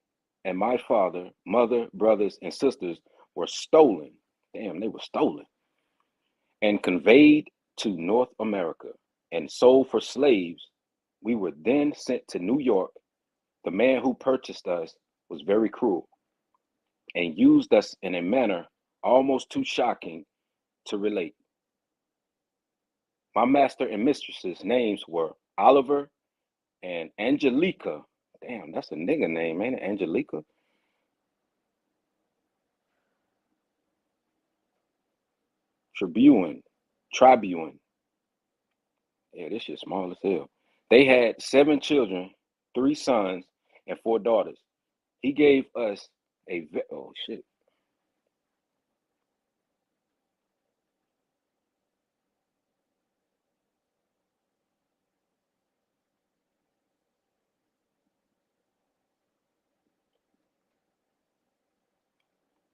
Speaker 19: and my father, mother, brothers, and sisters were stolen. Damn, they were stolen. And conveyed to North America and sold for slaves. We were then sent to New York. The man who purchased us was very cruel and used us in a manner almost too shocking to relate. My master and mistress's names were Oliver and Angelica. Damn, that's a nigga name, ain't it? Angelica. Tribune. Yeah, this shit small as hell. They had 7 children, 3 sons, and 4 daughters. He gave us oh shit.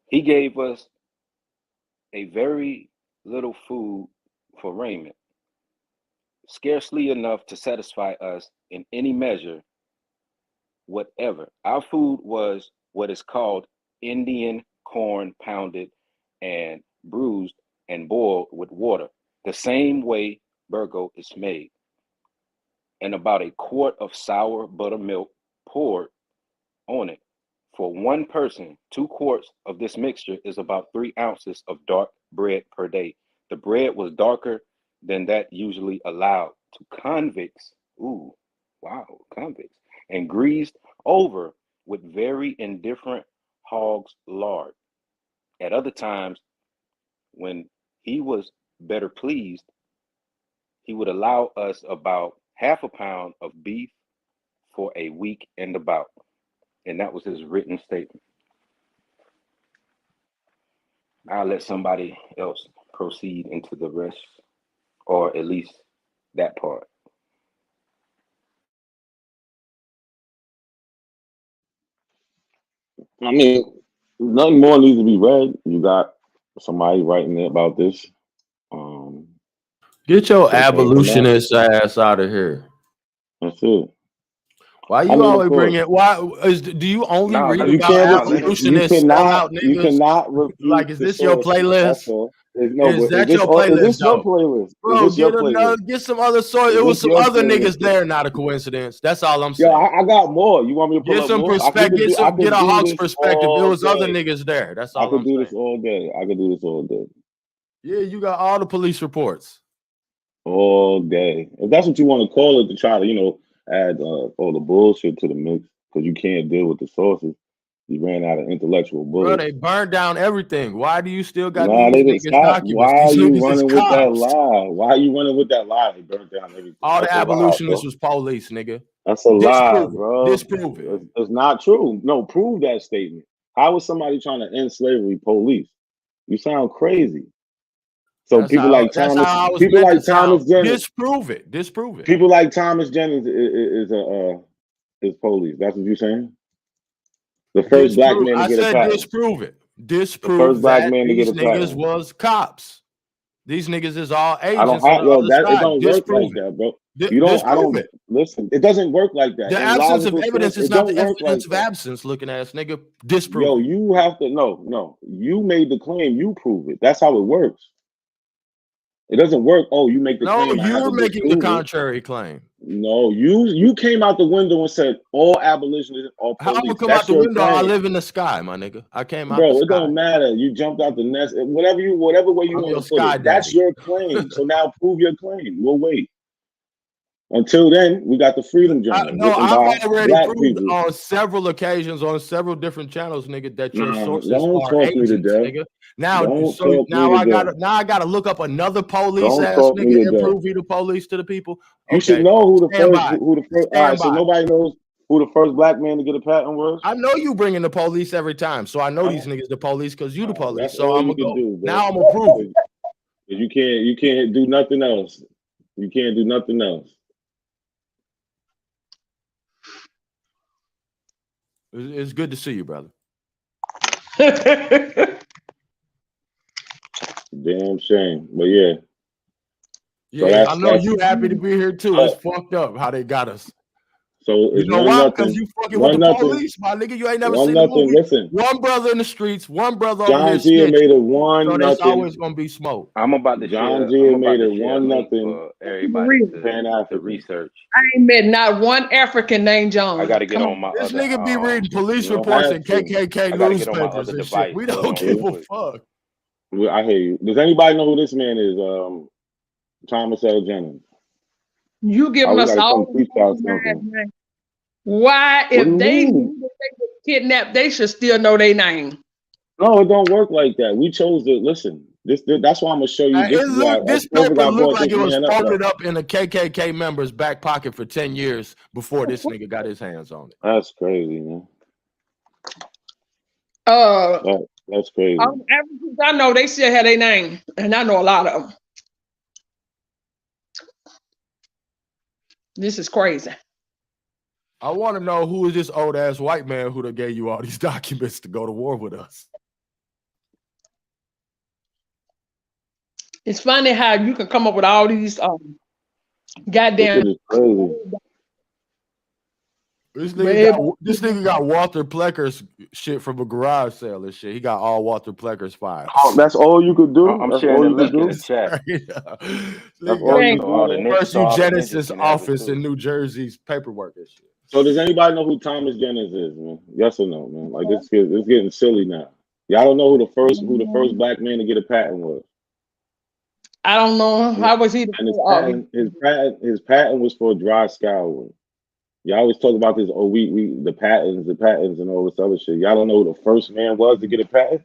Speaker 19: He gave us a very little food for raiment, scarcely enough to satisfy us in any measure whatever. Our food was what is called Indian corn pounded and bruised and boiled with water, the same way burgo is made, and about a quart of sour buttermilk poured on it. For one person, 2 quarts of this mixture is about 3 ounces of dark bread per day. The bread was darker than that usually allowed to convicts. Ooh, wow, convicts. And greased over with very indifferent hog's lard. At other times, when he was better pleased, he would allow us about half a pound of beef for a week and about. And that was his written statement. I'll let somebody else proceed into the rest, or at least that part.
Speaker 2: I mean, nothing more needs to be read. You got somebody writing about this.
Speaker 11: Get your abolitionist ass out of here.
Speaker 2: That's it.
Speaker 21: Why you always bring it? Do you only read about abolitionists sellout niggas?
Speaker 22: You cannot refute
Speaker 21: like, is this your playlist? Is that your playlist?
Speaker 22: Is this your playlist?
Speaker 21: Bro, get some other source. It was some other niggas there, not a coincidence. That's all I'm saying.
Speaker 22: Yo, I got more. You want me to pull
Speaker 21: get
Speaker 22: up
Speaker 21: some
Speaker 22: more?
Speaker 21: perspective? Get a Hawks perspective. It was other niggas there. That's all.
Speaker 22: I could do this all day. I could do this all day.
Speaker 21: Yeah, you got all the police reports
Speaker 22: all day. If that's what you want to call it, to try to add all the bullshit to the mix, because you can't deal with the sources. You ran out of intellectual bullets.
Speaker 21: Bro, they burned down everything. Why do you still got
Speaker 22: these
Speaker 21: niggas documents?
Speaker 22: Why are you running with that lie? Why are you running with that lie? They burned down everything.
Speaker 21: All the abolitionists was police, nigga.
Speaker 22: That's a lie, bro.
Speaker 21: Disprove it.
Speaker 22: It's not true. No, prove that statement. How is somebody trying to end slavery police? You sound crazy. So that's people like Thomas Jennings.
Speaker 21: Disprove it. Disprove it.
Speaker 22: People like Thomas Jennings is police. That's what you're saying? The first black man to get a patent.
Speaker 21: Disprove it. Disprove the first black man to get a patent. These niggas was cops. These niggas is all agents.
Speaker 22: It don't work like that, bro. Listen, it doesn't work like that.
Speaker 21: The absence of evidence is not the evidence of absence, looking ass nigga. Disprove.
Speaker 22: Yo, you have to no. You made the claim, you prove it. That's how it works. It doesn't work. Oh, you make the claim.
Speaker 21: No, you're making the contrary claim.
Speaker 22: No, you came out the window and said all abolitionists are police.
Speaker 21: How I come out the window? I live in the sky, my nigga. I came out.
Speaker 22: Bro, it don't matter. You jumped out the nest. Whatever way you want to put it. That's your claim. So now prove your claim. We'll wait. Until then, we got the freedom journal.
Speaker 21: No, I've already proved on several occasions on several different channels, nigga, that your sources are agents, nigga. Now I gotta look up another police ass nigga and prove he the police to the people.
Speaker 22: You should know who the first. All right, so nobody knows who the first black man to get a patent was.
Speaker 21: I know you bringing the police every time, so I know these niggas the police because you the police. So I'm gonna go. Now I'm gonna prove it.
Speaker 22: You can't do nothing else. You can't do nothing else.
Speaker 21: It's good to see you, brother.
Speaker 22: Damn shame, but yeah.
Speaker 21: Yeah, so I know you happy to be here too. It's fucked up how they got us.
Speaker 22: So
Speaker 21: you know why? Because you fucking with the police, my nigga. You ain't never seen the movie.
Speaker 22: Listen.
Speaker 21: One brother in the streets, one brother
Speaker 22: John G made it 1-0.
Speaker 21: So there's always gonna be smoke.
Speaker 19: I'm about to
Speaker 22: John G made it 1-0
Speaker 19: for everybody to research.
Speaker 17: I ain't met not one African named John.
Speaker 19: I gotta get on my.
Speaker 21: This nigga be reading police reports and KKK newspapers and shit. We don't give a fuck.
Speaker 22: I hear you. Does anybody know who this man is? Thomas L. Jennings.
Speaker 17: You giving us all. Why, if they knew that they were kidnapped, they should still know their name.
Speaker 22: No, it don't work like that. We chose to listen. That's why I'm gonna show you.
Speaker 21: This paper looked like it was folded up in a KKK member's back pocket for 10 years before this nigga got his hands on it.
Speaker 22: That's crazy, man. That's crazy.
Speaker 17: Africans I know, they still have their name, and I know a lot of them. This is crazy.
Speaker 21: I want to know who is this old ass white man who gave you all these documents to go to war with us.
Speaker 17: It's funny how you can come up with all these goddamn.
Speaker 21: This nigga got Walter Plecker's shit from a garage sale and shit. He got all Walter Plecker's files.
Speaker 22: Oh, that's all you could do?
Speaker 19: I'm sharing the link in the chat.
Speaker 21: First eugenicist office in New Jersey's paperwork and shit.
Speaker 22: So does anybody know who Thomas Jennings is, man? Yes or no, man? Like it's getting silly now. Y'all don't know who the first black man to get a patent was.
Speaker 17: I don't know. How was he?
Speaker 22: And his patent was for dry scouring. Y'all always talk about this. Oh, the patents, and all this other shit. Y'all don't know who the first man was to get a patent?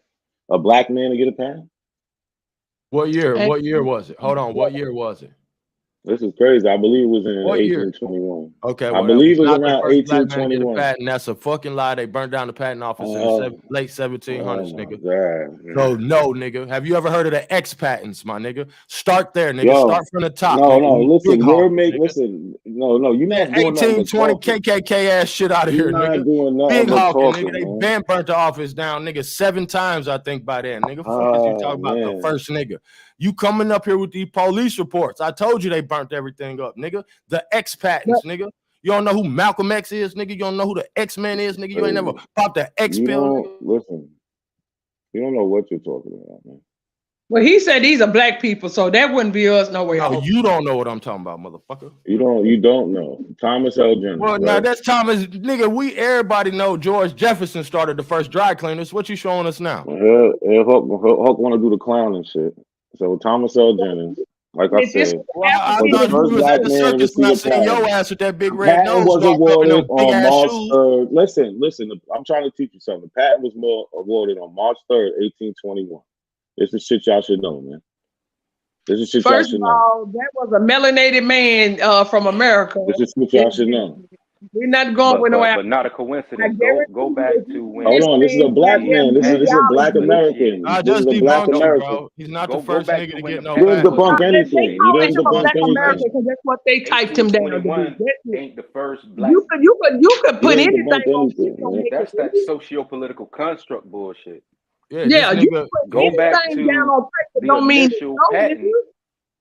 Speaker 22: A black man to get a patent?
Speaker 21: What year? What year was it? Hold on. What year was it?
Speaker 22: This is crazy. I believe it was in 1821.
Speaker 21: Okay,
Speaker 22: I believe it was around 1821.
Speaker 21: That's a fucking lie. They burned down the patent office in the late 1700s, nigga.
Speaker 22: God,
Speaker 21: so no, nigga. Have you ever heard of the X patents, my nigga? Start there, nigga. Start from the top.
Speaker 22: No, listen. You're making no. You're not doing
Speaker 21: 1820 KKK ass shit out of here, nigga.
Speaker 22: Doing
Speaker 21: Big hawking, nigga. They been burnt the office down, nigga, 7 times I think by then, nigga. Fuck is you talking about the first nigga? You coming up here with these police reports? I told you they burnt everything up, nigga. The X patents, nigga. You don't know who Malcolm X is, nigga. You don't know who the X-Men is, nigga. You ain't never popped the X pill.
Speaker 22: Listen, you don't know what you're talking about, man.
Speaker 17: Well, he said these are black people, so that wouldn't be us no way.
Speaker 21: No, you don't know what I'm talking about, motherfucker.
Speaker 22: You don't know. Thomas L. Jennings.
Speaker 21: Well, now that's Thomas, nigga. Everybody know George Jefferson started the first dry cleaners. What you showing us now?
Speaker 22: Huck want to do the clown and shit. So Thomas L. Jennings, like I said,
Speaker 21: I
Speaker 22: was the first black man to receive a patent.
Speaker 21: Your ass with that big red nose.
Speaker 22: Was awarded on March 3rd. Listen. I'm trying to teach you something. The patent was awarded on March 3rd, 1821. This is shit y'all should know, man. This is shit y'all should know. First of all,
Speaker 17: that was a melanated man from America.
Speaker 22: This is shit y'all should know.
Speaker 17: We're not going with no.
Speaker 19: But not a coincidence. Go back to when.
Speaker 22: Hold on, this is a black man. This is a black American.
Speaker 21: This is a black American. He's not the first nigga to get no.
Speaker 22: You didn't debunk anything. You didn't debunk anything.
Speaker 17: Because that's what they typed him down.
Speaker 19: Ain't the first black.
Speaker 17: You could put anything on.
Speaker 19: That's that socio-political construct bullshit.
Speaker 21: Yeah,
Speaker 17: you
Speaker 19: go back to
Speaker 17: the
Speaker 19: initial patent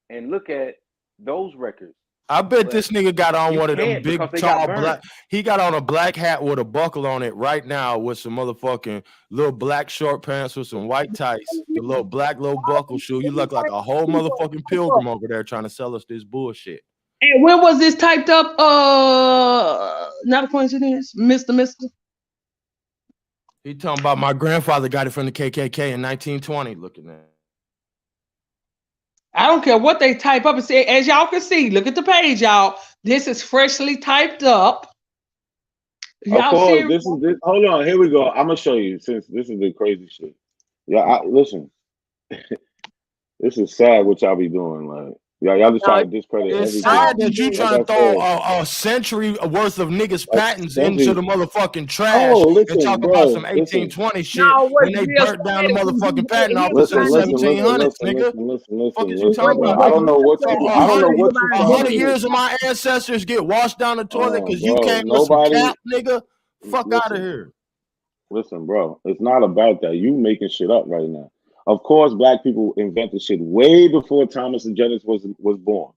Speaker 19: and look at those records.
Speaker 21: I bet this nigga got on one of them big tall black. He got on a black hat with a buckle on it right now with some motherfucking little black short pants with some white tights, the little buckle shoe. You look like a whole motherfucking pilgrim over there trying to sell us this bullshit.
Speaker 17: And when was this typed up? Not a coincidence, Mr.
Speaker 21: He talking about my grandfather got it from the KKK in 1920. Looking at.
Speaker 17: I don't care what they type up and say. As y'all can see, look at the page, y'all. This is freshly typed up.
Speaker 22: Y'all this is. Hold on, here we go. I'm gonna show you since this is the crazy shit. Yeah, listen. This is sad what y'all be doing, like. Y'all just trying to discredit everything.
Speaker 21: It's sad that you trying to throw a century worth of niggas patents into the motherfucking trash and talk about some 1820 shit when they burnt down the motherfucking patent office in the 1700s, nigga.
Speaker 22: Listen. I don't know what you
Speaker 21: 100 years of my ancestors get washed down the toilet because you came with some cap, nigga. Fuck out of here.
Speaker 22: Listen, bro, it's not about that. You making shit up right now. Of course, black people invented shit way before Thomas and Jennings was born.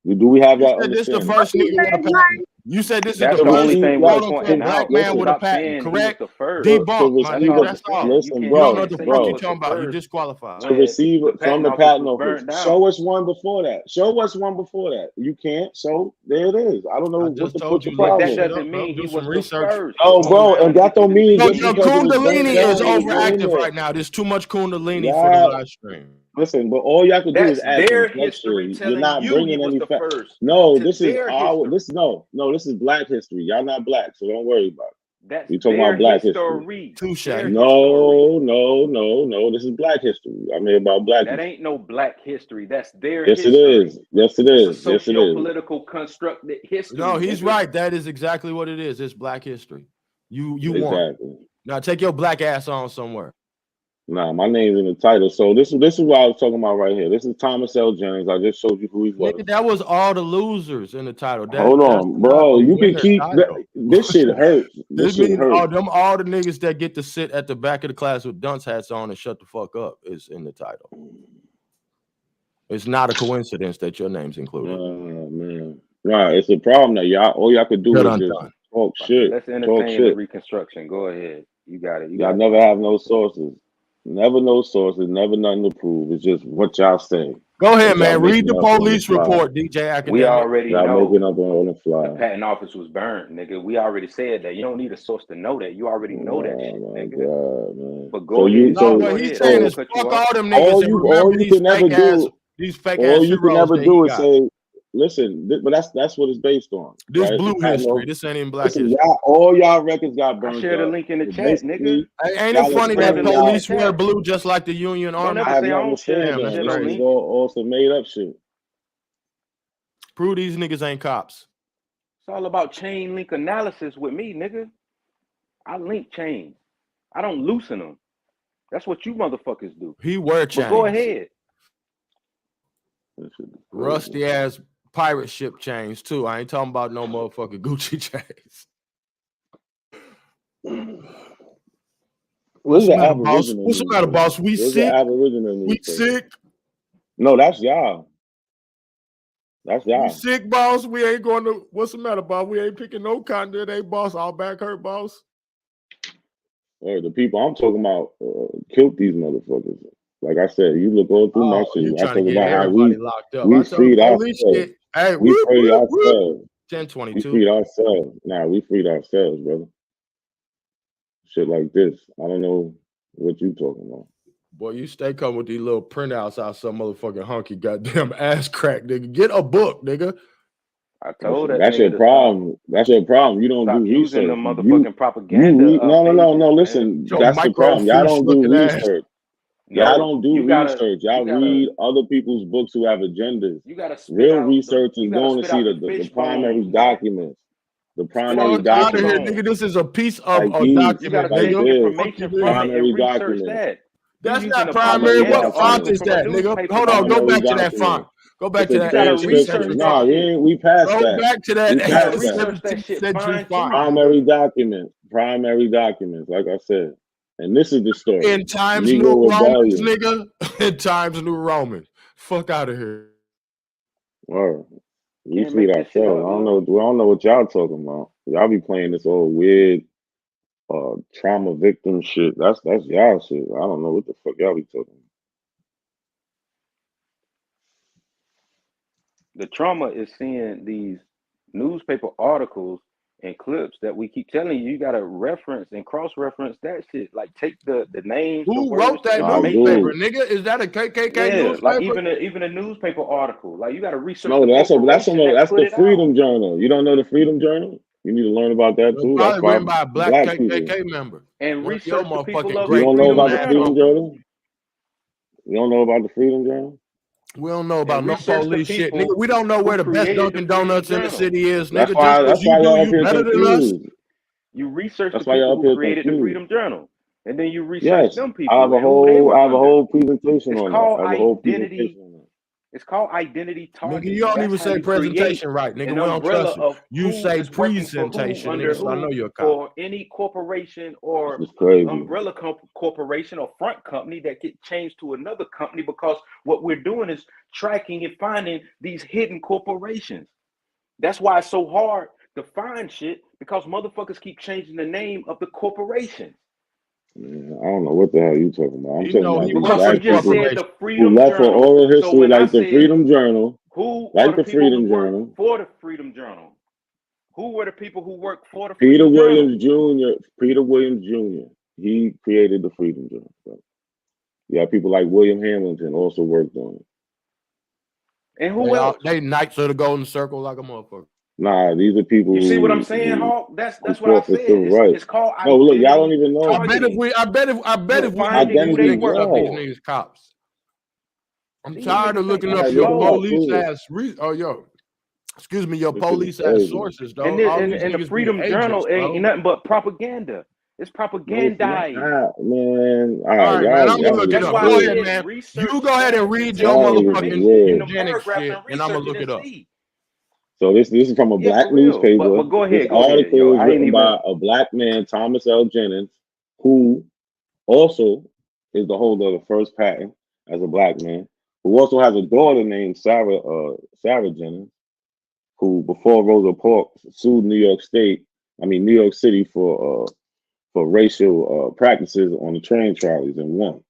Speaker 22: Do we have that?
Speaker 21: This is the first nigga with a patent. You said this is the
Speaker 19: only thing
Speaker 21: black man with a patent, correct? Debunk, my nigga. That's all.
Speaker 22: Listen,
Speaker 21: you don't know what the fuck you talking about. You disqualified.
Speaker 22: To receive it from the patent office. Show us one before that. You can't. So there it is. I don't know what the problem is.
Speaker 19: That doesn't mean he was
Speaker 21: research.
Speaker 19: First.
Speaker 22: Oh, bro, and that don't mean.
Speaker 21: Kundalini is overactive right now. There's too much Kundalini for the live stream.
Speaker 22: Listen, but all y'all can do is ask
Speaker 19: their history.
Speaker 22: You're not bringing any facts. No, this is our. This is black history. Y'all not black, so don't worry about it. We talking about black history.
Speaker 21: Touche.
Speaker 22: No. This is black history. I'm here about black.
Speaker 19: That ain't no black history. That's their.
Speaker 22: Yes, history. Yes, it is.
Speaker 19: Socio-political constructed history.
Speaker 21: No, he's right. That is exactly what it is. It's black history. You won. Now take your black ass on somewhere.
Speaker 22: Nah, my name's in the title. So this is what I was talking about right here. This is Thomas L. Jennings. I just showed you who he was.
Speaker 21: Nigga, that was all the losers in the title.
Speaker 22: Hold on, bro. You can keep this shit hurts. This shit hurts.
Speaker 21: All the niggas that get to sit at the back of the class with dunce hats on and shut the fuck up is in the title. It's not a coincidence that your name's included.
Speaker 22: Oh man. Right. It's a problem that all y'all could do is just talk shit.
Speaker 19: Let's entertain the reconstruction. Go ahead. You got it.
Speaker 22: Y'all never have no sources. Never no sources, never nothing to prove. It's just what y'all say.
Speaker 21: Go ahead, man. Read the police report, DJ Academic.
Speaker 19: We already know
Speaker 22: making up on the fly.
Speaker 19: The patent office was burned, nigga. We already said that. You don't need a source to know that. You already know that shit, nigga.
Speaker 22: God, man.
Speaker 19: But go ahead.
Speaker 21: What he's saying is fuck all them niggas and remember these fake ass
Speaker 22: all you can never do is say, listen, but that's what it's based on.
Speaker 21: This blue history. This ain't even black history.
Speaker 22: All y'all records got burned.
Speaker 19: I shared a link in the chat, nigga.
Speaker 21: Ain't it funny that police wear blue just like the Union Army?
Speaker 22: I don't understand that. This is all some made up shit.
Speaker 21: Prove these niggas ain't cops.
Speaker 19: It's all about chain link analysis with me, nigga. I link chains. I don't loosen them. That's what you motherfuckers do.
Speaker 21: He wear chains.
Speaker 19: But go ahead.
Speaker 21: Rusty ass pirate ship chains too. I ain't talking about no motherfucking Gucci chains.
Speaker 22: What's the
Speaker 21: Aboriginal? What's the matter, boss? We sick. We sick.
Speaker 22: No, that's y'all. That's y'all.
Speaker 21: You sick, boss? We ain't going to. What's the matter, boss? We ain't picking no cotton today, boss. All back hurt, boss.
Speaker 22: Or the people I'm talking about killed these motherfuckers. Like I said, you look all through my shit. I talk about how we freed ourselves.
Speaker 21: Hey,
Speaker 22: we freed ourselves.
Speaker 21: 1022.
Speaker 22: We freed ourselves. Nah, we freed ourselves, brother. Shit like this. I don't know what you talking about.
Speaker 21: Boy, you stay coming with these little printouts out some motherfucking hunky goddamn ass crack, nigga. Get a book, nigga.
Speaker 1: I told
Speaker 22: that's your problem. That's your problem. You don't do
Speaker 1: using
Speaker 22: research.
Speaker 1: The motherfucking propaganda.
Speaker 22: No. Listen, that's the problem. Y'all don't do research. Y'all don't do research. Y'all read other people's books who have agendas. Real research is going to see the primary documents. The primary
Speaker 21: documents.
Speaker 22: Out of here,
Speaker 21: nigga. This is a piece of
Speaker 22: like
Speaker 21: a document.
Speaker 22: Like
Speaker 1: information from
Speaker 22: primary
Speaker 1: it and research
Speaker 22: documents.
Speaker 1: that.
Speaker 21: That's not primary. What font is that, nigga? Hold on. Go back to that font. Go back to that.
Speaker 22: Nah, we passed that.
Speaker 21: Go back to that.
Speaker 22: We passed that. Primary documents. Primary documents, like I said. And this is the story.
Speaker 21: In Times New Romans, nigga. In Times New Romans. Fuck out of here.
Speaker 22: Word. We freed ourselves. I don't know what y'all talking about. Y'all be playing this old weird trauma victim shit. That's y'all shit. I don't know what the fuck y'all be talking about.
Speaker 1: The trauma is seeing these newspaper articles and clips that we keep telling you. You gotta reference and cross-reference that shit. Like take the names.
Speaker 21: Who wrote that newspaper, nigga? Is that a KKK newspaper?
Speaker 1: Like even a newspaper article. Like you gotta research.
Speaker 22: No, that's the Freedom Journal. You don't know the Freedom Journal? You need to learn about that too.
Speaker 21: That's written by a black KKK
Speaker 22: people.
Speaker 21: member.
Speaker 1: And research the people of
Speaker 22: You don't know about the Freedom Journal? You don't know about the Freedom Journal?
Speaker 21: We don't know about no police shit, nigga. We don't know where the best Dunkin' Donuts in the city is, nigga.
Speaker 22: That's why y'all up here
Speaker 21: better than us.
Speaker 1: You research the people who created the Freedom Journal, and then you research them people.
Speaker 22: I have a whole presentation on that. I have a whole presentation on that.
Speaker 1: It's called identity targeting.
Speaker 21: Nigga, you don't even say presentation right, nigga. We don't trust you. You say presentation, nigga, so I know you're a cop.
Speaker 1: Or any corporation or umbrella corporation or front company that get changed to another company, because what we're doing is tracking and finding these hidden corporations. That's why it's so hard to find shit, because motherfuckers keep changing the name of the corporation.
Speaker 22: Man, I don't know what the hell you talking about. I'm talking about
Speaker 1: black people
Speaker 22: who left for oral history, like the Freedom Journal, like the Freedom Journal.
Speaker 1: For the Freedom Journal, who were the people who worked for the Freedom
Speaker 22: Journal? Peter Williams Jr. He created the Freedom Journal. So, yeah, people like William Hamilton also worked on it.
Speaker 1: And who else?
Speaker 21: They Knights of the Golden Circle like a motherfucker.
Speaker 22: Nah, these are people.
Speaker 1: You see what I'm saying, Hawk? That's what I said. It's called identity.
Speaker 22: No, look, y'all don't even know.
Speaker 21: I bet if we
Speaker 22: identity
Speaker 21: work up these niggas cops. I'm tired of looking up your police ass. Excuse me, your police ass sources, though.
Speaker 1: And the Freedom Journal ain't nothing but propaganda. It's propagandized.
Speaker 22: Man,
Speaker 21: all right, man. I'm gonna look it up. Go ahead, man. You go ahead and read your motherfucking eugenics shit, and I'm gonna look it up.
Speaker 22: So this is from a black newspaper.
Speaker 1: But go ahead.
Speaker 22: This article is written by a black man, Thomas L. Jennings, who also is the holder of the first patent as a black man, who also has a daughter named Sarah Jennings, who before Rosa Parks sued New York City for racial practices on the train trolleys and won.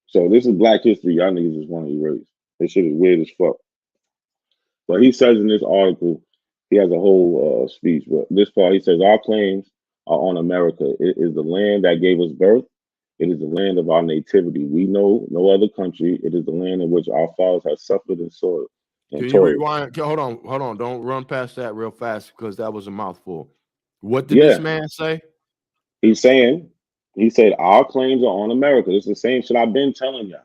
Speaker 22: So this is black history. Y'all niggas just want to erase. This shit is weird as fuck. But he says in this article, he has a whole speech. But this part, he says, our claims are on America. It is the land that gave us birth. It is the land of our nativity. We know no other country. It is the land in which our fathers have suffered and soiled.
Speaker 21: Can you rewind? Hold on. Don't run past that real fast, because that was a mouthful. What did this man say?
Speaker 22: He said, our claims are on America. It's the same shit I've been telling y'all.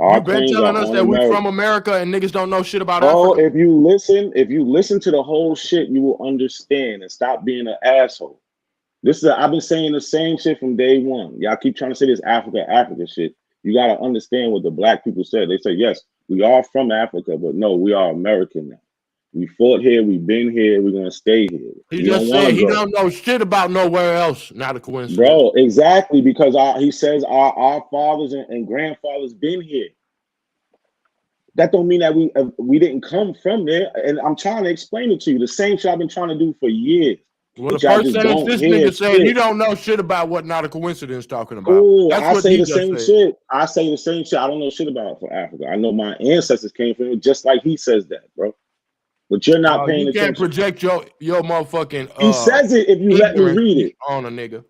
Speaker 21: You've been telling us that we're from America and niggas don't know shit about Africa.
Speaker 22: Oh, if you listen to the whole shit, you will understand and stop being an asshole. I've been saying the same shit from day one. Y'all keep trying to say this Africa shit. You got to understand what the black people said. They said, yes, we are from Africa, but no, we are American now. We fought here, we've been here, we're gonna stay here.
Speaker 21: He just said he don't know shit about nowhere else. Not a coincidence.
Speaker 22: Bro, exactly, because he says our fathers and grandfathers been here. That don't mean that we didn't come from there. And I'm trying to explain it to you. The same shit I've been trying to do for years.
Speaker 21: Well, the first sentence this nigga said, you don't know shit about what Not a Coincidence talking about.
Speaker 22: Oh, I say the same shit. I say the same shit. I don't know shit about for Africa. I know my ancestors came from it, just like he says that, bro. But you're not paying attention. You can't
Speaker 21: project your motherfucking.
Speaker 22: He says it if you let me read it
Speaker 21: on a nigga.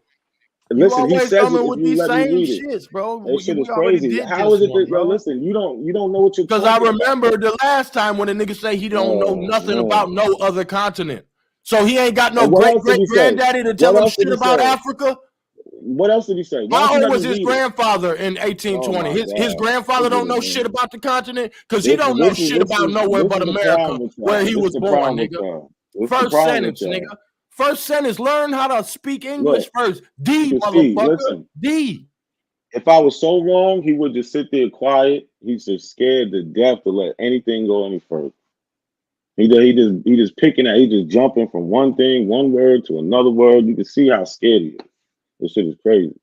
Speaker 22: Listen, he says it if you let me read it.
Speaker 21: Shits, bro.
Speaker 22: That shit is crazy. How is it that, bro? Listen, you don't know what you're.
Speaker 21: Because I remember the last time when a nigga say he don't know nothing about no other continent. So he ain't got no great granddaddy to tell him shit about Africa.
Speaker 22: What else did he say?
Speaker 21: How old was his grandfather in 1820? His grandfather don't know shit about the continent because he don't know shit about nowhere but America, where he was born, nigga. First sentence, nigga. First sentence. Learn how to speak English first. D, motherfucker. D.
Speaker 22: If I was so wrong, he would just sit there quiet. He's just scared to death to let anything go any further. He just picking at. He just jumping from one thing, one word to another word. You can see how scared he is. This shit is crazy.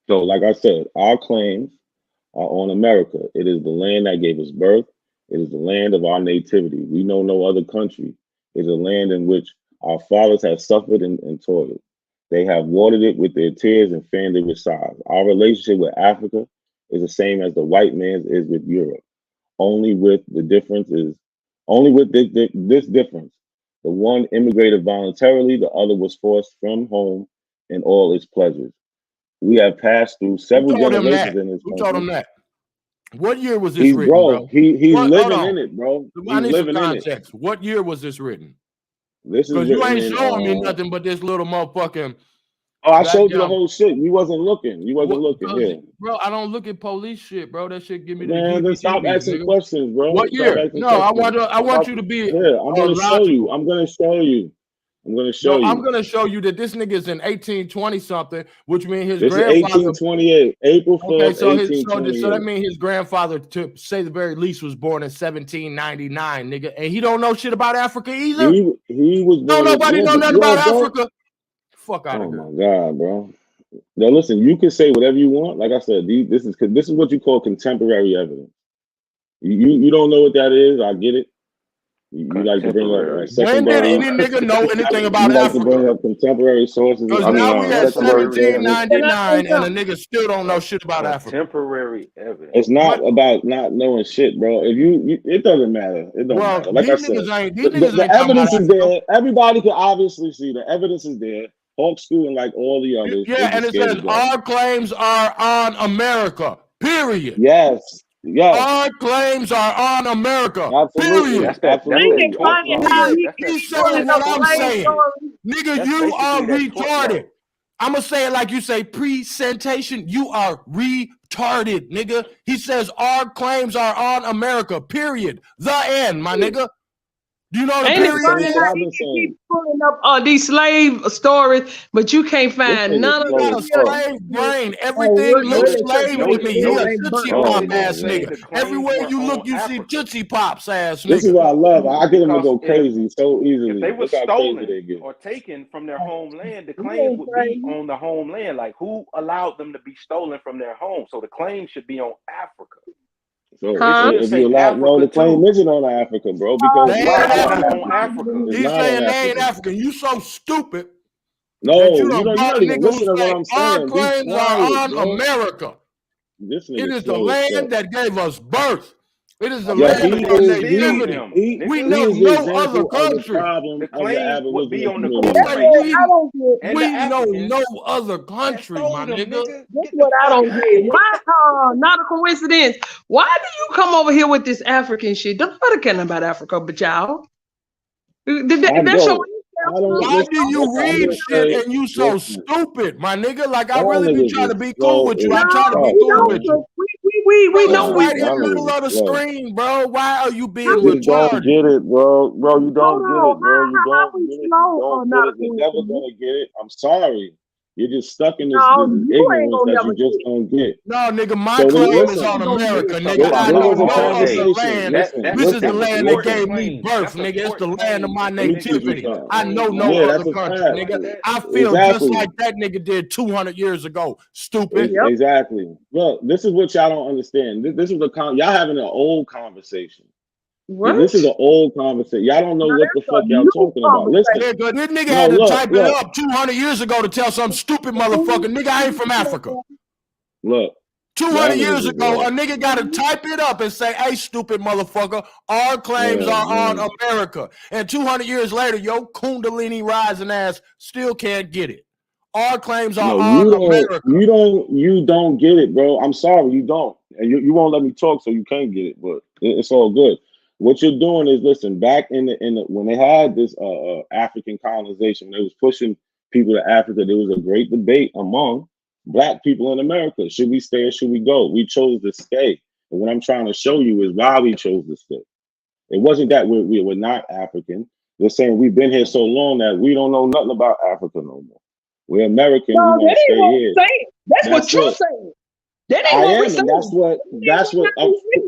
Speaker 22: So, like I said, our claims are on America. It is the land that gave us birth. It is the land of our nativity. We know no other country. It is a land in which our fathers have suffered and toiled. They have watered it with their tears and fanned it with sighs. Our relationship with Africa is the same as the white man's is with Europe. Only with this difference. The one immigrated voluntarily, the other was forced from home and all its pleasures. We have passed through several generations in this country.
Speaker 21: Who told him that? What year was this written, bro?
Speaker 22: He's living in it, bro.
Speaker 21: I need some context. What year was this written? Because you ain't showing me nothing but this little motherfucking.
Speaker 22: Oh, I showed you the whole shit. You wasn't looking. Yeah.
Speaker 21: Bro, I don't look at police shit, bro. That shit give me the.
Speaker 22: Man, then stop asking questions, bro.
Speaker 21: What year? No, I want you to be.
Speaker 22: Yeah, I'm gonna show you. I'm gonna show you
Speaker 21: that this nigga is in 1820 something, which means his
Speaker 22: this
Speaker 21: grandfather.
Speaker 22: 1828, April 4th,
Speaker 21: okay, so
Speaker 22: 1828.
Speaker 21: So that means his grandfather, to say the very least, was born in 1799, nigga, and he don't know shit about Africa either.
Speaker 22: He was.
Speaker 21: No, nobody know nothing about Africa. Fuck out of here.
Speaker 22: Oh my god, bro. Now listen, you can say whatever you want. Like I said, this is what you call contemporary evidence. You don't know what that is. I get it. You like to bring up
Speaker 21: when did any nigga know anything about Africa?
Speaker 22: You like to bring up contemporary sources.
Speaker 21: Because now we at 1799 and a nigga still don't know shit about Africa.
Speaker 1: Contemporary evidence.
Speaker 22: It's not about not knowing shit, bro. If you it doesn't matter. It don't matter. Like I said, the evidence is there. Everybody can obviously see the evidence is there. Hawk School and like all the others.
Speaker 21: Yeah, and it says our claims are on America. Period.
Speaker 22: Yes.
Speaker 21: Our claims are on America.
Speaker 22: Absolutely.
Speaker 21: Period.
Speaker 22: Absolutely.
Speaker 21: He's saying what I'm saying. Nigga, you are retarded. I'm going to say it like you say, presentation. You are retarded, nigga. He says our claims are on America. Period. The end, my nigga. Do you know the period?
Speaker 17: He keep pulling up these slave stories, but you can't find none of them.
Speaker 21: Slave brain. Everything looks slave to me. He a Tootsie Pop ass nigga. Everywhere you look, you see Tootsie Pops ass nigga.
Speaker 22: This is what I love. I get them to go crazy so easily.
Speaker 1: If they were stolen or taken from their homeland, the claims would be on the homeland. Like, who allowed them to be stolen from their home? So the claim should be on Africa.
Speaker 22: So if you allow, the claim isn't on Africa, bro, because
Speaker 21: on Africa. He's saying they ain't African. You so stupid.
Speaker 22: No, you don't even listen to what I'm saying.
Speaker 21: Our claims are on America. It is the land that gave us birth. It is the land of our nativity. We know no other country.
Speaker 1: The claim would be on the corporation.
Speaker 21: We know no other country, my nigga.
Speaker 17: That's what I don't get. Why? Not a coincidence. Why do you come over here with this African shit? Don't nobody care about Africa but y'all.
Speaker 21: Why do you read shit and you so stupid, my nigga? Like, I really be trying to be cool with you. I try to be cool with you.
Speaker 17: We know
Speaker 21: right in the middle of the screen, bro. Why are you being retarded?
Speaker 22: You don't get it, bro. Bro, you don't get it, bro. You don't get it. You don't get it. You're never gonna get it. I'm sorry. You're just stuck in this
Speaker 17: No, you ain't
Speaker 22: ignorance
Speaker 17: gonna
Speaker 22: that
Speaker 17: never
Speaker 22: you just
Speaker 17: get it.
Speaker 22: don't get.
Speaker 21: No, nigga, my
Speaker 22: So
Speaker 21: claim is
Speaker 22: listen,
Speaker 21: on America,
Speaker 1: talk
Speaker 21: nigga.
Speaker 1: about
Speaker 21: I
Speaker 22: there
Speaker 21: know
Speaker 22: was a
Speaker 21: no other
Speaker 22: conversation.
Speaker 21: land.
Speaker 22: Listen,
Speaker 21: This is the
Speaker 1: that's a
Speaker 21: land that
Speaker 1: court
Speaker 21: gave me
Speaker 1: claim.
Speaker 21: birth,
Speaker 1: That's a
Speaker 21: nigga. It's the
Speaker 1: court
Speaker 21: land of
Speaker 1: claim.
Speaker 21: my
Speaker 22: Let me teach you
Speaker 21: nativity.
Speaker 22: something.
Speaker 21: I know no
Speaker 22: Yeah,
Speaker 21: other
Speaker 22: that's a
Speaker 21: country,
Speaker 22: fact.
Speaker 21: nigga. I feel just
Speaker 22: Exactly.
Speaker 21: like that nigga did 200 years ago. Stupid.
Speaker 17: Yep.
Speaker 22: Exactly. Look, this is what y'all don't understand. This is y'all having an old conversation.
Speaker 17: What?
Speaker 22: This is an old conversation. Y'all don't know
Speaker 17: Now
Speaker 22: what the
Speaker 17: that's a
Speaker 22: fuck y'all
Speaker 17: new
Speaker 22: talking about. Listen.
Speaker 17: conversation.
Speaker 21: Nigga, this nigga
Speaker 22: No,
Speaker 21: had to
Speaker 22: look,
Speaker 21: type it up 200 years ago to tell some stupid motherfucker. Nigga, I ain't from Africa.
Speaker 22: Look.
Speaker 21: 200
Speaker 22: y'all
Speaker 21: years
Speaker 22: niggas is
Speaker 21: ago, a
Speaker 22: lost.
Speaker 21: nigga got to type it up and say, hey, stupid motherfucker, our claims are on America. And 200 years later, your Kundalini rising ass still can't get it. Our claims are on America.
Speaker 22: You don't get it, bro. I'm sorry, you don't. And you won't let me talk, so you can't get it, but it's all good. What you're doing is, listen, back in the when they had this African colonization, they was pushing people to Africa. There was a great debate among Black people in America. Should we stay or should we go? We chose to stay. And what I'm trying to show you is why we chose to stay. It wasn't that we were not African. They're saying we've been here so long that we don't know nothing about Africa no more. We're American.
Speaker 17: No,
Speaker 22: we want
Speaker 17: that
Speaker 22: to
Speaker 17: ain't
Speaker 22: stay
Speaker 17: what
Speaker 22: here.
Speaker 17: we're saying. That's what you're
Speaker 22: it.
Speaker 17: saying. That ain't
Speaker 22: I
Speaker 17: what we're
Speaker 22: am,
Speaker 17: saying.
Speaker 22: and that's what.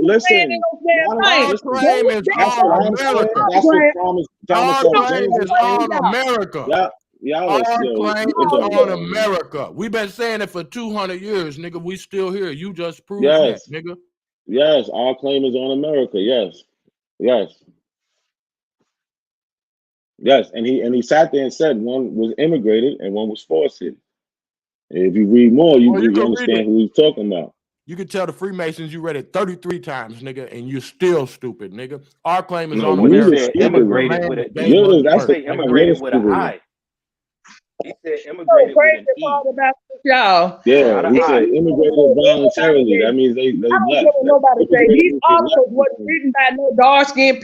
Speaker 22: Listen,
Speaker 21: Our claim is on America.
Speaker 22: That's what Thomas
Speaker 21: Our claim
Speaker 22: Jefferson
Speaker 21: is on America.
Speaker 22: Y'all
Speaker 21: Our
Speaker 22: are
Speaker 21: claim is
Speaker 22: still.
Speaker 21: on America. We've been saying it for 200 years, nigga. We still here. You just proved that, nigga.
Speaker 22: Yes, our claim is on America. Yes. And he sat there and said one was immigrated and one was forced here. If you read more, you understand who he's talking about.
Speaker 21: You can tell the Freemasons you read it 33 times, nigga, and you're still stupid, nigga. Our claim is on America.
Speaker 1: He said immigrated with an E. He said immigrated with an I. He said immigrated with an E.
Speaker 17: Y'all.
Speaker 22: Yeah, he said immigrated voluntarily. That means they
Speaker 17: I don't
Speaker 22: left.
Speaker 17: care what nobody say. These articles wasn't written by no dark-skinned people.